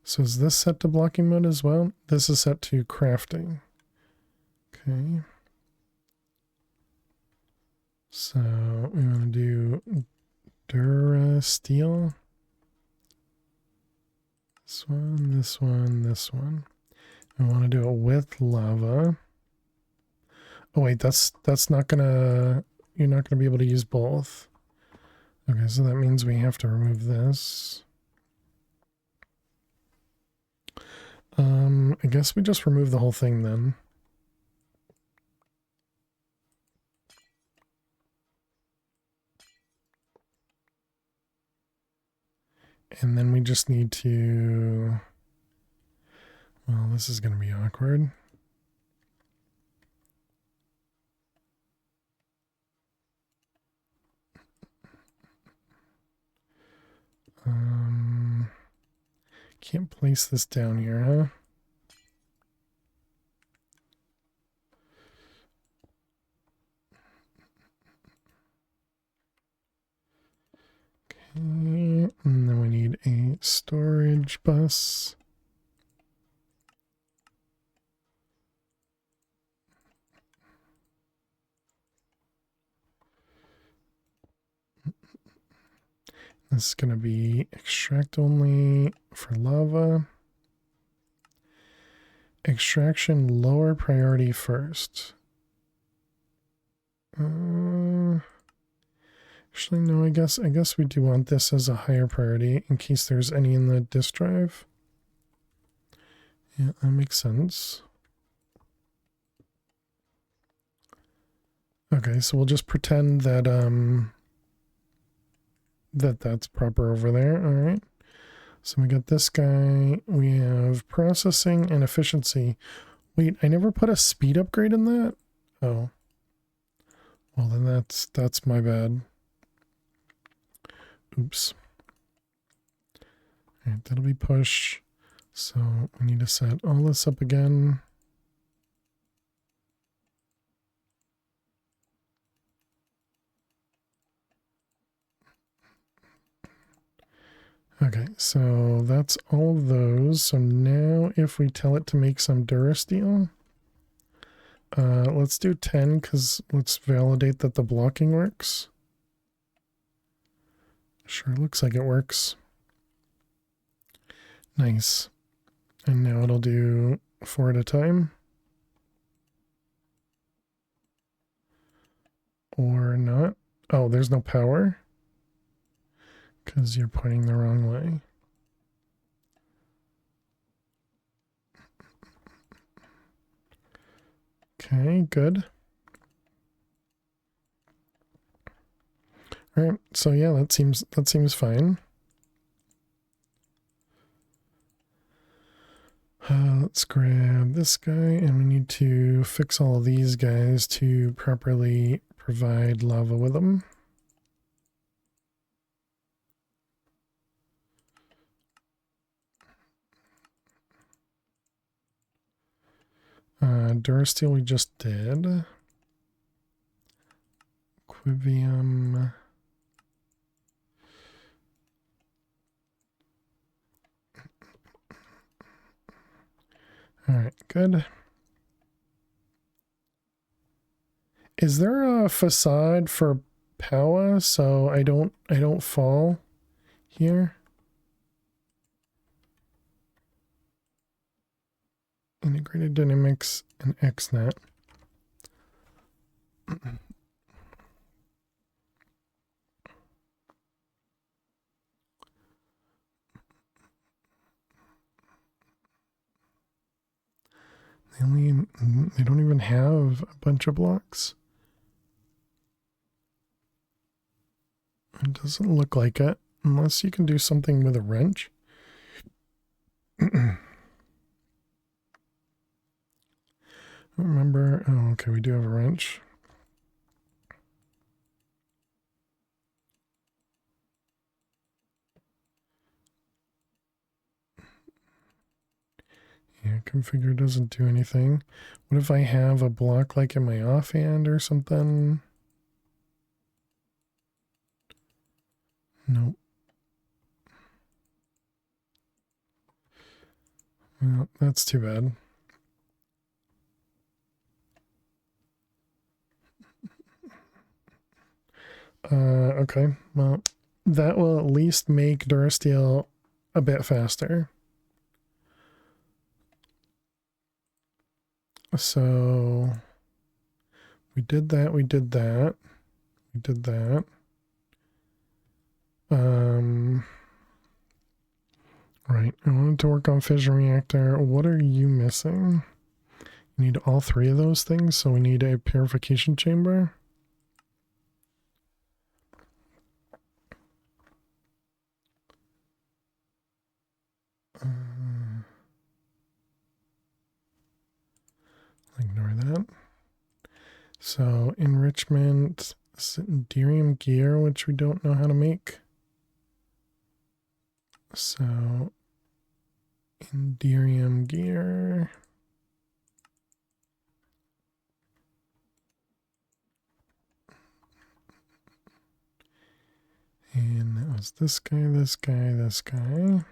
So is this set to blocking mode as well? This is set to crafting. Okay. So we want to do Dura Steel. This one, this one, this one. I want to do it with lava. Oh wait, that's not gonna, you're not gonna be able to use both. Okay, so that means we have to remove this. I guess we just remove the whole thing then. And then we just need to, well, this is going to be awkward. Can't place this down here, huh? Okay, and then we need a storage bus. This is going to be extract only for lava. Extraction lower priority first. Actually, no, I guess we do want this as a higher priority in case there's any in the disk drive. Yeah, that makes sense. Okay, so we'll just pretend that that's proper over there. All right. So we got this guy. We have processing and efficiency. Wait, I never put a speed upgrade in that? Oh. Well, then that's my bad. Oops. All right, that'll be push. So we need to set all this up again. Okay, so that's all of those. So now if we tell it to make some Durasteel, let's do 10 because let's validate that the blocking works. Sure, looks like it works. Nice. And now it'll do 4 at a time. Or not. Oh, there's no power. Because you're pointing the wrong way. Okay, good. All right, so yeah, that seems fine. Let's grab this guy, and we need to fix all of these guys to properly provide lava with them. Durasteel we just did. Equivium. All right, good. Is there a facade for Powa so I don't fall here? Integrated dynamics and XNet. They don't even have a bunch of blocks. It doesn't look like it, unless you can do something with a wrench. Remember, oh, okay, we do have a wrench. Yeah, configure doesn't do anything. What if I have a block like in my offhand or something? Nope. Well, that's too bad. Okay, well, that will at least make Durasteel a bit faster. So, we did that, we did that, we did that. Right, I wanted to work on fission reactor. What are you missing? You need all three of those things, so we need a purification chamber. Ignore that. So enrichment, derium gear, which we don't know how to make. So derium gear. And that was this guy, this guy, this guy.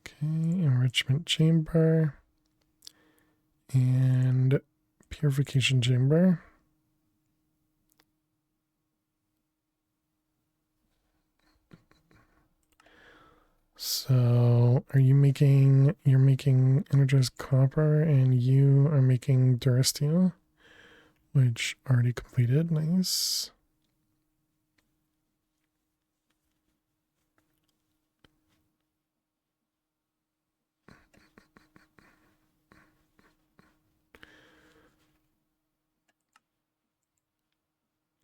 Okay, enrichment chamber and purification chamber. So you're making energized copper and you are making Durasteel, which already completed. Nice.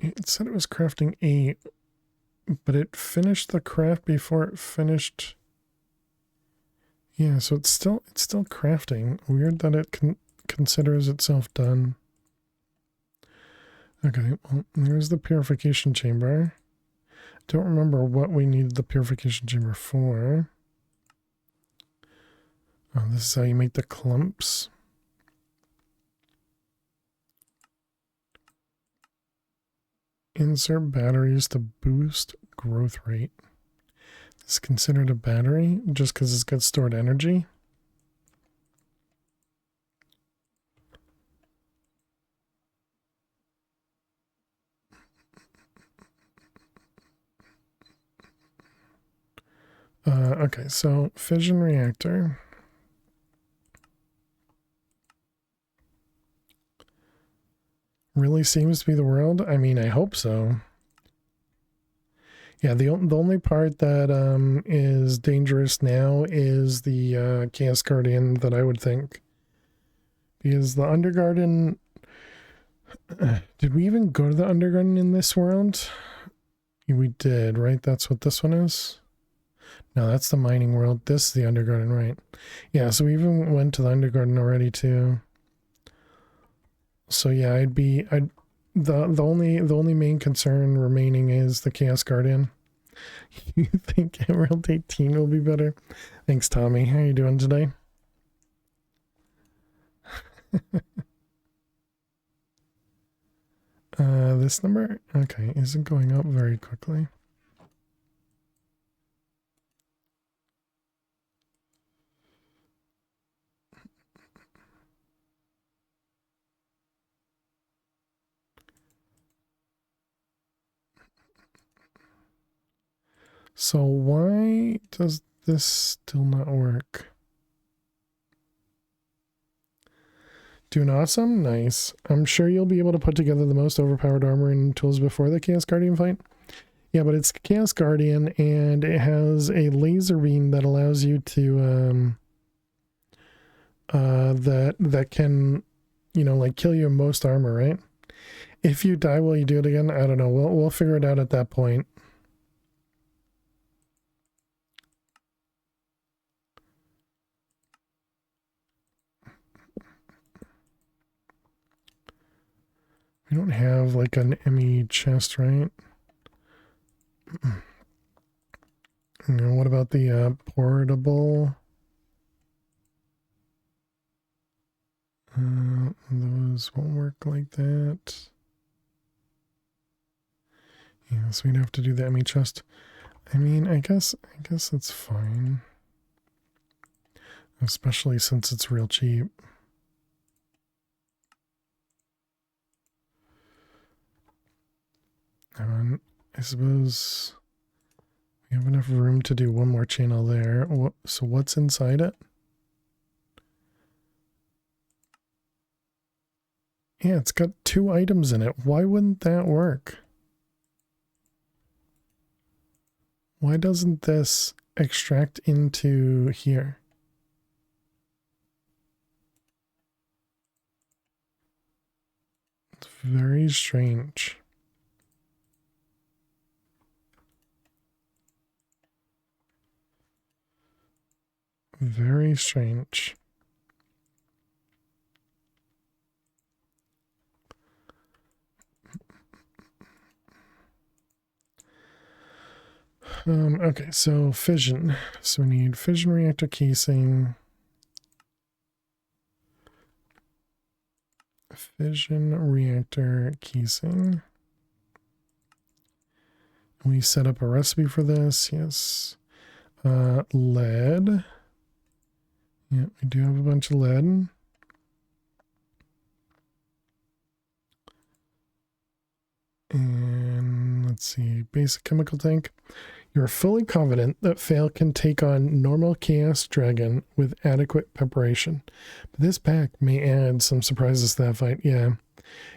It said it was crafting 8, but it finished the craft before it finished. Yeah, so it's still crafting. Weird that it considers itself done. Okay, well, there's the purification chamber. Don't remember what we needed the purification chamber for. Oh, this is how you make the clumps. Insert batteries to boost growth rate. This is considered a battery just because it's got stored energy. Okay, so fission reactor. Really seems to be the world. I mean, I hope so. Yeah, the only part that is dangerous now is the Chaos Guardian that I would think. Because the Undergarden... did we even go to the Undergarden in this world? We did, right? That's what this one is? No, that's the mining world. This is the Undergarden, right? Yeah, so we even went to the Undergarden already too. So yeah, the only main concern remaining is the Chaos Guardian. You think Emerald 18 will be better? Thanks, Tommy. How are you doing today? This number, okay, isn't going up very quickly. So why does this still not work? Doing awesome? Nice. I'm sure you'll be able to put together the most overpowered armor and tools before the Chaos Guardian fight. Yeah, but it's Chaos Guardian and it has a laser beam that allows you to that can, you know, like kill you in most armor, right? If you die, will you do it again? I don't know. We'll figure it out at that point. We don't have like an ME chest, right? You know, what about the portable? Those won't work like that. Yeah, so we'd have to do the ME chest. I mean, I guess it's fine. Especially since it's real cheap. I suppose we have enough room to do one more channel there. So what's inside it? Yeah, it's got 2 items in it. Why wouldn't that work? Why doesn't this extract into here? It's very strange. Very strange. Okay, so fission. So we need fission reactor casing. Fission reactor casing. We set up a recipe for this. Yes. Lead. Yeah, we do have a bunch of lead. And let's see, basic chemical tank. You're fully confident that Fail can take on normal Chaos Dragon with adequate preparation. But this pack may add some surprises to that fight. Yeah.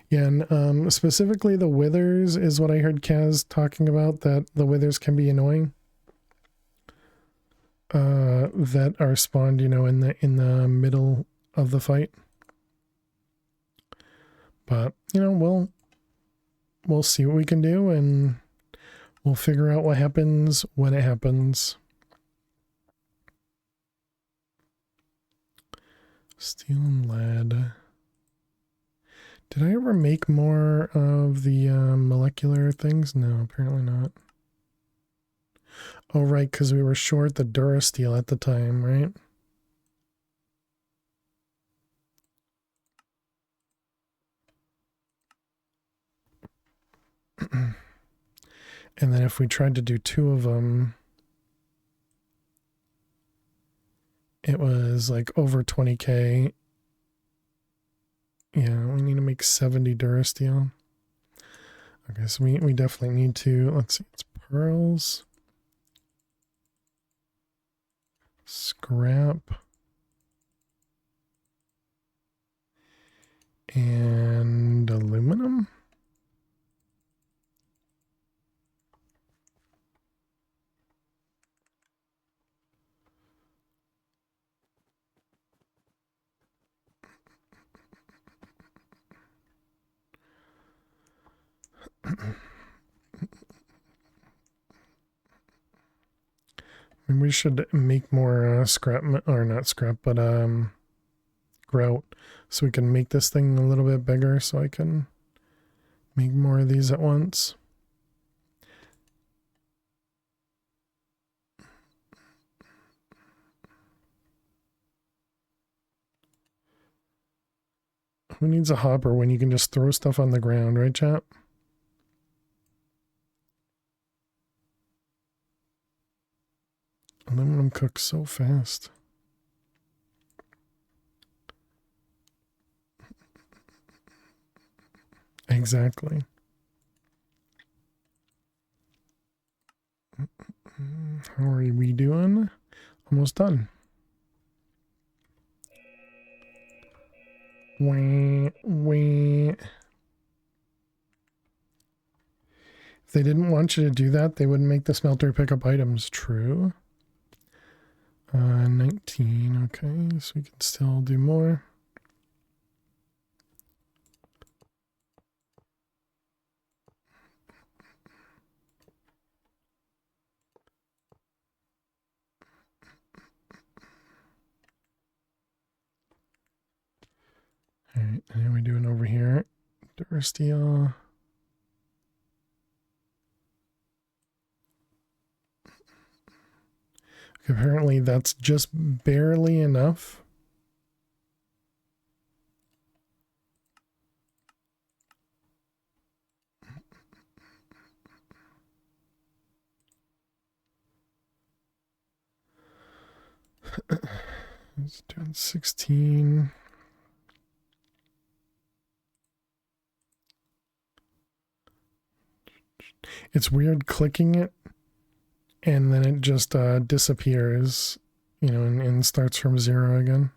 Yeah, and specifically the withers is what I heard Kaz talking about, that the withers can be annoying. That are spawned, you know, in the middle of the fight. But, you know, we'll see what we can do, and we'll figure out what happens when it happens. Steel and lead. Did I ever make more of the molecular things? No, apparently not. Oh, right, because we were short the Durasteel at the time, right? And then if we tried to do 2 of them, it was like over 20k. Yeah, we need to make 70 Durasteel. Okay, so we definitely need to, let's see, it's pearls. Scrap. And aluminum. We should make more scrap, or not scrap, but grout, so we can make this thing a little bit bigger, so I can make more of these at once. Who needs a hopper when you can just throw stuff on the ground, right, chat? Aluminum cooks so fast. Exactly. How are we doing? Almost done. Wah, wah. If they didn't want you to do that, they wouldn't make the smelter pick up items. True. 19. Okay, so we can still do more. All right, and how are we doing over here? Durasteel. Apparently that's just barely enough. It's doing 16. It's weird clicking it and then it just disappears, you know, and starts from 0 again.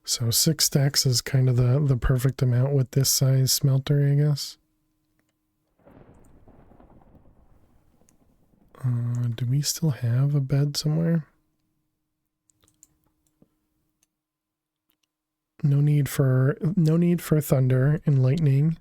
So 6 stacks is kind of the perfect amount with this size smelter, I guess. Do we still have a bed somewhere? No need for thunder and lightning.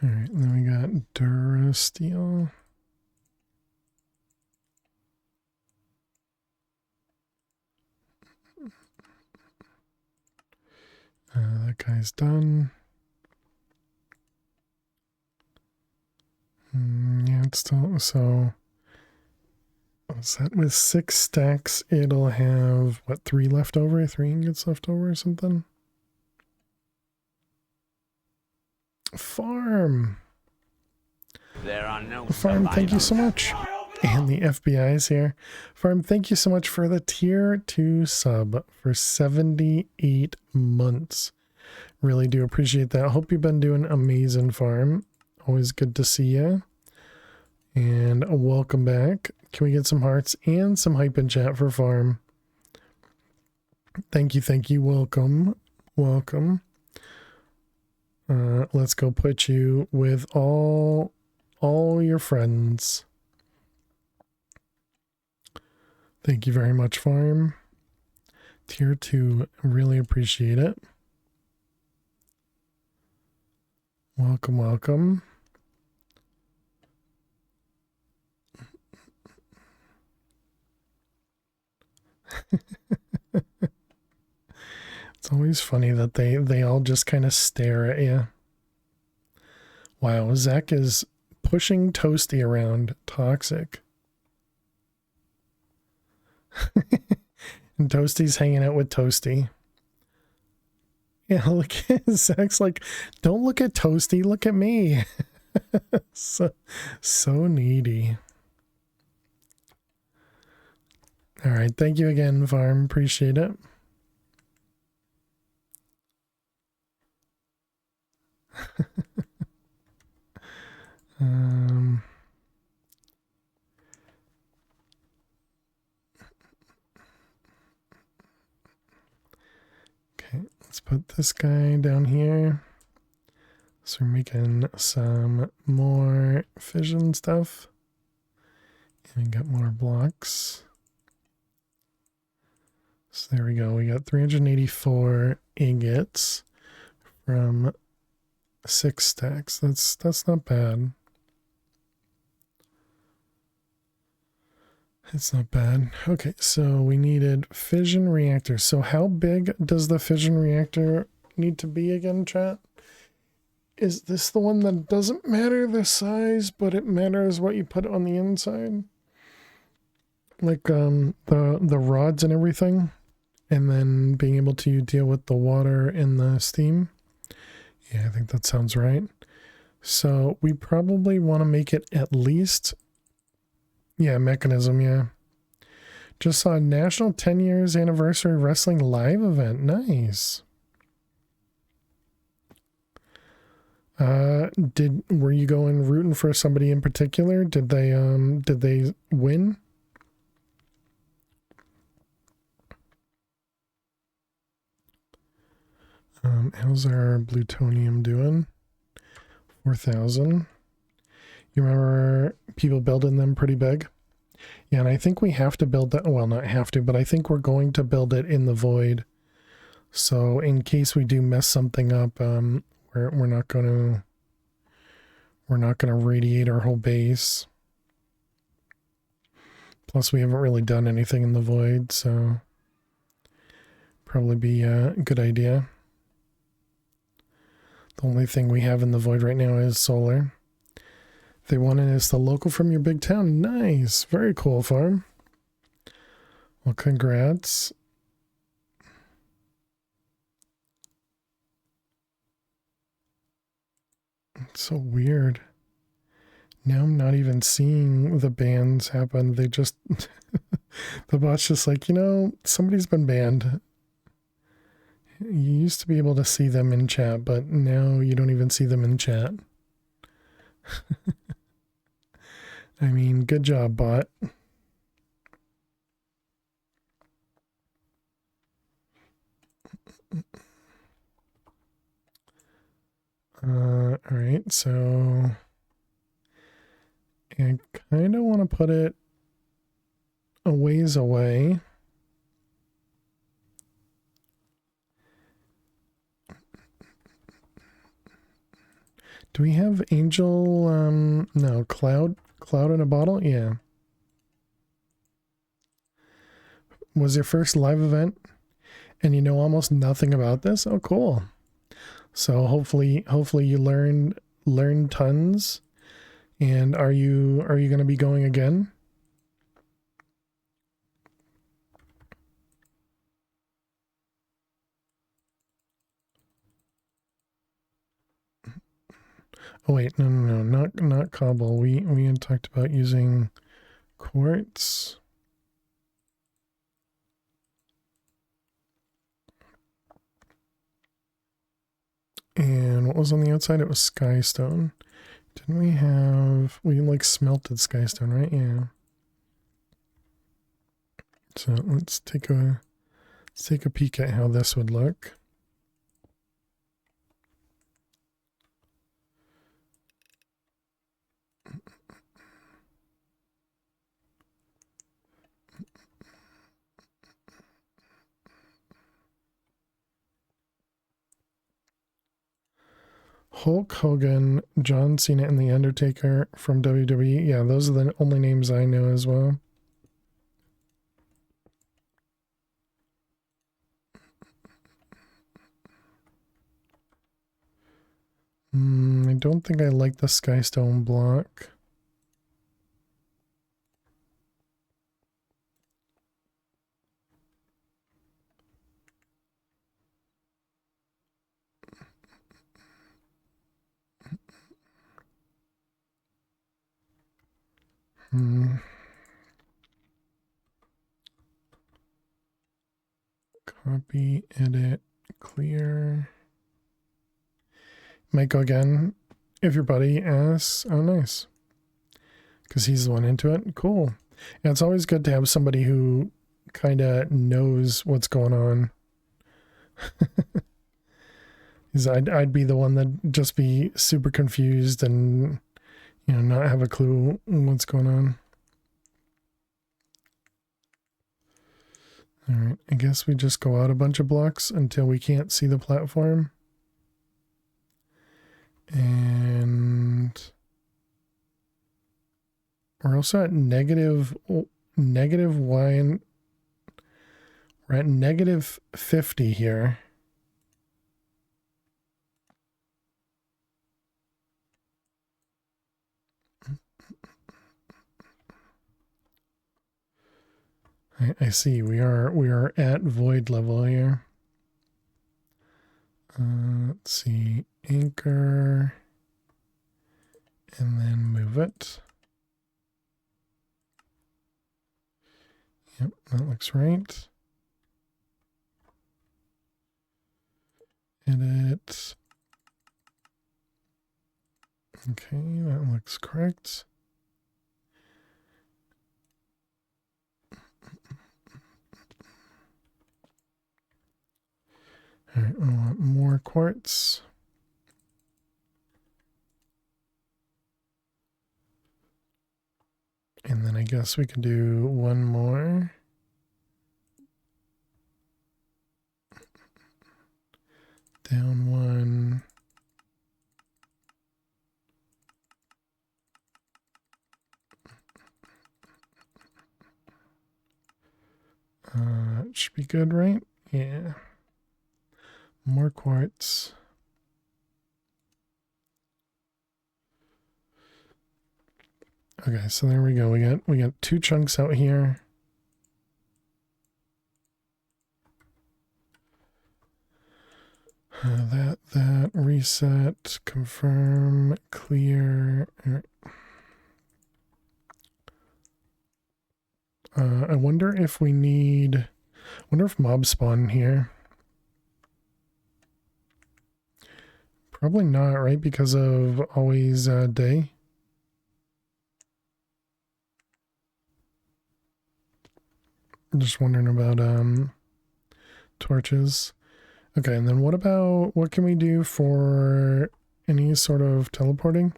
All right, then we got Durasteel. That guy's done. Yeah, it's still, so set with 6 stacks, it'll have, what, 3 left over? 3 ingots left over or something? Farm! There are no Farm, thank you so much. And the FBI's here. Farm, thank you so much for the tier 2 sub for 78 months. Really do appreciate that. Hope you've been doing amazing, Farm. Always good to see you. And welcome back. Can we get some hearts and some hype in chat for Farm? Thank you, thank you. Welcome. Welcome. Let's go put you with all your friends. Thank you very much, Farm. Tier 2, really appreciate it. Welcome, welcome. It's always funny that they all just kind of stare at you. Wow, Zach is pushing Toasty around. Toxic. And Toasty's hanging out with Toasty. Yeah, look at Zach's like, don't look at Toasty, look at me. so needy. All right, thank you again, Farm. Appreciate it. Okay, let's put this guy down here. So we're making some more fission stuff. And we got more blocks. So there we go. We got 384 ingots from 6 stacks. That's not bad. It's not bad. Okay, so we needed fission reactor. So how big does the fission reactor need to be again, chat? Is this the one that doesn't matter the size, but it matters what you put on the inside? Like the rods and everything, and then being able to deal with the water and the steam. Yeah, I think that sounds right. So we probably want to make it at least, yeah, mechanism, yeah. Just saw a National 10 Years Anniversary Wrestling Live event. Nice. Were you going rooting for somebody in particular? Did they win? How's our plutonium doing? 4,000. You remember people building them pretty big? Yeah, and I think we have to build that. Well, not have to, but I think we're going to build it in the void. So in case we do mess something up, we're not gonna radiate our whole base. Plus, we haven't really done anything in the void, so probably be a good idea. The only thing we have in the void right now is solar. They wanted us the local from your big town. Nice. Very cool, farm. Well, congrats. It's so weird. Now I'm not even seeing the bans happen. They just... the bot's just like, somebody's been banned. You used to be able to see them in chat, but now you don't even see them in chat. I mean, good job, bot. All right, so I kind of want to put it a ways away. Do we have Angel, no, Cloud in a bottle? Yeah. Was your first live event and you know almost nothing about this? Oh, cool. So hopefully you learned tons. And are you going to be going again? Oh wait, no, not cobble. We had talked about using quartz. And what was on the outside? It was skystone. Didn't we like smelted skystone, right? Yeah. So let's take a peek at how this would look. Hulk Hogan, John Cena, and The Undertaker from WWE. Yeah, those are the only names I know as well. I don't think I like the Skystone block. Copy, edit, clear. Might go again if your buddy asks. Oh, nice. Because he's the one into it. Cool. Yeah, it's always good to have somebody who kind of knows what's going on. Because I'd be the one that just be super confused and, not have a clue what's going on. All right, I guess we just go out a bunch of blocks until we can't see the platform. And we're also at negative -1. We're at -50 here. I see. We are at void level here. Let's see. Anchor. And then move it. Yep, that looks right. Edit. Okay, that looks correct. All right, I want more quartz. And then I guess we can do one more. Down one. It should be good, right? Yeah. More quartz. Okay, so there we go. We got 2 chunks out here. That reset, confirm, clear. I wonder if we need. I wonder if mobs spawn here. Probably not, right? Because of always day. I'm just wondering about torches. Okay, and then what can we do for any sort of teleporting?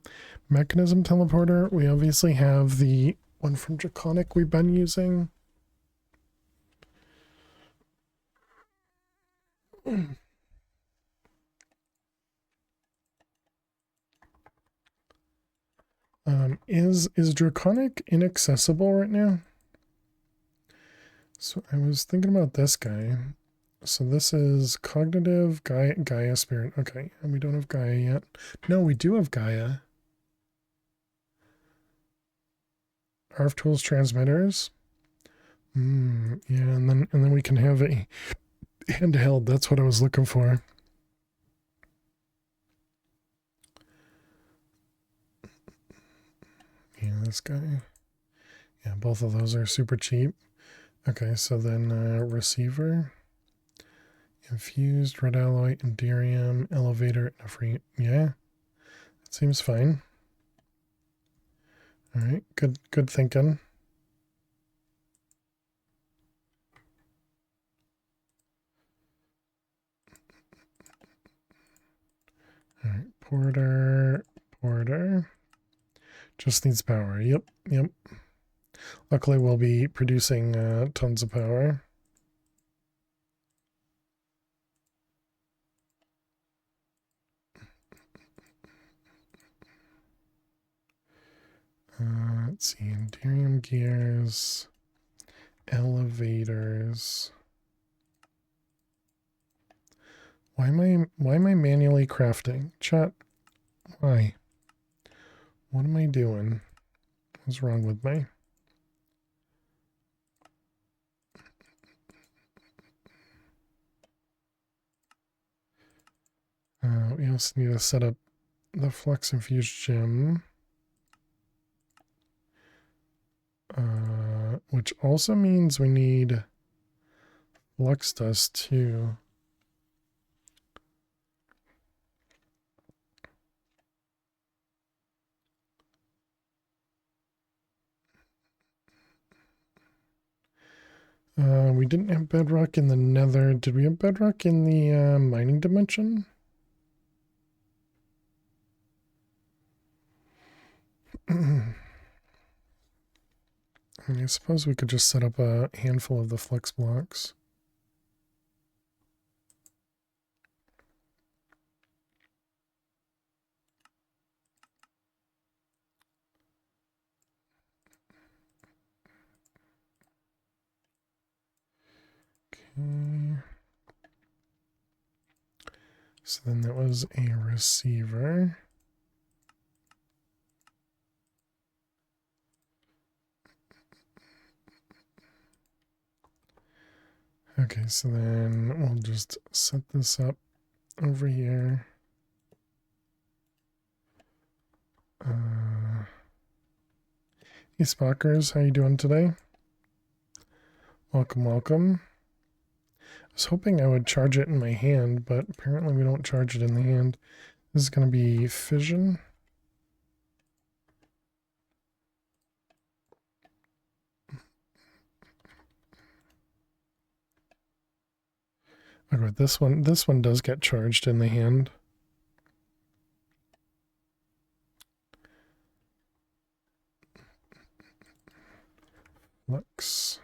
Mechanism teleporter. We obviously have the one from Draconic we've been using. Is Draconic inaccessible right now? So I was thinking about this guy. So this is cognitive Gaia spirit. Okay, and we don't have Gaia yet. No, we do have Gaia. ARF tools transmitters. Yeah, and then we can have a handheld. That's what I was looking for. Yeah, this guy. Yeah, both of those are super cheap. Okay, so then receiver. Infused red alloy, Enderium, elevator, and a free. Yeah, that seems fine. All right, good thinking. All right, porter. Just needs power. Yep. Luckily, we'll be producing tons of power. Let's see, Enderium gears, elevators. Why am I manually crafting? Chat, why? What am I doing? What's wrong with me? We also need to set up the flux infused gem. Which also means we need flux dust too. We didn't have bedrock in the nether. Did we have bedrock in the mining dimension? I suppose we could just set up a handful of the flux blocks. So then that was a receiver. Okay, so then we'll just set this up over here. Hey Spockers, how you doing today? Welcome, welcome. I was hoping I would charge it in my hand, but apparently we don't charge it in the hand. This is going to be fission. Okay, this one does get charged in the hand. Lux.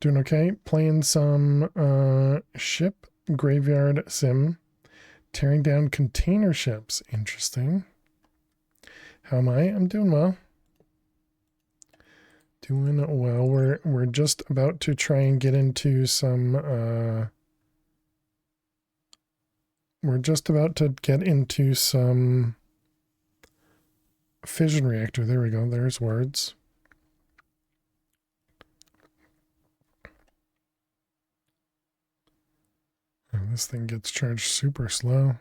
Doing okay. Playing some ship graveyard sim. Tearing down container ships. Interesting. How am I? I'm doing well. Doing well. We're just about to try and get into some we're just about to get into some fission reactor. There we go. There's words. And this thing gets charged super slow.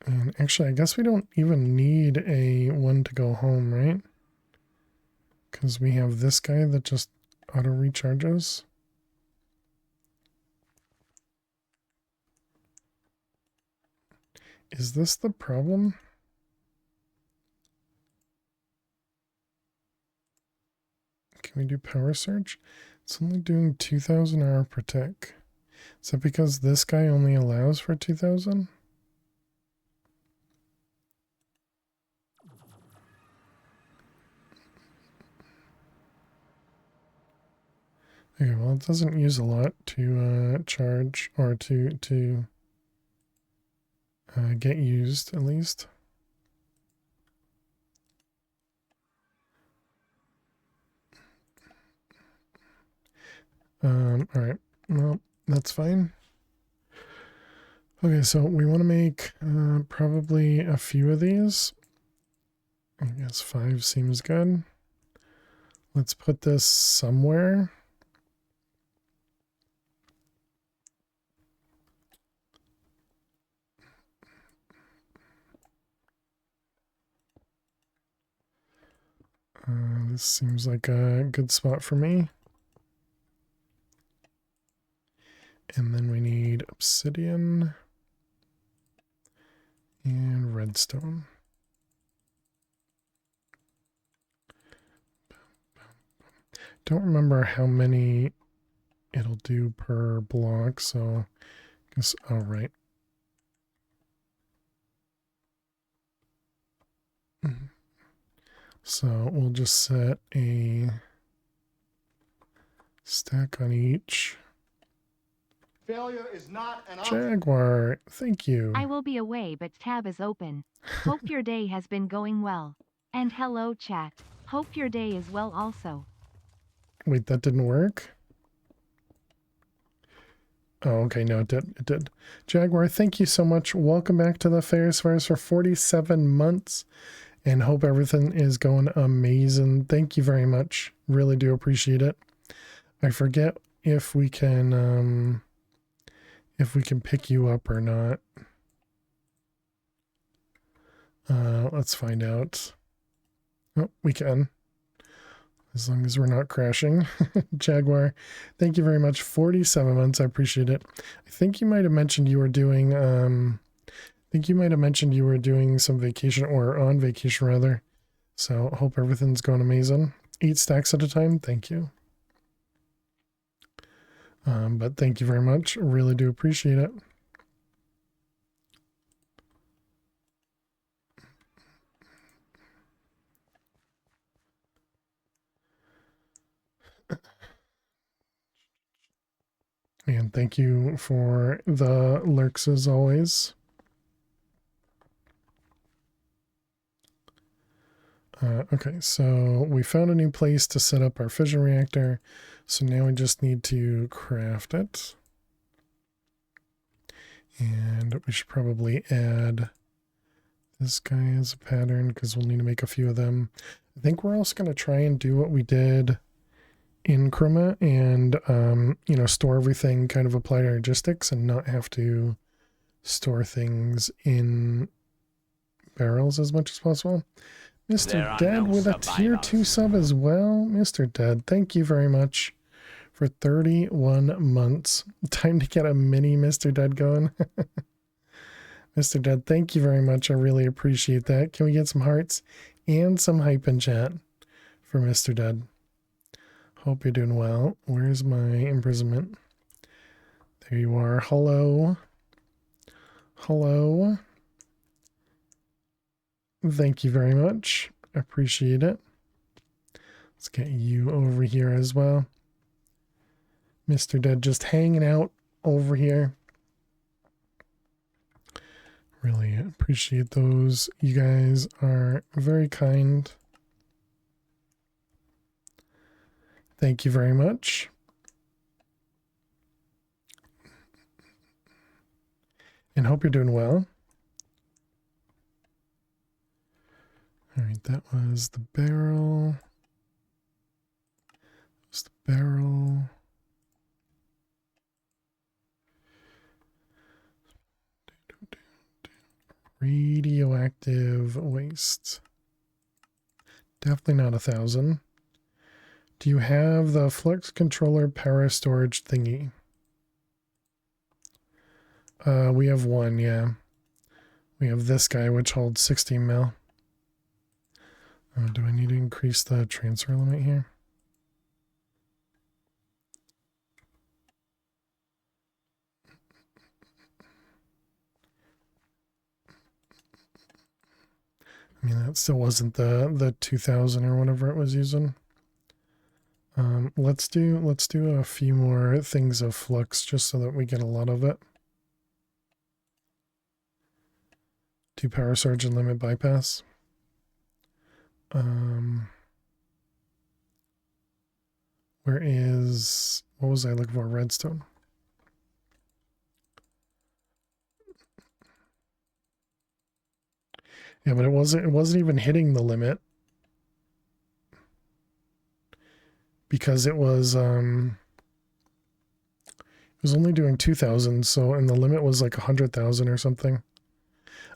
And actually, I guess we don't even need a one to go home, right? Because we have this guy that just auto recharges. Is this the problem? Can we do power surge? It's only doing 2,000 hour per tick. Is that because this guy only allows for 2,000? Okay, well, it doesn't use a lot to charge or to get used, at least. All right. Well, that's fine. Okay, so we want to make probably a few of these. I guess 5 seems good. Let's put this somewhere. This seems like a good spot for me. And then we need obsidian and redstone. Don't remember how many it'll do per block, so I guess, all right. So we'll just set a stack on each. Failure is not an Jaguar, thank you. I will be away, but tab is open. Hope your day has been going well. And hello, chat. Hope your day is well also. Wait, that didn't work? Oh, okay, no, it did. It did. Jaguar, thank you so much. Welcome back to the Ferris Fires for 47 months. And hope everything is going amazing. Thank you very much. Really do appreciate it. I forget if we can pick you up or not. Let's find out. Oh, we can. As long as we're not crashing. Jaguar, thank you very much. 47 months. I appreciate it. I think you might have mentioned you were doing some vacation, or on vacation rather. So hope everything's going amazing. 8 stacks at a time. Thank you. But thank you very much. Really do appreciate it. And thank you for the lurks as always. Okay, so we found a new place to set up our fission reactor. So now we just need to craft it. And we should probably add this guy as a pattern because we'll need to make a few of them. I think we're also going to try and do what we did in Chroma and, you know, store everything, kind of apply to logistics and not have to store things in barrels as much as possible. Mr. Dead with a tier 2 sub as well. Mr. Dead, thank you very much for 31 months. Time to get a mini Mr. Dead going. Mr. Dead, thank you very much. I really appreciate that. Can we get some hearts and some hype in chat for Mr. Dead? Hope you're doing well. Where's my imprisonment? There you are. Hello. Hello. Thank you very much. Appreciate it. Let's get you over here as well. Mr. Dead just hanging out over here. Really appreciate those. You guys are very kind. Thank you very much. And hope you're doing well. All right, that was the barrel. That was the barrel. Radioactive waste. Definitely not 1,000. Do you have the flux controller power storage thingy? We have one, yeah. We have this guy, which holds 16 mil. Do I need to increase the transfer limit here? I mean, that still wasn't the 2,000 or whatever it was using. Let's do a few more things of flux just so that we get a lot of it. Do power surge and limit bypass. Where is, what was I looking for? Redstone. Yeah, but it wasn't even hitting the limit because it was only doing 2,000. So, and the limit was like 100,000 or something.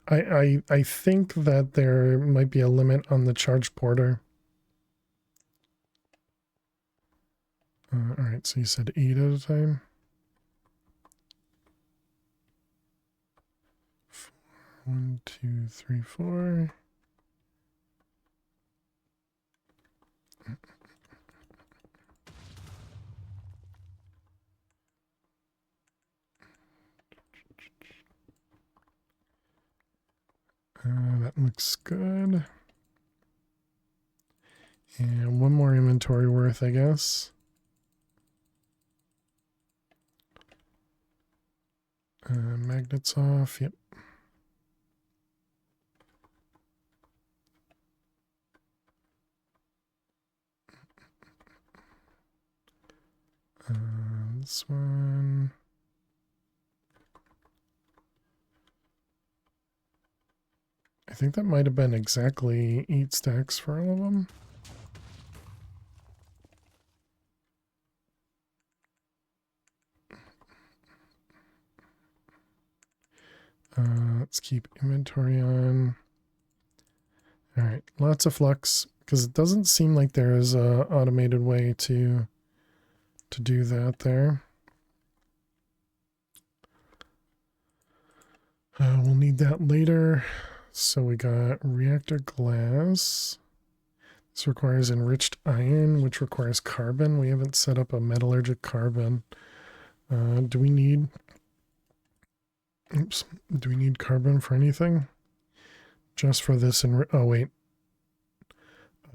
I think that there might be a limit on the charge porter. All right, so you said 8 at a time. 1, 2, 3, 4. That looks good. And one more inventory worth, I guess. Magnets off, yep. This one. I think that might have been exactly 8 stacks for all of them. Let's keep inventory on. All right, lots of flux because it doesn't seem like there is a automated way to do that there. We'll need that later. So we got reactor glass. This requires enriched iron, which requires carbon. We haven't set up a metallurgic carbon. Do we need... Oops. Do we need carbon for anything? Just for this and... Oh, wait.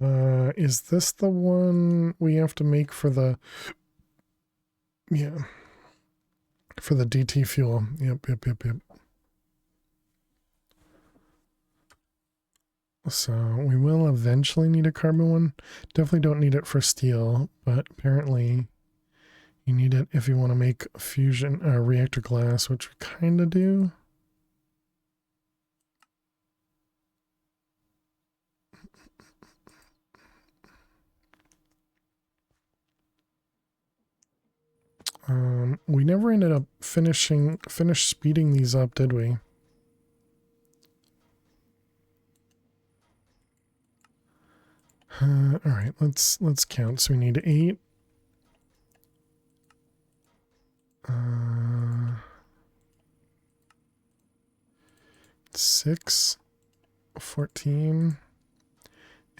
Is this the one we have to make for the... Yeah. For the DT fuel. Yep. So we will eventually need a carbon one. Definitely don't need it for steel, but apparently you need it if you want to make fusion reactor glass, which we kind of do. We never ended up finished speeding these up, did we? All right, let's count. So we need 8. 6, 14,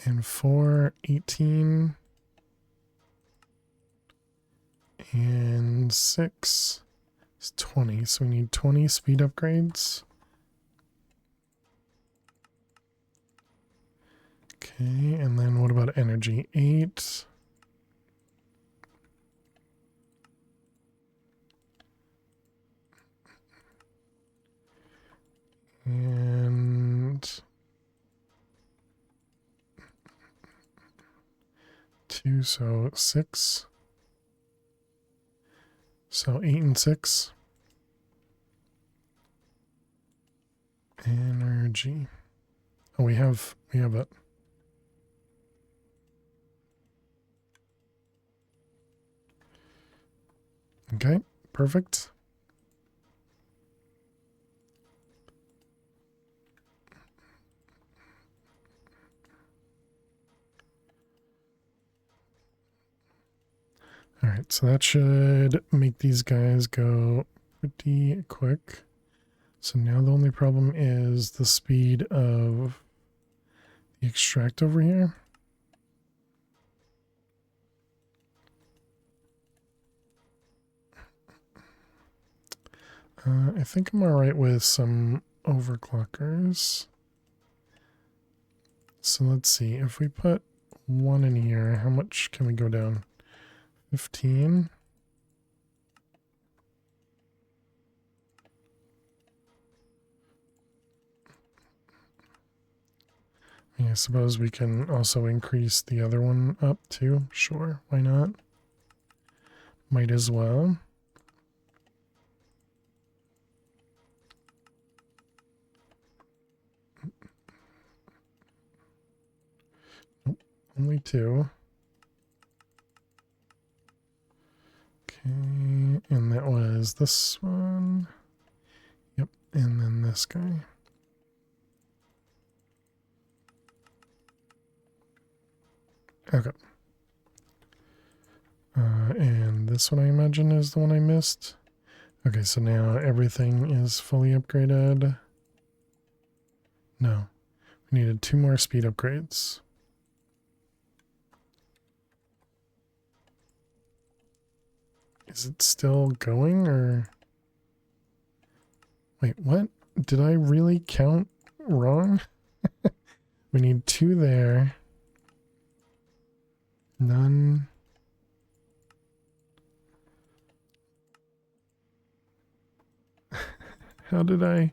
and 4, 18, and 6 is 20. So we need 20 speed upgrades. Okay, and then what about energy? 8. And 2, so 6. So 8 and 6. Energy. Oh, we have it. Okay, perfect. All right, so that should make these guys go pretty quick. So now the only problem is the speed of the extract over here. I think I'm all right with some overclockers. So let's see, if we put 1 in here, how much can we go down? 15. I suppose we can also increase the other one up too. Sure, why not? Might as well. Nope, only 2. Okay, and that was this one. Yep, and then this guy. Okay. And this one I imagine is the one I missed. Okay, so now everything is fully upgraded. No, we needed 2 more speed upgrades. Is it still going or? Wait, what? Did I really count wrong? We need 2 there. None. How did I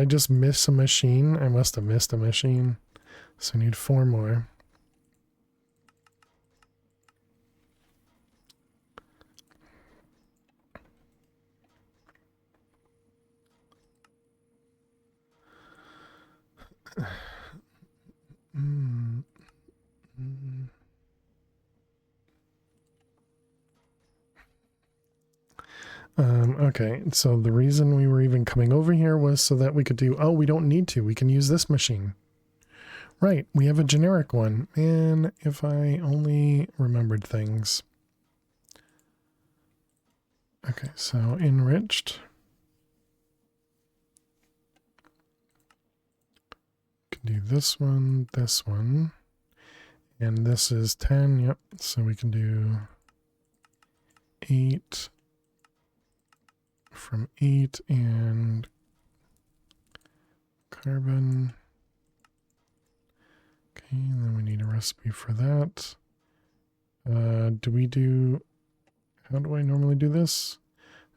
just miss a machine? I must have missed a machine. So I need 4 more. Okay, so the reason we were even coming over here was so that we could do, oh, we don't need to, we can use this machine. Right, we have a generic one. Man, if I only remembered things. Okay, so enriched. Can do this one, and this is 10, yep, so we can do 8 from 8 and carbon. Okay, and then we need a recipe for that. How do I normally do this?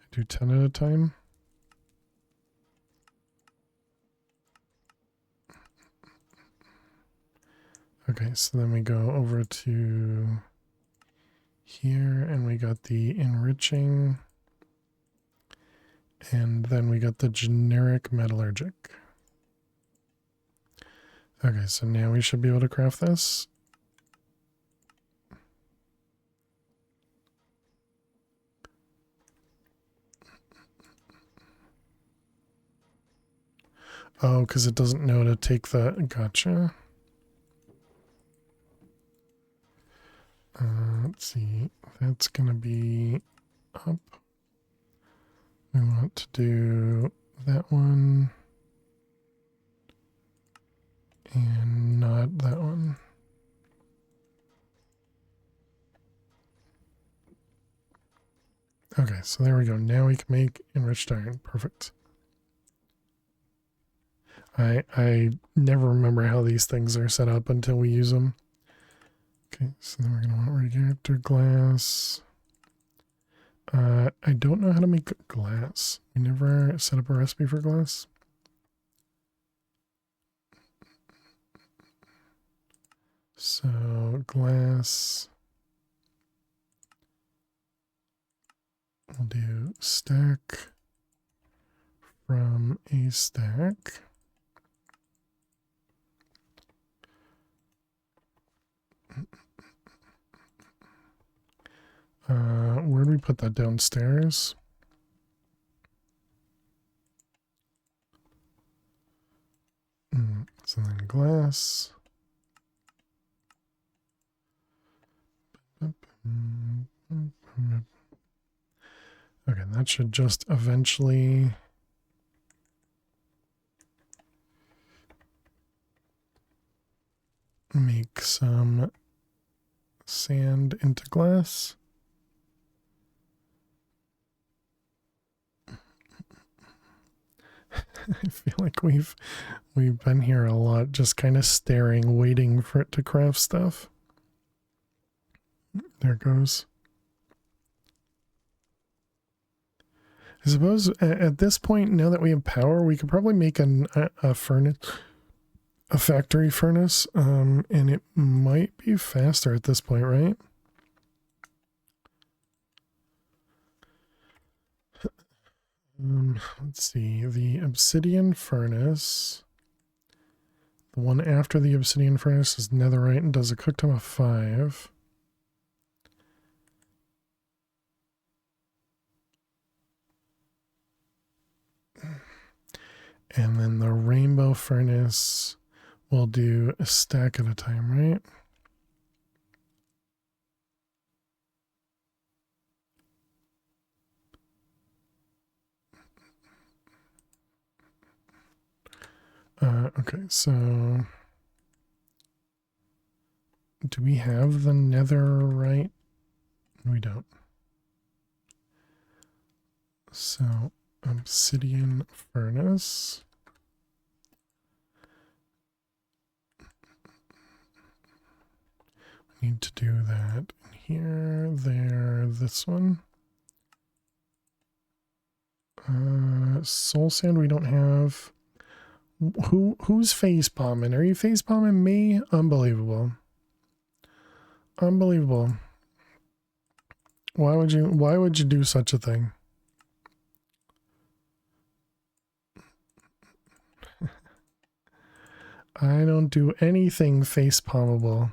I do 10 at a time. Okay, so then we go over to here and we got the enriching. And then we got the generic metallurgic. Okay, so now we should be able to craft this. Oh, because it doesn't know to take the... Gotcha. Let's see. That's going to be up. We want to do that one. And not that one. Okay, so there we go. Now we can make enriched iron. Perfect. I never remember how these things are set up until we use them. Okay, so then we're going to want reactor glass. I don't know how to make glass. We never set up a recipe for glass. So glass. We'll do stack from a stack. Where do we put that downstairs? So then glass. Okay, that should just eventually make some sand into glass. I feel like we've been here a lot, just kind of staring, waiting for it to craft stuff. There it goes. I suppose at this point, now that we have power, we could probably make a furnace, a factory furnace, and it might be faster at this point, right? Let's see, the obsidian furnace. The one after the obsidian furnace is netherite and does a cook time of 5. And then the rainbow furnace will do a stack at a time, right? Okay, so do we have the netherite? We don't. So obsidian furnace. We need to do that here, there, this one. Soul sand we don't have. Who's face palming? Are you face palming me? Unbelievable. Unbelievable. Why would you do such a thing? I don't do anything face palmable.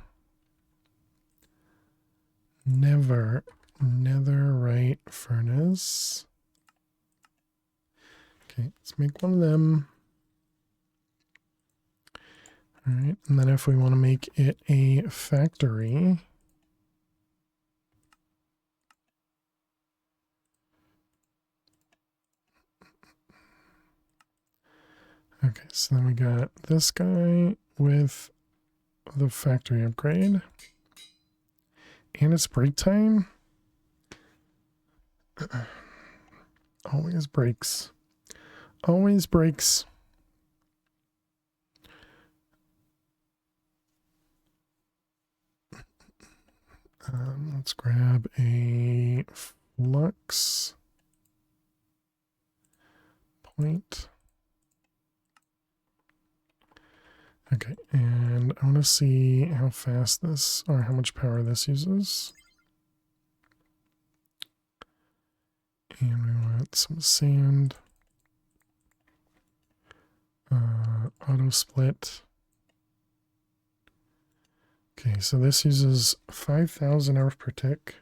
Never. Netherite furnace. Okay, let's make one of them. All right, and then if we want to make it a factory, okay, so then we got this guy with the factory upgrade, and it's break time. Always breaks. Always breaks. Let's grab a flux point. Okay, and I want to see how fast this, or how much power this uses. And we want some sand. Auto split. Okay, so this uses 5,000 hours per tick.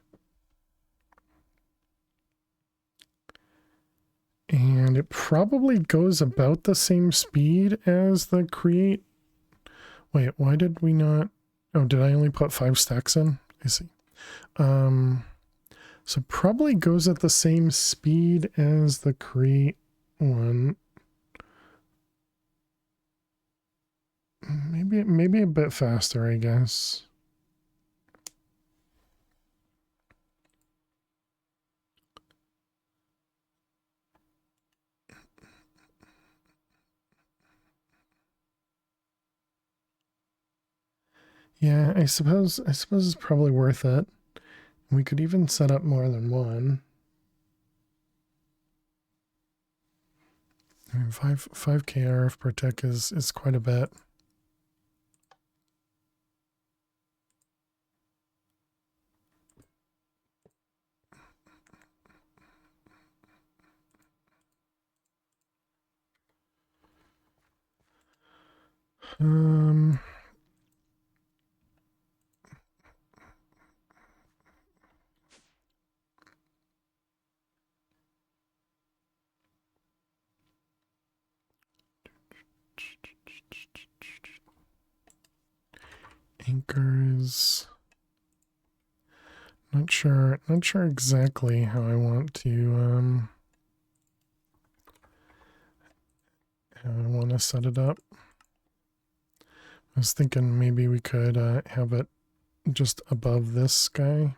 And it probably goes about the same speed as the create. Wait, why did we not? Oh, did I only put 5 stacks in? I see. So probably goes at the same speed as the create one. Maybe a bit faster, I guess. Yeah, I suppose it's probably worth it. We could even set up more than one. I mean, 5K RF per tick is quite a bit. Um, anchors. Not sure exactly how I want to set it up. I was thinking maybe we could have it just above this guy.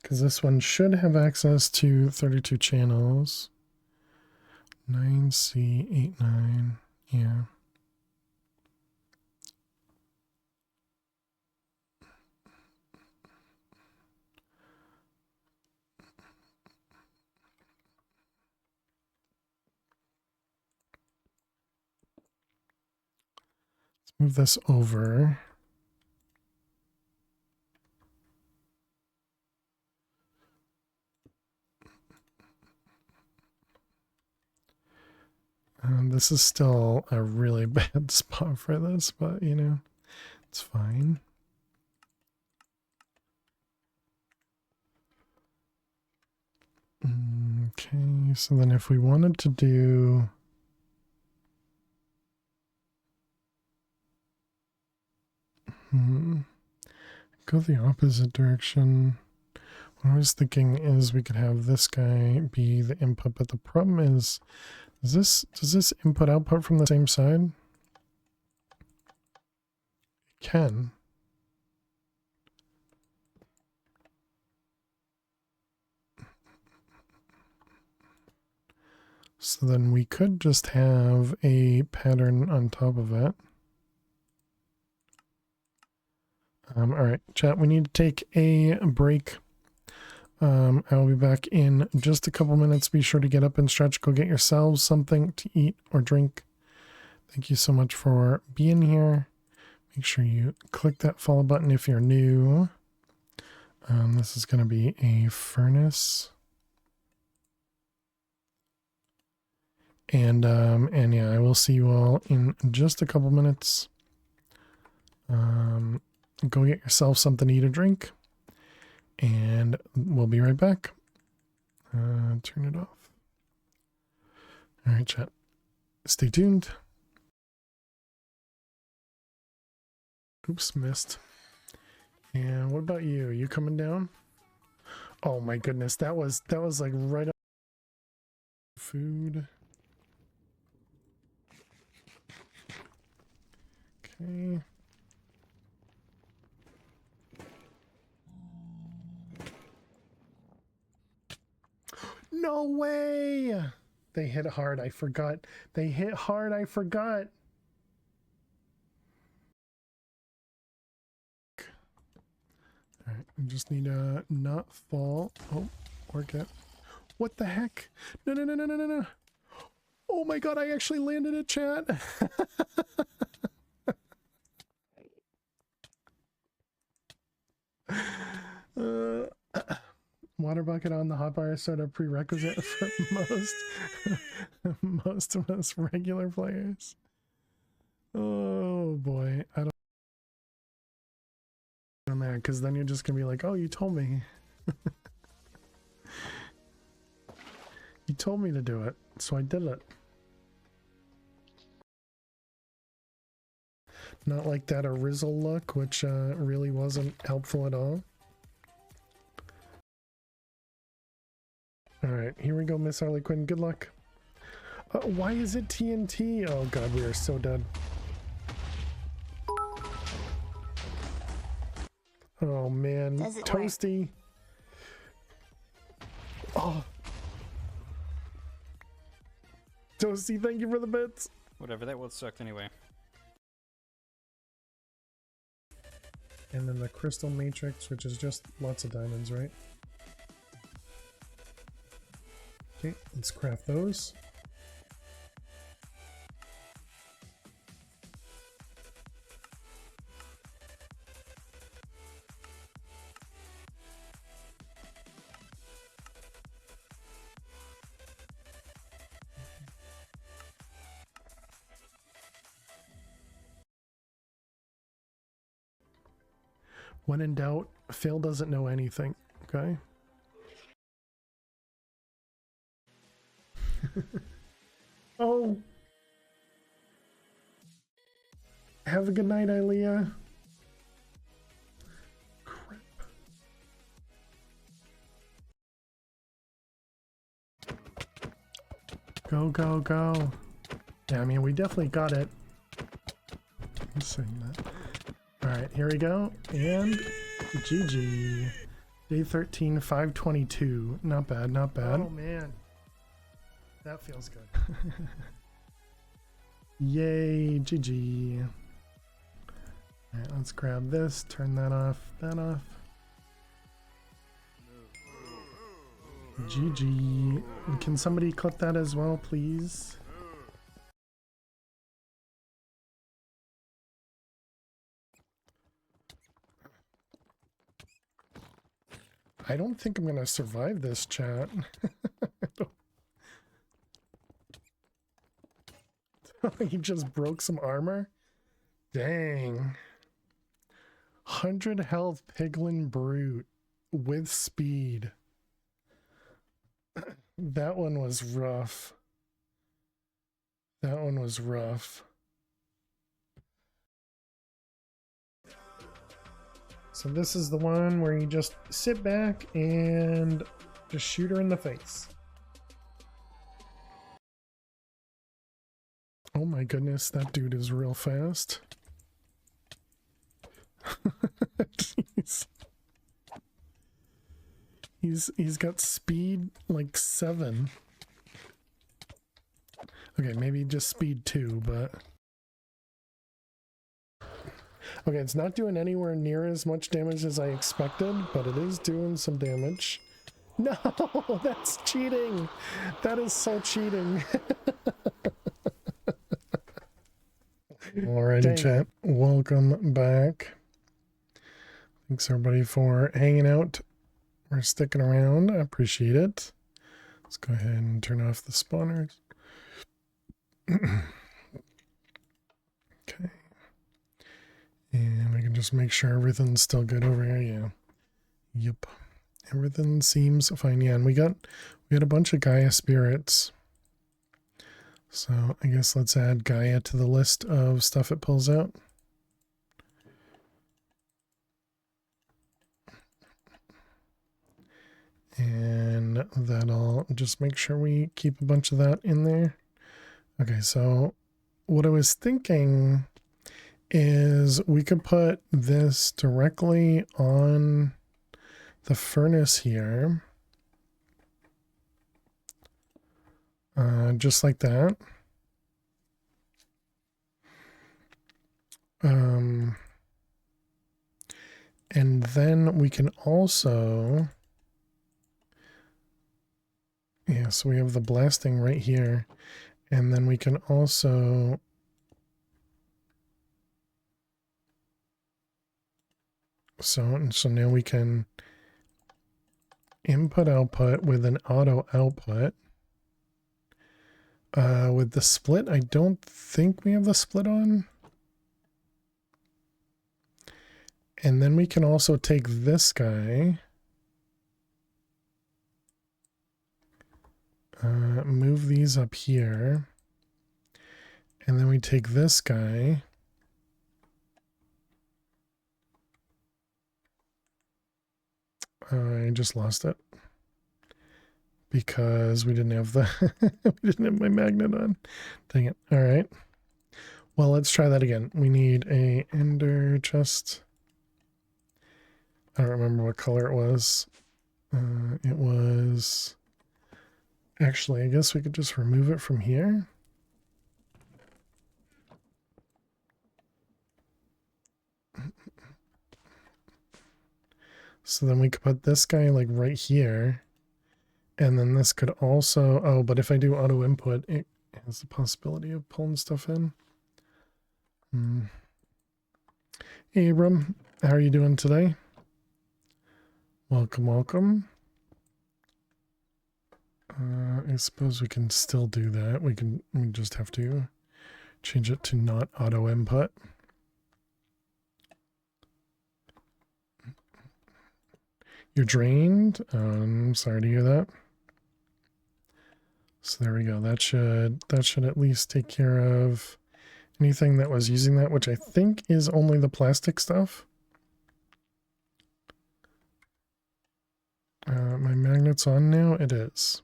Because this one should have access to 32 channels. 9C89, yeah. Let's move this over. This is still a really bad spot for this, but you know, it's fine. Okay, so then if we wanted to do go the opposite direction. What I was thinking is we could have this guy be the input, but the problem is, does this input output from the same side? It can. So then we could just have a pattern on top of it. All right, chat, we need to take a break. I will be back in just a couple minutes. Be sure to get up and stretch. Go get yourselves something to eat or drink. Thank you so much for being here. Make sure you click that follow button if you're new. This is going to be a furnace. And yeah, I will see you all in just a couple minutes. Go get yourself something to eat or drink. And we'll be right back. Turn it off. All right, chat. Stay tuned. Oops, missed. And what about you? You coming down? Oh my goodness, that was like right up. Food. Okay. No way! They hit hard, I forgot. They hit hard, I forgot. Alright, we just need to not fall. Oh, or get. What the heck? No, no, no, no, no, no, no. Oh my god, I actually landed it, chat. Water bucket on the hotbar soda prerequisite for most of us regular players. Oh boy, I don't on that because then you're just gonna be like, oh, you told me. You told me to do it, so I did it. Not like that Arizzle look, which really wasn't helpful at all. Alright, here we go, Miss Harley Quinn. Good luck. Why is it TNT? Oh god, we are so dead. Oh man, Toasty. Oh. Toasty, thank you for the bits. Whatever, that would sucked anyway. And then the crystal matrix, which is just lots of diamonds, right? Okay, let's craft those. When in doubt, Phil doesn't know anything, okay? Oh! Have a good night, Ilea. Crap. Go, go, go. Yeah, I mean, we definitely got it. I'm saying that. Alright, here we go. And GG. Day 13, 522. Not bad, not bad. Oh man. That feels good. Yay, GG. Alright, let's grab this, turn that off, that off. GG. Can somebody clip that as well, please? I don't think I'm gonna survive this, chat. He just broke some armor? Dang. 100 health Piglin Brute with speed. That one was rough. That one was rough. So this is the one where you just sit back and just shoot her in the face. Oh my goodness, that dude is real fast. Jeez. He's got speed like 7. Okay, maybe just speed 2, but okay, it's not doing anywhere near as much damage as I expected, but it is doing some damage. No, that's cheating. That is so cheating. Alrighty, chat. Welcome back. Thanks everybody for hanging out or sticking around. I appreciate it. Let's go ahead and turn off the spawners. Okay. And we can just make sure everything's still good over here. Yeah. Yep. Everything seems fine. Yeah, and we got a bunch of Gaia spirits. So I guess let's add Gaia to the list of stuff it pulls out. And that'll just make sure we keep a bunch of that in there. Okay, so what I was thinking is we could put this directly on the furnace here. Just like that. And then we can also Yeah, so we have the blasting right here. And then we can also... So now we can input output with an auto output. With the split, I don't think we have the split on. And then we can also take this guy, move these up here, and then we take this guy, I just lost it because we didn't have the we didn't have my magnet on. Dang it. All right. Well, let's try that again. We need a ender chest. I don't remember what color it was. It was... Actually, I guess we could just remove it from here. So then we could put this guy like right here. And then this could also... Oh, but if I do auto input, it has the possibility of pulling stuff in. Hey, Abram, how are you doing today? Welcome, welcome. I suppose we can still do that. We just have to change it to not auto input. You're drained. I'm sorry to hear that. So there we go. That should at least take care of anything that was using that, which I think is only the plastic stuff. My magnet's on now. It is.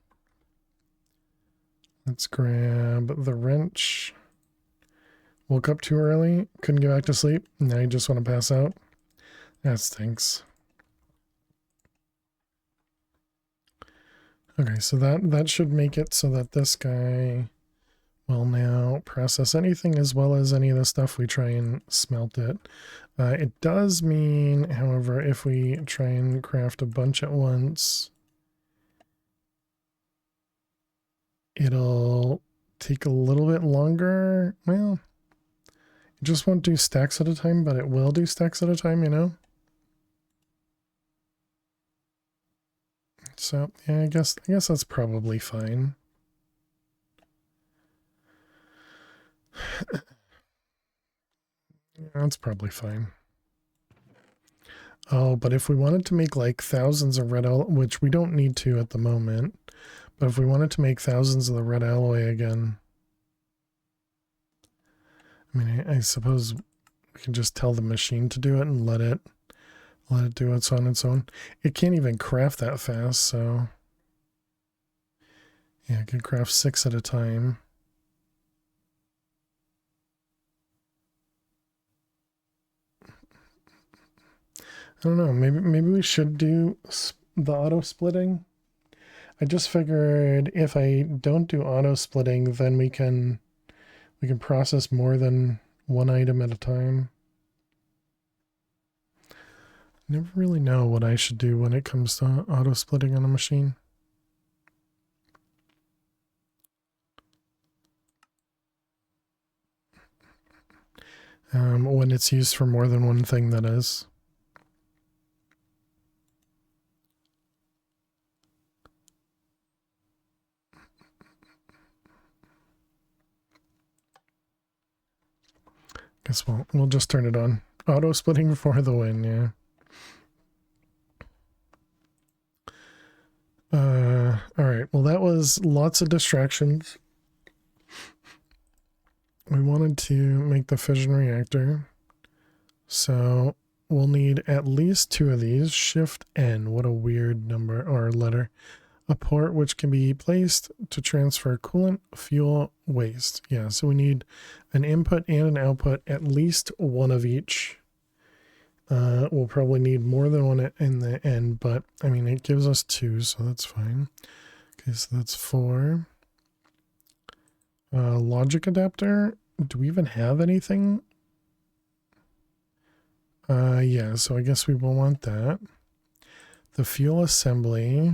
Let's grab the wrench. Woke up too early. Couldn't get back to sleep. Now you just want to pass out. That stinks. Okay, so that should make it so that this guy will now process anything as well as any of the stuff we try and smelt it. It does mean, however, if we try and craft a bunch at once, it'll take a little bit longer. Well, it just won't do stacks at a time, but it will do stacks at a time, you know? So, yeah, I guess that's probably fine. Yeah, that's probably fine. Oh, but if we wanted to make like thousands of red alloy, which we don't need to at the moment, but if we wanted to make thousands of the red alloy again, I mean, I suppose we can just tell the machine to do it and let it do its on its own. It can't even craft that fast, so yeah, it can craft 6 at a time. I don't know, maybe we should do the auto splitting. I just figured if I don't do auto splitting, then we can process more than one item at a time. Never really know what I should do when it comes to auto splitting on a machine. When it's used for more than one thing, that is. Guess we'll just turn it on. Auto splitting for the win, yeah. Alright, well that was lots of distractions. We wanted to make the fission reactor. So we'll need at least 2 of these. Shift N, what a weird number or letter. A port which can be placed to transfer coolant, fuel, waste. Yeah, so we need an input and an output, at least one of each. We'll probably need more than one in the end, but I mean, it gives us 2, so that's fine. Okay, so that's 4. Logic adapter. Do we even have anything? Yeah, so I guess we will want that. The fuel assembly.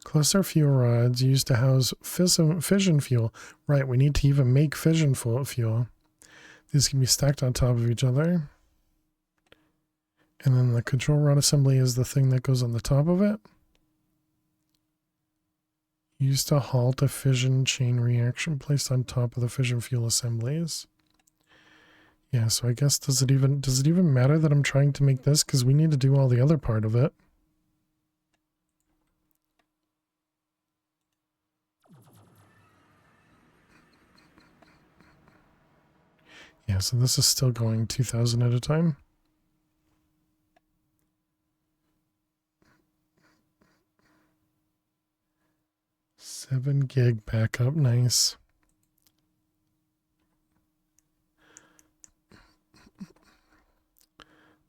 Cluster fuel rods used to house fission fuel. Right, we need to even make fission fuel. These can be stacked on top of each other. And then the control rod assembly is the thing that goes on the top of it. Used to halt a fission chain reaction placed on top of the fission fuel assemblies. Yeah, so I guess does it even matter that I'm trying to make this, because we need to do all the other part of it. Yeah, so this is still going 2,000 at a time. Seven gig backup, nice.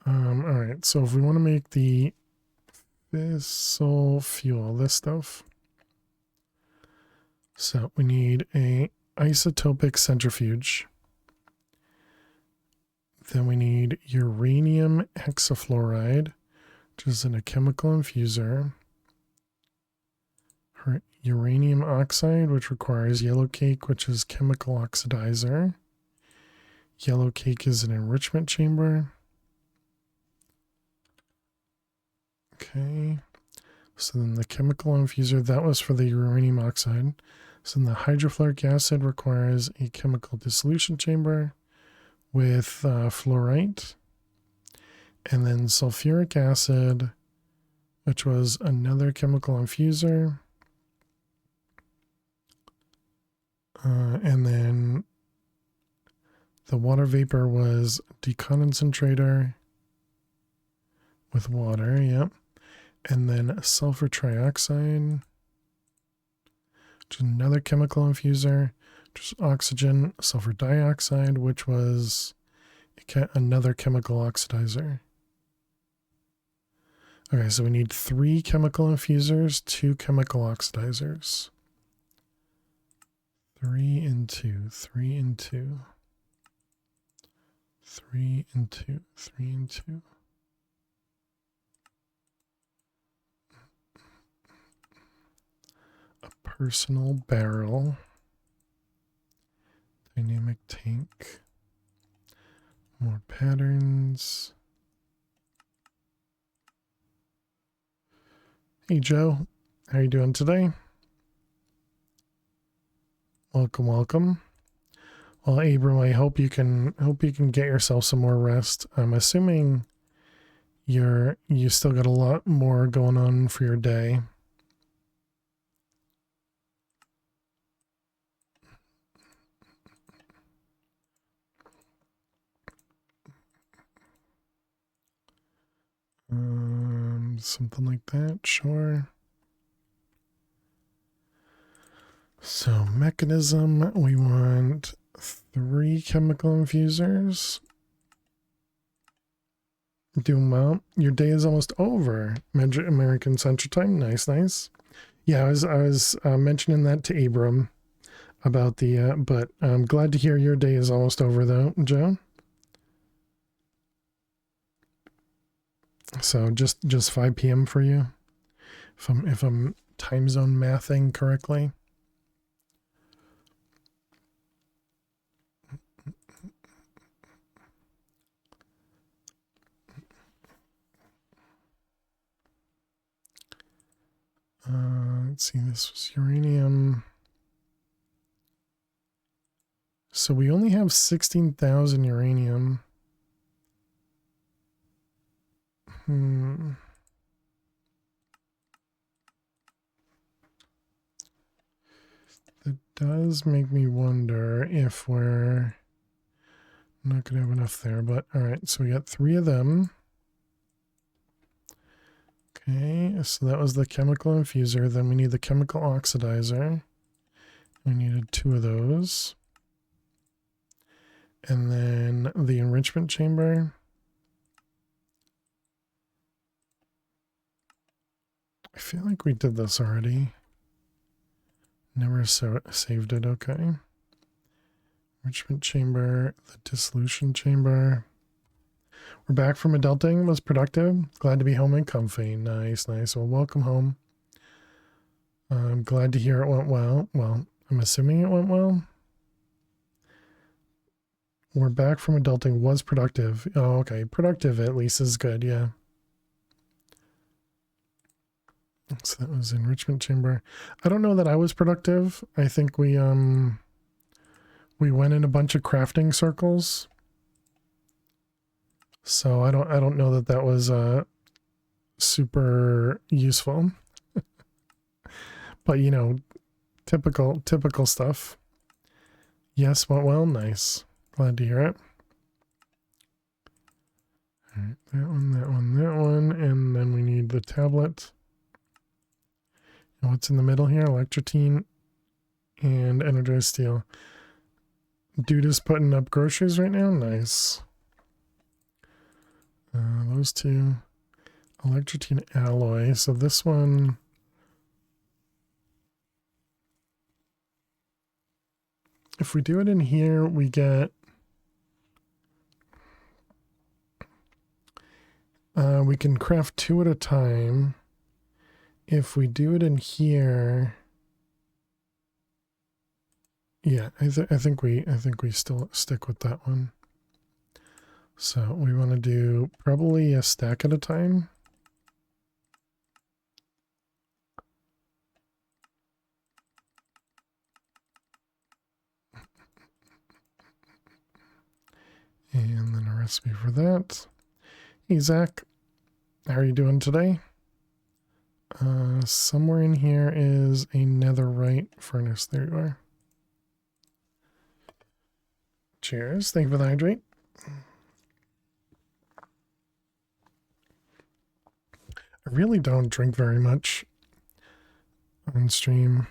All right, so if we want to make the fissile fuel, this stuff. So we need a isotopic centrifuge. Then we need uranium hexafluoride, which is in a chemical infuser. Uranium oxide, which requires yellow cake, which is chemical oxidizer. Yellow cake is an enrichment chamber. Okay. So then the chemical infuser, that was for the uranium oxide. So then the hydrofluoric acid requires a chemical dissolution chamber with fluorite. And then sulfuric acid, which was another chemical infuser. And then the water vapor was deconcentrator with water, yep. And then sulfur trioxide, which is another chemical infuser, which is oxygen, sulfur dioxide, which was another chemical oxidizer. Okay, so we need 3 chemical infusers, 2 chemical oxidizers. 3 and 2, 3 and 2. 3 and 2, 3 and 2. A personal barrel. Dynamic tank. More patterns. Hey Joe, how you doing today? Welcome, welcome. Well, Abram, I hope you can get yourself some more rest. I'm assuming you still got a lot more going on for your day. Something like that, sure. So mechanism, we want 3 chemical infusers. Doing well. Your day is almost over. American Central Time. Nice, nice. Yeah, I was mentioning that to Abram about the, but I'm glad to hear your day is almost over though, Joe. So just 5 p.m. for you, if I'm time zone mathing correctly. Let's see, this was uranium. So we only have 16,000 uranium. That does make me wonder if we're not going to have enough there, but all right, so we got 3 of them. Okay, so that was the chemical infuser. Then we need the chemical oxidizer. We needed 2 of those. And then the enrichment chamber. I feel like we did this already. Never saved it, okay. Enrichment chamber, the dissolution chamber. We're back from adulting. Was productive. Glad to be home and comfy. Nice, nice. Well, welcome home. I'm glad to hear it went well. Well, I'm assuming it went well. We're back from adulting. Was productive. Oh, okay. Productive at least is good. Yeah. So that was enrichment chamber. I don't know that I was productive. I think we went in a bunch of crafting circles. So I don't know that that was super useful. But you know, typical stuff. Yes, went well. Nice. Glad to hear it. All right, that one, and then we need the tablet. And what's in the middle here? Electrotine and energized steel. Dude is putting up groceries right now. Nice. Those two. Electrotine alloy. So this one. If we do it in here, we get. We can craft 2 at a time. If we do it in here, yeah, I think we still stick with that one. So we want to do probably a stack at a time. And then a recipe for that. Hey Zach, how are you doing today? Somewhere in here is a netherite furnace. There you are. Cheers. Thank you for the hydrate. I really don't drink very much on stream.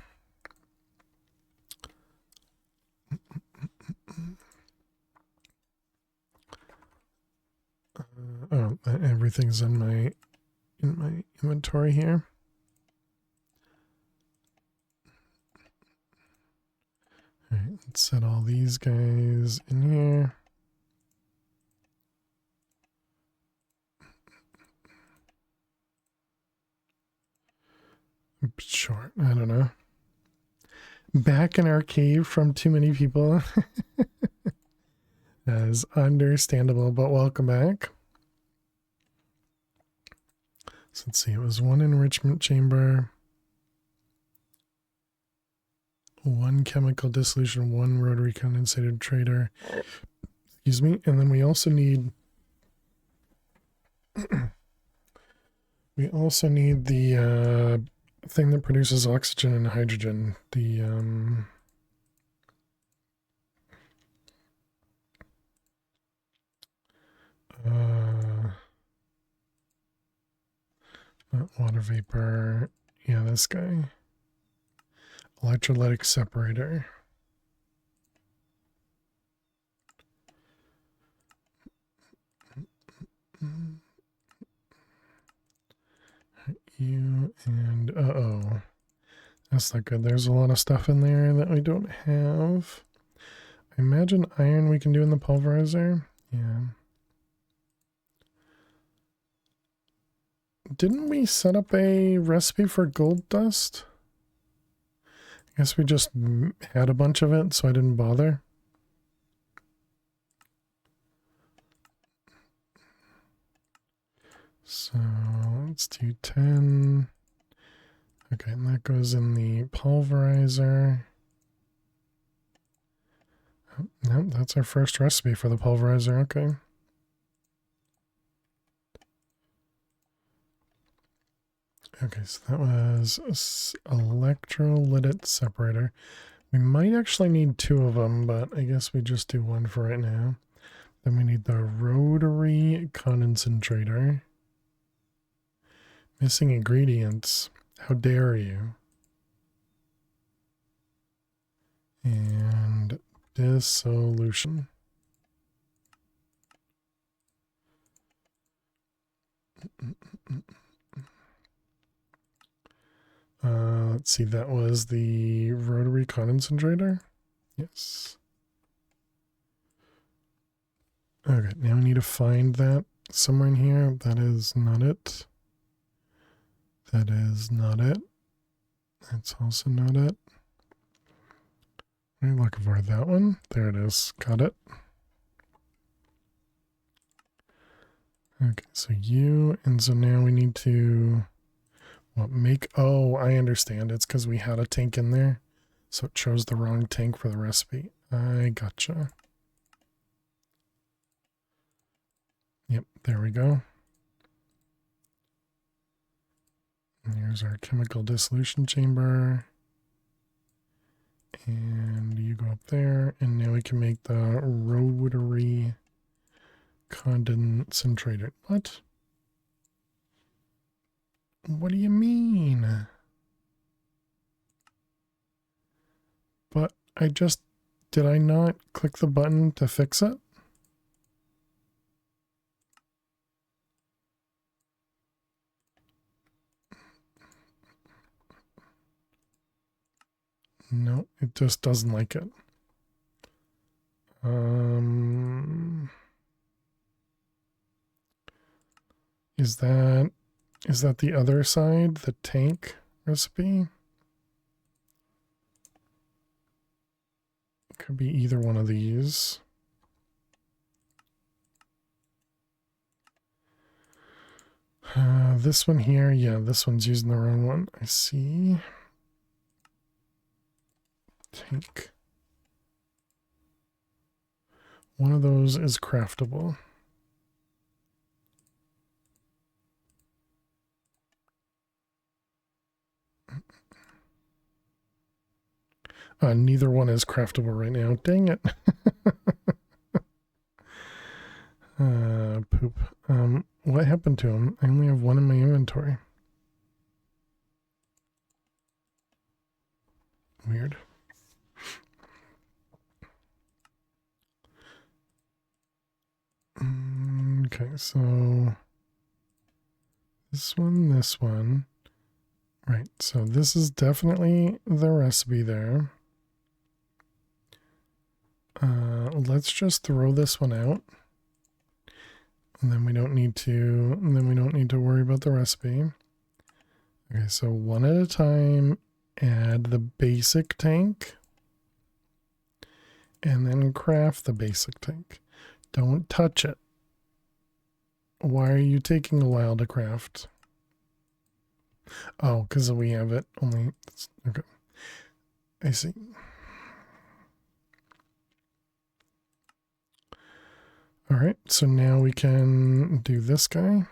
Oh, everything's in my inventory here. All right, let's set all these guys in here. Sure, I don't know. Back in our cave from too many people. That is understandable, but welcome back. So let's see, it was 1 enrichment chamber, 1 chemical dissolution, 1 rotary condensator trader. Excuse me. And then we also need the thing that produces oxygen and hydrogen. The not water vapor. Yeah, this guy. Electrolytic separator. You and uh-oh. That's not good. There's a lot of stuff in there that we don't have. I imagine iron we can do in the pulverizer. Yeah. Didn't we set up a recipe for gold dust? I guess we just had a bunch of it, so I didn't bother. So let's do 10. Okay, and that goes in the pulverizer. Oh, no, that's our first recipe for the pulverizer. Okay. Okay, so that was electrolytic separator. We might actually need 2 of them, but I guess we just do 1 for right now. Then we need the rotary condensator. Missing ingredients. How dare you? And dissolution. Let's see, that was the rotary condensator. Yes. Okay, now we need to find that somewhere in here. That is not it. That is not it. That's also not it. What are you looking for? That one? There it is. Got it. Okay, so you, and so now we need to, what, make, oh, I understand. It's because we had a tank in there. So it chose the wrong tank for the recipe. I gotcha. Yep, there we go. And here's our chemical dissolution chamber. And you go up there, and now we can make the rotary condensator. What? What do you mean? But I just, did I not click the button to fix it? No, it just doesn't like it. Is that the other side, the tank recipe? Could be either one of these. This one here, yeah, this one's using the wrong one. I see. Tank. One of those is craftable. Neither one is craftable right now. Dang it. Poop. What happened to him? I only have one in my inventory. Weird. Okay, so this one. Right, so this is definitely the recipe there. Let's just throw this one out. And then we don't need to worry about the recipe. Okay, so one at a time, add the basic tank. And then craft the basic tank. Don't touch it. Why are you taking a while to craft? Oh, because we have it only. Okay. I see. All right, so now we can do this guy.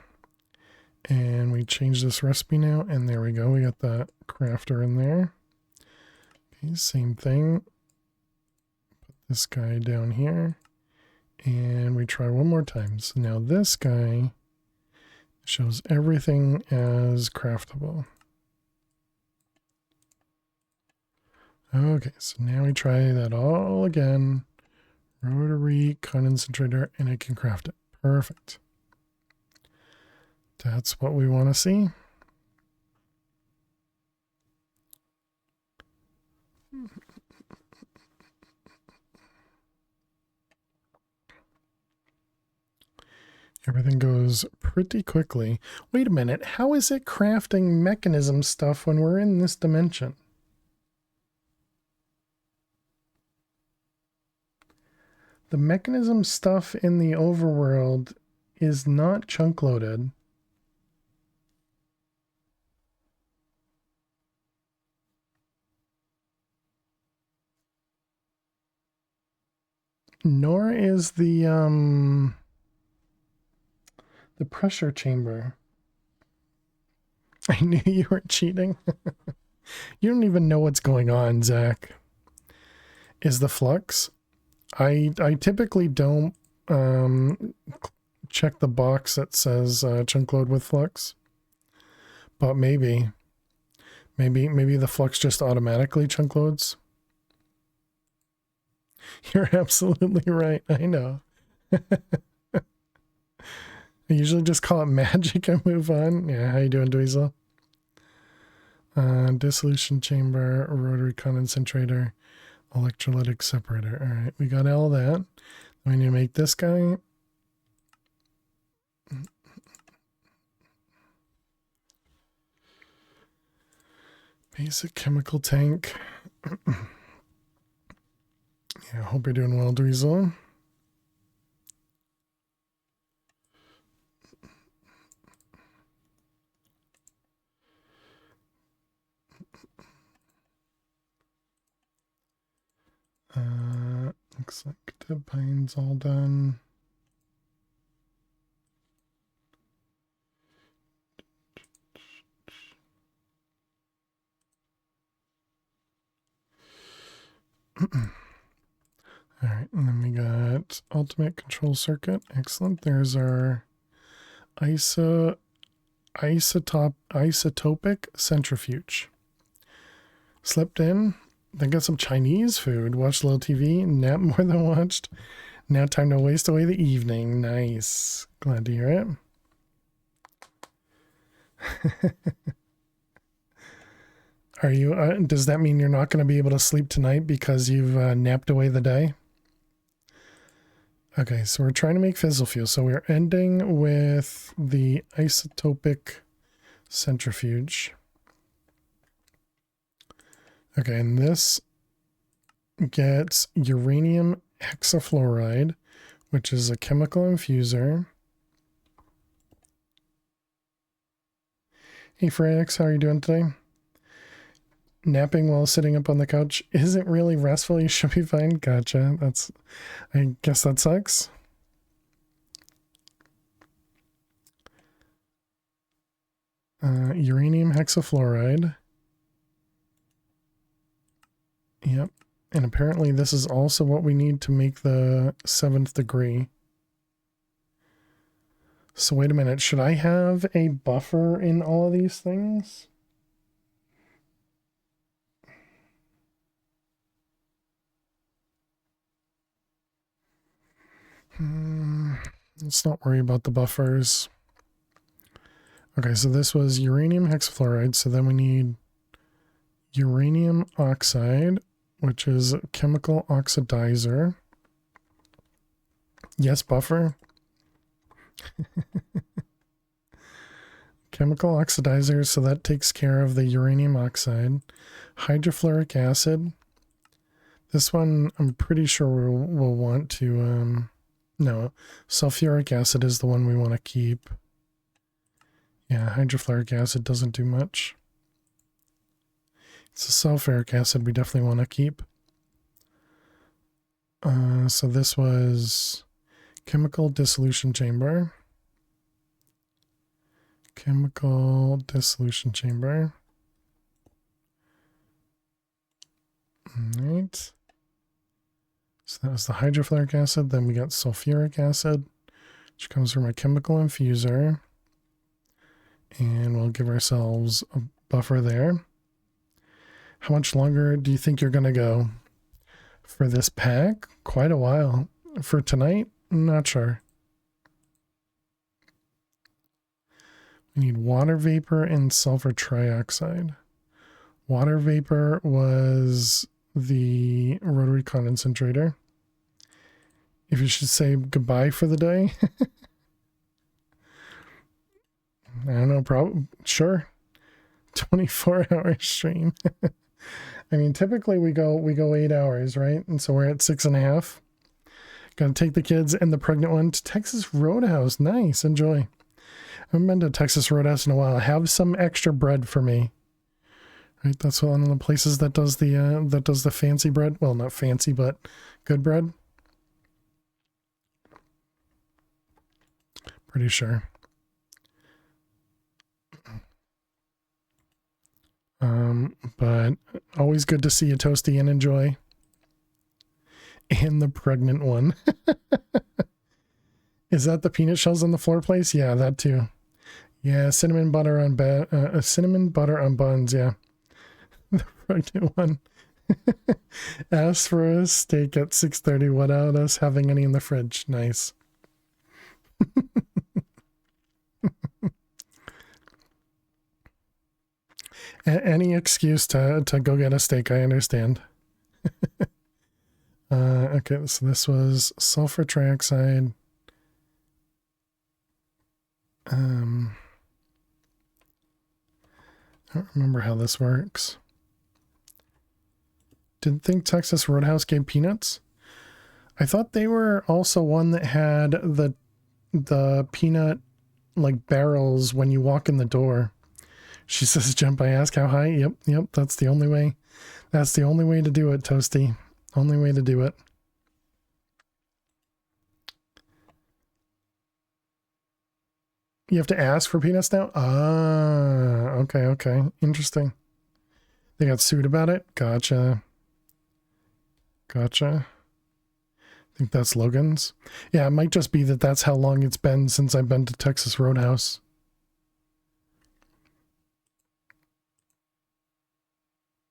And we change this recipe now. And there we go. We got the crafter in there. Okay, same thing. Put this guy down here. And we try one more time. So now this guy shows everything as craftable. Okay, so now we try that all again. Rotary condensator, and I can craft it. Perfect. That's what we want to see. Everything goes pretty quickly. Wait a minute, how is it crafting mechanism stuff when we're in this dimension? The mechanism stuff in the overworld is not chunk loaded. Nor is the pressure chamber. I knew you were cheating. You don't even know what's going on, Zach. Is the flux? I typically don't check the box that says chunk load with flux, but maybe the flux just automatically chunk loads. You're absolutely right. I know. I usually just call it magic and move on. Yeah, how you doing, Dweezil? Dissolution chamber, rotary condensator, electrolytic separator. All right, we got all that. We need to make this guy. Basic chemical tank. Yeah, hope you're doing well, Dweezil. Looks like the pine's all done. All right, and then we got ultimate control circuit. Excellent. There's our isotopic centrifuge. Slept in, then got some Chinese food, watched a little TV, nap more than watched. Now time to waste away the evening. Nice. Glad to hear it. Are you, does that mean you're not going to be able to sleep tonight because you've napped away the day? Okay, so we're trying to make fizzle fuel. So we're ending with the isotopic centrifuge. Okay, and this gets uranium hexafluoride, which is a chemical infuser. Hey, Franix, how are you doing today? Napping while sitting up on the couch isn't really restful. You should be fine. Gotcha. I guess that sucks. Uranium hexafluoride. Yep. And apparently this is also what we need to make the 7th degree. So wait a minute. Should I have a buffer in all of these things? Let's not worry about the buffers. Okay, so this was uranium hexafluoride. So then we need uranium oxide, which is a chemical oxidizer. Yes, buffer. Chemical oxidizer, so that takes care of the uranium oxide. Hydrofluoric acid. This one, I'm pretty sure we'll want to, no, sulfuric acid is the one we want to keep. Yeah, hydrofluoric acid doesn't do much. It's a sulfuric acid we definitely want to keep. So this was chemical dissolution chamber. Chemical dissolution chamber. All right. So that was the hydrofluoric acid. Then we got sulfuric acid, which comes from a chemical infuser. And we'll give ourselves a buffer there. How much longer do you think you're going to go for this pack? Quite a while. For tonight? Not sure. We need water vapor and sulfur trioxide. Water vapor was the rotary condensator. If you should say goodbye for the day. I don't know, probably, sure. 24-hour stream. I mean, typically we go 8 hours, right? And so we're at 6.5. Gotta take the kids and the pregnant one to Texas Roadhouse. Nice, enjoy. I haven't been to Texas Roadhouse in a while. Have some extra bread for me. Right, that's one of the places that does the fancy bread. Well, not fancy, but good bread. Pretty sure. But always good to see you, Toasty, and enjoy. And the pregnant one. Is that the peanut shells on the floor place? Yeah, that too. Yeah, cinnamon butter on buns. Yeah, the pregnant one. Asked for a steak at 6:30 without us having any in the fridge. Nice. Any excuse to go get a steak, I understand. Okay, so this was sulfur trioxide. I don't remember how this works. Didn't think Texas Roadhouse gave peanuts. I thought they were also one that had the peanut like barrels when you walk in the door. She says, jump, I ask how high. Yep, that's the only way. That's the only way to do it, Toasty. Only way to do it. You have to ask for peanuts now? Ah, okay. Interesting. They got sued about it? Gotcha. I think that's Logan's. Yeah, it might just be that that's how long it's been since I've been to Texas Roadhouse.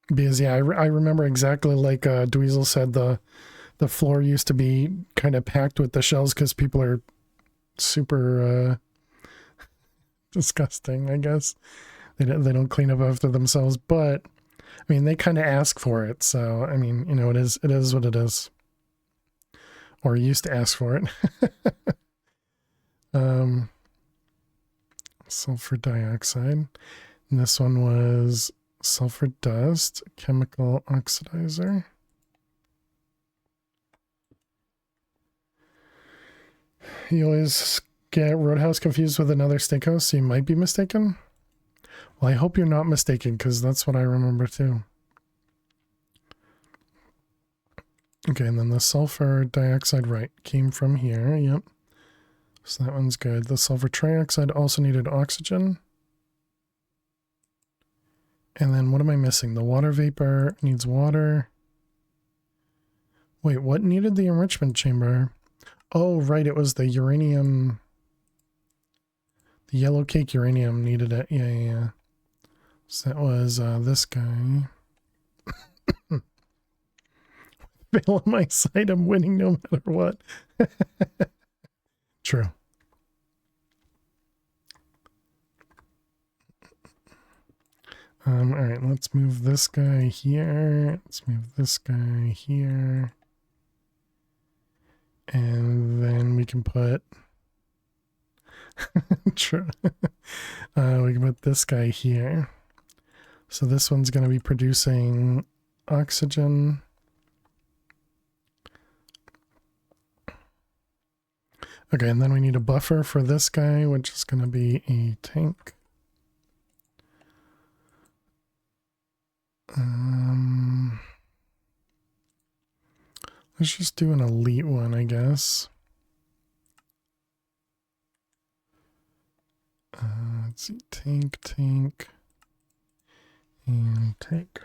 Because, yeah, I remember exactly like Dweezil said, the floor used to be kind of packed with the shells because people are super disgusting, I guess. They don't clean up after themselves, but I mean, they kind of ask for it. So, I mean, you know, it is what it is. Or used to ask for it. Sulfur dioxide. And this one was sulfur dust, chemical oxidizer. You always get Roadhouse confused with another steakhouse, so you might be mistaken. Well, I hope you're not mistaken, because that's what I remember too. Okay, and then the sulfur dioxide, right, came from here, yep. So that one's good. The sulfur trioxide also needed oxygen. And then what am I missing? The water vapor needs water. Wait, what needed the enrichment chamber? Oh, right, it was the uranium. The yellow cake uranium needed it. Yeah. So that was this guy. Fail on my side, I'm winning no matter what. True. Alright, let's move this guy here. Let's move this guy here. And then we can put... True. We can put this guy here. So this one's going to be producing oxygen. Okay, and then we need a buffer for this guy, which is going to be a tank. Let's just do an elite one, I guess. Let's see, tank, and tank.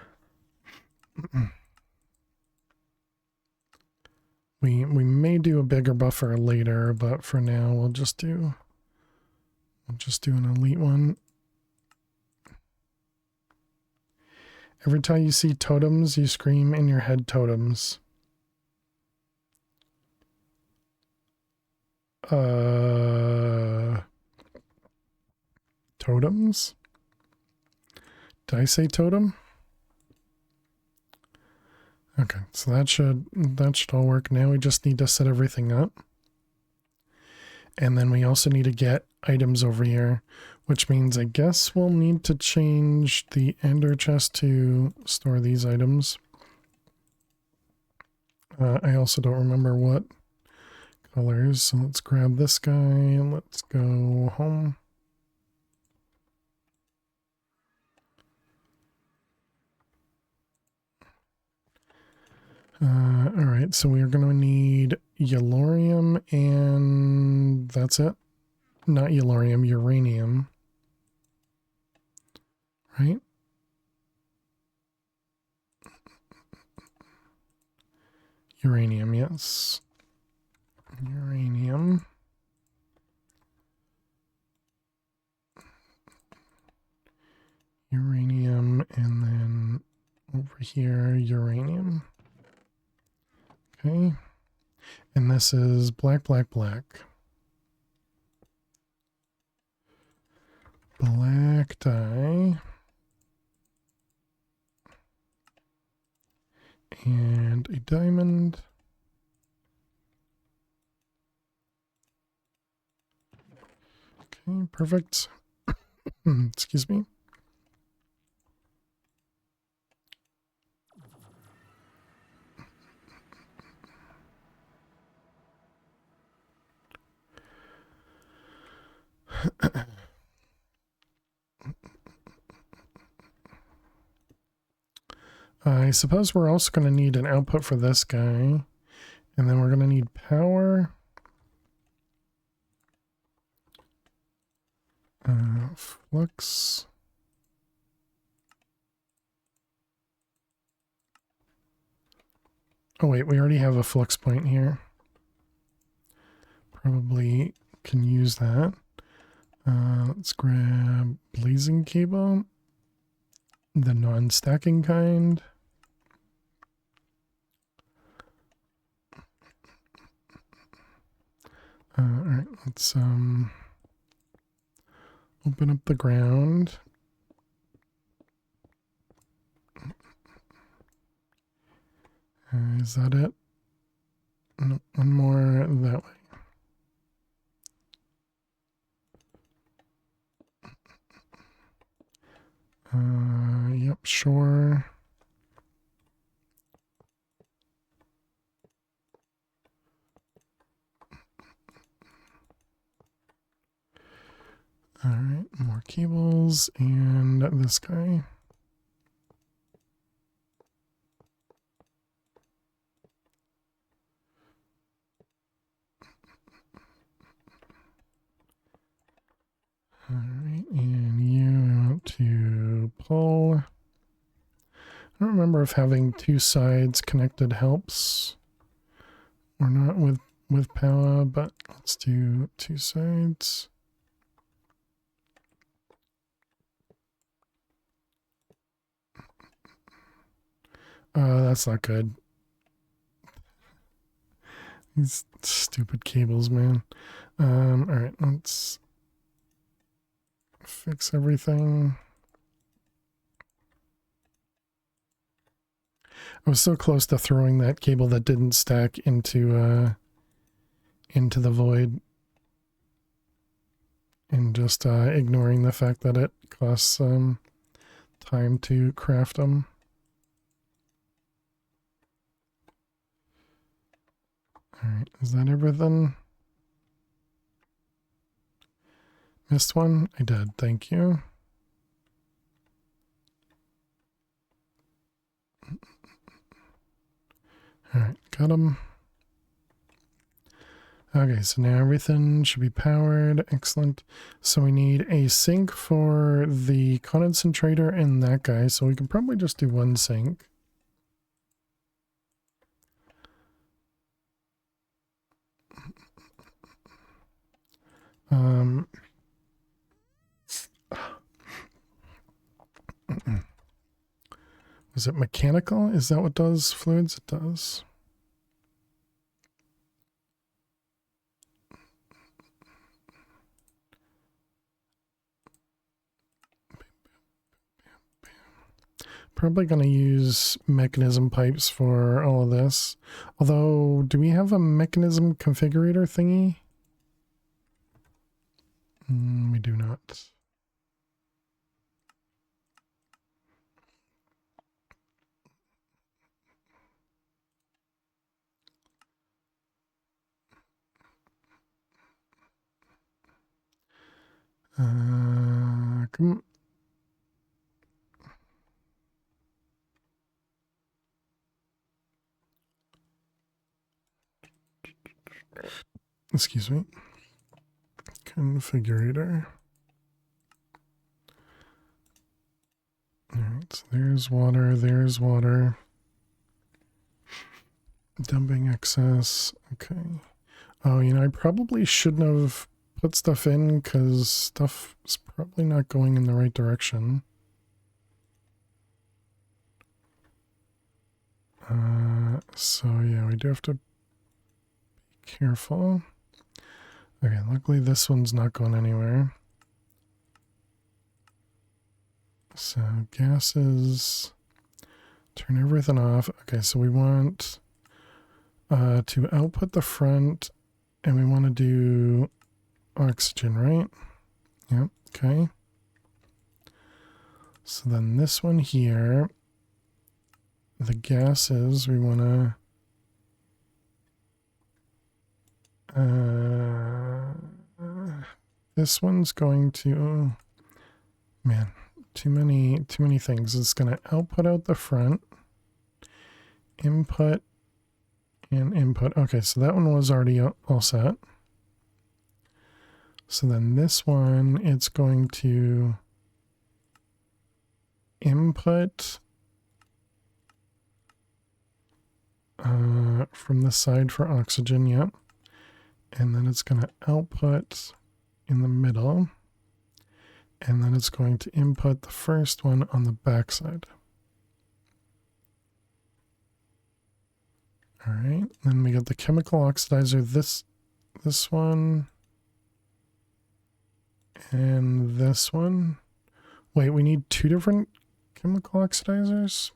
We may do a bigger buffer later, but for now we'll just do an elite one. Every time you see totems, you scream in your head totems. Totems? Did I say totem? Okay, so that should all work. Now we just need to set everything up. And then we also need to get items over here, which means I guess we'll need to change the ender chest to store these items. I also don't remember what colors, so let's grab this guy and let's go home. Alright, so we are going to need yellorium and that's it. Not yellorium, uranium. Right? Uranium, yes. Uranium. Uranium, and then over here, uranium. Okay. And this is black. Black dye. And a diamond. Okay, perfect. Excuse me. I suppose we're also going to need an output for this guy. And then we're going to need power. Flux. Oh wait, we already have a flux point here. Probably can use that. Let's grab blazing cable. The non-stacking kind. Alright, let's open up the ground. Is that it? No, one more that way. Yep, sure. All right, more cables and this guy. All right, and you want to pull. I don't remember if having two sides connected helps or not with power, but let's do two sides. That's not good. These stupid cables, man. All right, let's fix everything. I was so close to throwing that cable that didn't stack into the void and just ignoring the fact that it costs time to craft them. All right, is that everything? Missed one? I did, thank you. All right, got them. Okay, so now everything should be powered. Excellent. So we need a sink for the concentrator and that guy. So we can probably just do one sink. Is it mechanical? Is that what does fluids? It does. Probably going to use mechanism pipes for all of this. Although, do we have a mechanism configurator thingy? We do not. Come. Excuse me. Configurator. Alright, so there's water, there's water. Dumping excess. Okay. Oh, you know, I probably shouldn't have put stuff in because stuff is probably not going in the right direction. So yeah, we do have to be careful. Okay, luckily this one's not going anywhere. So gases, turn everything off. Okay, so we want to output the front and we want to do oxygen, right? Yep, okay. So then this one here, the gases, we want to this one's going to, man, too many things. It's going to output out the front. input and input. Okay, so that one was already all set. So then this one, it's going to input from the side for oxygen, yep. And then it's going to output in the middle. And then it's going to input the first one on the back side. All right, then we got the chemical oxidizer, this one, and this one. Wait, we need two different chemical oxidizers?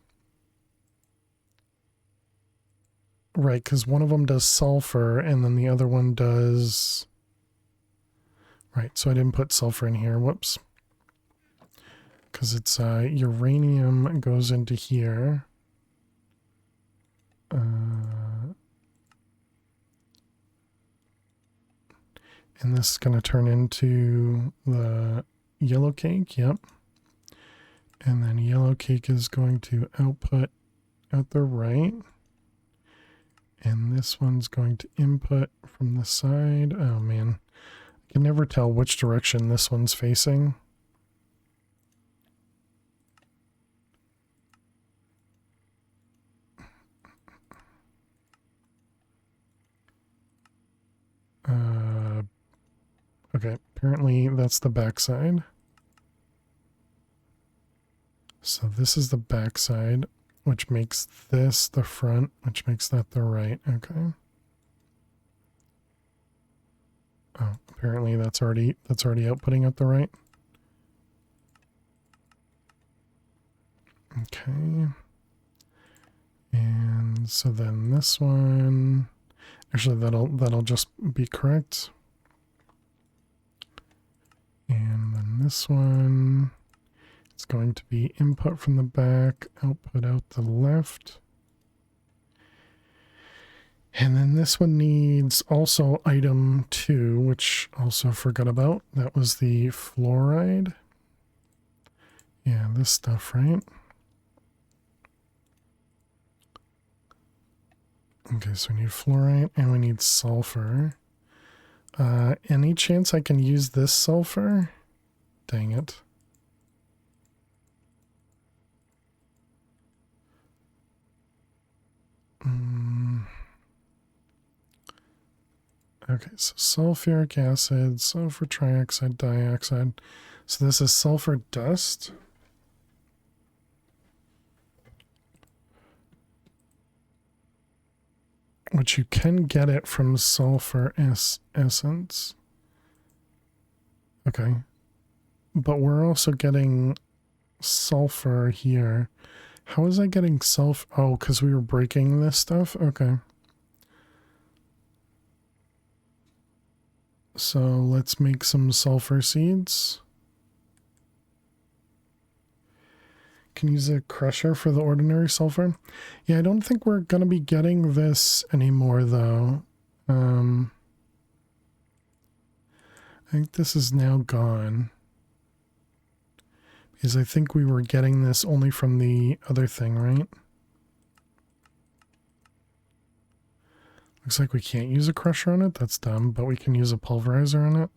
Right, because one of them does sulfur and then the other one does... Right, so I didn't put sulfur in here, whoops. Because it's uranium goes into here. And this is going to turn into the yellow cake, yep. And then yellow cake is going to output out the right. And this one's going to input from the side. Oh man, I can never tell which direction this one's facing. Okay, apparently that's the backside. So this is the backside, which makes this the front, which makes that the right. Okay. Oh, apparently that's already outputting at the right. Okay. And so then this one, actually that'll just be correct. And then this one, it's going to be input from the back, output out the left. And then this one needs also item 2, which also forgot about. That was the fluoride. Yeah, this stuff, right? Okay, so we need fluoride and we need sulfur. Any chance I can use this sulfur? Dang it. Okay, so sulfuric acid, sulfur trioxide, dioxide. So this is sulfur dust. Which you can get it from sulfur essence. Okay. But we're also getting sulfur here. How is I getting sulfur? Oh, because we were breaking this stuff? Okay. So let's make some sulfur seeds. Can use a crusher for the ordinary sulfur. Yeah, I don't think we're going to be getting this anymore, though. I think this is now gone. Because I think we were getting this only from the other thing, right? Looks like we can't use a crusher on it. That's dumb, but we can use a pulverizer on it.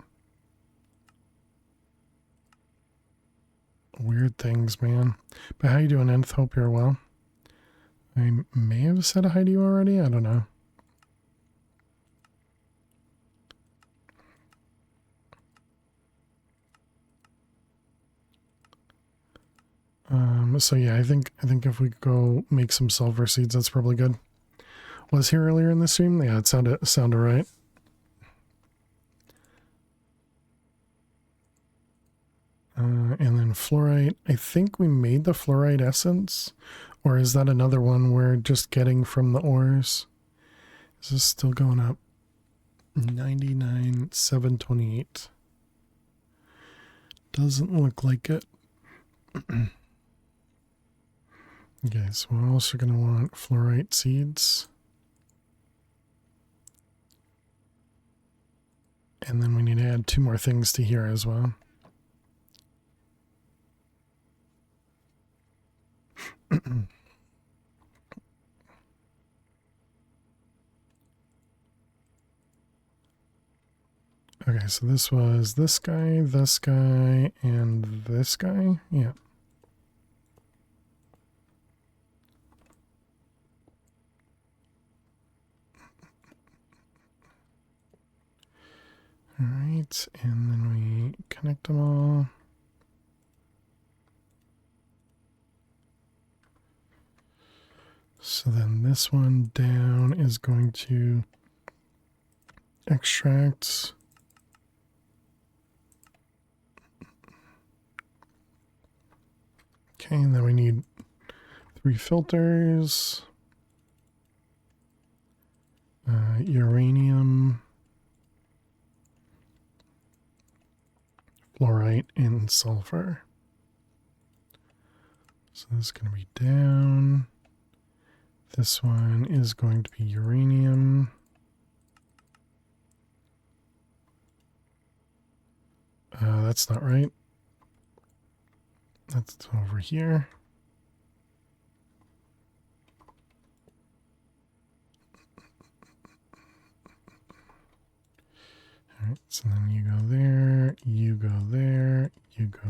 Weird things, man. But how you doing, Nth? Hope you're well. I may have said hi to you already. I don't know. So yeah, I think if we go make some sulfur seeds, that's probably good. Was here earlier in the stream? Yeah, it sounded right. And then fluorite. I think we made the fluorite essence, or is that another one we're just getting from the ores? Is this still going up? 99,728. Doesn't look like it. Okay, so we're also going to want fluorite seeds. And then we need to add 2 more things to here as well. Okay, so this was this guy, and this guy. Yeah. All right, and then we connect them all. So then this one down is going to extract. Okay, and then we need 3 filters. Uranium, fluorite, and sulfur. So this is going to be down. This one is going to be uranium. That's not right. That's over here. All right, so then you go there, you go there, you go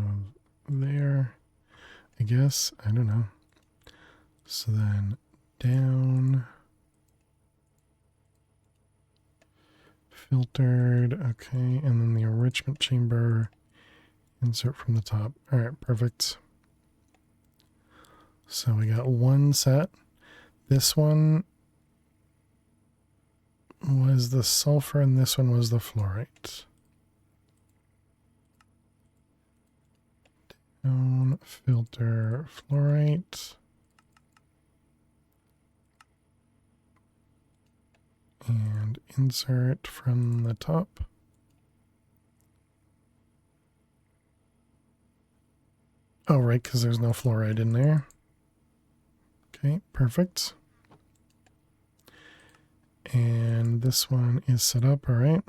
there. I guess, I don't know. So then down, filtered, okay, and then the enrichment chamber, insert from the top. All right, perfect. So we got one set. This one was the sulfur and this one was the fluorite. Down, filter, fluorite. And insert from the top. Oh, right, because there's no fluoride in there. Okay, perfect. And this one is set up, all right.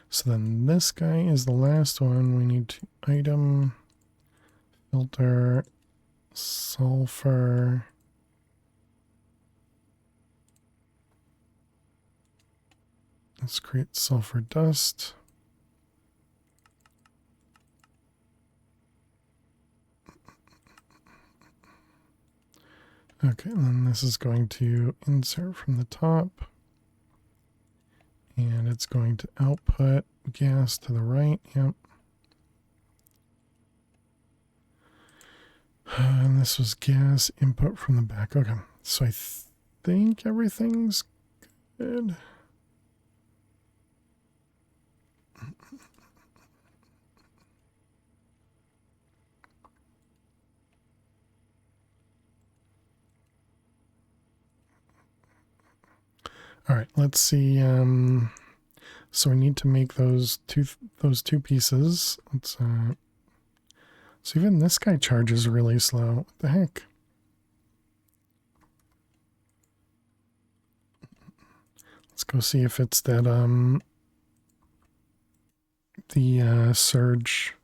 So then this guy is the last one. We need to item, filter, sulfur. Let's create sulfur dust. Okay, and then this is going to insert from the top. And it's going to output gas to the right. Yep. And this was gas input from the back. Okay, so I think everything's good. All right, let's see. So we need to make those two pieces. Let's so even this guy charges really slow. What the heck? Let's go see if it's that the surge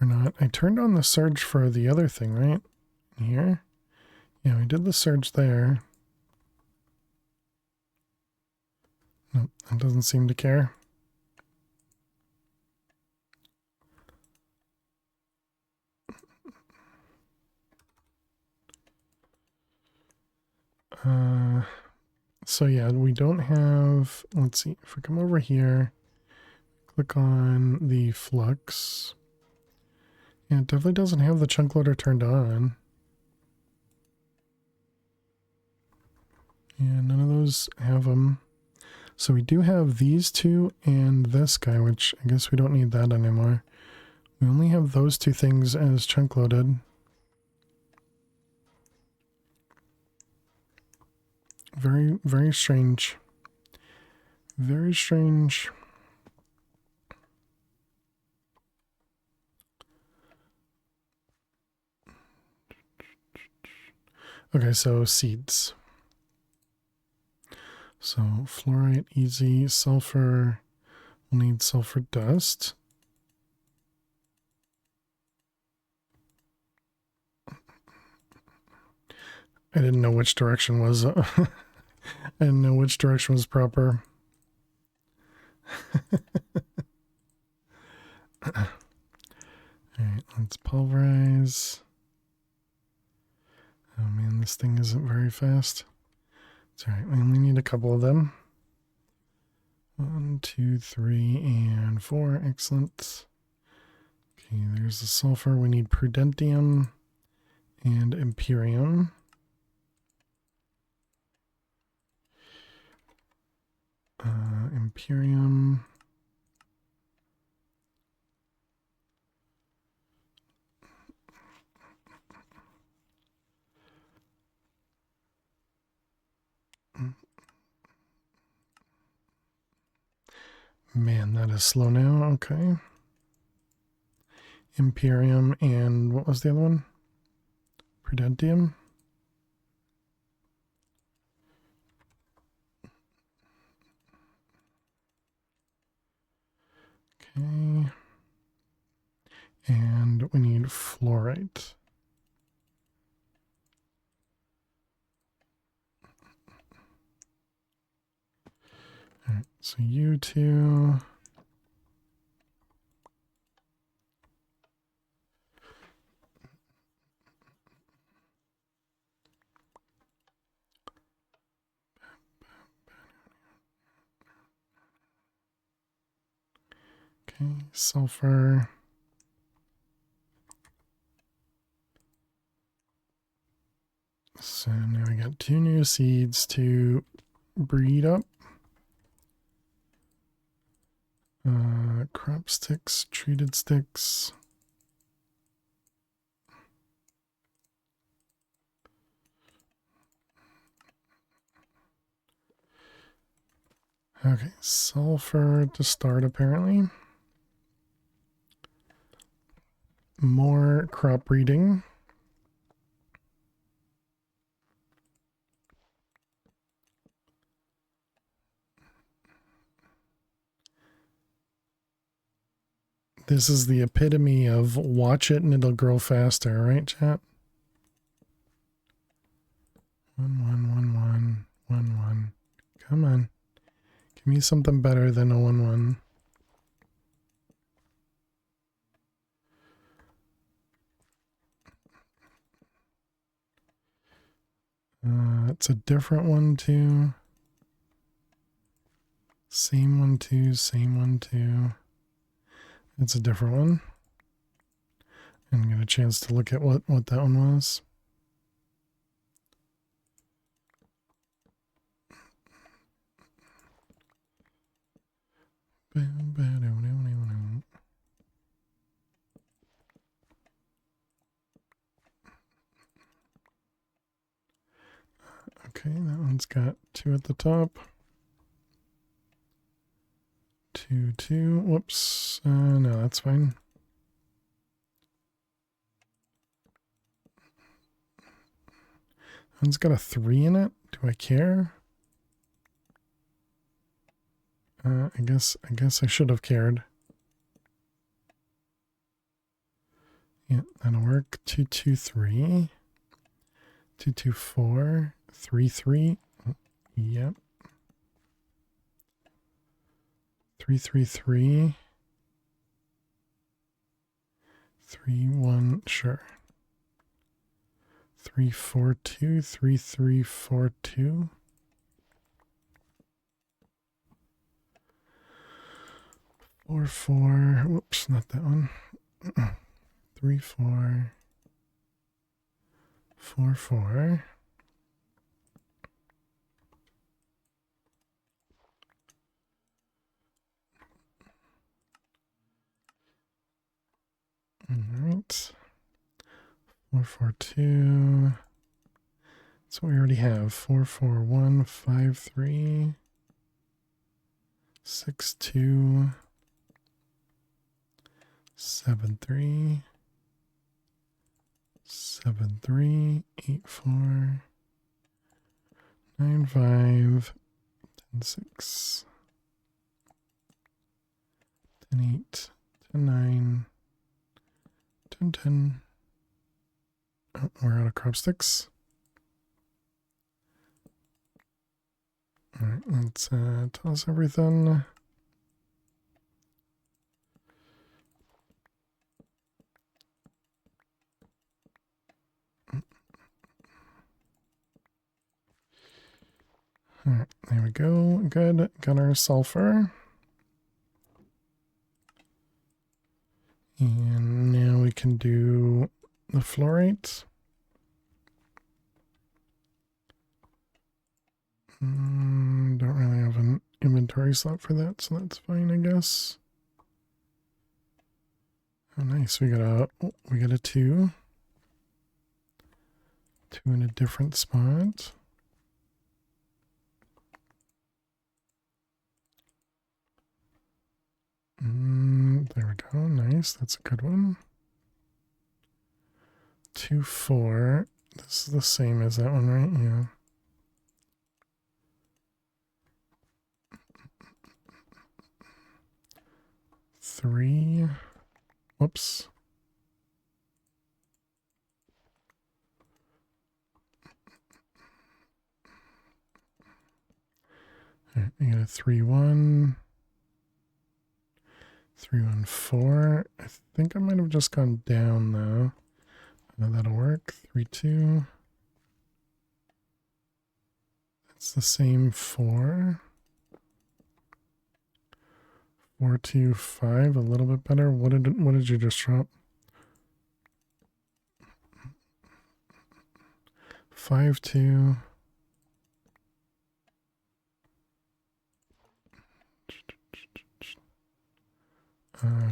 or not. I turned on the surge for the other thing, right? Here? Yeah, we did the surge there. Nope, it doesn't seem to care. So yeah, we don't have, let's see, if we come over here, click on the flux. Yeah, it definitely doesn't have the chunk loader turned on. Yeah, none of those have them. So we do have these two and this guy, which I guess we don't need that anymore. We only have those two things as chunk loaded. Very, very strange. Very strange. Okay, so seeds. So fluorite, easy, sulfur. We'll need sulfur dust. I didn't know which direction was I didn't know which direction was proper. This thing isn't very fast. It's alright, we only need a couple of them. 1, 2, 3, and 4. Excellent. Okay, there's the sulfur. We need prudentium and imperium. Imperium. Man, that is slow now. Okay. Imperium and what was the other one? Prudentium. Okay. And we need fluorite. All right, so you two. Okay, sulfur. So now we got 2 new seeds to breed up. Crop sticks, treated sticks. Okay, sulfur to start apparently. More crop breeding. This is the epitome of watch it and it'll grow faster, right, chat? 1, 1, 1, 1, 1, 1. Come on. Give me something better than a 1, 1. It's a different one too. Same one too, same one too. It's a different one. And get a chance to look at what that one was. Okay, that one's got 2 at the top. 2, 2. Whoops. No, that's fine. One's got a 3 in it. Do I care? I guess I should have cared. Yeah, that'll work. 2, 2, 3. 2, 2, 4. 3, 3. Yep. 3, 3, 3. 3, 1. Sure. 3, 4, 2. 3, 3, 4, 2. 4, 4. Whoops, not that one. 3, 4. 4, 4. All right. 4, 4, 2. That's what we already have. 4, 4, 1, 5, 3. 6, 2. 7, 3. 7, 3. 8, 4. 9, 5. 10, 6. 10, 8. 10, 9. 10, 10. Oh, we're out of crop sticks. All right, let's toss everything. All right, there we go. Good. Got our sulfur. And now we can do the fluorite. Don't really have an inventory slot for that, so that's fine, I guess. Oh, nice. We got a 2. 2 in a different spot. There we go. Nice. That's a good one. 2, 4. This is the same as that one, right? Yeah. Three. Whoops. All right, we got a 3, 1. 3, 1, 4. I think I might have just gone down though. No, that'll work. 3, 2. That's the same 4. 4, 2, 5. A little bit better. What did you just drop? 5, 2.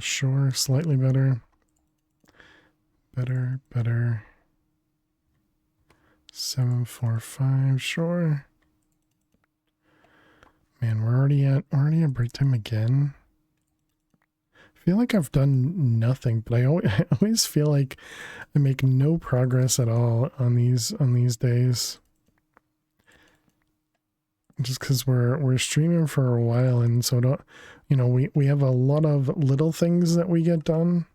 Sure, slightly better. Better. 7, 4, 5, sure. Man, we're already at break time again. I feel like I've done nothing, but I always feel like I make no progress at all on these days. Just because we're streaming for a while, and so we have a lot of little things that we get done.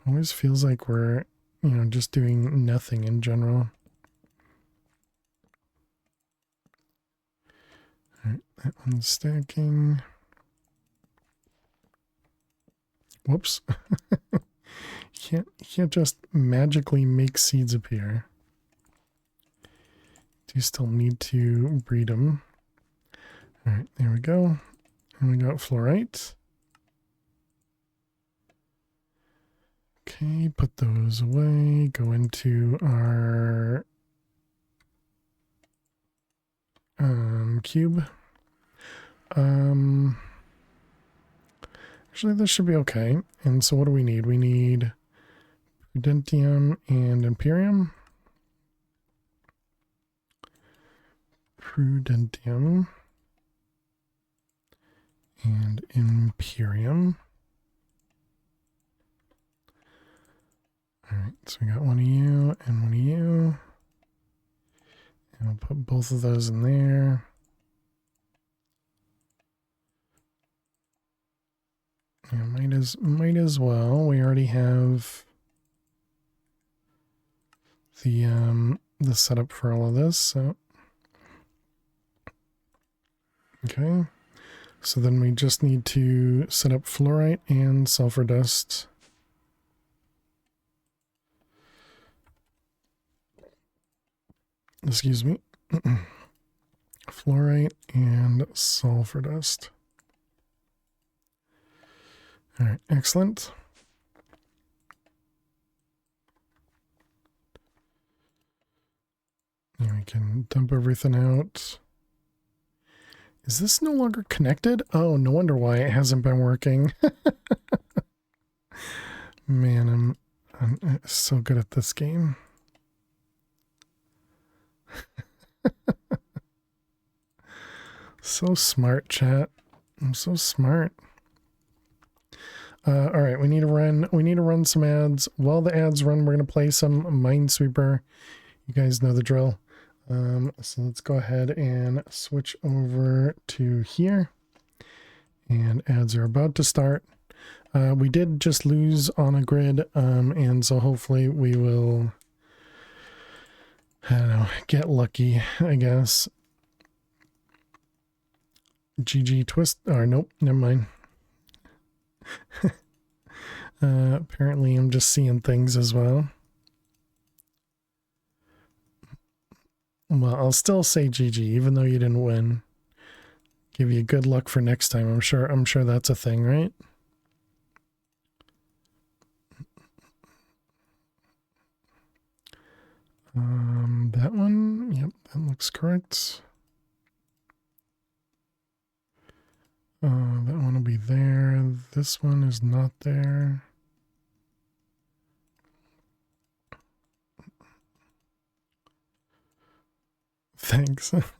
It always feels like we're just doing nothing in general. All right, that one's stacking. Whoops. You can't just magically make seeds appear. You still need to breed them. All right, there we go. And we got fluorite. Okay, put those away. Go into our cube. Actually, this should be okay. And so what do we need? We need prudentium and imperium. Prudentium and imperium. All right, so we got one of you and one of you. And we'll put both of those in there. Yeah, might as well. We already have the setup for all of this, so okay. So then we just need to set up fluorite and sulfur dust. Excuse me. Fluorite and sulfur dust. All right, excellent. And we can dump everything out. Is this no longer connected? Oh, no wonder why it hasn't been working. Man, I'm so good at this game. So smart, chat. I'm so smart. All right, we need to run some ads. While the ads run, we're gonna play some Minesweeper. You guys know the drill. So let's go ahead and switch over to here. And ads are about to start. We did just lose on a grid, and so hopefully we will, I don't know, get lucky, I guess. GG twist, or nope, never mind. Apparently I'm just seeing things as well. Well, I'll still say GG, even though you didn't win. Give you good luck for next time. I'm sure that's a thing, right? That one, yep, that looks correct. That one will be there. This one is not there. Thanks. Let's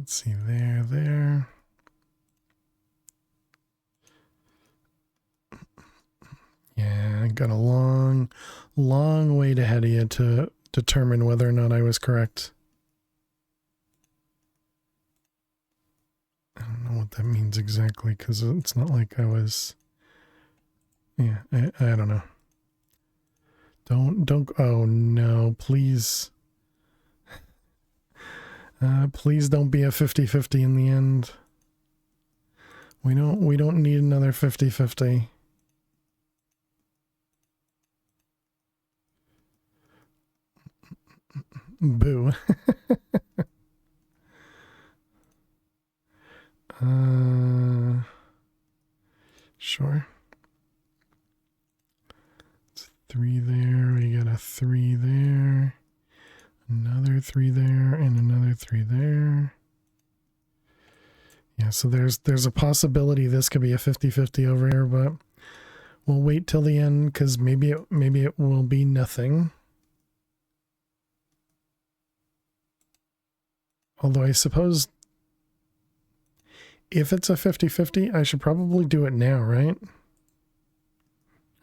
see, there. Yeah, I got a long way ahead of you to determine whether or not I was correct. I don't know what that means exactly, because it's not like I was... Yeah, I don't know. Don't, oh no, please. Please don't be a 50-50 in the end. We don't need another 50-50. Boo. Sure. It's 3 there, we got a 3 there, another 3 there, and another 3 there. Yeah, so there's a possibility this could be a 50-50 over here, but we'll wait till the end, because maybe it will be nothing. Although I suppose if it's a 50-50, I should probably do it now, right?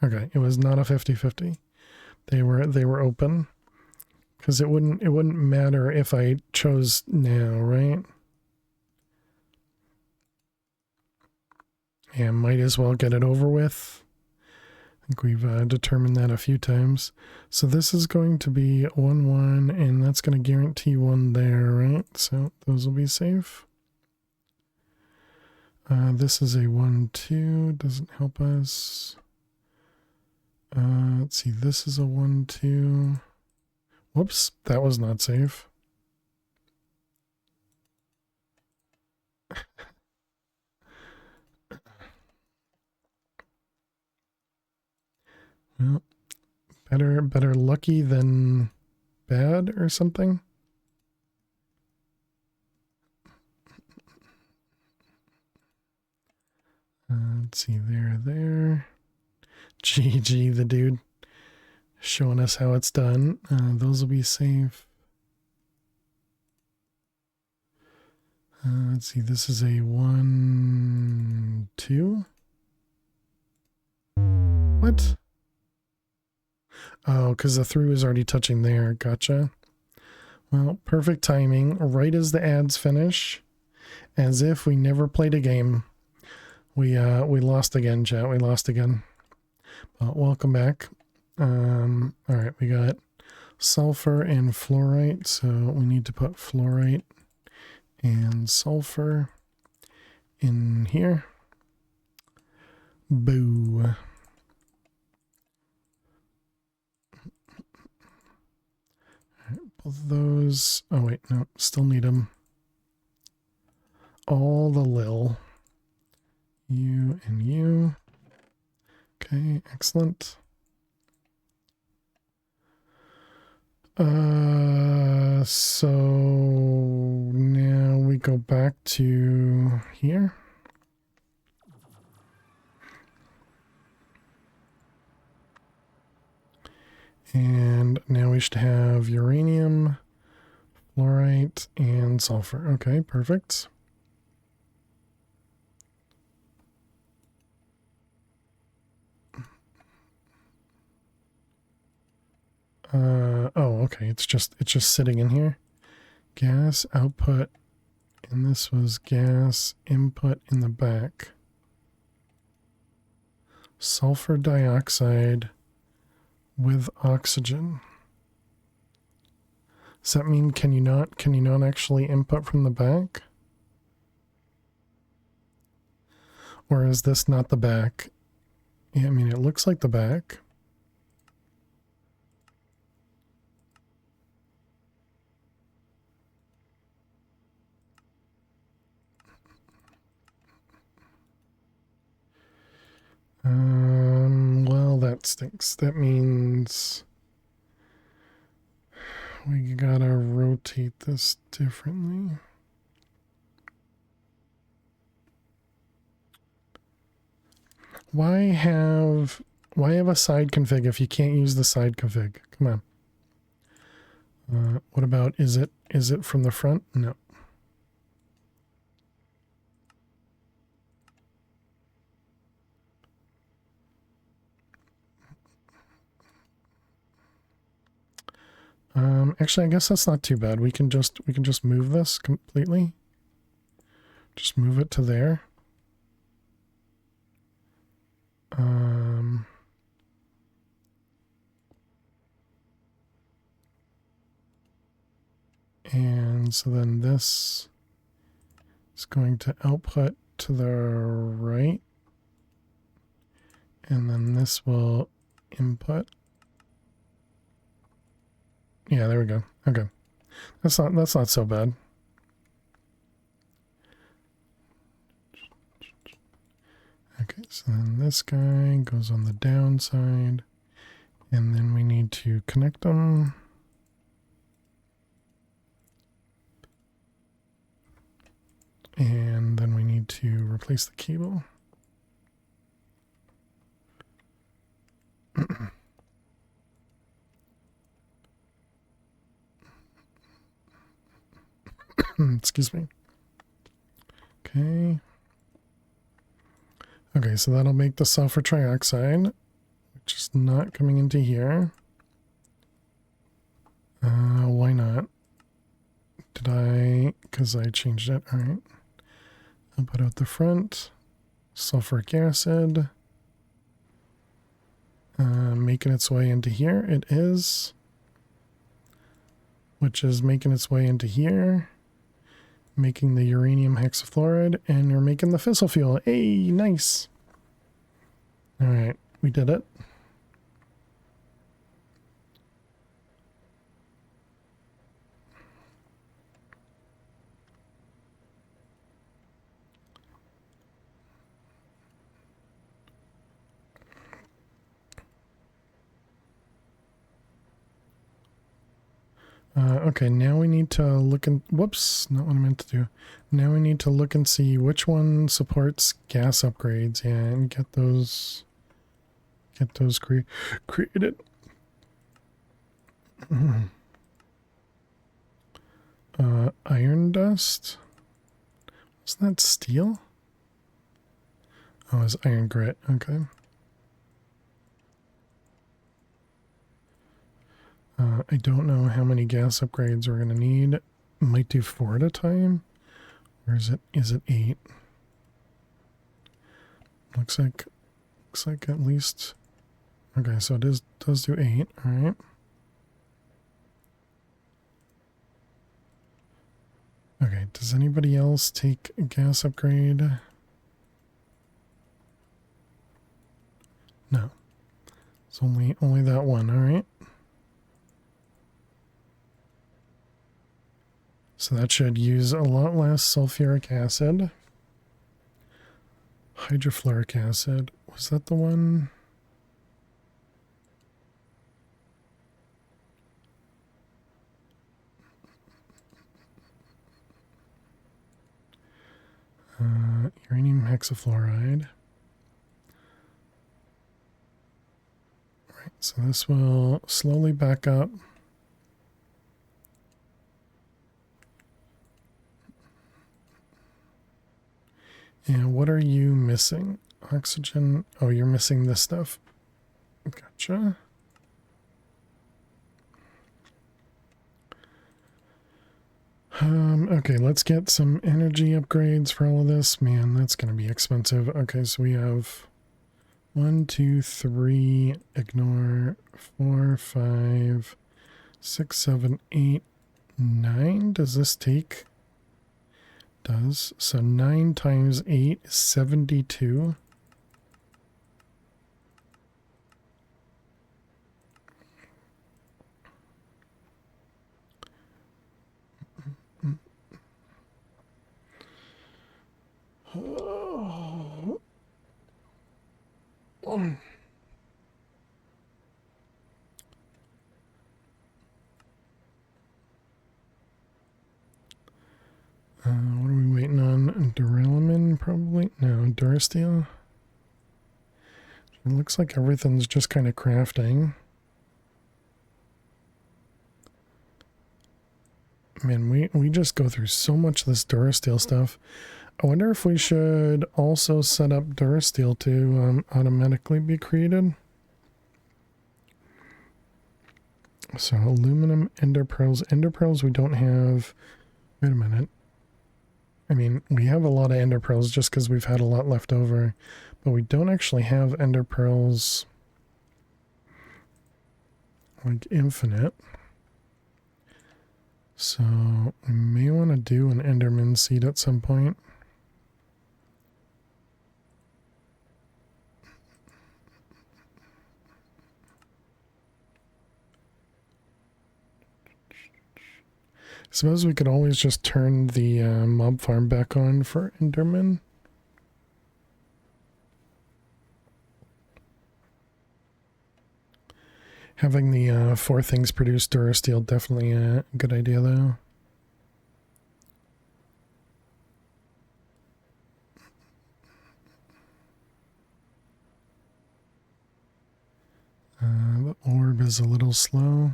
Okay, it was not a 50-50. They were open. Because it wouldn't matter if I chose now, right? Yeah, might as well get it over with. I think we've determined that a few times. So this is going to be 1-1, and that's going to guarantee 1 there, right? So those will be safe. This is a 1-2, doesn't help us. Let's see, this is a 1-2. Whoops, that was not safe. Well, better lucky than bad or something. Let's see, there. GG, the dude. Showing us how it's done. Those will be safe. Let's see, this is a 1-2. What? Oh, because the 3 was already touching there. Gotcha. Well, perfect timing. Right as the ads finish. As if we never played a game. We lost again, chat. We lost again. Welcome back. Alright, we got sulfur and fluorite, so we need to put fluorite and sulfur in here. Boo. Alright, both of those. Oh wait, no, still need them. All the lil. You and you. Okay, excellent. So now we go back to here. And now we should have uranium, fluorite, and sulfur. Okay, perfect. Oh, okay. It's just sitting in here. Gas output, and this was gas input in the back. Sulfur dioxide with oxygen. Does that mean can you not actually input from the back? Or is this not the back? Yeah, I mean it looks like the back. Well, that stinks. That means we gotta rotate this differently. Why have a side config if you can't use the side config? Come on. What about, is it from the front? No. Actually, I guess that's not too bad. We can just move this completely. Just move it to there. And so then this is going to output to the right. And then this will input. Yeah, there we go. Okay. That's not so bad. Okay, so then this guy goes on the downside, and then we need to connect them. And then we need to replace the cable. Excuse me. Okay. Okay, so that'll make the sulfur trioxide, which is not coming into here. Why not? Did I? Because I changed it. All right. I'll put out the front. Sulfuric acid. Making its way into here. It is. Which is making its way into here. Making the uranium hexafluoride. And you're making the fissile fuel. Hey, nice. Alright, we did it. Okay, now we need to look and whoops, not what I meant to do. Now we need to look and see which one supports gas upgrades and get those created. Iron dust. Wasn't that steel? Oh, it's iron grit. Okay. I don't know how many gas upgrades we're gonna need. Might do 4 at a time. Or is it 8? Looks like at least. Okay, so it does do 8. All right. Okay. Does anybody else take a gas upgrade? No. It's only that one. All right. So that should use a lot less sulfuric acid. Hydrofluoric acid. Was that the one? Uranium hexafluoride. Right, so this will slowly back up. And what are you missing? Oxygen. Oh, you're missing this stuff. Gotcha. Okay, let's get some energy upgrades for all of this. Man, that's going to be expensive. Okay, so we have 1, 2, 3, ignore 4, 5, 6, 7, 8, 9. Does this take? Does. So 9 times 8 is 72. What are we waiting on? Duralumin, probably? No, Durasteel. It looks like everything's just kind of crafting. Man, we just go through so much of this Durasteel stuff. I wonder if we should also set up Durasteel to automatically be created. So aluminum, ender pearls. Ender pearls we don't have. Wait a minute. I mean, we have a lot of ender pearls just because we've had a lot left over. But we don't actually have ender pearls like infinite. So we may want to do an enderman seed at some point. Suppose we could always just turn the mob farm back on for enderman. Having the 4 things produce Durasteel, definitely a good idea though. The orb is a little slow.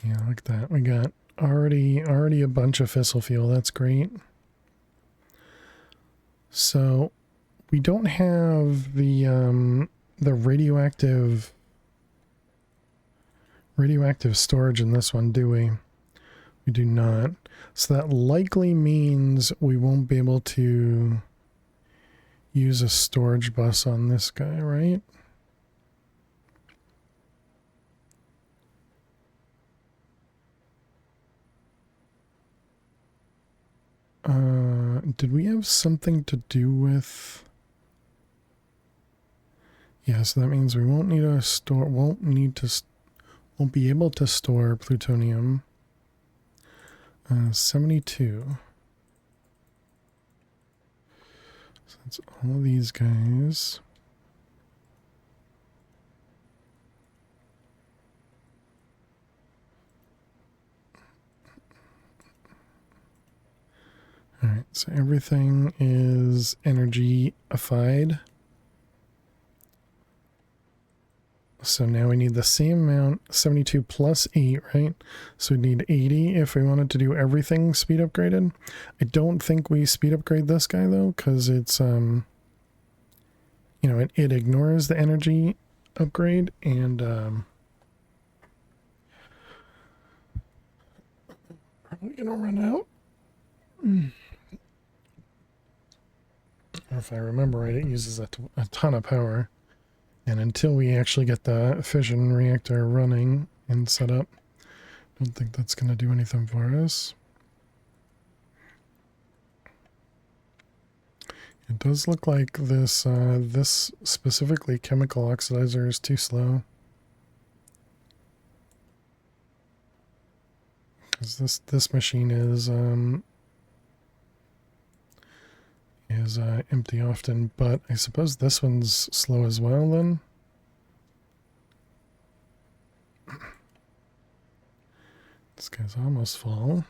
Yeah, look at that. We got already a bunch of fissile fuel. That's great. So we don't have the radioactive storage in this one, do we? We do not. So that likely means we won't be able to use a storage bus on this guy, right? Did we have something to do with... Yeah, so that means we won't need a store, won't be able to store plutonium. 72. So that's all of these guys. Alright, so everything is energy-ified. So now we need the same amount, 72 plus 8, right? So we need 80 if we wanted to do everything speed upgraded. I don't think we speed upgrade this guy though, because it's, you know, it ignores the energy upgrade and, probably gonna run out. Or if I remember right, it uses a ton of power. And until we actually get the fission reactor running and set up, I don't think that's going to do anything for us. It does look like this this specifically chemical oxidizer is too slow. Because this machine is empty often, but I suppose this one's slow as well then. This guy's almost full.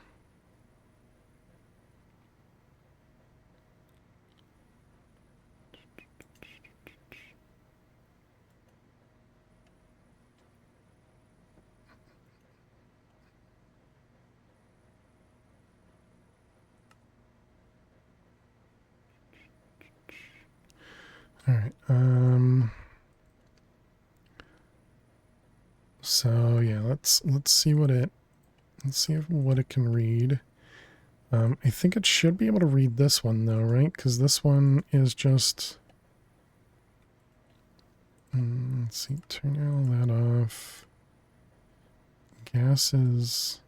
All right. So yeah, let's see what it can read. I think it should be able to read this one though, right? Because this one is just. Let's see. Turn all that off. Gases.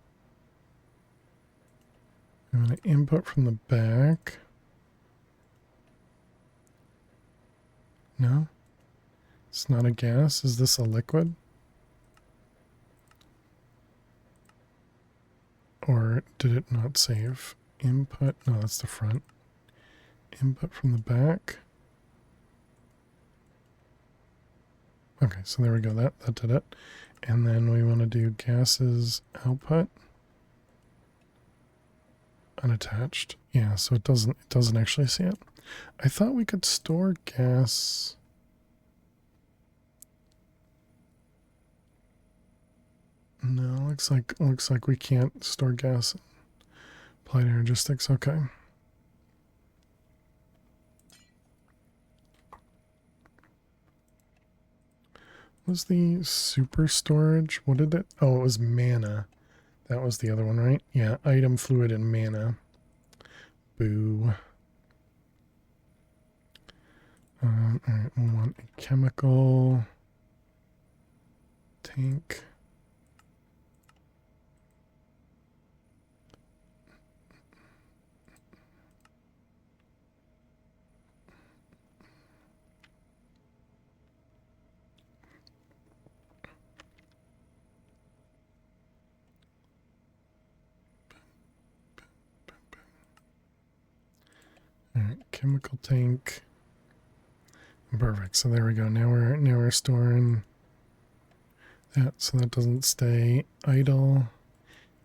I'm going to input from the back. No? It's not a gas. Is this a liquid? did it not save? Input, no, that's the front. Input from the back. Okay, so there we go, that did it. And then we want to do gases output. Unattached. Yeah, so it doesn't actually see it. I thought we could store gas. No, looks like we can't store gas. Applied energistics, okay. Was the super storage? What did it? Oh, it was mana. That was the other one, right? Yeah, item, fluid, and mana. Boo. Alright, we want a chemical tank. Alright, chemical tank. Perfect. So there we go. Now we're storing that so that doesn't stay idle.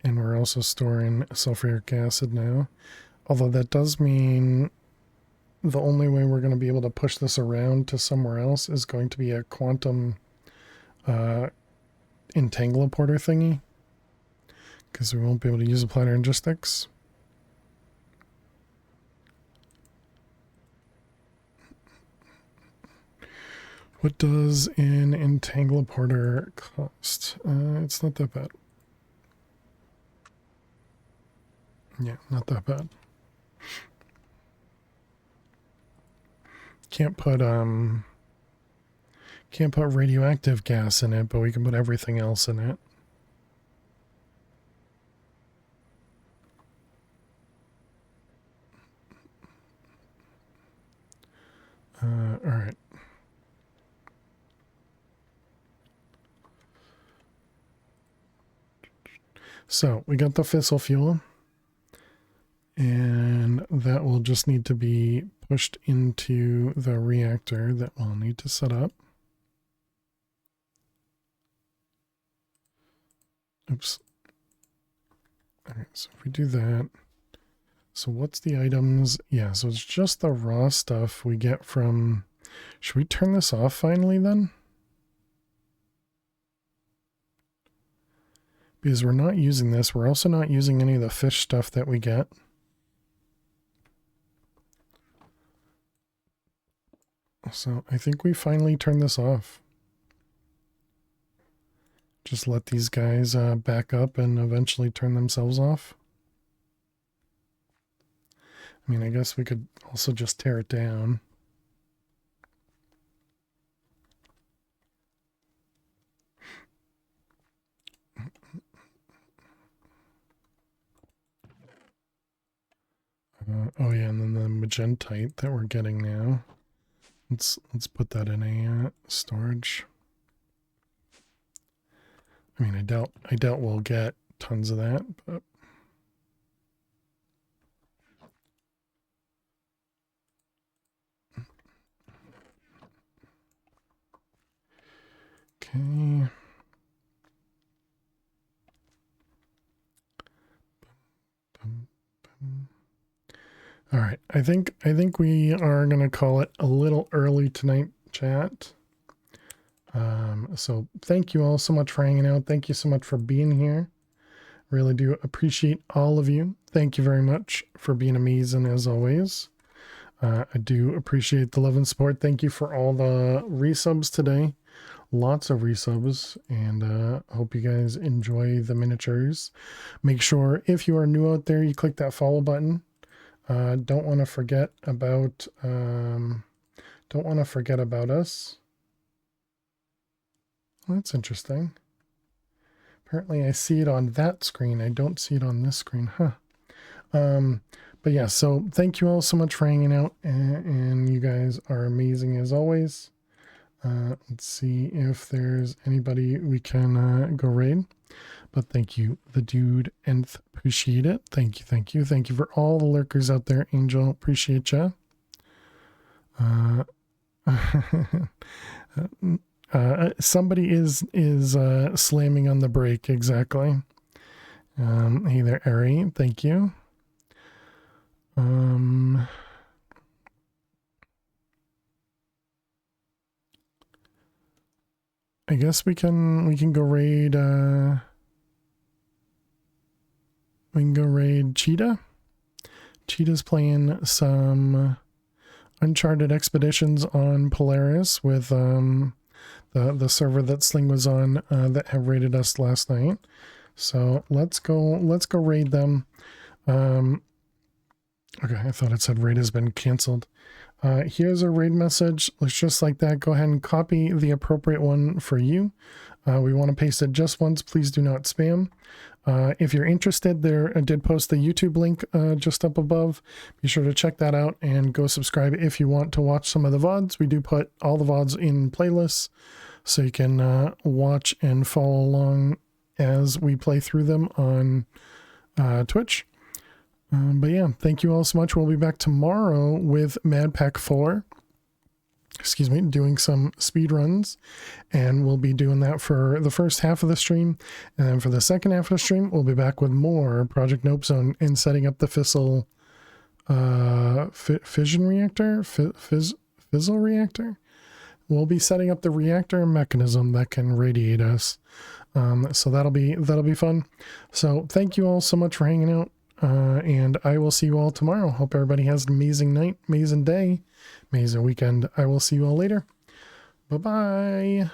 And we're also storing sulfuric acid now. Although that does mean the only way we're going to be able to push this around to somewhere else is going to be a quantum entangloporter thingy. Because we won't be able to use applied energistics. What does an entangloporter cost? It's not that bad. Yeah, not that bad. Can't put radioactive gas in it, but we can put everything else in it. All right. So we got the fissile fuel, and that will just need to be pushed into the reactor that we'll need to set up. Oops. All right, so if we do that, so what's the items? Yeah, so it's just the raw stuff we get from, should we turn this off finally then? Because we're not using this. We're also not using any of the fish stuff that we get. So I think we finally turn this off. Just let these guys back up and eventually turn themselves off. I mean, I guess we could also just tear it down. Oh yeah, and then the magentite that we're getting now. Let's put that in a storage. I mean, I doubt we'll get tons of that, but okay. All right, I think we are gonna call it a little early tonight, chat. So thank you all so much for hanging out. Thank you so much for being here. Really do appreciate all of you. Thank you very much for being amazing as always. I do appreciate the love and support. Thank you for all the resubs today. Lots of resubs, and hope you guys enjoy the miniatures. Make sure if you are new out there, you click that follow button. Don't want to forget about us. Well, that's interesting. Apparently I see it on that screen. I don't see it on this screen. Huh. But yeah, so thank you all so much for hanging out, and you guys are amazing as always. Let's see if there's anybody we can go raid. But thank you, the dude, and appreciate it. Thank you, thank you, thank you for all the lurkers out there, Angel. Appreciate ya. Somebody is slamming on the brake. Exactly. Hey there, Ari. Thank you. I guess we can go raid. We can go raid Cheetah. Cheetah's playing some Uncharted Expeditions on Polaris with the server that Sling was on that have raided us last night. So let's go raid them. Okay, I thought it said raid has been canceled. Here's a raid message. Looks just like that. Go ahead and copy the appropriate one for you. We want to paste it just once. Please do not spam. If you're interested, I did post the YouTube link just up above. Be sure to check that out and go subscribe if you want to watch some of the VODs. We do put all the VODs in playlists so you can watch and follow along as we play through them on Twitch. But yeah, thank you all so much. We'll be back tomorrow with Mad Pack 4. Excuse me, doing some speed runs, and we'll be doing that for the first half of the stream, and then for the second half of the stream we'll be back with more Project Nope Zone and setting up the fissile fission reactor, fizzle reactor. We'll be setting up the reactor mechanism that can radiate us, so that'll be fun. So thank you all so much for hanging out, and I will see you all tomorrow. Hope everybody has an amazing night, amazing day, amazing weekend. I will see you all later. Bye-bye.